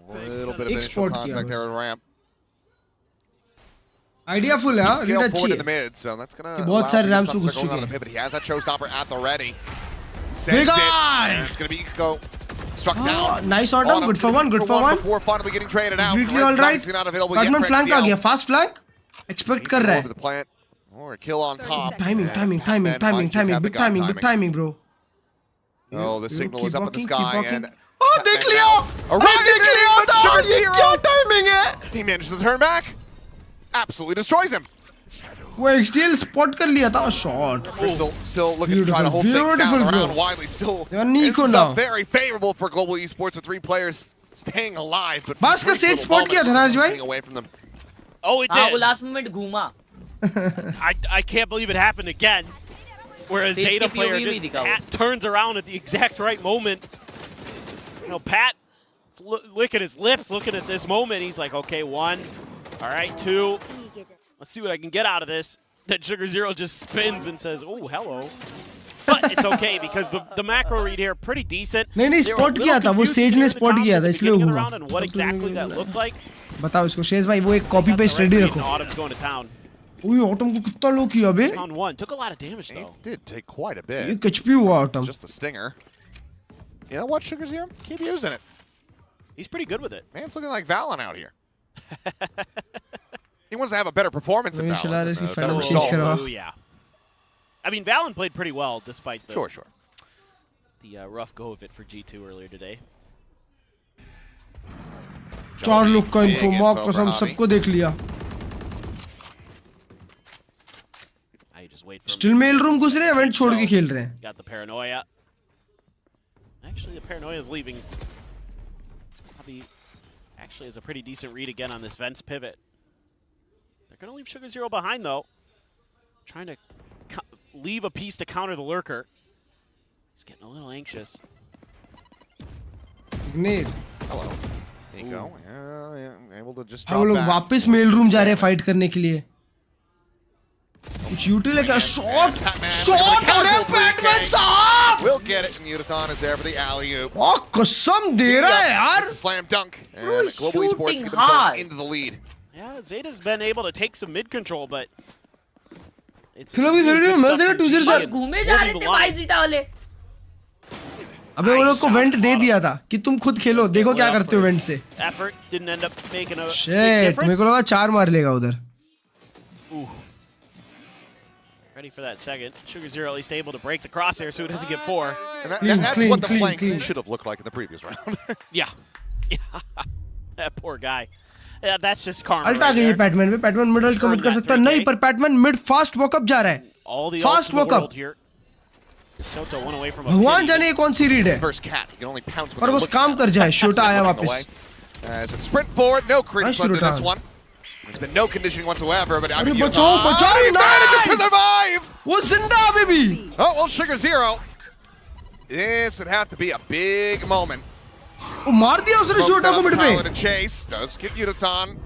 A little bit of initial contact there at ramp. Idea full है, Scale read forward अच्छी in the है. mid, so that's gonna. बहुत सारे ramps को घुस चुके on the हैं. pivot. He has that showstopper at the ready. Big Sends it, eye! and it's gonna be go struck down. Nice order, good for one, good for one. Before finally getting traded out. Completely all right. Batman flank आ गया, fast flank. Expect कर रहा है. The plant or a kill on top. Timing, big timing, bro. Oh, the signal is up in the sky and. Oh, देख लिया! देख लिया था! ये क्या timing है? He managed to turn back. Absolutely destroys him. वो XTL spot कर लिया था, shot. Still looking to try to hold things down around Wiley. Still ends up very favorable for Global Esports with 3 players staying alive. But बास का stage spot किया था राज भाई? away from them. Oh, it did. वो last moment घूमा. I can't believe it happened again. Where a Zeta player just turns around at the exact right moment. You know, Pat's licking his lips, looking at this moment. He's like, okay, 1. All right, 2. Let's see what I can get out of this. That Sugar Zero just spins and says, oh, hello. But it's okay because the macro read here pretty decent. नहीं spot किया था, वो Sage ने spot किया था, इसलिए हुआ. And what exactly that looked like. बताओ इसको शेष भाई, वो एक copy paste ready रखो. Autumn's going to town. ओए Autumn को कितना low किया बे? Round 1 took a lot of damage though. It did take quite a bit. एक HP हुआ Autumn. Just the stinger. You know what, Sugar Zero? Keep using it. He's pretty good with it. Man, it's looking like Valen out here. He wants to have a better performance than Valen. Oh, yeah. I mean, Valen played pretty well despite the the rough go of it for G2 earlier today. 4 लोग का info mock कसम सबको देख लिया. Still mail room घुस रहे हैं, event छोड़ के खेल रहे हैं. Got the paranoia. Actually, the paranoia is leaving. Javi actually has a pretty decent read again on this Vents pivot. They're going to leave Sugar Zero behind, though. Trying to leave a piece to counter the lurker. He's getting a little anxious. Nade. Hello. There you go. Yeah, able to just drop back. वापस mail room जा रहे हैं fight करने के लिए. कुछ util है क्या? Shot! Shot! अरे Batman साहब! We'll get it, and Yutan is there for the alley-oop. Oh, कसम दे रहा है यार! It's a slam dunk, and Global Esports get themselves into the lead. Yeah, Zeta's been able to take some mid control, but it's चलो भी फिर भी मिल देगा 2-0 sir. घूमे जा रहे थे भाई Zeta वाले. अबे वो लोग को वेंट दे दिया था कि तुम खुद खेलो, देखो क्या करते हो वेंट से. Effort didn't end up making a Shit, मेरे को लगा 4 मार लेगा उधर. Ready for that second. Sugar Zero at least able to break the crosshair so he doesn't get 4. And that's what the flank should have looked like in the previous round. Yeah. That poor guy. Yeah, that's just karma. Ult आ गई है PadMan पे. PadMan mid alt commit कर सकता है. नहीं, पर PadMan mid fast walk up जा रहा है. Fast walk up. भगवान जाने ये कौन सी रीड है. पर बस काम कर जाए. शोटा आया वापस. Sprint forward, no credence under this one. There's been no conditioning whatsoever, but I mean, बचाओ, nice to survive. वो जिंदा अभी भी. Oh well, Sugar Zero. This would have to be a big moment. वो मार दिया उसने शोटा को मिड पे. Chase does get Yutan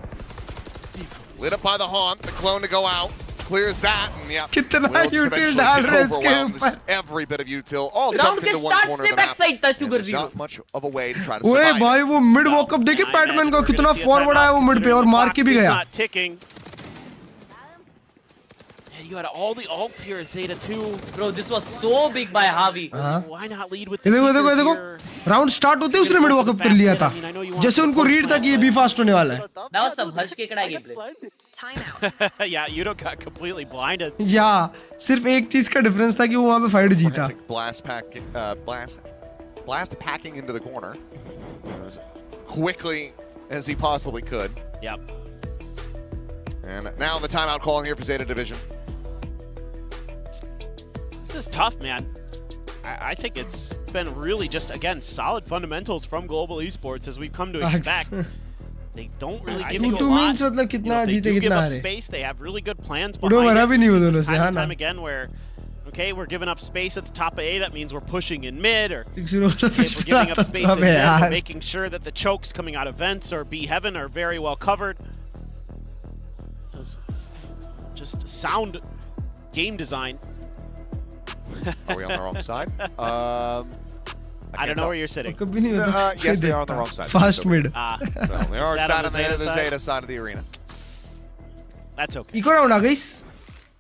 lit up by the haunt, the clone to go out. clears that, and yeah, कितना will just util eventually डाल get रहे हैं इसके overwhelmed. ऊपर. Just every bit of util, all Round dumped के into one start corner से of the map. backside था And Sugar there's Zero. not much of a way to try to ओए survive. भाई वो मिड वॉकअप देखे PadMan का कितना forward आया वो मिड पे और मार के भी गया. Not ticking. And you had all the ults here as Zeta 2. Bro, this was so big by Javi. Why not lead with the देखो देखो Seekers देखो here? राउंड स्टार्ट होते ही उसने मिड वॉकअप कर लिया था जैसे उनको रीड था कि ये बी फास्ट होने वाला है. That was some Harsh Kekada gameplay. Yeah, Yudo got completely blinded. या सिर्फ एक चीज का डिफरेंस था कि वो वहां पे फाइट जीता. Blast packing into the corner as quickly as he possibly could. Yep. And now the timeout call here for Zeta Division. This is tough, man. I think it's been really just, again, solid fundamentals from Global Esports as we've come to expect. They don't really give you a lot. means मतलब कितना They जीते do give कितना up हारे. space. They have really good plans उड़ो behind भरा भी it. नहीं वो दोनों से, Time हाँ and ना. time again where, okay, we're giving up space at the top of A. That means we're pushing in mid, or if we're giving up space in mid, यार. we're making sure that the chokes coming out of vents or B heaven are very well covered. So it's just sound game design. Are we on the wrong side? I don't know where you're sitting. कभी नहीं होता. Yes, they are on the wrong side. Fast mid. So they are sat on the Zeta side of the arena. That's okay. Eco round आ गई.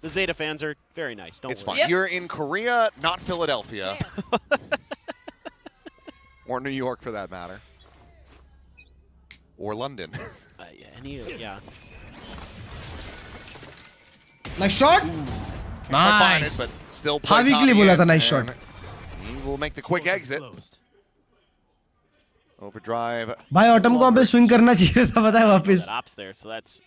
The Zeta fans are very nice. Don't It's worry. fine. You're in Korea, not Philadelphia. Or New York, for that matter. Or London. Yeah. Nice shot. Nice. But still plays Javi के लिए बोला था nice shot. He will make the quick exit. Overdrive. भाई autumn को वहाँ पे swing करना चाहिए था पता है वापस.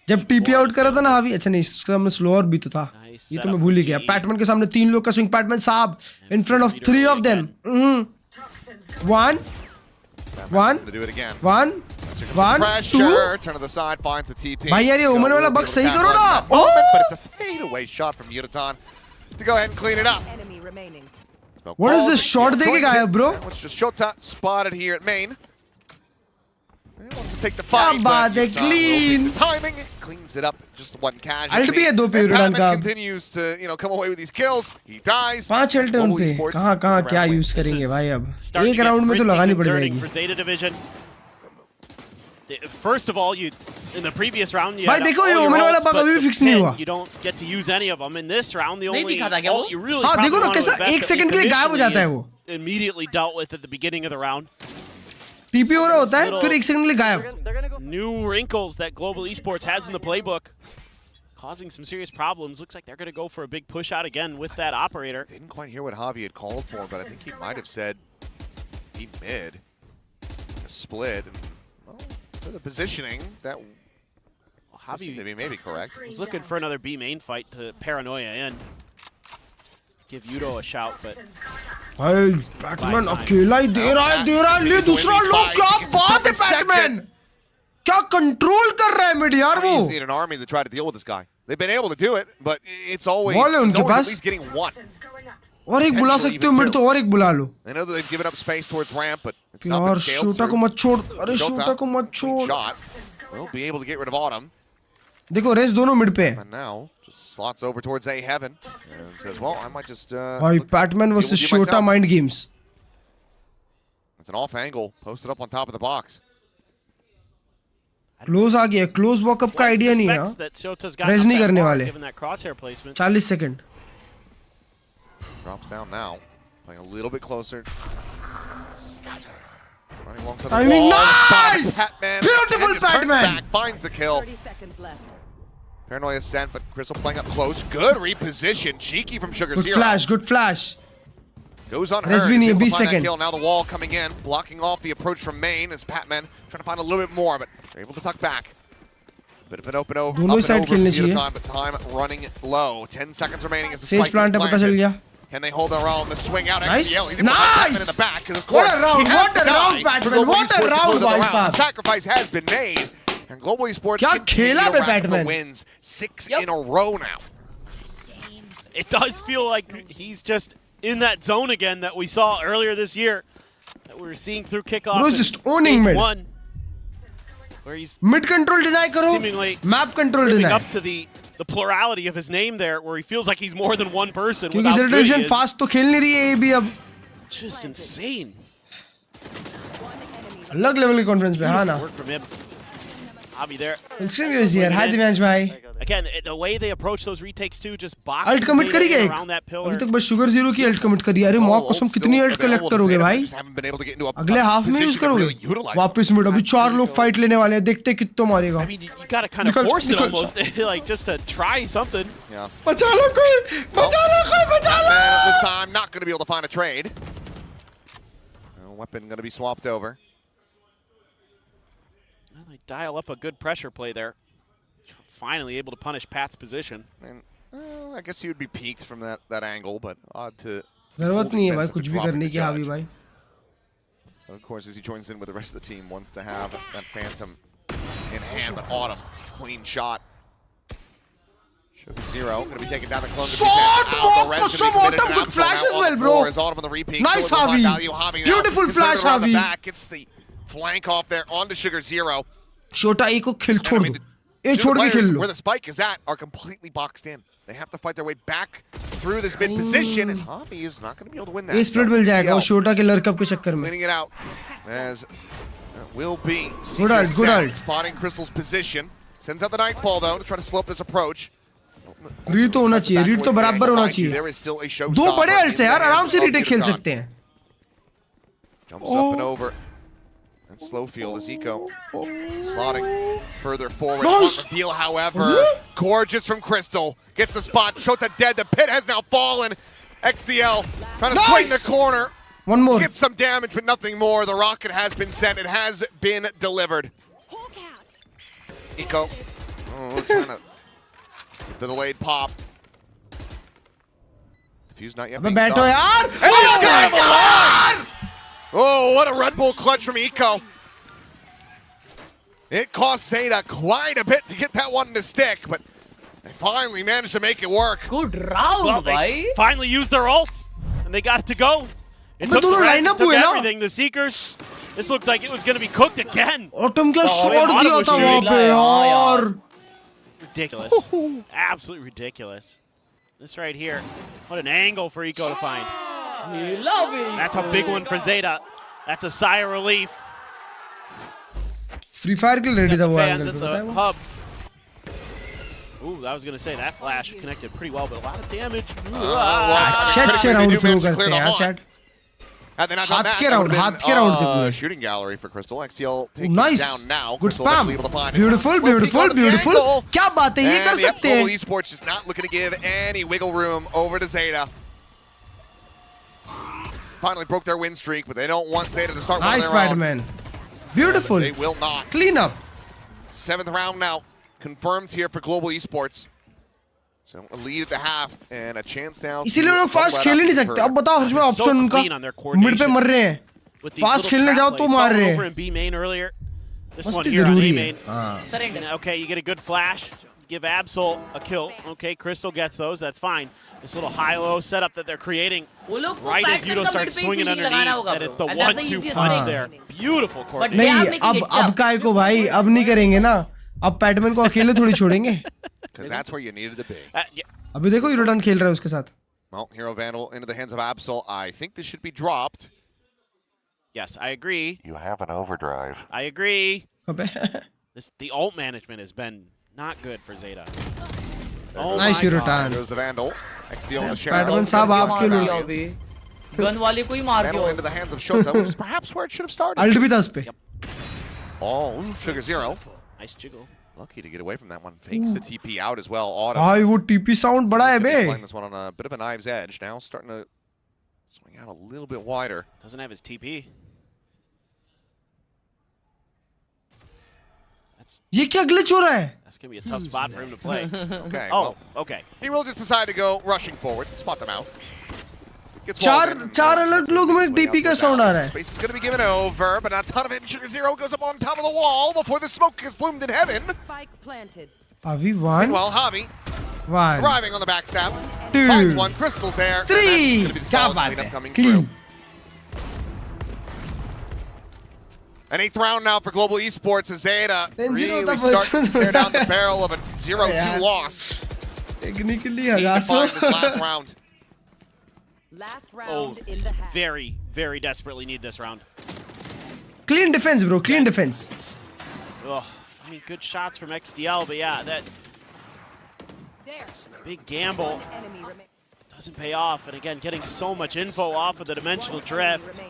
जब टीपी आउट करा था ना हावी. अच्छा नहीं इसका सामने स्लोअर भी तो था. ये तो मैं भूल ही गया. पैटमैन के सामने 3 लोग का स्विंग. पैटमैन साहब in front of 3 of them. One. One. 2. Turn to the side, finds the TP. भाई यार ये ओमन वाला बग सही करो ना. But it's a fadeaway shot from Yudotan to go ahead and clean it up. What is this shot देके गायब bro? It's just Shota spotted here at main. He wants to take the fight, क्या बात है, clean. The timing cleans it up. Just one Ult casualty. भी है 2 पे Batman का. continues to, come away with these kills. He dies. 5 alt उन पे. कहाँ क्या यूज करेंगे भाई अब. एक राउंड में तो लगानी पड़ जाएगी. For Zeta Division. First of all, in the previous round, you भाई had देखो ये all your ओमन वाला ults, बग but अभी भी the फिक्स नहीं pin, हुआ. you don't get to use any of them. In this round, the नहीं only दिखा था क्या वो? ult you really हाँ probably देखो ना want to कैसा invest 1 सेकंड के लिए गायब हो जाता है वो. Immediately dealt with at the beginning of the round. TP हो रहा होता है फिर 1 सेकंड के लिए गायब. New wrinkles that Global Esports has in the playbook, causing some serious problems. Looks like they're going to go for a big push out again with that operator. Didn't quite hear what Javi had called for, but I think he might have said he mid. A split. And, well, for the positioning, that Javi may be correct. Was looking for another B main fight to paranoia in. Give Yudo a shout, but भाई Batman अकेला ही दे रहा है ले दूसरा लोग. क्या बात है बैटमैन. क्या कंट्रोल कर रहा है मिड यार वो. He's need an army to try to deal with this guy. They've been able to do it, but it's always, Wall है उनके at pass. least getting one. और एक बुला सकते हो मिड तो और एक बुला लो. I know that they've given up space towards ramp, but it's not यार been scaled शोटा को through. मत छोड़. अरे शोटा को मत छोड़. Shot. We'll be able to get rid of Autumn. देखो रेस दोनों मिड पे. And now just slots over towards A heaven and says, "Well, I might just." भाई Batman versus Shota mind games. It's an off angle posted up on top of the box. Close आ गया. Close walk up का idea नहीं है. Race नहीं करने वाले. 40 second. Drops down now, playing a little bit closer. Running alongside the Timing wall. nice! Patman. Beautiful Patman. Finds the kill. 30 seconds left. Paranoia sent, but Crystal playing up close. Good reposition. Cheeky from Sugar Good Zero. flash. Good flash. Goes on her. Res भी नहीं है, 20 Able to find that second. kill. Now the wall coming in, blocking off the approach from main as Patman trying to find a little bit more, but they're able to tuck back. Bit of an open over. दोनों side खेलने चाहिए. But time running low. 10 seconds remaining as the Sage spike plant is है पता चल गया. Can they hold their own? The swing out. Nice. XCL. He's able to put Patman in the back. Of course, What a round. he has What a to die round, for Patman. Global What a Esports to round, close the भाई round. साहब. Sacrifice has been made. And Global Esports क्या खेला बे rack up the Patman. wins. 6 in a row now. It does feel like he's just in that zone again that we saw earlier this year. That we were seeing through kickoff. Bro's just owning mid. 1. where he's mid control deny karo, seemingly map control living deny. up to the plurality of his name there, where he feels like he's more than one person. क्योंकि ZETA division fast तो खेल नहीं रही है ये भी अब. Just insane. अलग level की confidence पे हाँ ना. Work from him. Abhi there. Screen viewers here. Hi Divyansh bhai. Again, the way they approach those retakes too, just box Alt commit करी क्या एक? around that pillar. अभी तक बस Sugar Zero की alt commit करी. अरे मौक कसम कितनी alt collect करोगे भाई? अगले half में use करोगे? वापस मिड अभी 4 लोग fight लेने वाले हैं. देखते कितना मारेगा. I mean, you gotta kind of force it almost, like just to try something. Yeah. बचा लो कोई, बचा लो कोई, बचा लो. This time, not going to be able to find a trade. Weapon going to be swapped over. Well, they dial up a good pressure play there. Finally able to punish Pat's position. And I guess he would be peaked from that angle, but odd to. जरूरत नहीं है भाई कुछ भी करने की हावी भाई. But of course, as he joins in with the rest of the team, wants to have that Phantom in hand. But Autumn, clean shot. Sugar Zero going to be taking down the Klurge. Shot! Some Autumn good flash as well, bro. Autumn on the repeat. Nice Javi. Beautiful flash, Javi. Gets the flank off there onto Sugar Zero. छोटा एक को खेल छोड़ दो. ये छोड़ के खेल लो. Where the spike is at are completely boxed in. They have to fight their way back through this mid position, and Javi is not going to be able to win that. ये split मिल जाएगा वो छोटा के लड़कप के चक्कर में. Cleaning it out as will be good ult. Spotting Crystal's position. Sends out the Nightfall though to try to slow up this approach. Read तो होना चाहिए. रीड तो बराबर होना चाहिए. दो बड़े अल्ट्स हैं यार आराम से रीटेक खेल सकते हैं. Jumps up and over. And slow field as Eco slotting further forward. Nice. Reveal, however, gorgeous from Crystal. Gets the spot. Shota dead. The pit has now fallen. XCL trying to swing the corner. One more. Gets some damage, but nothing more. The rocket has been sent. It has been delivered. Eco trying to get the delayed pop. Defuse not yet being बैठो यार. Oh, what a Red Bull clutch from Eco. It cost ZETA quite a bit to get that one to stick, but they finally managed to make it work. Good round, well, they finally used their ults, and they got it to go. It took the rest, it took everything. The Seekers, this looked like it was going to be cooked again. Autumn क्या shot दिया था वहाँ पे यार. Ridiculous. Absolutely ridiculous. This right here. What an angle for Eco to find. That's a big one for ZETA. That's a sigh of relief. Free Fire के ready था वो angle. That's a hub. Ooh, I was gonna say that flash connected pretty well, but a lot of damage. अच्छे round throw करते हैं यार chat. हाथ के round shooting gallery for Crystal. XCL taking down now. Good spam. Beautiful. क्या बात है ये कर सकते हैं. Global Esports just not looking to give any wiggle room over to ZETA. Finally broke their win streak, but they don't want ZETA to start with their own. Nice Spider-Man. Beautiful. They will not. Clean up. 7th round now confirmed here for Global Esports. So a lead at the half and a chance now. इसीलिए लोग fast खेल ही नहीं सकते. अब बताओ हर में option उनका mid पे मर रहे हैं. Fast खेलने जाओ तो मार रहे हैं. This one here on A main. Okay, you get a good flash. Give Absol a kill. Okay, Crystal gets those. That's fine. This little high-low setup that they're creating right as Yudo starts swinging underneath, that it's the 1-2 punch there. Beautiful coordination. नहीं, अब काय को भाई, अब नहीं करेंगे ना. अब पैटमैन को अकेले थोड़ी छोड़ेंगे. Because that's where you needed to be. अभी देखो यूरोडन खेल रहा है उसके साथ. Well, Hero Vandal into the hands of Absol. I think this should be dropped. Yes, I agree. You have an overdrive. I agree. The ult management has been not good for ZETA. Oh nice Yurotan. There's the Vandal. XCL the share. Padman साहब आपके लिए. Gun वाले को ही मार दिया. Vandal into the hands of Shota, which is perhaps where it should have started. Ult भी था उस पे. Oh, Sugar Zero. Nice jiggle. Lucky to get away from that one. Fakes the TP out as well. Autumn. भाई वो TP sound बड़ा है बे. Playing this one on a bit of a knife's edge. Now starting to swing out a little bit wider. Doesn't have his TP. ये क्या glitch हो रहा है? That's gonna be a tough spot for him to play. Okay. Oh, well, okay. He will just decide to go rushing forward, spot them out. चार अलग लोग में DP का sound आ रहा है. Space is going to be given over, but not a ton of it. Sugar Zero goes up on top of the wall before the smoke is bloomed in heaven. Spike planted. Avi one. Meanwhile, Javi arriving on the backstab. Two. Finds one. Crystal's there. Three. Going to be the solid cleanup coming through. An 8th round now for Global Esports as ZETA really starts to stare down the barrel of a 0-2 loss. Technically, Need to find this last round. Oh, very, very desperately need this round. Clean defense, bro. Clean defense. Oh, I mean, good shots from XDL, but yeah, that big gamble doesn't pay off. And again, getting so much info off of the dimensional drift.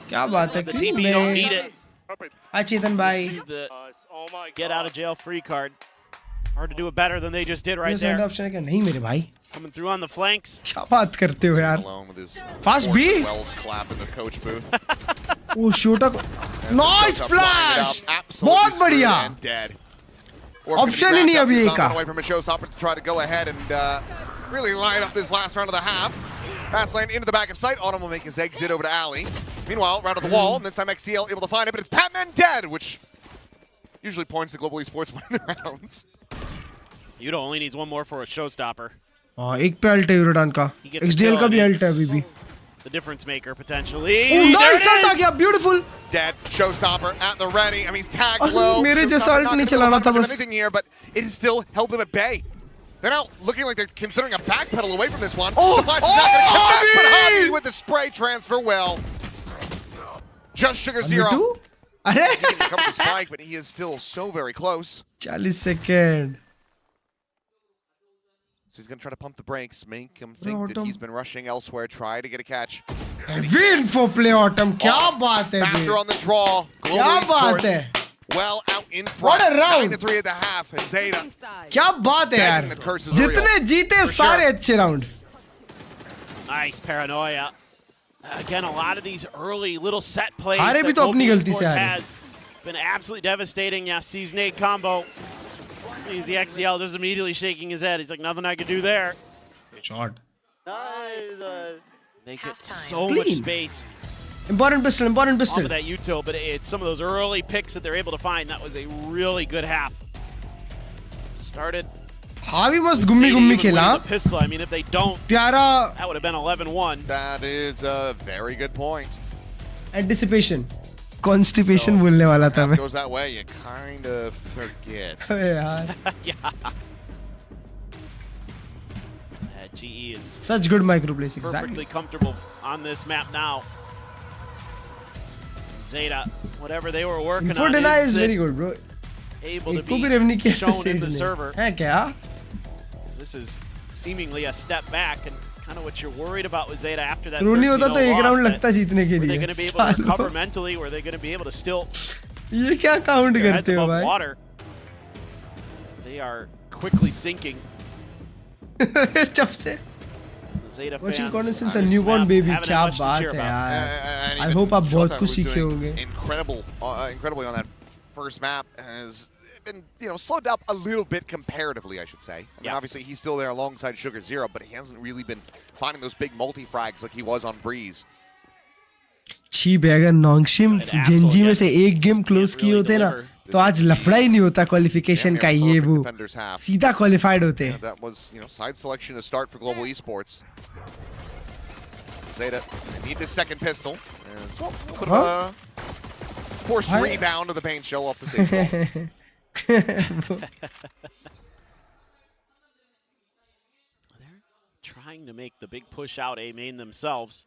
क्या बात है? The TP don't need it. Hi, Chetan bhai. Use the get out of jail free card. Hard to do it better than they just did right there. Option है क्या? नहीं मेरे भाई. Coming through on the flanks. क्या बात करते हो यार? Fast B. Wells clap in the coach booth. Oh, shoot up. Nice flash. बहुत बढ़िया. Option ही नहीं अभी एक का. Away from a showstopper to try to go ahead and really line up this last round of the half. Pass lane into the back of sight. Autumn will make his exit over to Ali. Meanwhile, round of the wall, and this time XCL able to find it, but it's Batman dead, which usually points to Global Esports winning the rounds. Yudo only needs one more for a showstopper. हाँ एक पे alt है यूरोडान का. XDL का भी alt है अभी भी. The difference maker potentially. Oh, nice ult आ गया, beautiful. Dead showstopper at the ready. I mean, he's tagged low. मेरे जैसा ult नहीं चलाना था बस. Anything here, but it has still held them at bay. They're now looking like they're considering a backpedal away from this one. Oh, the flash is not going to come back, but Javi with the spray transfer well. Just Sugar Zero. He didn't come to spike, but he is still so very close. 40 seconds. So he's going to try to pump the brakes, make him think that he's been rushing elsewhere, try to get a catch. Win for play Autumn. क्या बात है? Faster on the draw. क्या बात है? Well out in front. What a round. 9-3 at the half. And ZETA. क्या बात है यार? जितने जीते सारे अच्छे rounds. Nice paranoia. Again, a lot of these early little set plays हारे भी that तो अपनी Global गलती से Esports हारे. has been absolutely devastating. Yeah, sees Nate combo. He's the XDL just immediately shaking his head. He's like, nothing I could do there. Shot. Nice. They get so much space. Important pistol, important pistol. Off of that util, but it's some of those early picks that they're able to find. That was a really good half. Started. Javi must gummi खेला. Pistol. I mean, if they don't, प्यारा. That would have been 11-1. That is a very good point. Anticipation. Constipation बोलने वाला था मैं. Goes that way, you kind of forget. यार. Yeah. That GE is such good microplays. Exactly. Perfectly comfortable on this map now. ZETA, whatever they were working Info on, deny is very good, bro. Able to be shown in the server. है क्या? This is seemingly a step back, and kind of what you're worried about with ZETA after that. Rooney होता तो एक round लगता जीतने के लिए. Are they going to be able to recover mentally? Or are they going to be able to still? ये क्या count करते हो भाई? Water. They are quickly sinking. जब से. Watching content since a newborn baby, क्या बात है यार. I hope आप बहुत कुछ सीखे होंगे. Incredibly on that first map has been, slowed up a little bit comparatively, I should say. I mean, obviously he's still there alongside Sugar Zero, but he hasn't really been finding those big multi-frags like he was on Breeze. ठीक है, अगर नॉन्गशिम Gen Z में से एक game close किए होते ना तो आज लफड़ा ही नहीं होता क्वालिफिकेशन का. ये वो सीधा क्वालिफाइड होते हैं. That was, side selection to start for Global Esports. ZETA need this second pistol. Put a forced rebound of the paint shell off the stage. They're trying to make the big push out A main themselves.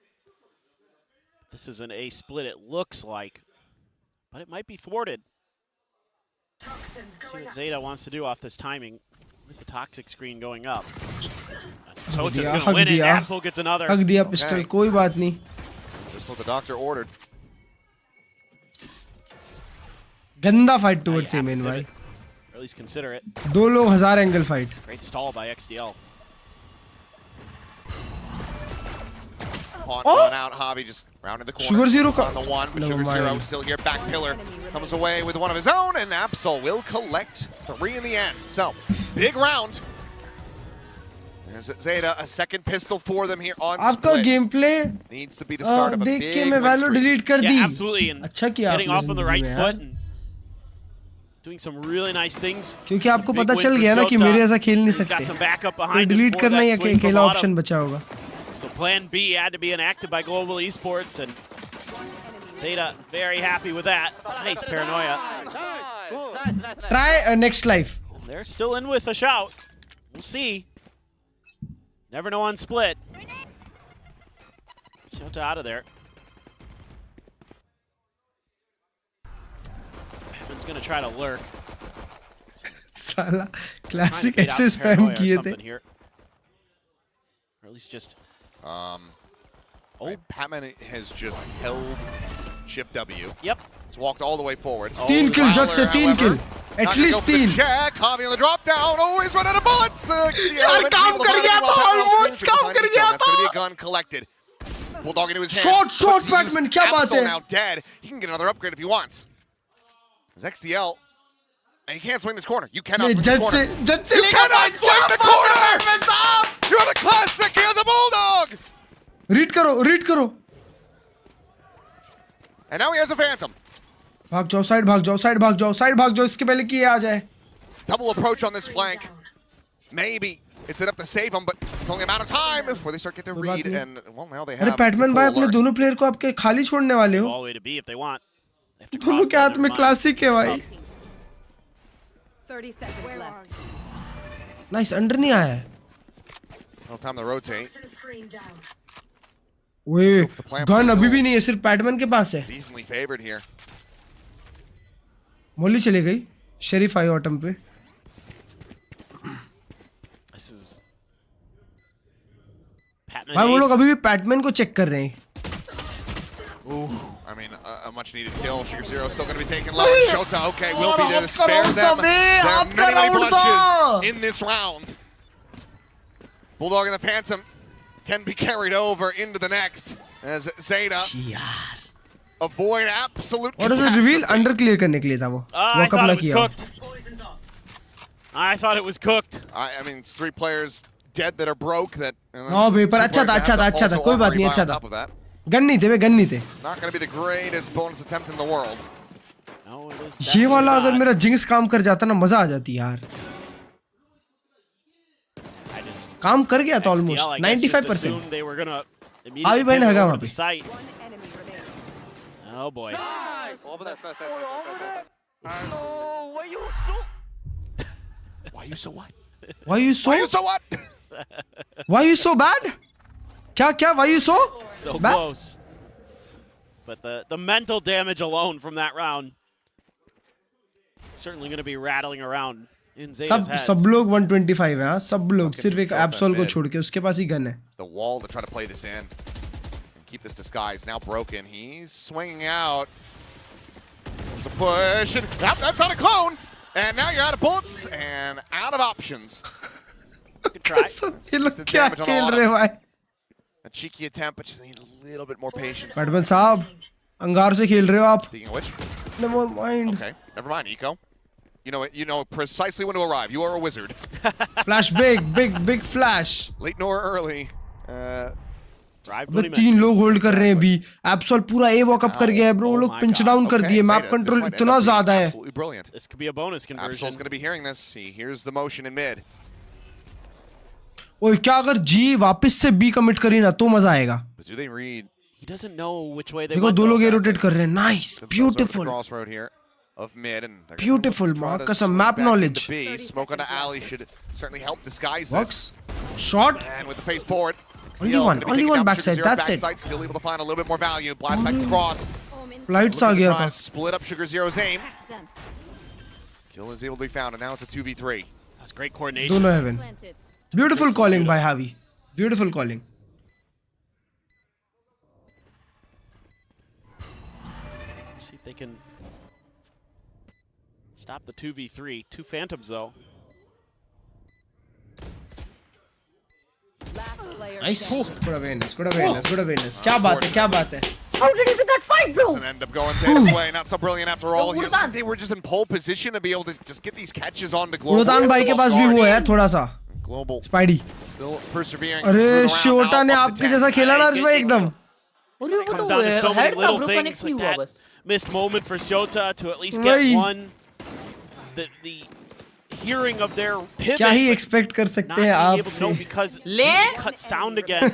This is an A split, it looks like, but it might be thwarted. Let's see what ZETA wants to do off this timing with the toxic screen going up. Sota's going to win it. Absol gets another. हक दिया pistol, कोई बात नहीं. Just what the doctor ordered. गंदा fight towards A main भाई. Or at least consider it. दो लोग 1000 angle fight. Great stall by XDL. Going out, Javi just rounding the corner. Sugar Zero on the one, but Sugar Zero still here. Back pillar comes away with one of his own, and Absol will collect 3 in the end. So, big round. There's ZETA, a second pistol for them here on आपका split. gameplay Needs to be the start of a big देख के मैं value delete कर दी. Yeah, absolutely. And अच्छा किया getting आपने off on the right जिंदगी में, foot and doing some really nice things. क्योंकि आपको पता चल गया ना कि मेरे ऐसा खेल नहीं सकते. तो delete करना ही अकेला ऑप्शन बचा होगा. So plan B had to be enacted by Global Esports, and ZETA very happy with that. Nice paranoia. Try next life. They're still in with a shout. We'll see. Never know on split. ZETA out of there. Heaven's gonna try to lurk. Sala, classic ऐसे spam किए थे. Or at least just. Right, Patman has just held Shift W. Yep. He's walked all the way forward. 3 kill, Judge se 3 kill. At least 3. Check. Javi on the drop down. Oh, he's running out of bullets. यार काम कर गया था, almost काम कर गया That's going to be था. a gun collected. Bulldog into his hand. Short, Patman, क्या बात है? now dead. He can get another upgrade if he wants. His XDL. And he can't swing this corner. You cannot swing this corner. You cannot swing the corner! You're the classic. He has a Bulldog! Read करो. And now he has a Phantom. भाग जाओ, side भाग जाओ, इसके पहले कि ये आ जाए. Double approach on this flank. Maybe it's enough to save him, but it's only a matter of time before they start getting their read. And well, now they have. अरे पैटमैन भाई अपने दोनों प्लेयर को आपके खाली छोड़ने वाले हो. All way to be if they want. दोनों के हाथ में क्लासिक है भाई. 30 seconds left. Nice, अंडर नहीं आया है. No time to rotate. ओए, गन अभी भी नहीं है, सिर्फ पैटमैन के पास है. Decently favored here. मोली चली गई. शेरिफ आई ऑटम पे. भाई वो लोग अभी भी पैटमैन को चेक कर रहे हैं. I mean, a much-needed kill. Sugar Zero still going to be taking low. Shota, okay, will be there to spare them. There are many blunches in this round. Bulldog and the Phantom can be carried over into the next as ZETA avoid absolute. What does it reveal? Under clear करने के लिए था वो. I thought it was cooked. I thought it was cooked. I mean, it's 3 players dead that are broke. That. हाँ भाई पर अच्छा था. कोई बात नहीं, अच्छा था. गन नहीं थे. Not going to be the greatest bonus attempt in the world. ये वाला अगर मेरा जिंक्स काम कर जाता ना मजा आ जाती यार. काम कर गया था ऑलमोस्ट 95%. अभी भाई ने हगा वहाँ पे. Oh boy. Why you so what? Why you so bad? क्या? Why you so bad? Close. But the mental damage alone from that round certainly going to be rattling around in ZETA's head. सब लोग 125 हैं. सब लोग सिर्फ एक Absol को छोड़ के उसके पास ही गन है. The wall to try to play this in and keep this disguise now broken. He's swinging out. The push and that's not a clone. And now you're out of bullets and out of options. Good try. ये लोग क्या खेल रहे हैं भाई? A cheeky attempt, but just need a little bit more patience. PadMan साहब, अंगार से खेल रहे हो आप. Speaking of which, never mind. Okay, never mind, Eco. You know precisely when to arrive. You are a wizard. Flash big flash. Late nor early. अबे 3 लोग hold कर रहे हैं अभी. एब्सोल पूरा ए वॉक अप कर गया है ब्रो. वो लोग पिंच डाउन कर दिए. मैप कंट्रोल इतना ज्यादा है. Absolutely brilliant. This could be a bonus conversion. Absol's going to be hearing this. He hears the motion in mid. ओए क्या अगर जी वापस से बी कमिट करी ना तो मजा आएगा. But do they read? He doesn't know which way they देखो दो लोग ए रोटेट कर रहे हैं. Nice, beautiful. Crossroad here of mid and beautiful. कसम map knowledge. Smoke on the alley should certainly help disguise this. Works. Shot. And with the face forward. Only one backside. That's it. Still able to find a little bit more value. Blast back across. Flights आ गया था. Split up Sugar Zero's aim. Kill is able to be found, and now it's a 2v3. That's great coordination. दोनों heaven. Beautiful calling by Javi. Beautiful calling. Let's see if they can stop the 2v3. 2 Phantoms though. Nice. Good awareness. क्या बात है? How did he win that fight, bro? Doesn't end up going ZETA's way. Not so brilliant after all. Here, they were just in pole position to be able to just get these catches on the global. उड़ान भाई के पास भी वो है थोड़ा सा. Global. Spidey. Still persevering. अरे शोटा ने आपके जैसा खेला ना भाई एकदम. Comes down to so many little things like that missed moment for Shota to at least get one. hearing of their pivot. क्या ही expect कर सकते हैं आपसे? Because cut sound again.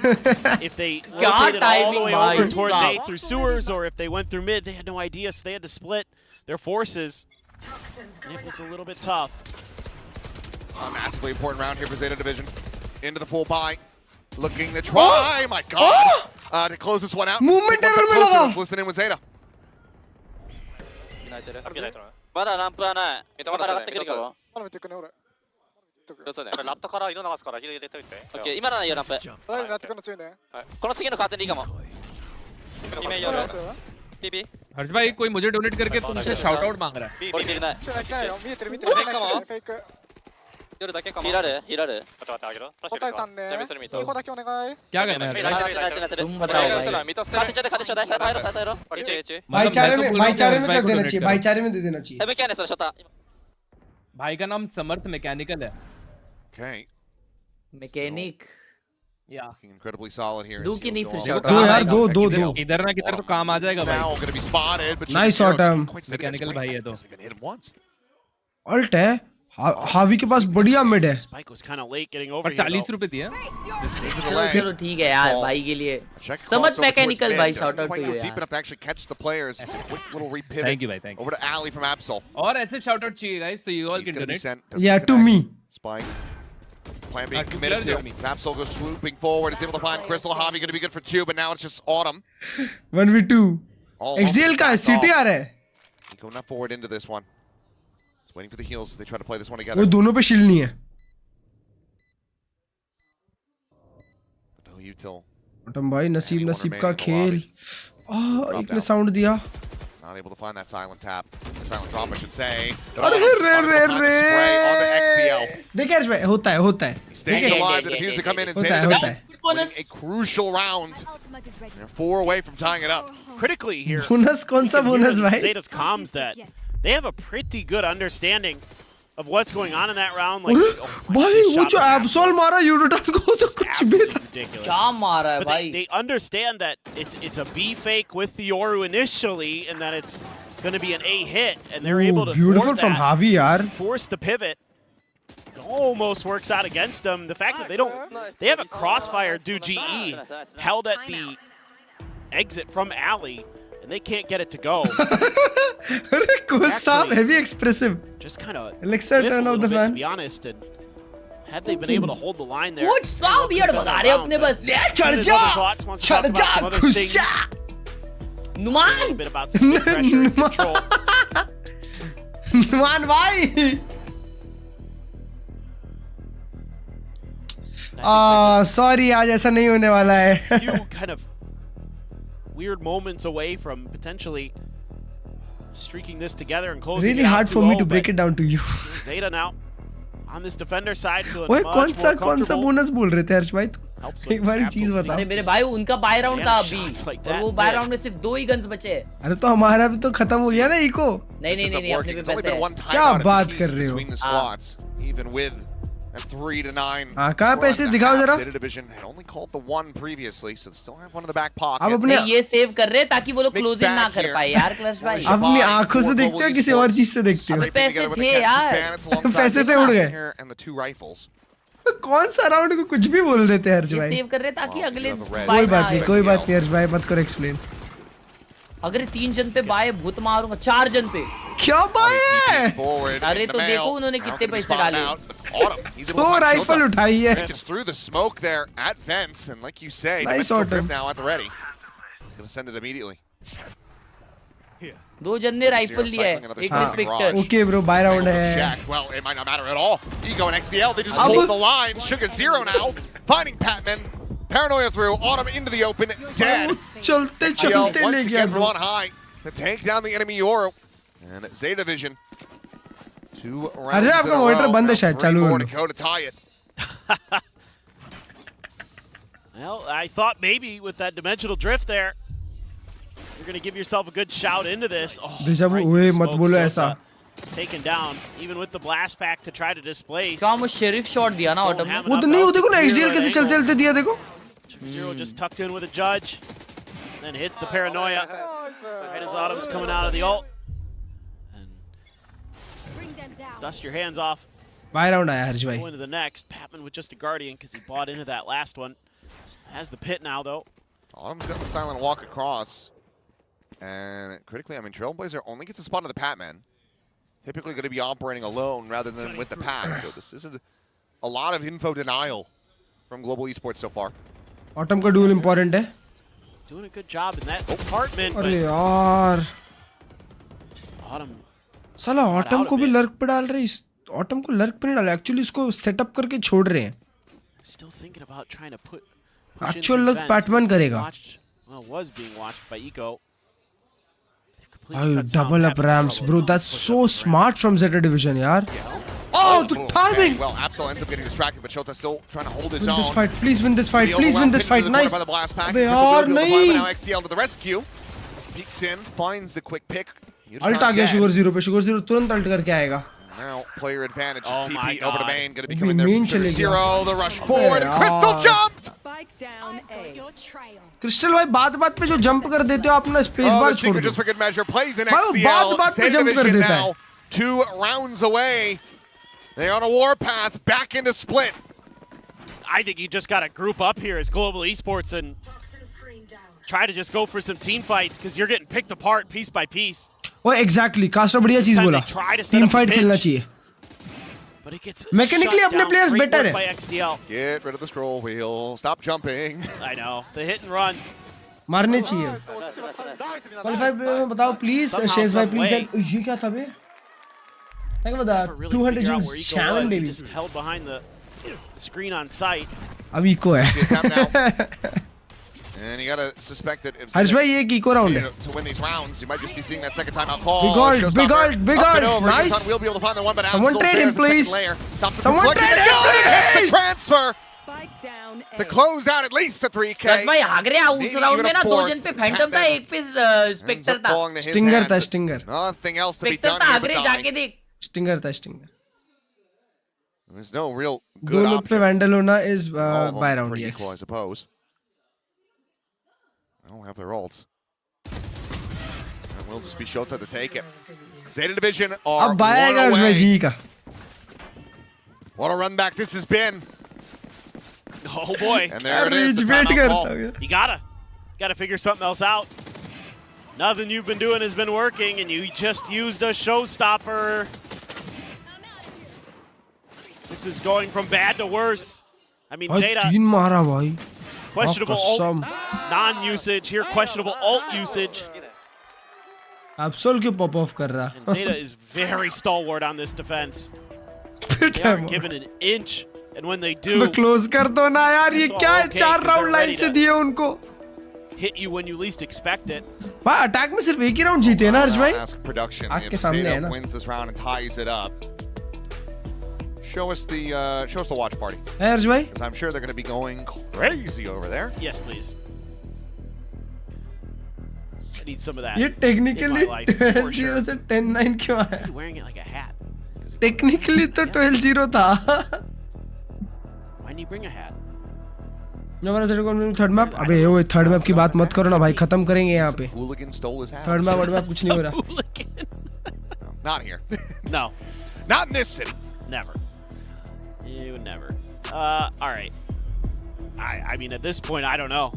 If they rotated all the way over towards A through sewers, or if they went through mid, they had no idea, so they had to split their forces. And it was a little bit tough. A massively important round here for Zeta Division. Into the full buy. Looking to try, my God, to close this one out. Movement error में लगा. Let's listen in with Zeta.まだランプはない。上がってくるかも。ラットから色流すから入れておいて。オッケー、今のはいいよランプ。この次のカーテンでいいかも。2名夜。PB。हर्ष भाई कोई मुझे donate करके तुमसे shout out मांग रहा है।俺見れない。見えてる。夜だけかも。ヒラル。ちょっと待ってあげろ。答えたんね。じゃあミスルミート。क्या करना है? तुम बताओ भाई। खाते चो दाइस साइड रो। भाईचारे में क्या देना चाहिए? भाईचारे में दे देना चाहिए। अबे क्या है सर छोटा? भाई का नाम समर्थ मैकेनिकल है। Okay. Mechanic. Looking incredibly solid here. दो की नहीं फिर शॉट। दो यार दो। इधर ना किधर तो काम आ जाएगा भाई। Now going to be spotted, but Nice shot, mechanical भाई है तो। Alt है। हावी के पास बढ़िया मिड है। Spike was kind of late getting over. पर 40 रुपए दिए। चलो ठीक है यार भाई के लिए। समझ मैकेनिकल भाई shot out deep enough to actually catch the players. It's a quick little repivot. Thank you भाई, thank you. Over to Ali from Absol. और ऐसे shout out चाहिए guys, so you all can donate. Yeah, to me. Spike. Plan being committed to. Absol goes swooping forward. It's able to find Crystal. Javi going to be good for 2, but now it's just Autumn. 1v2. XDL का है, CT आ रहा है. Going up forward into this one. It's waiting for the heals. They try to play this one together. वो दोनों पे shield नहीं है. No util. Autumn भाई नसीब का खेल. एक ने साउंड दिया. Not able to find that silent tap. Silent drop, I should say. अरे रे. देख यार भाई होता है. Stays alive. The diffuser come in and save होता है. a crucial round. They're 4 away from tying it up. Critically here. Bonus कौन सा bonus भाई? Zeta's comms that they have a pretty good understanding of what's going on in that round. Like, भाई वो जो Absol मारा यूरोटन को तो कुछ भी था. क्या मारा है भाई? They understand that it's a B fake with the Yoru initially, and that it's going to be an A hit, and they're able to beautiful from Javi यार. Force the pivot. It almost works out against them. The fact that they have a crossfire do GE held at the exit from Alley, and they can't get it to go. Actually, heavy expressive. Just kind of Elixir turn of the fan. To be honest, and had they been able to hold the line there. What song weird बता रहे अपने बस? चढ़ जा, खुश जा. Numan. A bit about some pressure and control. Numan भाई. Sorry, आज ऐसा नहीं होने वाला है. Few kind of weird moments away from potentially streaking this together and closing. Really hard for me to break it down to you. Zeta now on this defender side feeling ओए much more कौन सा bonus बोल रहे थे हर्ष भाई तू? Helps एक बार चीज बता. अरे मेरे भाई उनका बाय राउंड था अभी और वो बाय राउंड में सिर्फ 2 ही गन्स बचे. अरे तो हमारा भी तो खत्म हो गया ना इको. नहीं अपने पे पैसे है. क्या बात कर रहे हो? Even with a 3-9. हाँ कहाँ पैसे दिखाओ जरा. Zeta Division had only called the 1 previously, so still have one in the back pocket. अब अपने ये सेव कर रहे हैं ताकि वो लोग क्लोजिंग ना कर पाए यार क्लर्ज भाई. अपनी आंखों से देखते हो किसी और चीज से देखते हो? पैसे थे यार. पैसे थे उड़ गए. And the 2 rifles. कौन सा राउंड को कुछ भी बोल देते हैं हर्ष भाई. सेव कर रहे ताकि अगले कोई बात नहीं हर्ष भाई मत करो एक्सप्लेन. अगर 3 जन पे बाय भूत मारूंगा 4 जन पे. क्या बाय है? अरे तो देखो उन्होंने कितने पैसे डाले. 2 राइफल उठाई है. Just through the smoke there at Vents, and like you say, nice now at the ready. He's gonna send it immediately. 2 जन ने राइफल लिया है. एक रिस्पेक्टर. ओके ब्रो बाय राउंड है. Well, it might not matter at all. Ego and XCL, they just hold the line. Sugar 0 now, finding Patman. Paranoia through, Autumn into the open, dead. चलते ले गया from on high to take down the enemy Yoru. And Zeta Division. 2 rounds अरे आपका monitor बंद है शायद चालू है. To tie it. Well, I thought maybe with that dimensional drift there, you're going to give yourself a good shout into this. Oh, ओए मत बोलो ऐसा. Taken down, even with the blast pack to try to displace. क्या वो sheriff shot दिया ना autumn में. वो तो नहीं वो देखो ना XDL कैसे चलते दिया देखो. 0 just tucked in with a judge, then hits the paranoia. Right as Autumn's coming out of the ult. And dust your hands off. Buy round आया हर्ष भाई. Go into the next. Patman with just a guardian because he bought into that last one. Has the pit now though. Autumn's got the silent walk across. And critically, I mean, Trailblazer only gets a spot on the Patman. Typically going to be operating alone rather than with the pack. So this isn't a lot of info denial from Global Esports so far. Autumn का duel important है. Doing a good job in that department. अरे यार. Autumn. साला Autumn को भी lurk पे डाल रहे हैं. Autumn को लर्क पे नहीं डाला. Actually इसको सेटअप करके छोड़ रहे हैं. Still thinking about trying to put. Actual lurk Patman करेगा. Well, was being watched by Eco. Oh, double up ramps, bro. That's so smart from ZETA Division, yaar. Oh, the timing! Well, Absol ends up getting distracted, but Shota still trying to hold his own. Win this fight, please win this fight, please win this fight. Nice. Abbe yaar, nahi. Now XTL to the rescue. Peeks in, finds the quick pick. Ult आ गया Sugar Zero पे. Sugar Zero तुरंत ult करके आएगा. Now player advantage is TP over to main. Going to be coming there from Sugar Zero. The rush forward. And Crystal jumped. Spike down A. Crystal भाई बात-बात पे जो jump कर देते हो अपना space bar छोड़ दो. Just for good measure plays in भाई XTL. बात-बात पे jump कर देता है. 2 rounds away. They're on a warpath back into split. I think you just got to group up here as Global Esports and try to just go for some team fights because you're getting picked apart piece by piece. वो exactly caster बढ़िया चीज बोला. Team fight खेलना चाहिए. But it gets mechanically अपने players better है. Get rid of the scroll wheel. Stop jumping. I know. The hit and run. मारने चाहिए. Qualify बताओ please. शेष भाई please. ये क्या था बे? Think about that. 200 joules challenge baby. Just held behind the screen on sight. अब Eco है. And you gotta suspect that if Harsh bhai ये एक Eco round है. To win these rounds, you might just be seeing that second time out call. Big ult, big ult, big ult. Nice. We'll be able to find the one, but someone trade him, please. Someone trade him, please. Transfer. To close out at least a 3K. दस भाई भाग रहे हैं उस round में ना 2 जन पे फैंटम था एक पे स्पेक्टर था. Stinger था Stinger. Nothing else to be spectre done था here भाग but रहे dying. जाके देख. Stinger था Stinger. There's no real दो good लोग पे options. Vandal होना is All buy round, pretty yes. equal, I suppose. I don't have their ults. And we'll just be Shota to take it. ZETA Division are अब buy आएगा one Harsh bhai away. जी का. What a run back this has been. Oh boy. And there it is. The wait timeout call. करता है. You gotta figure something else out. Nothing you've been doing has been working, and you just used a showstopper. This is going from bad to worse. I mean, ZETA, तीन मारा भाई. questionable ult non-usage here, questionable ult usage. Absol क्यों pop off कर रहा? And ZETA is very stalwart on this defense. They aren't given an inch, and when they do, मैं close कर दो ना यार ये क्या है 4 round line से दिए उनको. hit you when you least expect it. भाई अटैक में सिर्फ एक ही राउंड जीते हैं ना हर्ष भाई. Ask production आपके if सामने है ZETA ना. wins this round and ties it up. Show us the watch party. है हर्ष भाई. Because I'm sure they're going to be going crazy over there. Yes, please. I need some of that. ये technically in my life, for 12-0 sure. से 10-9 क्यों Why are आया? you wearing it like a hat? Technically तो 12-0 था. Why didn't you bring a hat? Third map. अबे ओए third map की बात मत करो ना भाई, खत्म करेंगे यहाँ पे. Hooligan stole his hat. Third map word map कुछ नहीं हो रहा. No, not here. No. Not in this city. Never. You would never. All right. I mean, at this point, I don't know.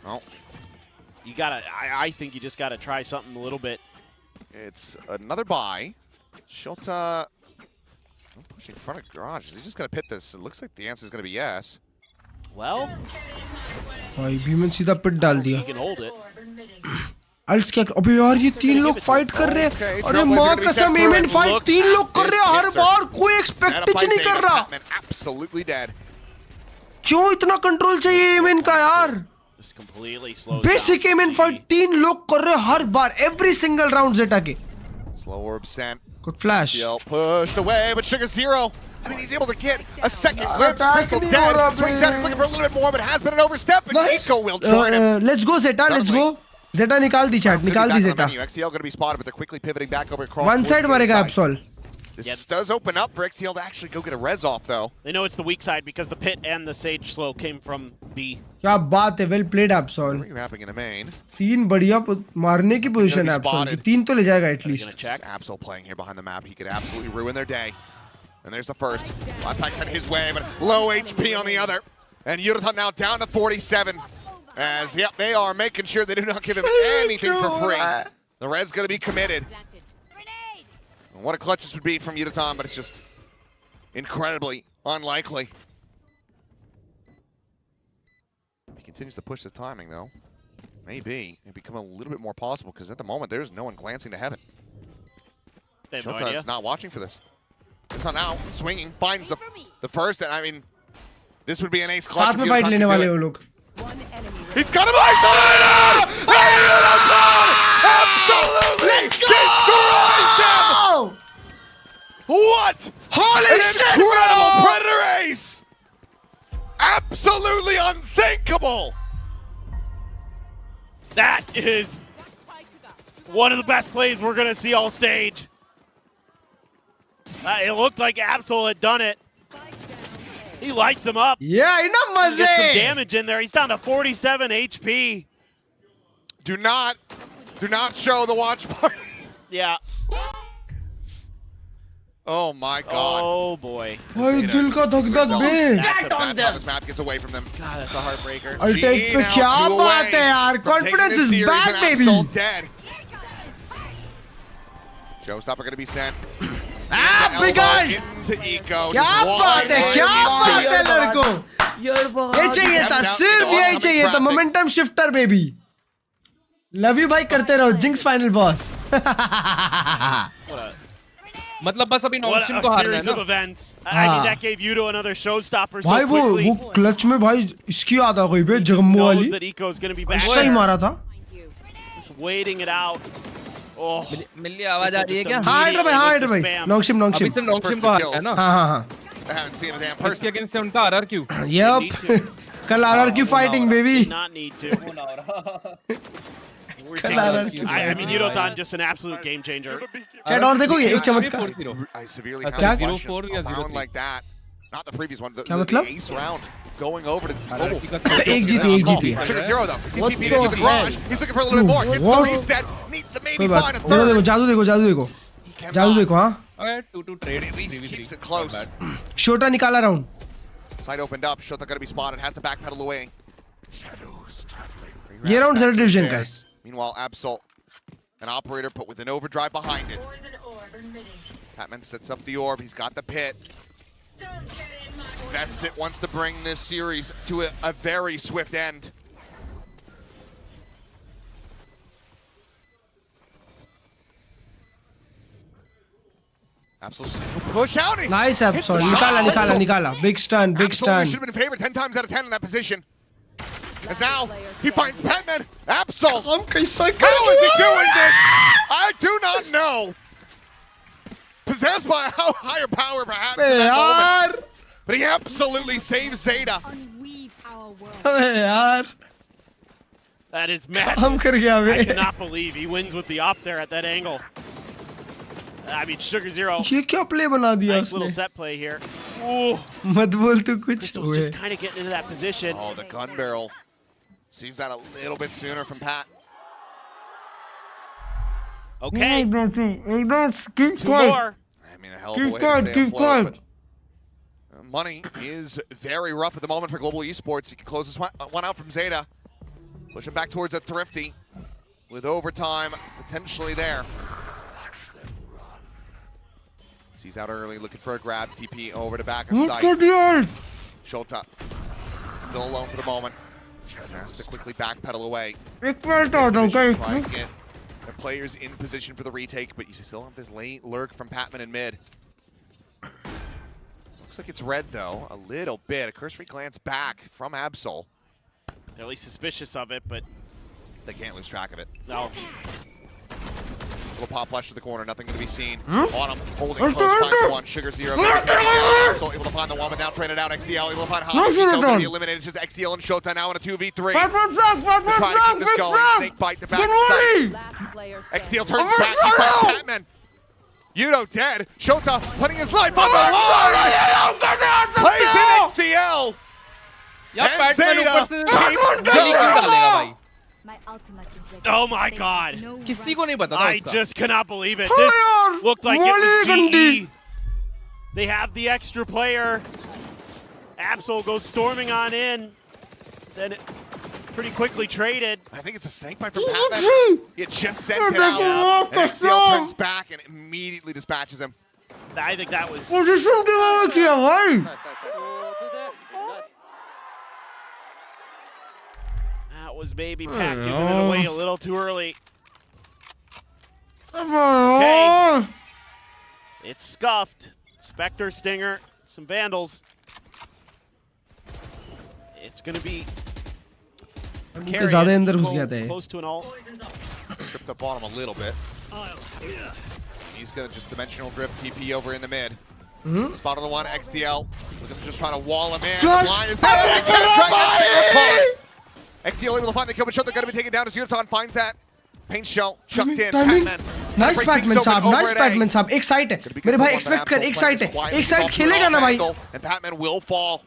Well, you gotta. I think you just gotta try something a little bit. It's another buy. Shota pushing in front of Garage. Is he just gonna pit this? It looks like the answer is gonna be yes. Well, भाई भीमन सीधा पिट डाल दिया. you can hold it. अल्ट्स क्या? अबे यार ये 3 लोग fight कर रहे हैं. अरे माँ कसम एमेन फाइट 3 लोग कर रहे हैं हर बार. कोई एक्सपेक्ट ही नहीं कर रहा. Absolutely dead. क्यों इतना कंट्रोल चाहिए एमेन का यार? बेसिक एमेन फाइट 3 लोग कर रहे हैं हर बार. एवरी सिंगल राउंड ZETA के. Slow orb sent. Good flash. Pushed away, but Sugar Zero. I mean, he's able to get a second glimpse. Crystal dead. Swings out, looking for a little bit more, but has been an overstep. And Nice. Eco will join him. Let's go ZETA. Let's go. ZETA निकाल the chat. निकाल दी ZETA. XTL going to be spotted, but they're quickly pivoting back over across. One side मारेगा Absol. This does open up for XTL to actually go get a res off, though. They know it's the weak side because the pit and the Sage slow came from B. क्या बात है, well played Absol. Revamping in the main. 3 बढ़िया मारने की position है Absol की. 3 तो ले जाएगा at least. Absol playing here behind the map. He could absolutely ruin their day. And there's the first. Last pack sent his way, but low HP on the other. And Yuratan now down to 47. As, yep, they are making sure they do not give him anything for free. The red's going to be committed. And what a clutch this would be from Yuratan, but it's just incredibly unlikely. If he continues to push his timing, though, maybe it become a little bit more possible, because at the moment, there's no one glancing to heaven. Shota's not watching for this. Yuratan now swinging, finds the first, and I mean, this would be an ace clutch. साथ में fight लेने वाले वो लोग. He's got him isolated! Absolutely destroys them! What? Holy shit, incredible Predator ace! Absolutely unthinkable! That is one of the best plays we're going to see all stage. It looked like Absol had done it. He lights him up. Yeah, enough maze. Gets some damage in there. He's down to 47 HP. Do not show the watch party. Yeah. Oh my God. Oh boy. भाई दिल का धक-धक बे. That's how this map gets away from them. God, that's a heartbreaker. Ultimate पे क्या बात है यार? Confidence is back, baby. Dead. Showstopper going to be sent. Big guy. Into Eco. क्या बात है? क्या बात है लड़कों? ये चाहिए था, सिर्फ यही चाहिए था. Momentum shifter, baby. Love you भाई, करते रहो. Jinx final boss. मतलब बस अभी नॉक्सिम को हारना है ना. I mean, that gave Yudo another showstopper so भाई quickly. वो क्लच में भाई इसकी याद आ गई बे, जगमू वाली. ऐसा ही मारा था. Just waiting it out. Oh. मिल्ली आवाज आ रही है क्या? हाँ इधर भाई, हाँ इधर भाई. नॉक्सिम. अभी सिर्फ नॉक्सिम को हारना है ना. हाँ. I haven't seen a damn person. इसके अगेंस्ट से उनका RRQ. Yep. कल RRQ fighting, baby. Not need to. I mean, Yudotan just an absolute game changer. Chat और देखोगे एक चमत्कार. I severely have a question. A round like that, not the previous one. The ace round going over to. एक जीती. Sugar Zero though. He's TP'd into the garage. He's looking for a little bit more. Gets the reset. Needs to maybe find a third. जादू देखो हाँ. Okay, 2-2 trade. At least keeps it close. Shota निकाला round. Side opened up. Shota gonna be spotted. Has to backpedal away. ये round zero division का है. Meanwhile, Absol, an operator, but with an overdrive behind it. Patman sets up the orb. He's got the pit. Vestit wants to bring this series to a very swift end. Absol's push out. Nice Absol. निकाला. Big stun. Absol should have been favored 10 times out of 10 in that position. As now, he finds Patman. Absol! How is he doing this? I do not know. Possessed by a higher power, perhaps, in that moment. But he absolutely saves ZETA. That is massive. I cannot believe he wins with the op there at that angle. I mean, Sugar Zero. ये क्या play बना दिया nice little set play here. Ooh. मत बोल तू कुछ. Crystal's just kind of getting into that position. Oh, the gun barrel. Sees that a little bit sooner from Pat. Okay. Keep Two more. I mean, a hell of a way to stay afloat. Money is very rough at the moment for Global Esports. You can close this one out from ZETA. Push him back towards a Thrifty. With overtime potentially there. He's out early, looking for a grab. TP over to back of sight. Shota still alone for the moment. Has to quickly backpedal away. Try and get the players in position for the retake, but you still have this late lurk from Patman in mid. Looks like it's red though, a little bit. A cursory glance back from Absol. They're at least suspicious of it, but they can't lose track of it. No. Little pop flash to the corner, nothing going to be seen. On him, holding close, finds one. Sugar Zero, also able to find the one, but now traded out. XTL able to find Hop. Going to be eliminated. It's just XTL and Shota now in a 2v3. They're trying to keep this going. Snake bite to back sight. XTL turns back. He finds Patman. Yudo dead. Shota putting his life on the line. Plays in XDL. And Zeta keep going. Oh my god. किसी को नहीं पता था I उसका. just cannot believe it. This looked like it was GE. They have the extra player. Absol goes storming on in. Then it pretty quickly traded. I think it's a snake bite from Batman. He just sent it out. And XDL turns back and immediately dispatches him. I think that was... That was maybe Pat giving it away a little too early. Okay. It's scuffed. Spectre, Stinger, some Vandals. It's going to be... close to an ult. Drift the bottom a little bit. He's going to just dimensional drift TP over in the mid. Spot on the one, XDL. Just trying to wall him in. The line is there. XDL able to find the kill, but shot they're going to be taken down as Yudotan finds that. Paint shell chucked in. Batman. Nice Batman साहब, nice Batman साहब. एक site है मेरे भाई, expect कर. एक site है, एक साइट खेलेगा ना भाई. And Batman will fall.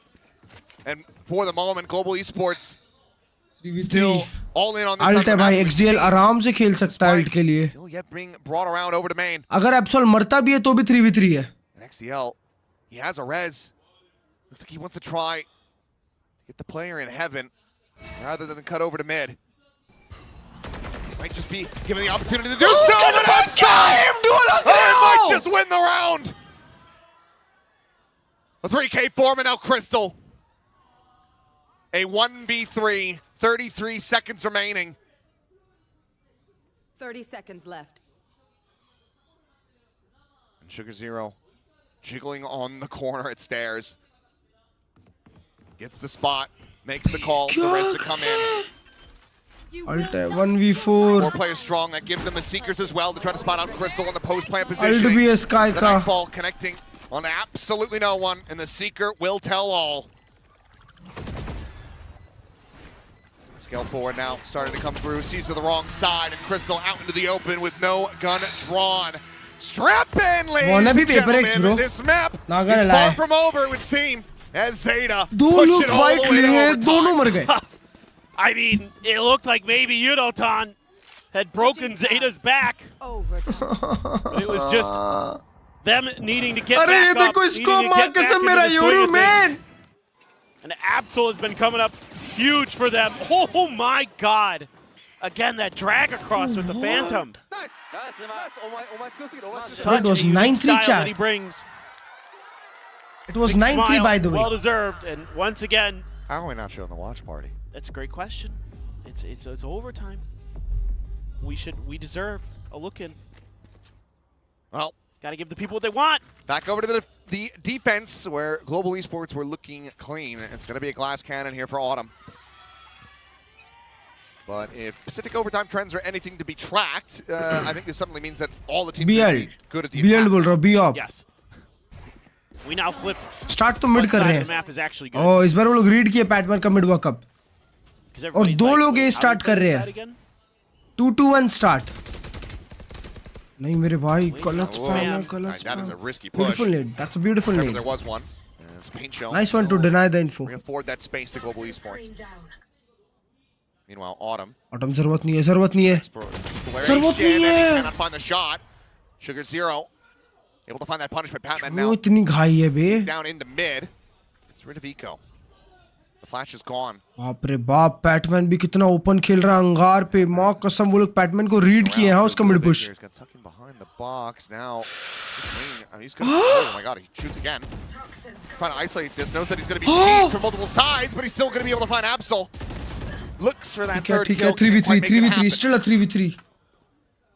And for the moment, Global Esports still all in on this. Alt है भाई, XDL आराम से खेल सकता है अल्ट के लिए. Still yet being brought around over to main. अगर एब्सोल मरता भी है तो भी 3v3 है. And XDL, he has a res. Looks like he wants to try get the player in heaven rather than cut over to mid. Might just be given the opportunity to do so, but might just win the round. A 3K form and now Crystal. A 1v3, 33 seconds remaining. 30 seconds left. And Sugar Zero jiggling on the corner at stairs. Gets the spot, makes the call for the rest to come in. Alt है 1v4. More players strong, that gives them the Seekers as well to try to spot out Crystal in the post-plant position. Alt भी है Sky The का. Nightfall connecting on absolutely no one, and the Seeker will tell all. Scale forward now, starting to come through, sees to the wrong side, and Crystal out into the open with no gun drawn. Strap in, ladies and gentlemen, this map is far from over, it would seem, as Zeta push it all the way to overtime. I mean, it looked like maybe Yudotan had broken Zeta's back. But it was just them needing to get back up, needing to get back into the swing of things. And Absol has been coming up huge for them. Oh my god. Again, that drag across with the Phantom. It was 9-3 chat. He brings. It was 9-3 by the way. Well deserved, and once again. How are we not showing the watch party? That's a great question. It's overtime. We deserve a look in. Well, gotta give the people what they want. Back over to the defense where Global Esports were looking clean. It's gonna be a glass cannon here for Autumn. But if Pacific overtime trends are anything to be tracked, I think this suddenly means that all the teams are good at the attack. BL बोल रहा हूँ, B up. Yes. We now flip. Start तो mid कर रहे हैं. Oh, इस बार वो लोग read किए पैटमैन का mid walk up. और दो लोग ये start कर रहे हैं. 2-2-1 start. नहीं मेरे भाई, गलत spam, गलत spam. That is a risky push. Beautiful nade. That's a beautiful nade. There was one. Nice one to deny the info. We afford that space to Global Esports. Meanwhile, Autumn. Autumn जरूरत नहीं है, जरूरत नहीं है. जरूरत नहीं है. Cannot find the shot. Sugar Zero able to find that punishment. Batman now. वो इतनी घाई है बे. Down into mid. It's rid of Eco. The flash is gone. बाप रे बाप, पैटमैन भी कितना ओपन खेल रहा है अंगार पे. माँ कसम वो लोग पैटमैन को रीड किए हैं उसका mid push. He's got tucked in behind the box now. He's gonna. Oh my god, he shoots again. Trying to isolate this. Knows that he's gonna be teased from multiple sides, but he's still gonna be able to find Absol. Looks for that third kill. 3v3, 3v3, still a 3v3.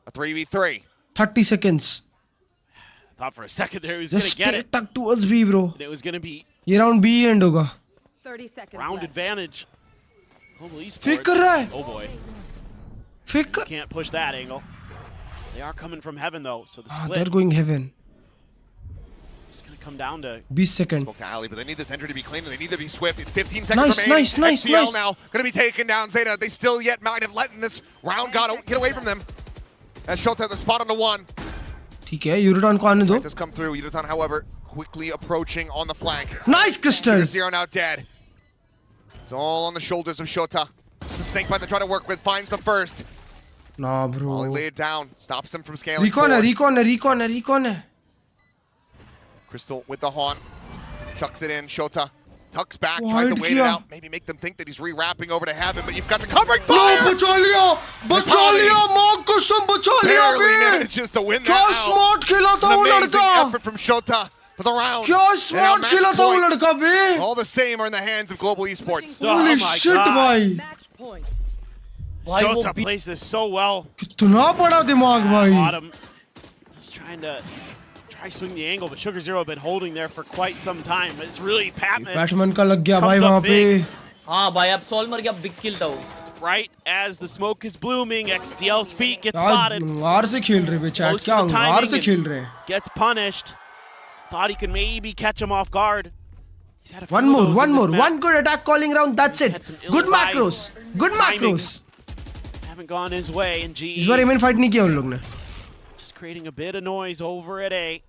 A 3v3. 30 seconds. Thought for a second there he was gonna get it. Tuck towards B, bro. It was gonna be. ये round B end होगा. 30 seconds round left. advantage. Global Esports. Fake कर रहा है. Oh boy. Fake. Can't push that angle. They are coming from heaven though, so the split. They're going heaven. It's gonna come down to 20 seconds. Spoke to Ali, but they need this entry to be clean and they need to be swift. It's 15 seconds remaining. Nice. XCL now gonna be taken down. Zeta, they still yet might have let this round get away from them. As Shota the spot on the one. ठीक है, Euroton को आने दो. This come through. Euroton, however, quickly approaching on the flank. Nice Crystal. 0 now dead. It's all on the shoulders of Shota. It's the snake bite they're trying to work with. Finds the first. Nah, bro. Molly lay it down. Stops him from scaling. Recon hai. Crystal with the haunt. Chucks it in. Shota tucks back. Tries to wait it out. Maybe make them think that he's re-wrapping over to heaven, but you've got the covering fire! No, बचा लिया, माँ कसम बचा लिया बे. Barely manages to win that क्या out. smart खेला था वो Amazing लड़का. effort from Shota for the round. क्या smart And a खेला match था वो point. लड़का बे. All the same are in the hands of Global Esports. Holy shit, भाई. Shota plays this so well. कितना बड़ा दिमाग भाई. Bottom. Just trying to swing the angle, but Sugar Zero have been holding there for quite some time. It's really Patman. Batman का लग गया भाई वहाँ पे. हाँ भाई अब सोल मर गया, big kill था वो. Right as the smoke is blooming, XTL's feet get spotted. अंगार से खेल रहे बे chat, क्या अंगार से खेल रहे हैं. Gets punished. Thought he could maybe catch him off guard. One good attack calling round. That's it. Good macros. Haven't gone his way, and GE इस बार इमेन फाइट नहीं किया उन लोग ने. just creating a bit of noise over at A.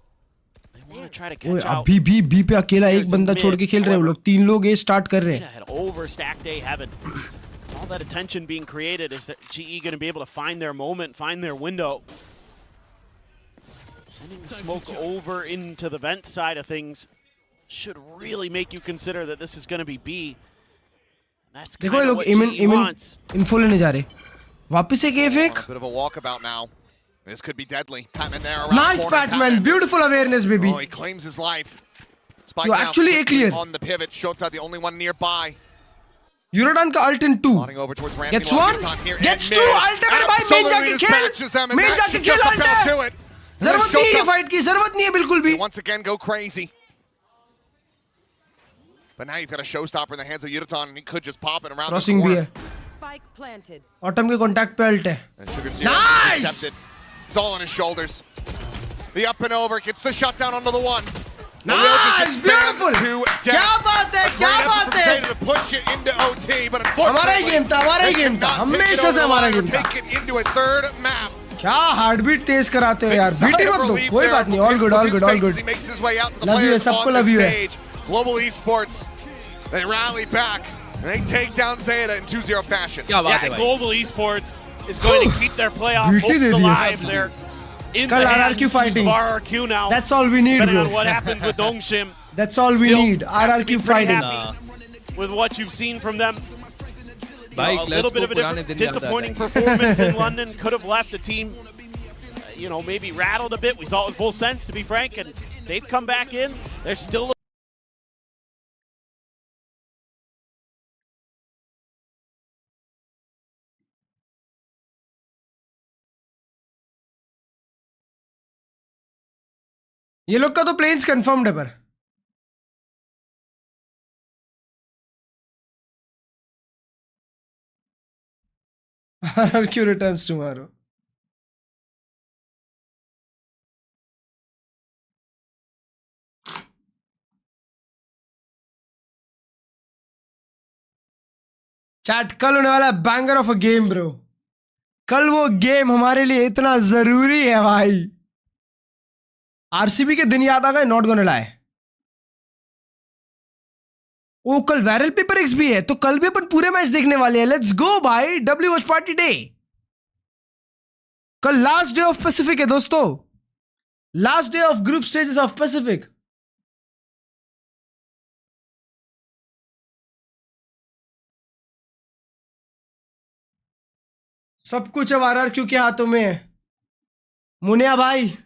They want to try to ओए catch out. अभी भी पे अकेला एक बंदा छोड़ के खेल रहे हैं वो लोग. 3 लोग ये स्टार्ट कर रहे हैं. Had overstacked A heaven. All that attention being created is that GE going to be able to find their moment, find their window. Sending the smoke over into the vent side of things should really make you consider that this is going to be B. That's देखो ये kind of लोग what इमेन GE wants. Info लेने जा रहे. वापस एक fake. A bit of a walkabout now. This could be deadly. Patman there around Nice the corner. Patman. Beautiful awareness, baby. Oh, he claims his life. Spike Yo, now actually quickly clear. on the pivot. Shota the only one nearby. Euroton का ult in 2. Over towards Ramsey. Gets 1. Gets 2. Ult है मेरे भाई. Main जाके खेल. Main जाके खेल ult है. जरूरत नहीं है फाइट की. जरूरत नहीं है बिल्कुल भी. Once again go crazy. But now you've got a showstopper in the hands of Euroton, and he could just pop it around Crossing the भी corner. है. Spike planted. Autumn के contact पे ult है. And Sugar Zero Nice! intercepted. It's all on his shoulders. The up and over gets the shutdown onto the one. Nice! Beautiful! क्या बात है? क्या बात है? To push it into OT, but unfortunately, हमारा ही game था. हमारा ही गेम था. हमेशा से हमारा गेम था. Take it into a third map. क्या हार्टबीट तेज कराते हो यार. बीटी मत दो. कोई बात नहीं. All good. He makes his way out to the Love you है. players सबको on love the you है. stage. Global Esports, they rally back and they take down ZETA in 2-0 fashion. Yeah, Global Esports is going to keep their playoff hopes alive. They're in the hands fighting. of RRQ now. That's all we need, Depending bro. on what happens with Dongshim. That's all we need. RRQ fighting. With what you've seen from them. Bye, A little bit of a disappointing performance in London. Could have left the team, maybe rattled a bit. We saw it with full sense, to be frank, and they've come back in. They're still. ये लोग का तो planes confirmed है पर. RRQ returns tomorrow. Chat कल होने वाला banger of a game bro. कल वो गेम हमारे लिए इतना जरूरी है भाई. आरसीबी के दिन याद आ गए. Not gonna lie. ओ कल वायरल पेपर एक्स भी है तो कल भी अपन पूरे मैच देखने वाले हैं. लेट्स गो भाई. W watch party day. कल लास्ट डे ऑफ पैसिफिक है दोस्तों. Last day of group stages of Pacific. सब कुछ अब RRQ के हाथों में है. मुनिया भाई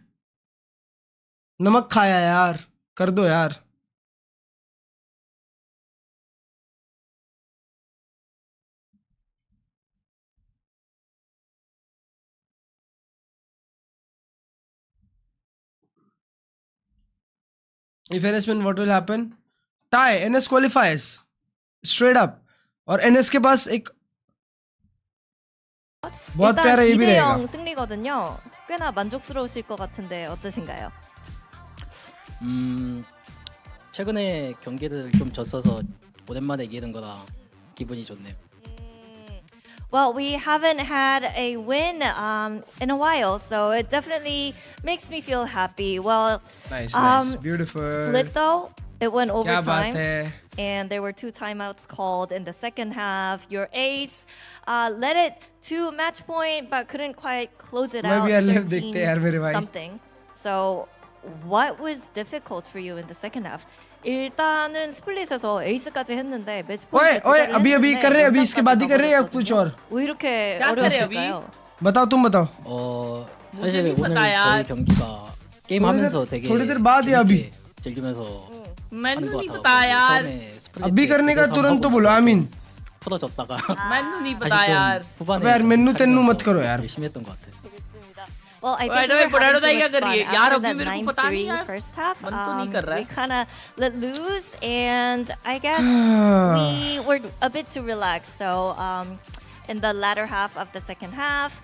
नमक खाया यार. कर दो यार. If NS win, what will happen? Tie. NS qualifies straight up. और NS के पास एक बहुत प्यारा ये भी रहेगा. 2대0 승리거든요. 꽤나 만족스러우실 것 같은데 어떠신가요? 최근에 경기를 좀 졌어서 오랜만에 이기는 거라 기분이 좋네요. Well, we haven't had a win in a while, so it definitely makes me feel happy. Well, nice, beautiful. Split though, it went Kya baat overtime, hai? and there were 2 timeouts called in the second half. Your ace led it to match point, but couldn't quite close it out. 13 something. So, what was difficult for you in the second half? 일단은 스플릿에서 에이스까지 했는데 매치 포인트 ओए अभी कर रहे हैं अभी इसके बाद ही कर रहे हैं या कुछ और 왜 이렇게 어려웠을까요? बताओ तुम बताओ 사실 오늘 저희 경기가 게임 하면서 되게 थोड़ी देर बाद या अभी 즐기면서 मैंने नहीं पता यार अभी करने का तुरंत तो बोलो आमीन 풀어졌다가 मैंने नहीं पता यार यार मेनू तेनू मत करो यार 열심히 했던 것 같아. Well, I think we were having too much fun. After that 9-3 first half, we kind of let loose, and I guess we were a bit too relaxed. So in the latter half of the second half,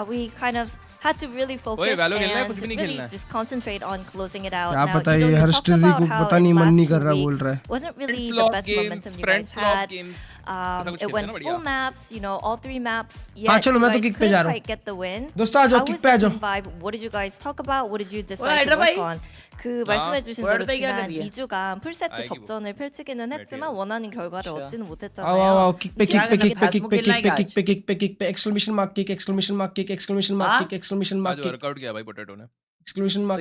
we kind of had to really focus and really just concentrate on closing it out. क्या पता ये हर स्ट्रीवी को पता नहीं मन नहीं कर रहा बोल रहा है. Wasn't really the best momentum you guys had. It went full maps, you know, all 3 maps. हाँ चलो मैं तो किक पे जा रहा hूँ. Get the win. दोस्तों आ जाओ किक पे आ जाओ. What did you guys talk about? What did you decide to work on? 그 말씀해주신 대로 지난 2주간 풀세트 접전을 펼치기는 했지만 원하는 결과를 얻지는 못했잖아요. आओ 킥 पे exclamation mark kick वर्कआउट किया भाई पोटैटो ने exclamation mark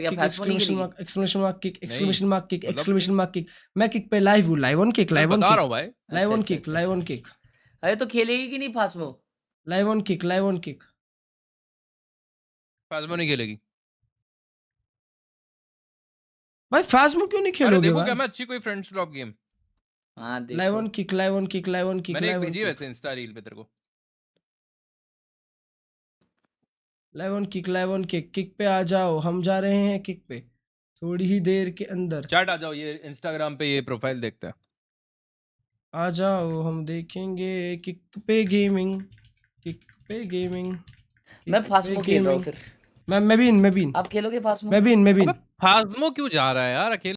kick मैं किक पे लाइव हूँ लाइव ऑन किक अरे तो खेलेगी कि नहीं फास्मो लाइव ऑन किक फास्मो नहीं खेलेगी भाई फास्मो क्यों नहीं खेलोगे देखो क्या मैं अच्छी कोई फ्रेंड्स लॉक गेम हां देखो लाइव ऑन किक मैंने एक भेजी वैसे इंस्टा रील पे तेरे को लाइव ऑन किक पे आ जाओ हम जा रहे हैं किक पे थोड़ी ही देर के अंदर चैट आ जाओ ये इंस्टाग्राम पे ये प्रोफाइल देखते हैं आ जाओ हम देखेंगे किक पे गेमिंग मैं फास्मो खेल रहा हूं फिर मैं भी आप खेलोगे फास्मो मैं भी फास्मो क्यों जा रहा है यार अकेले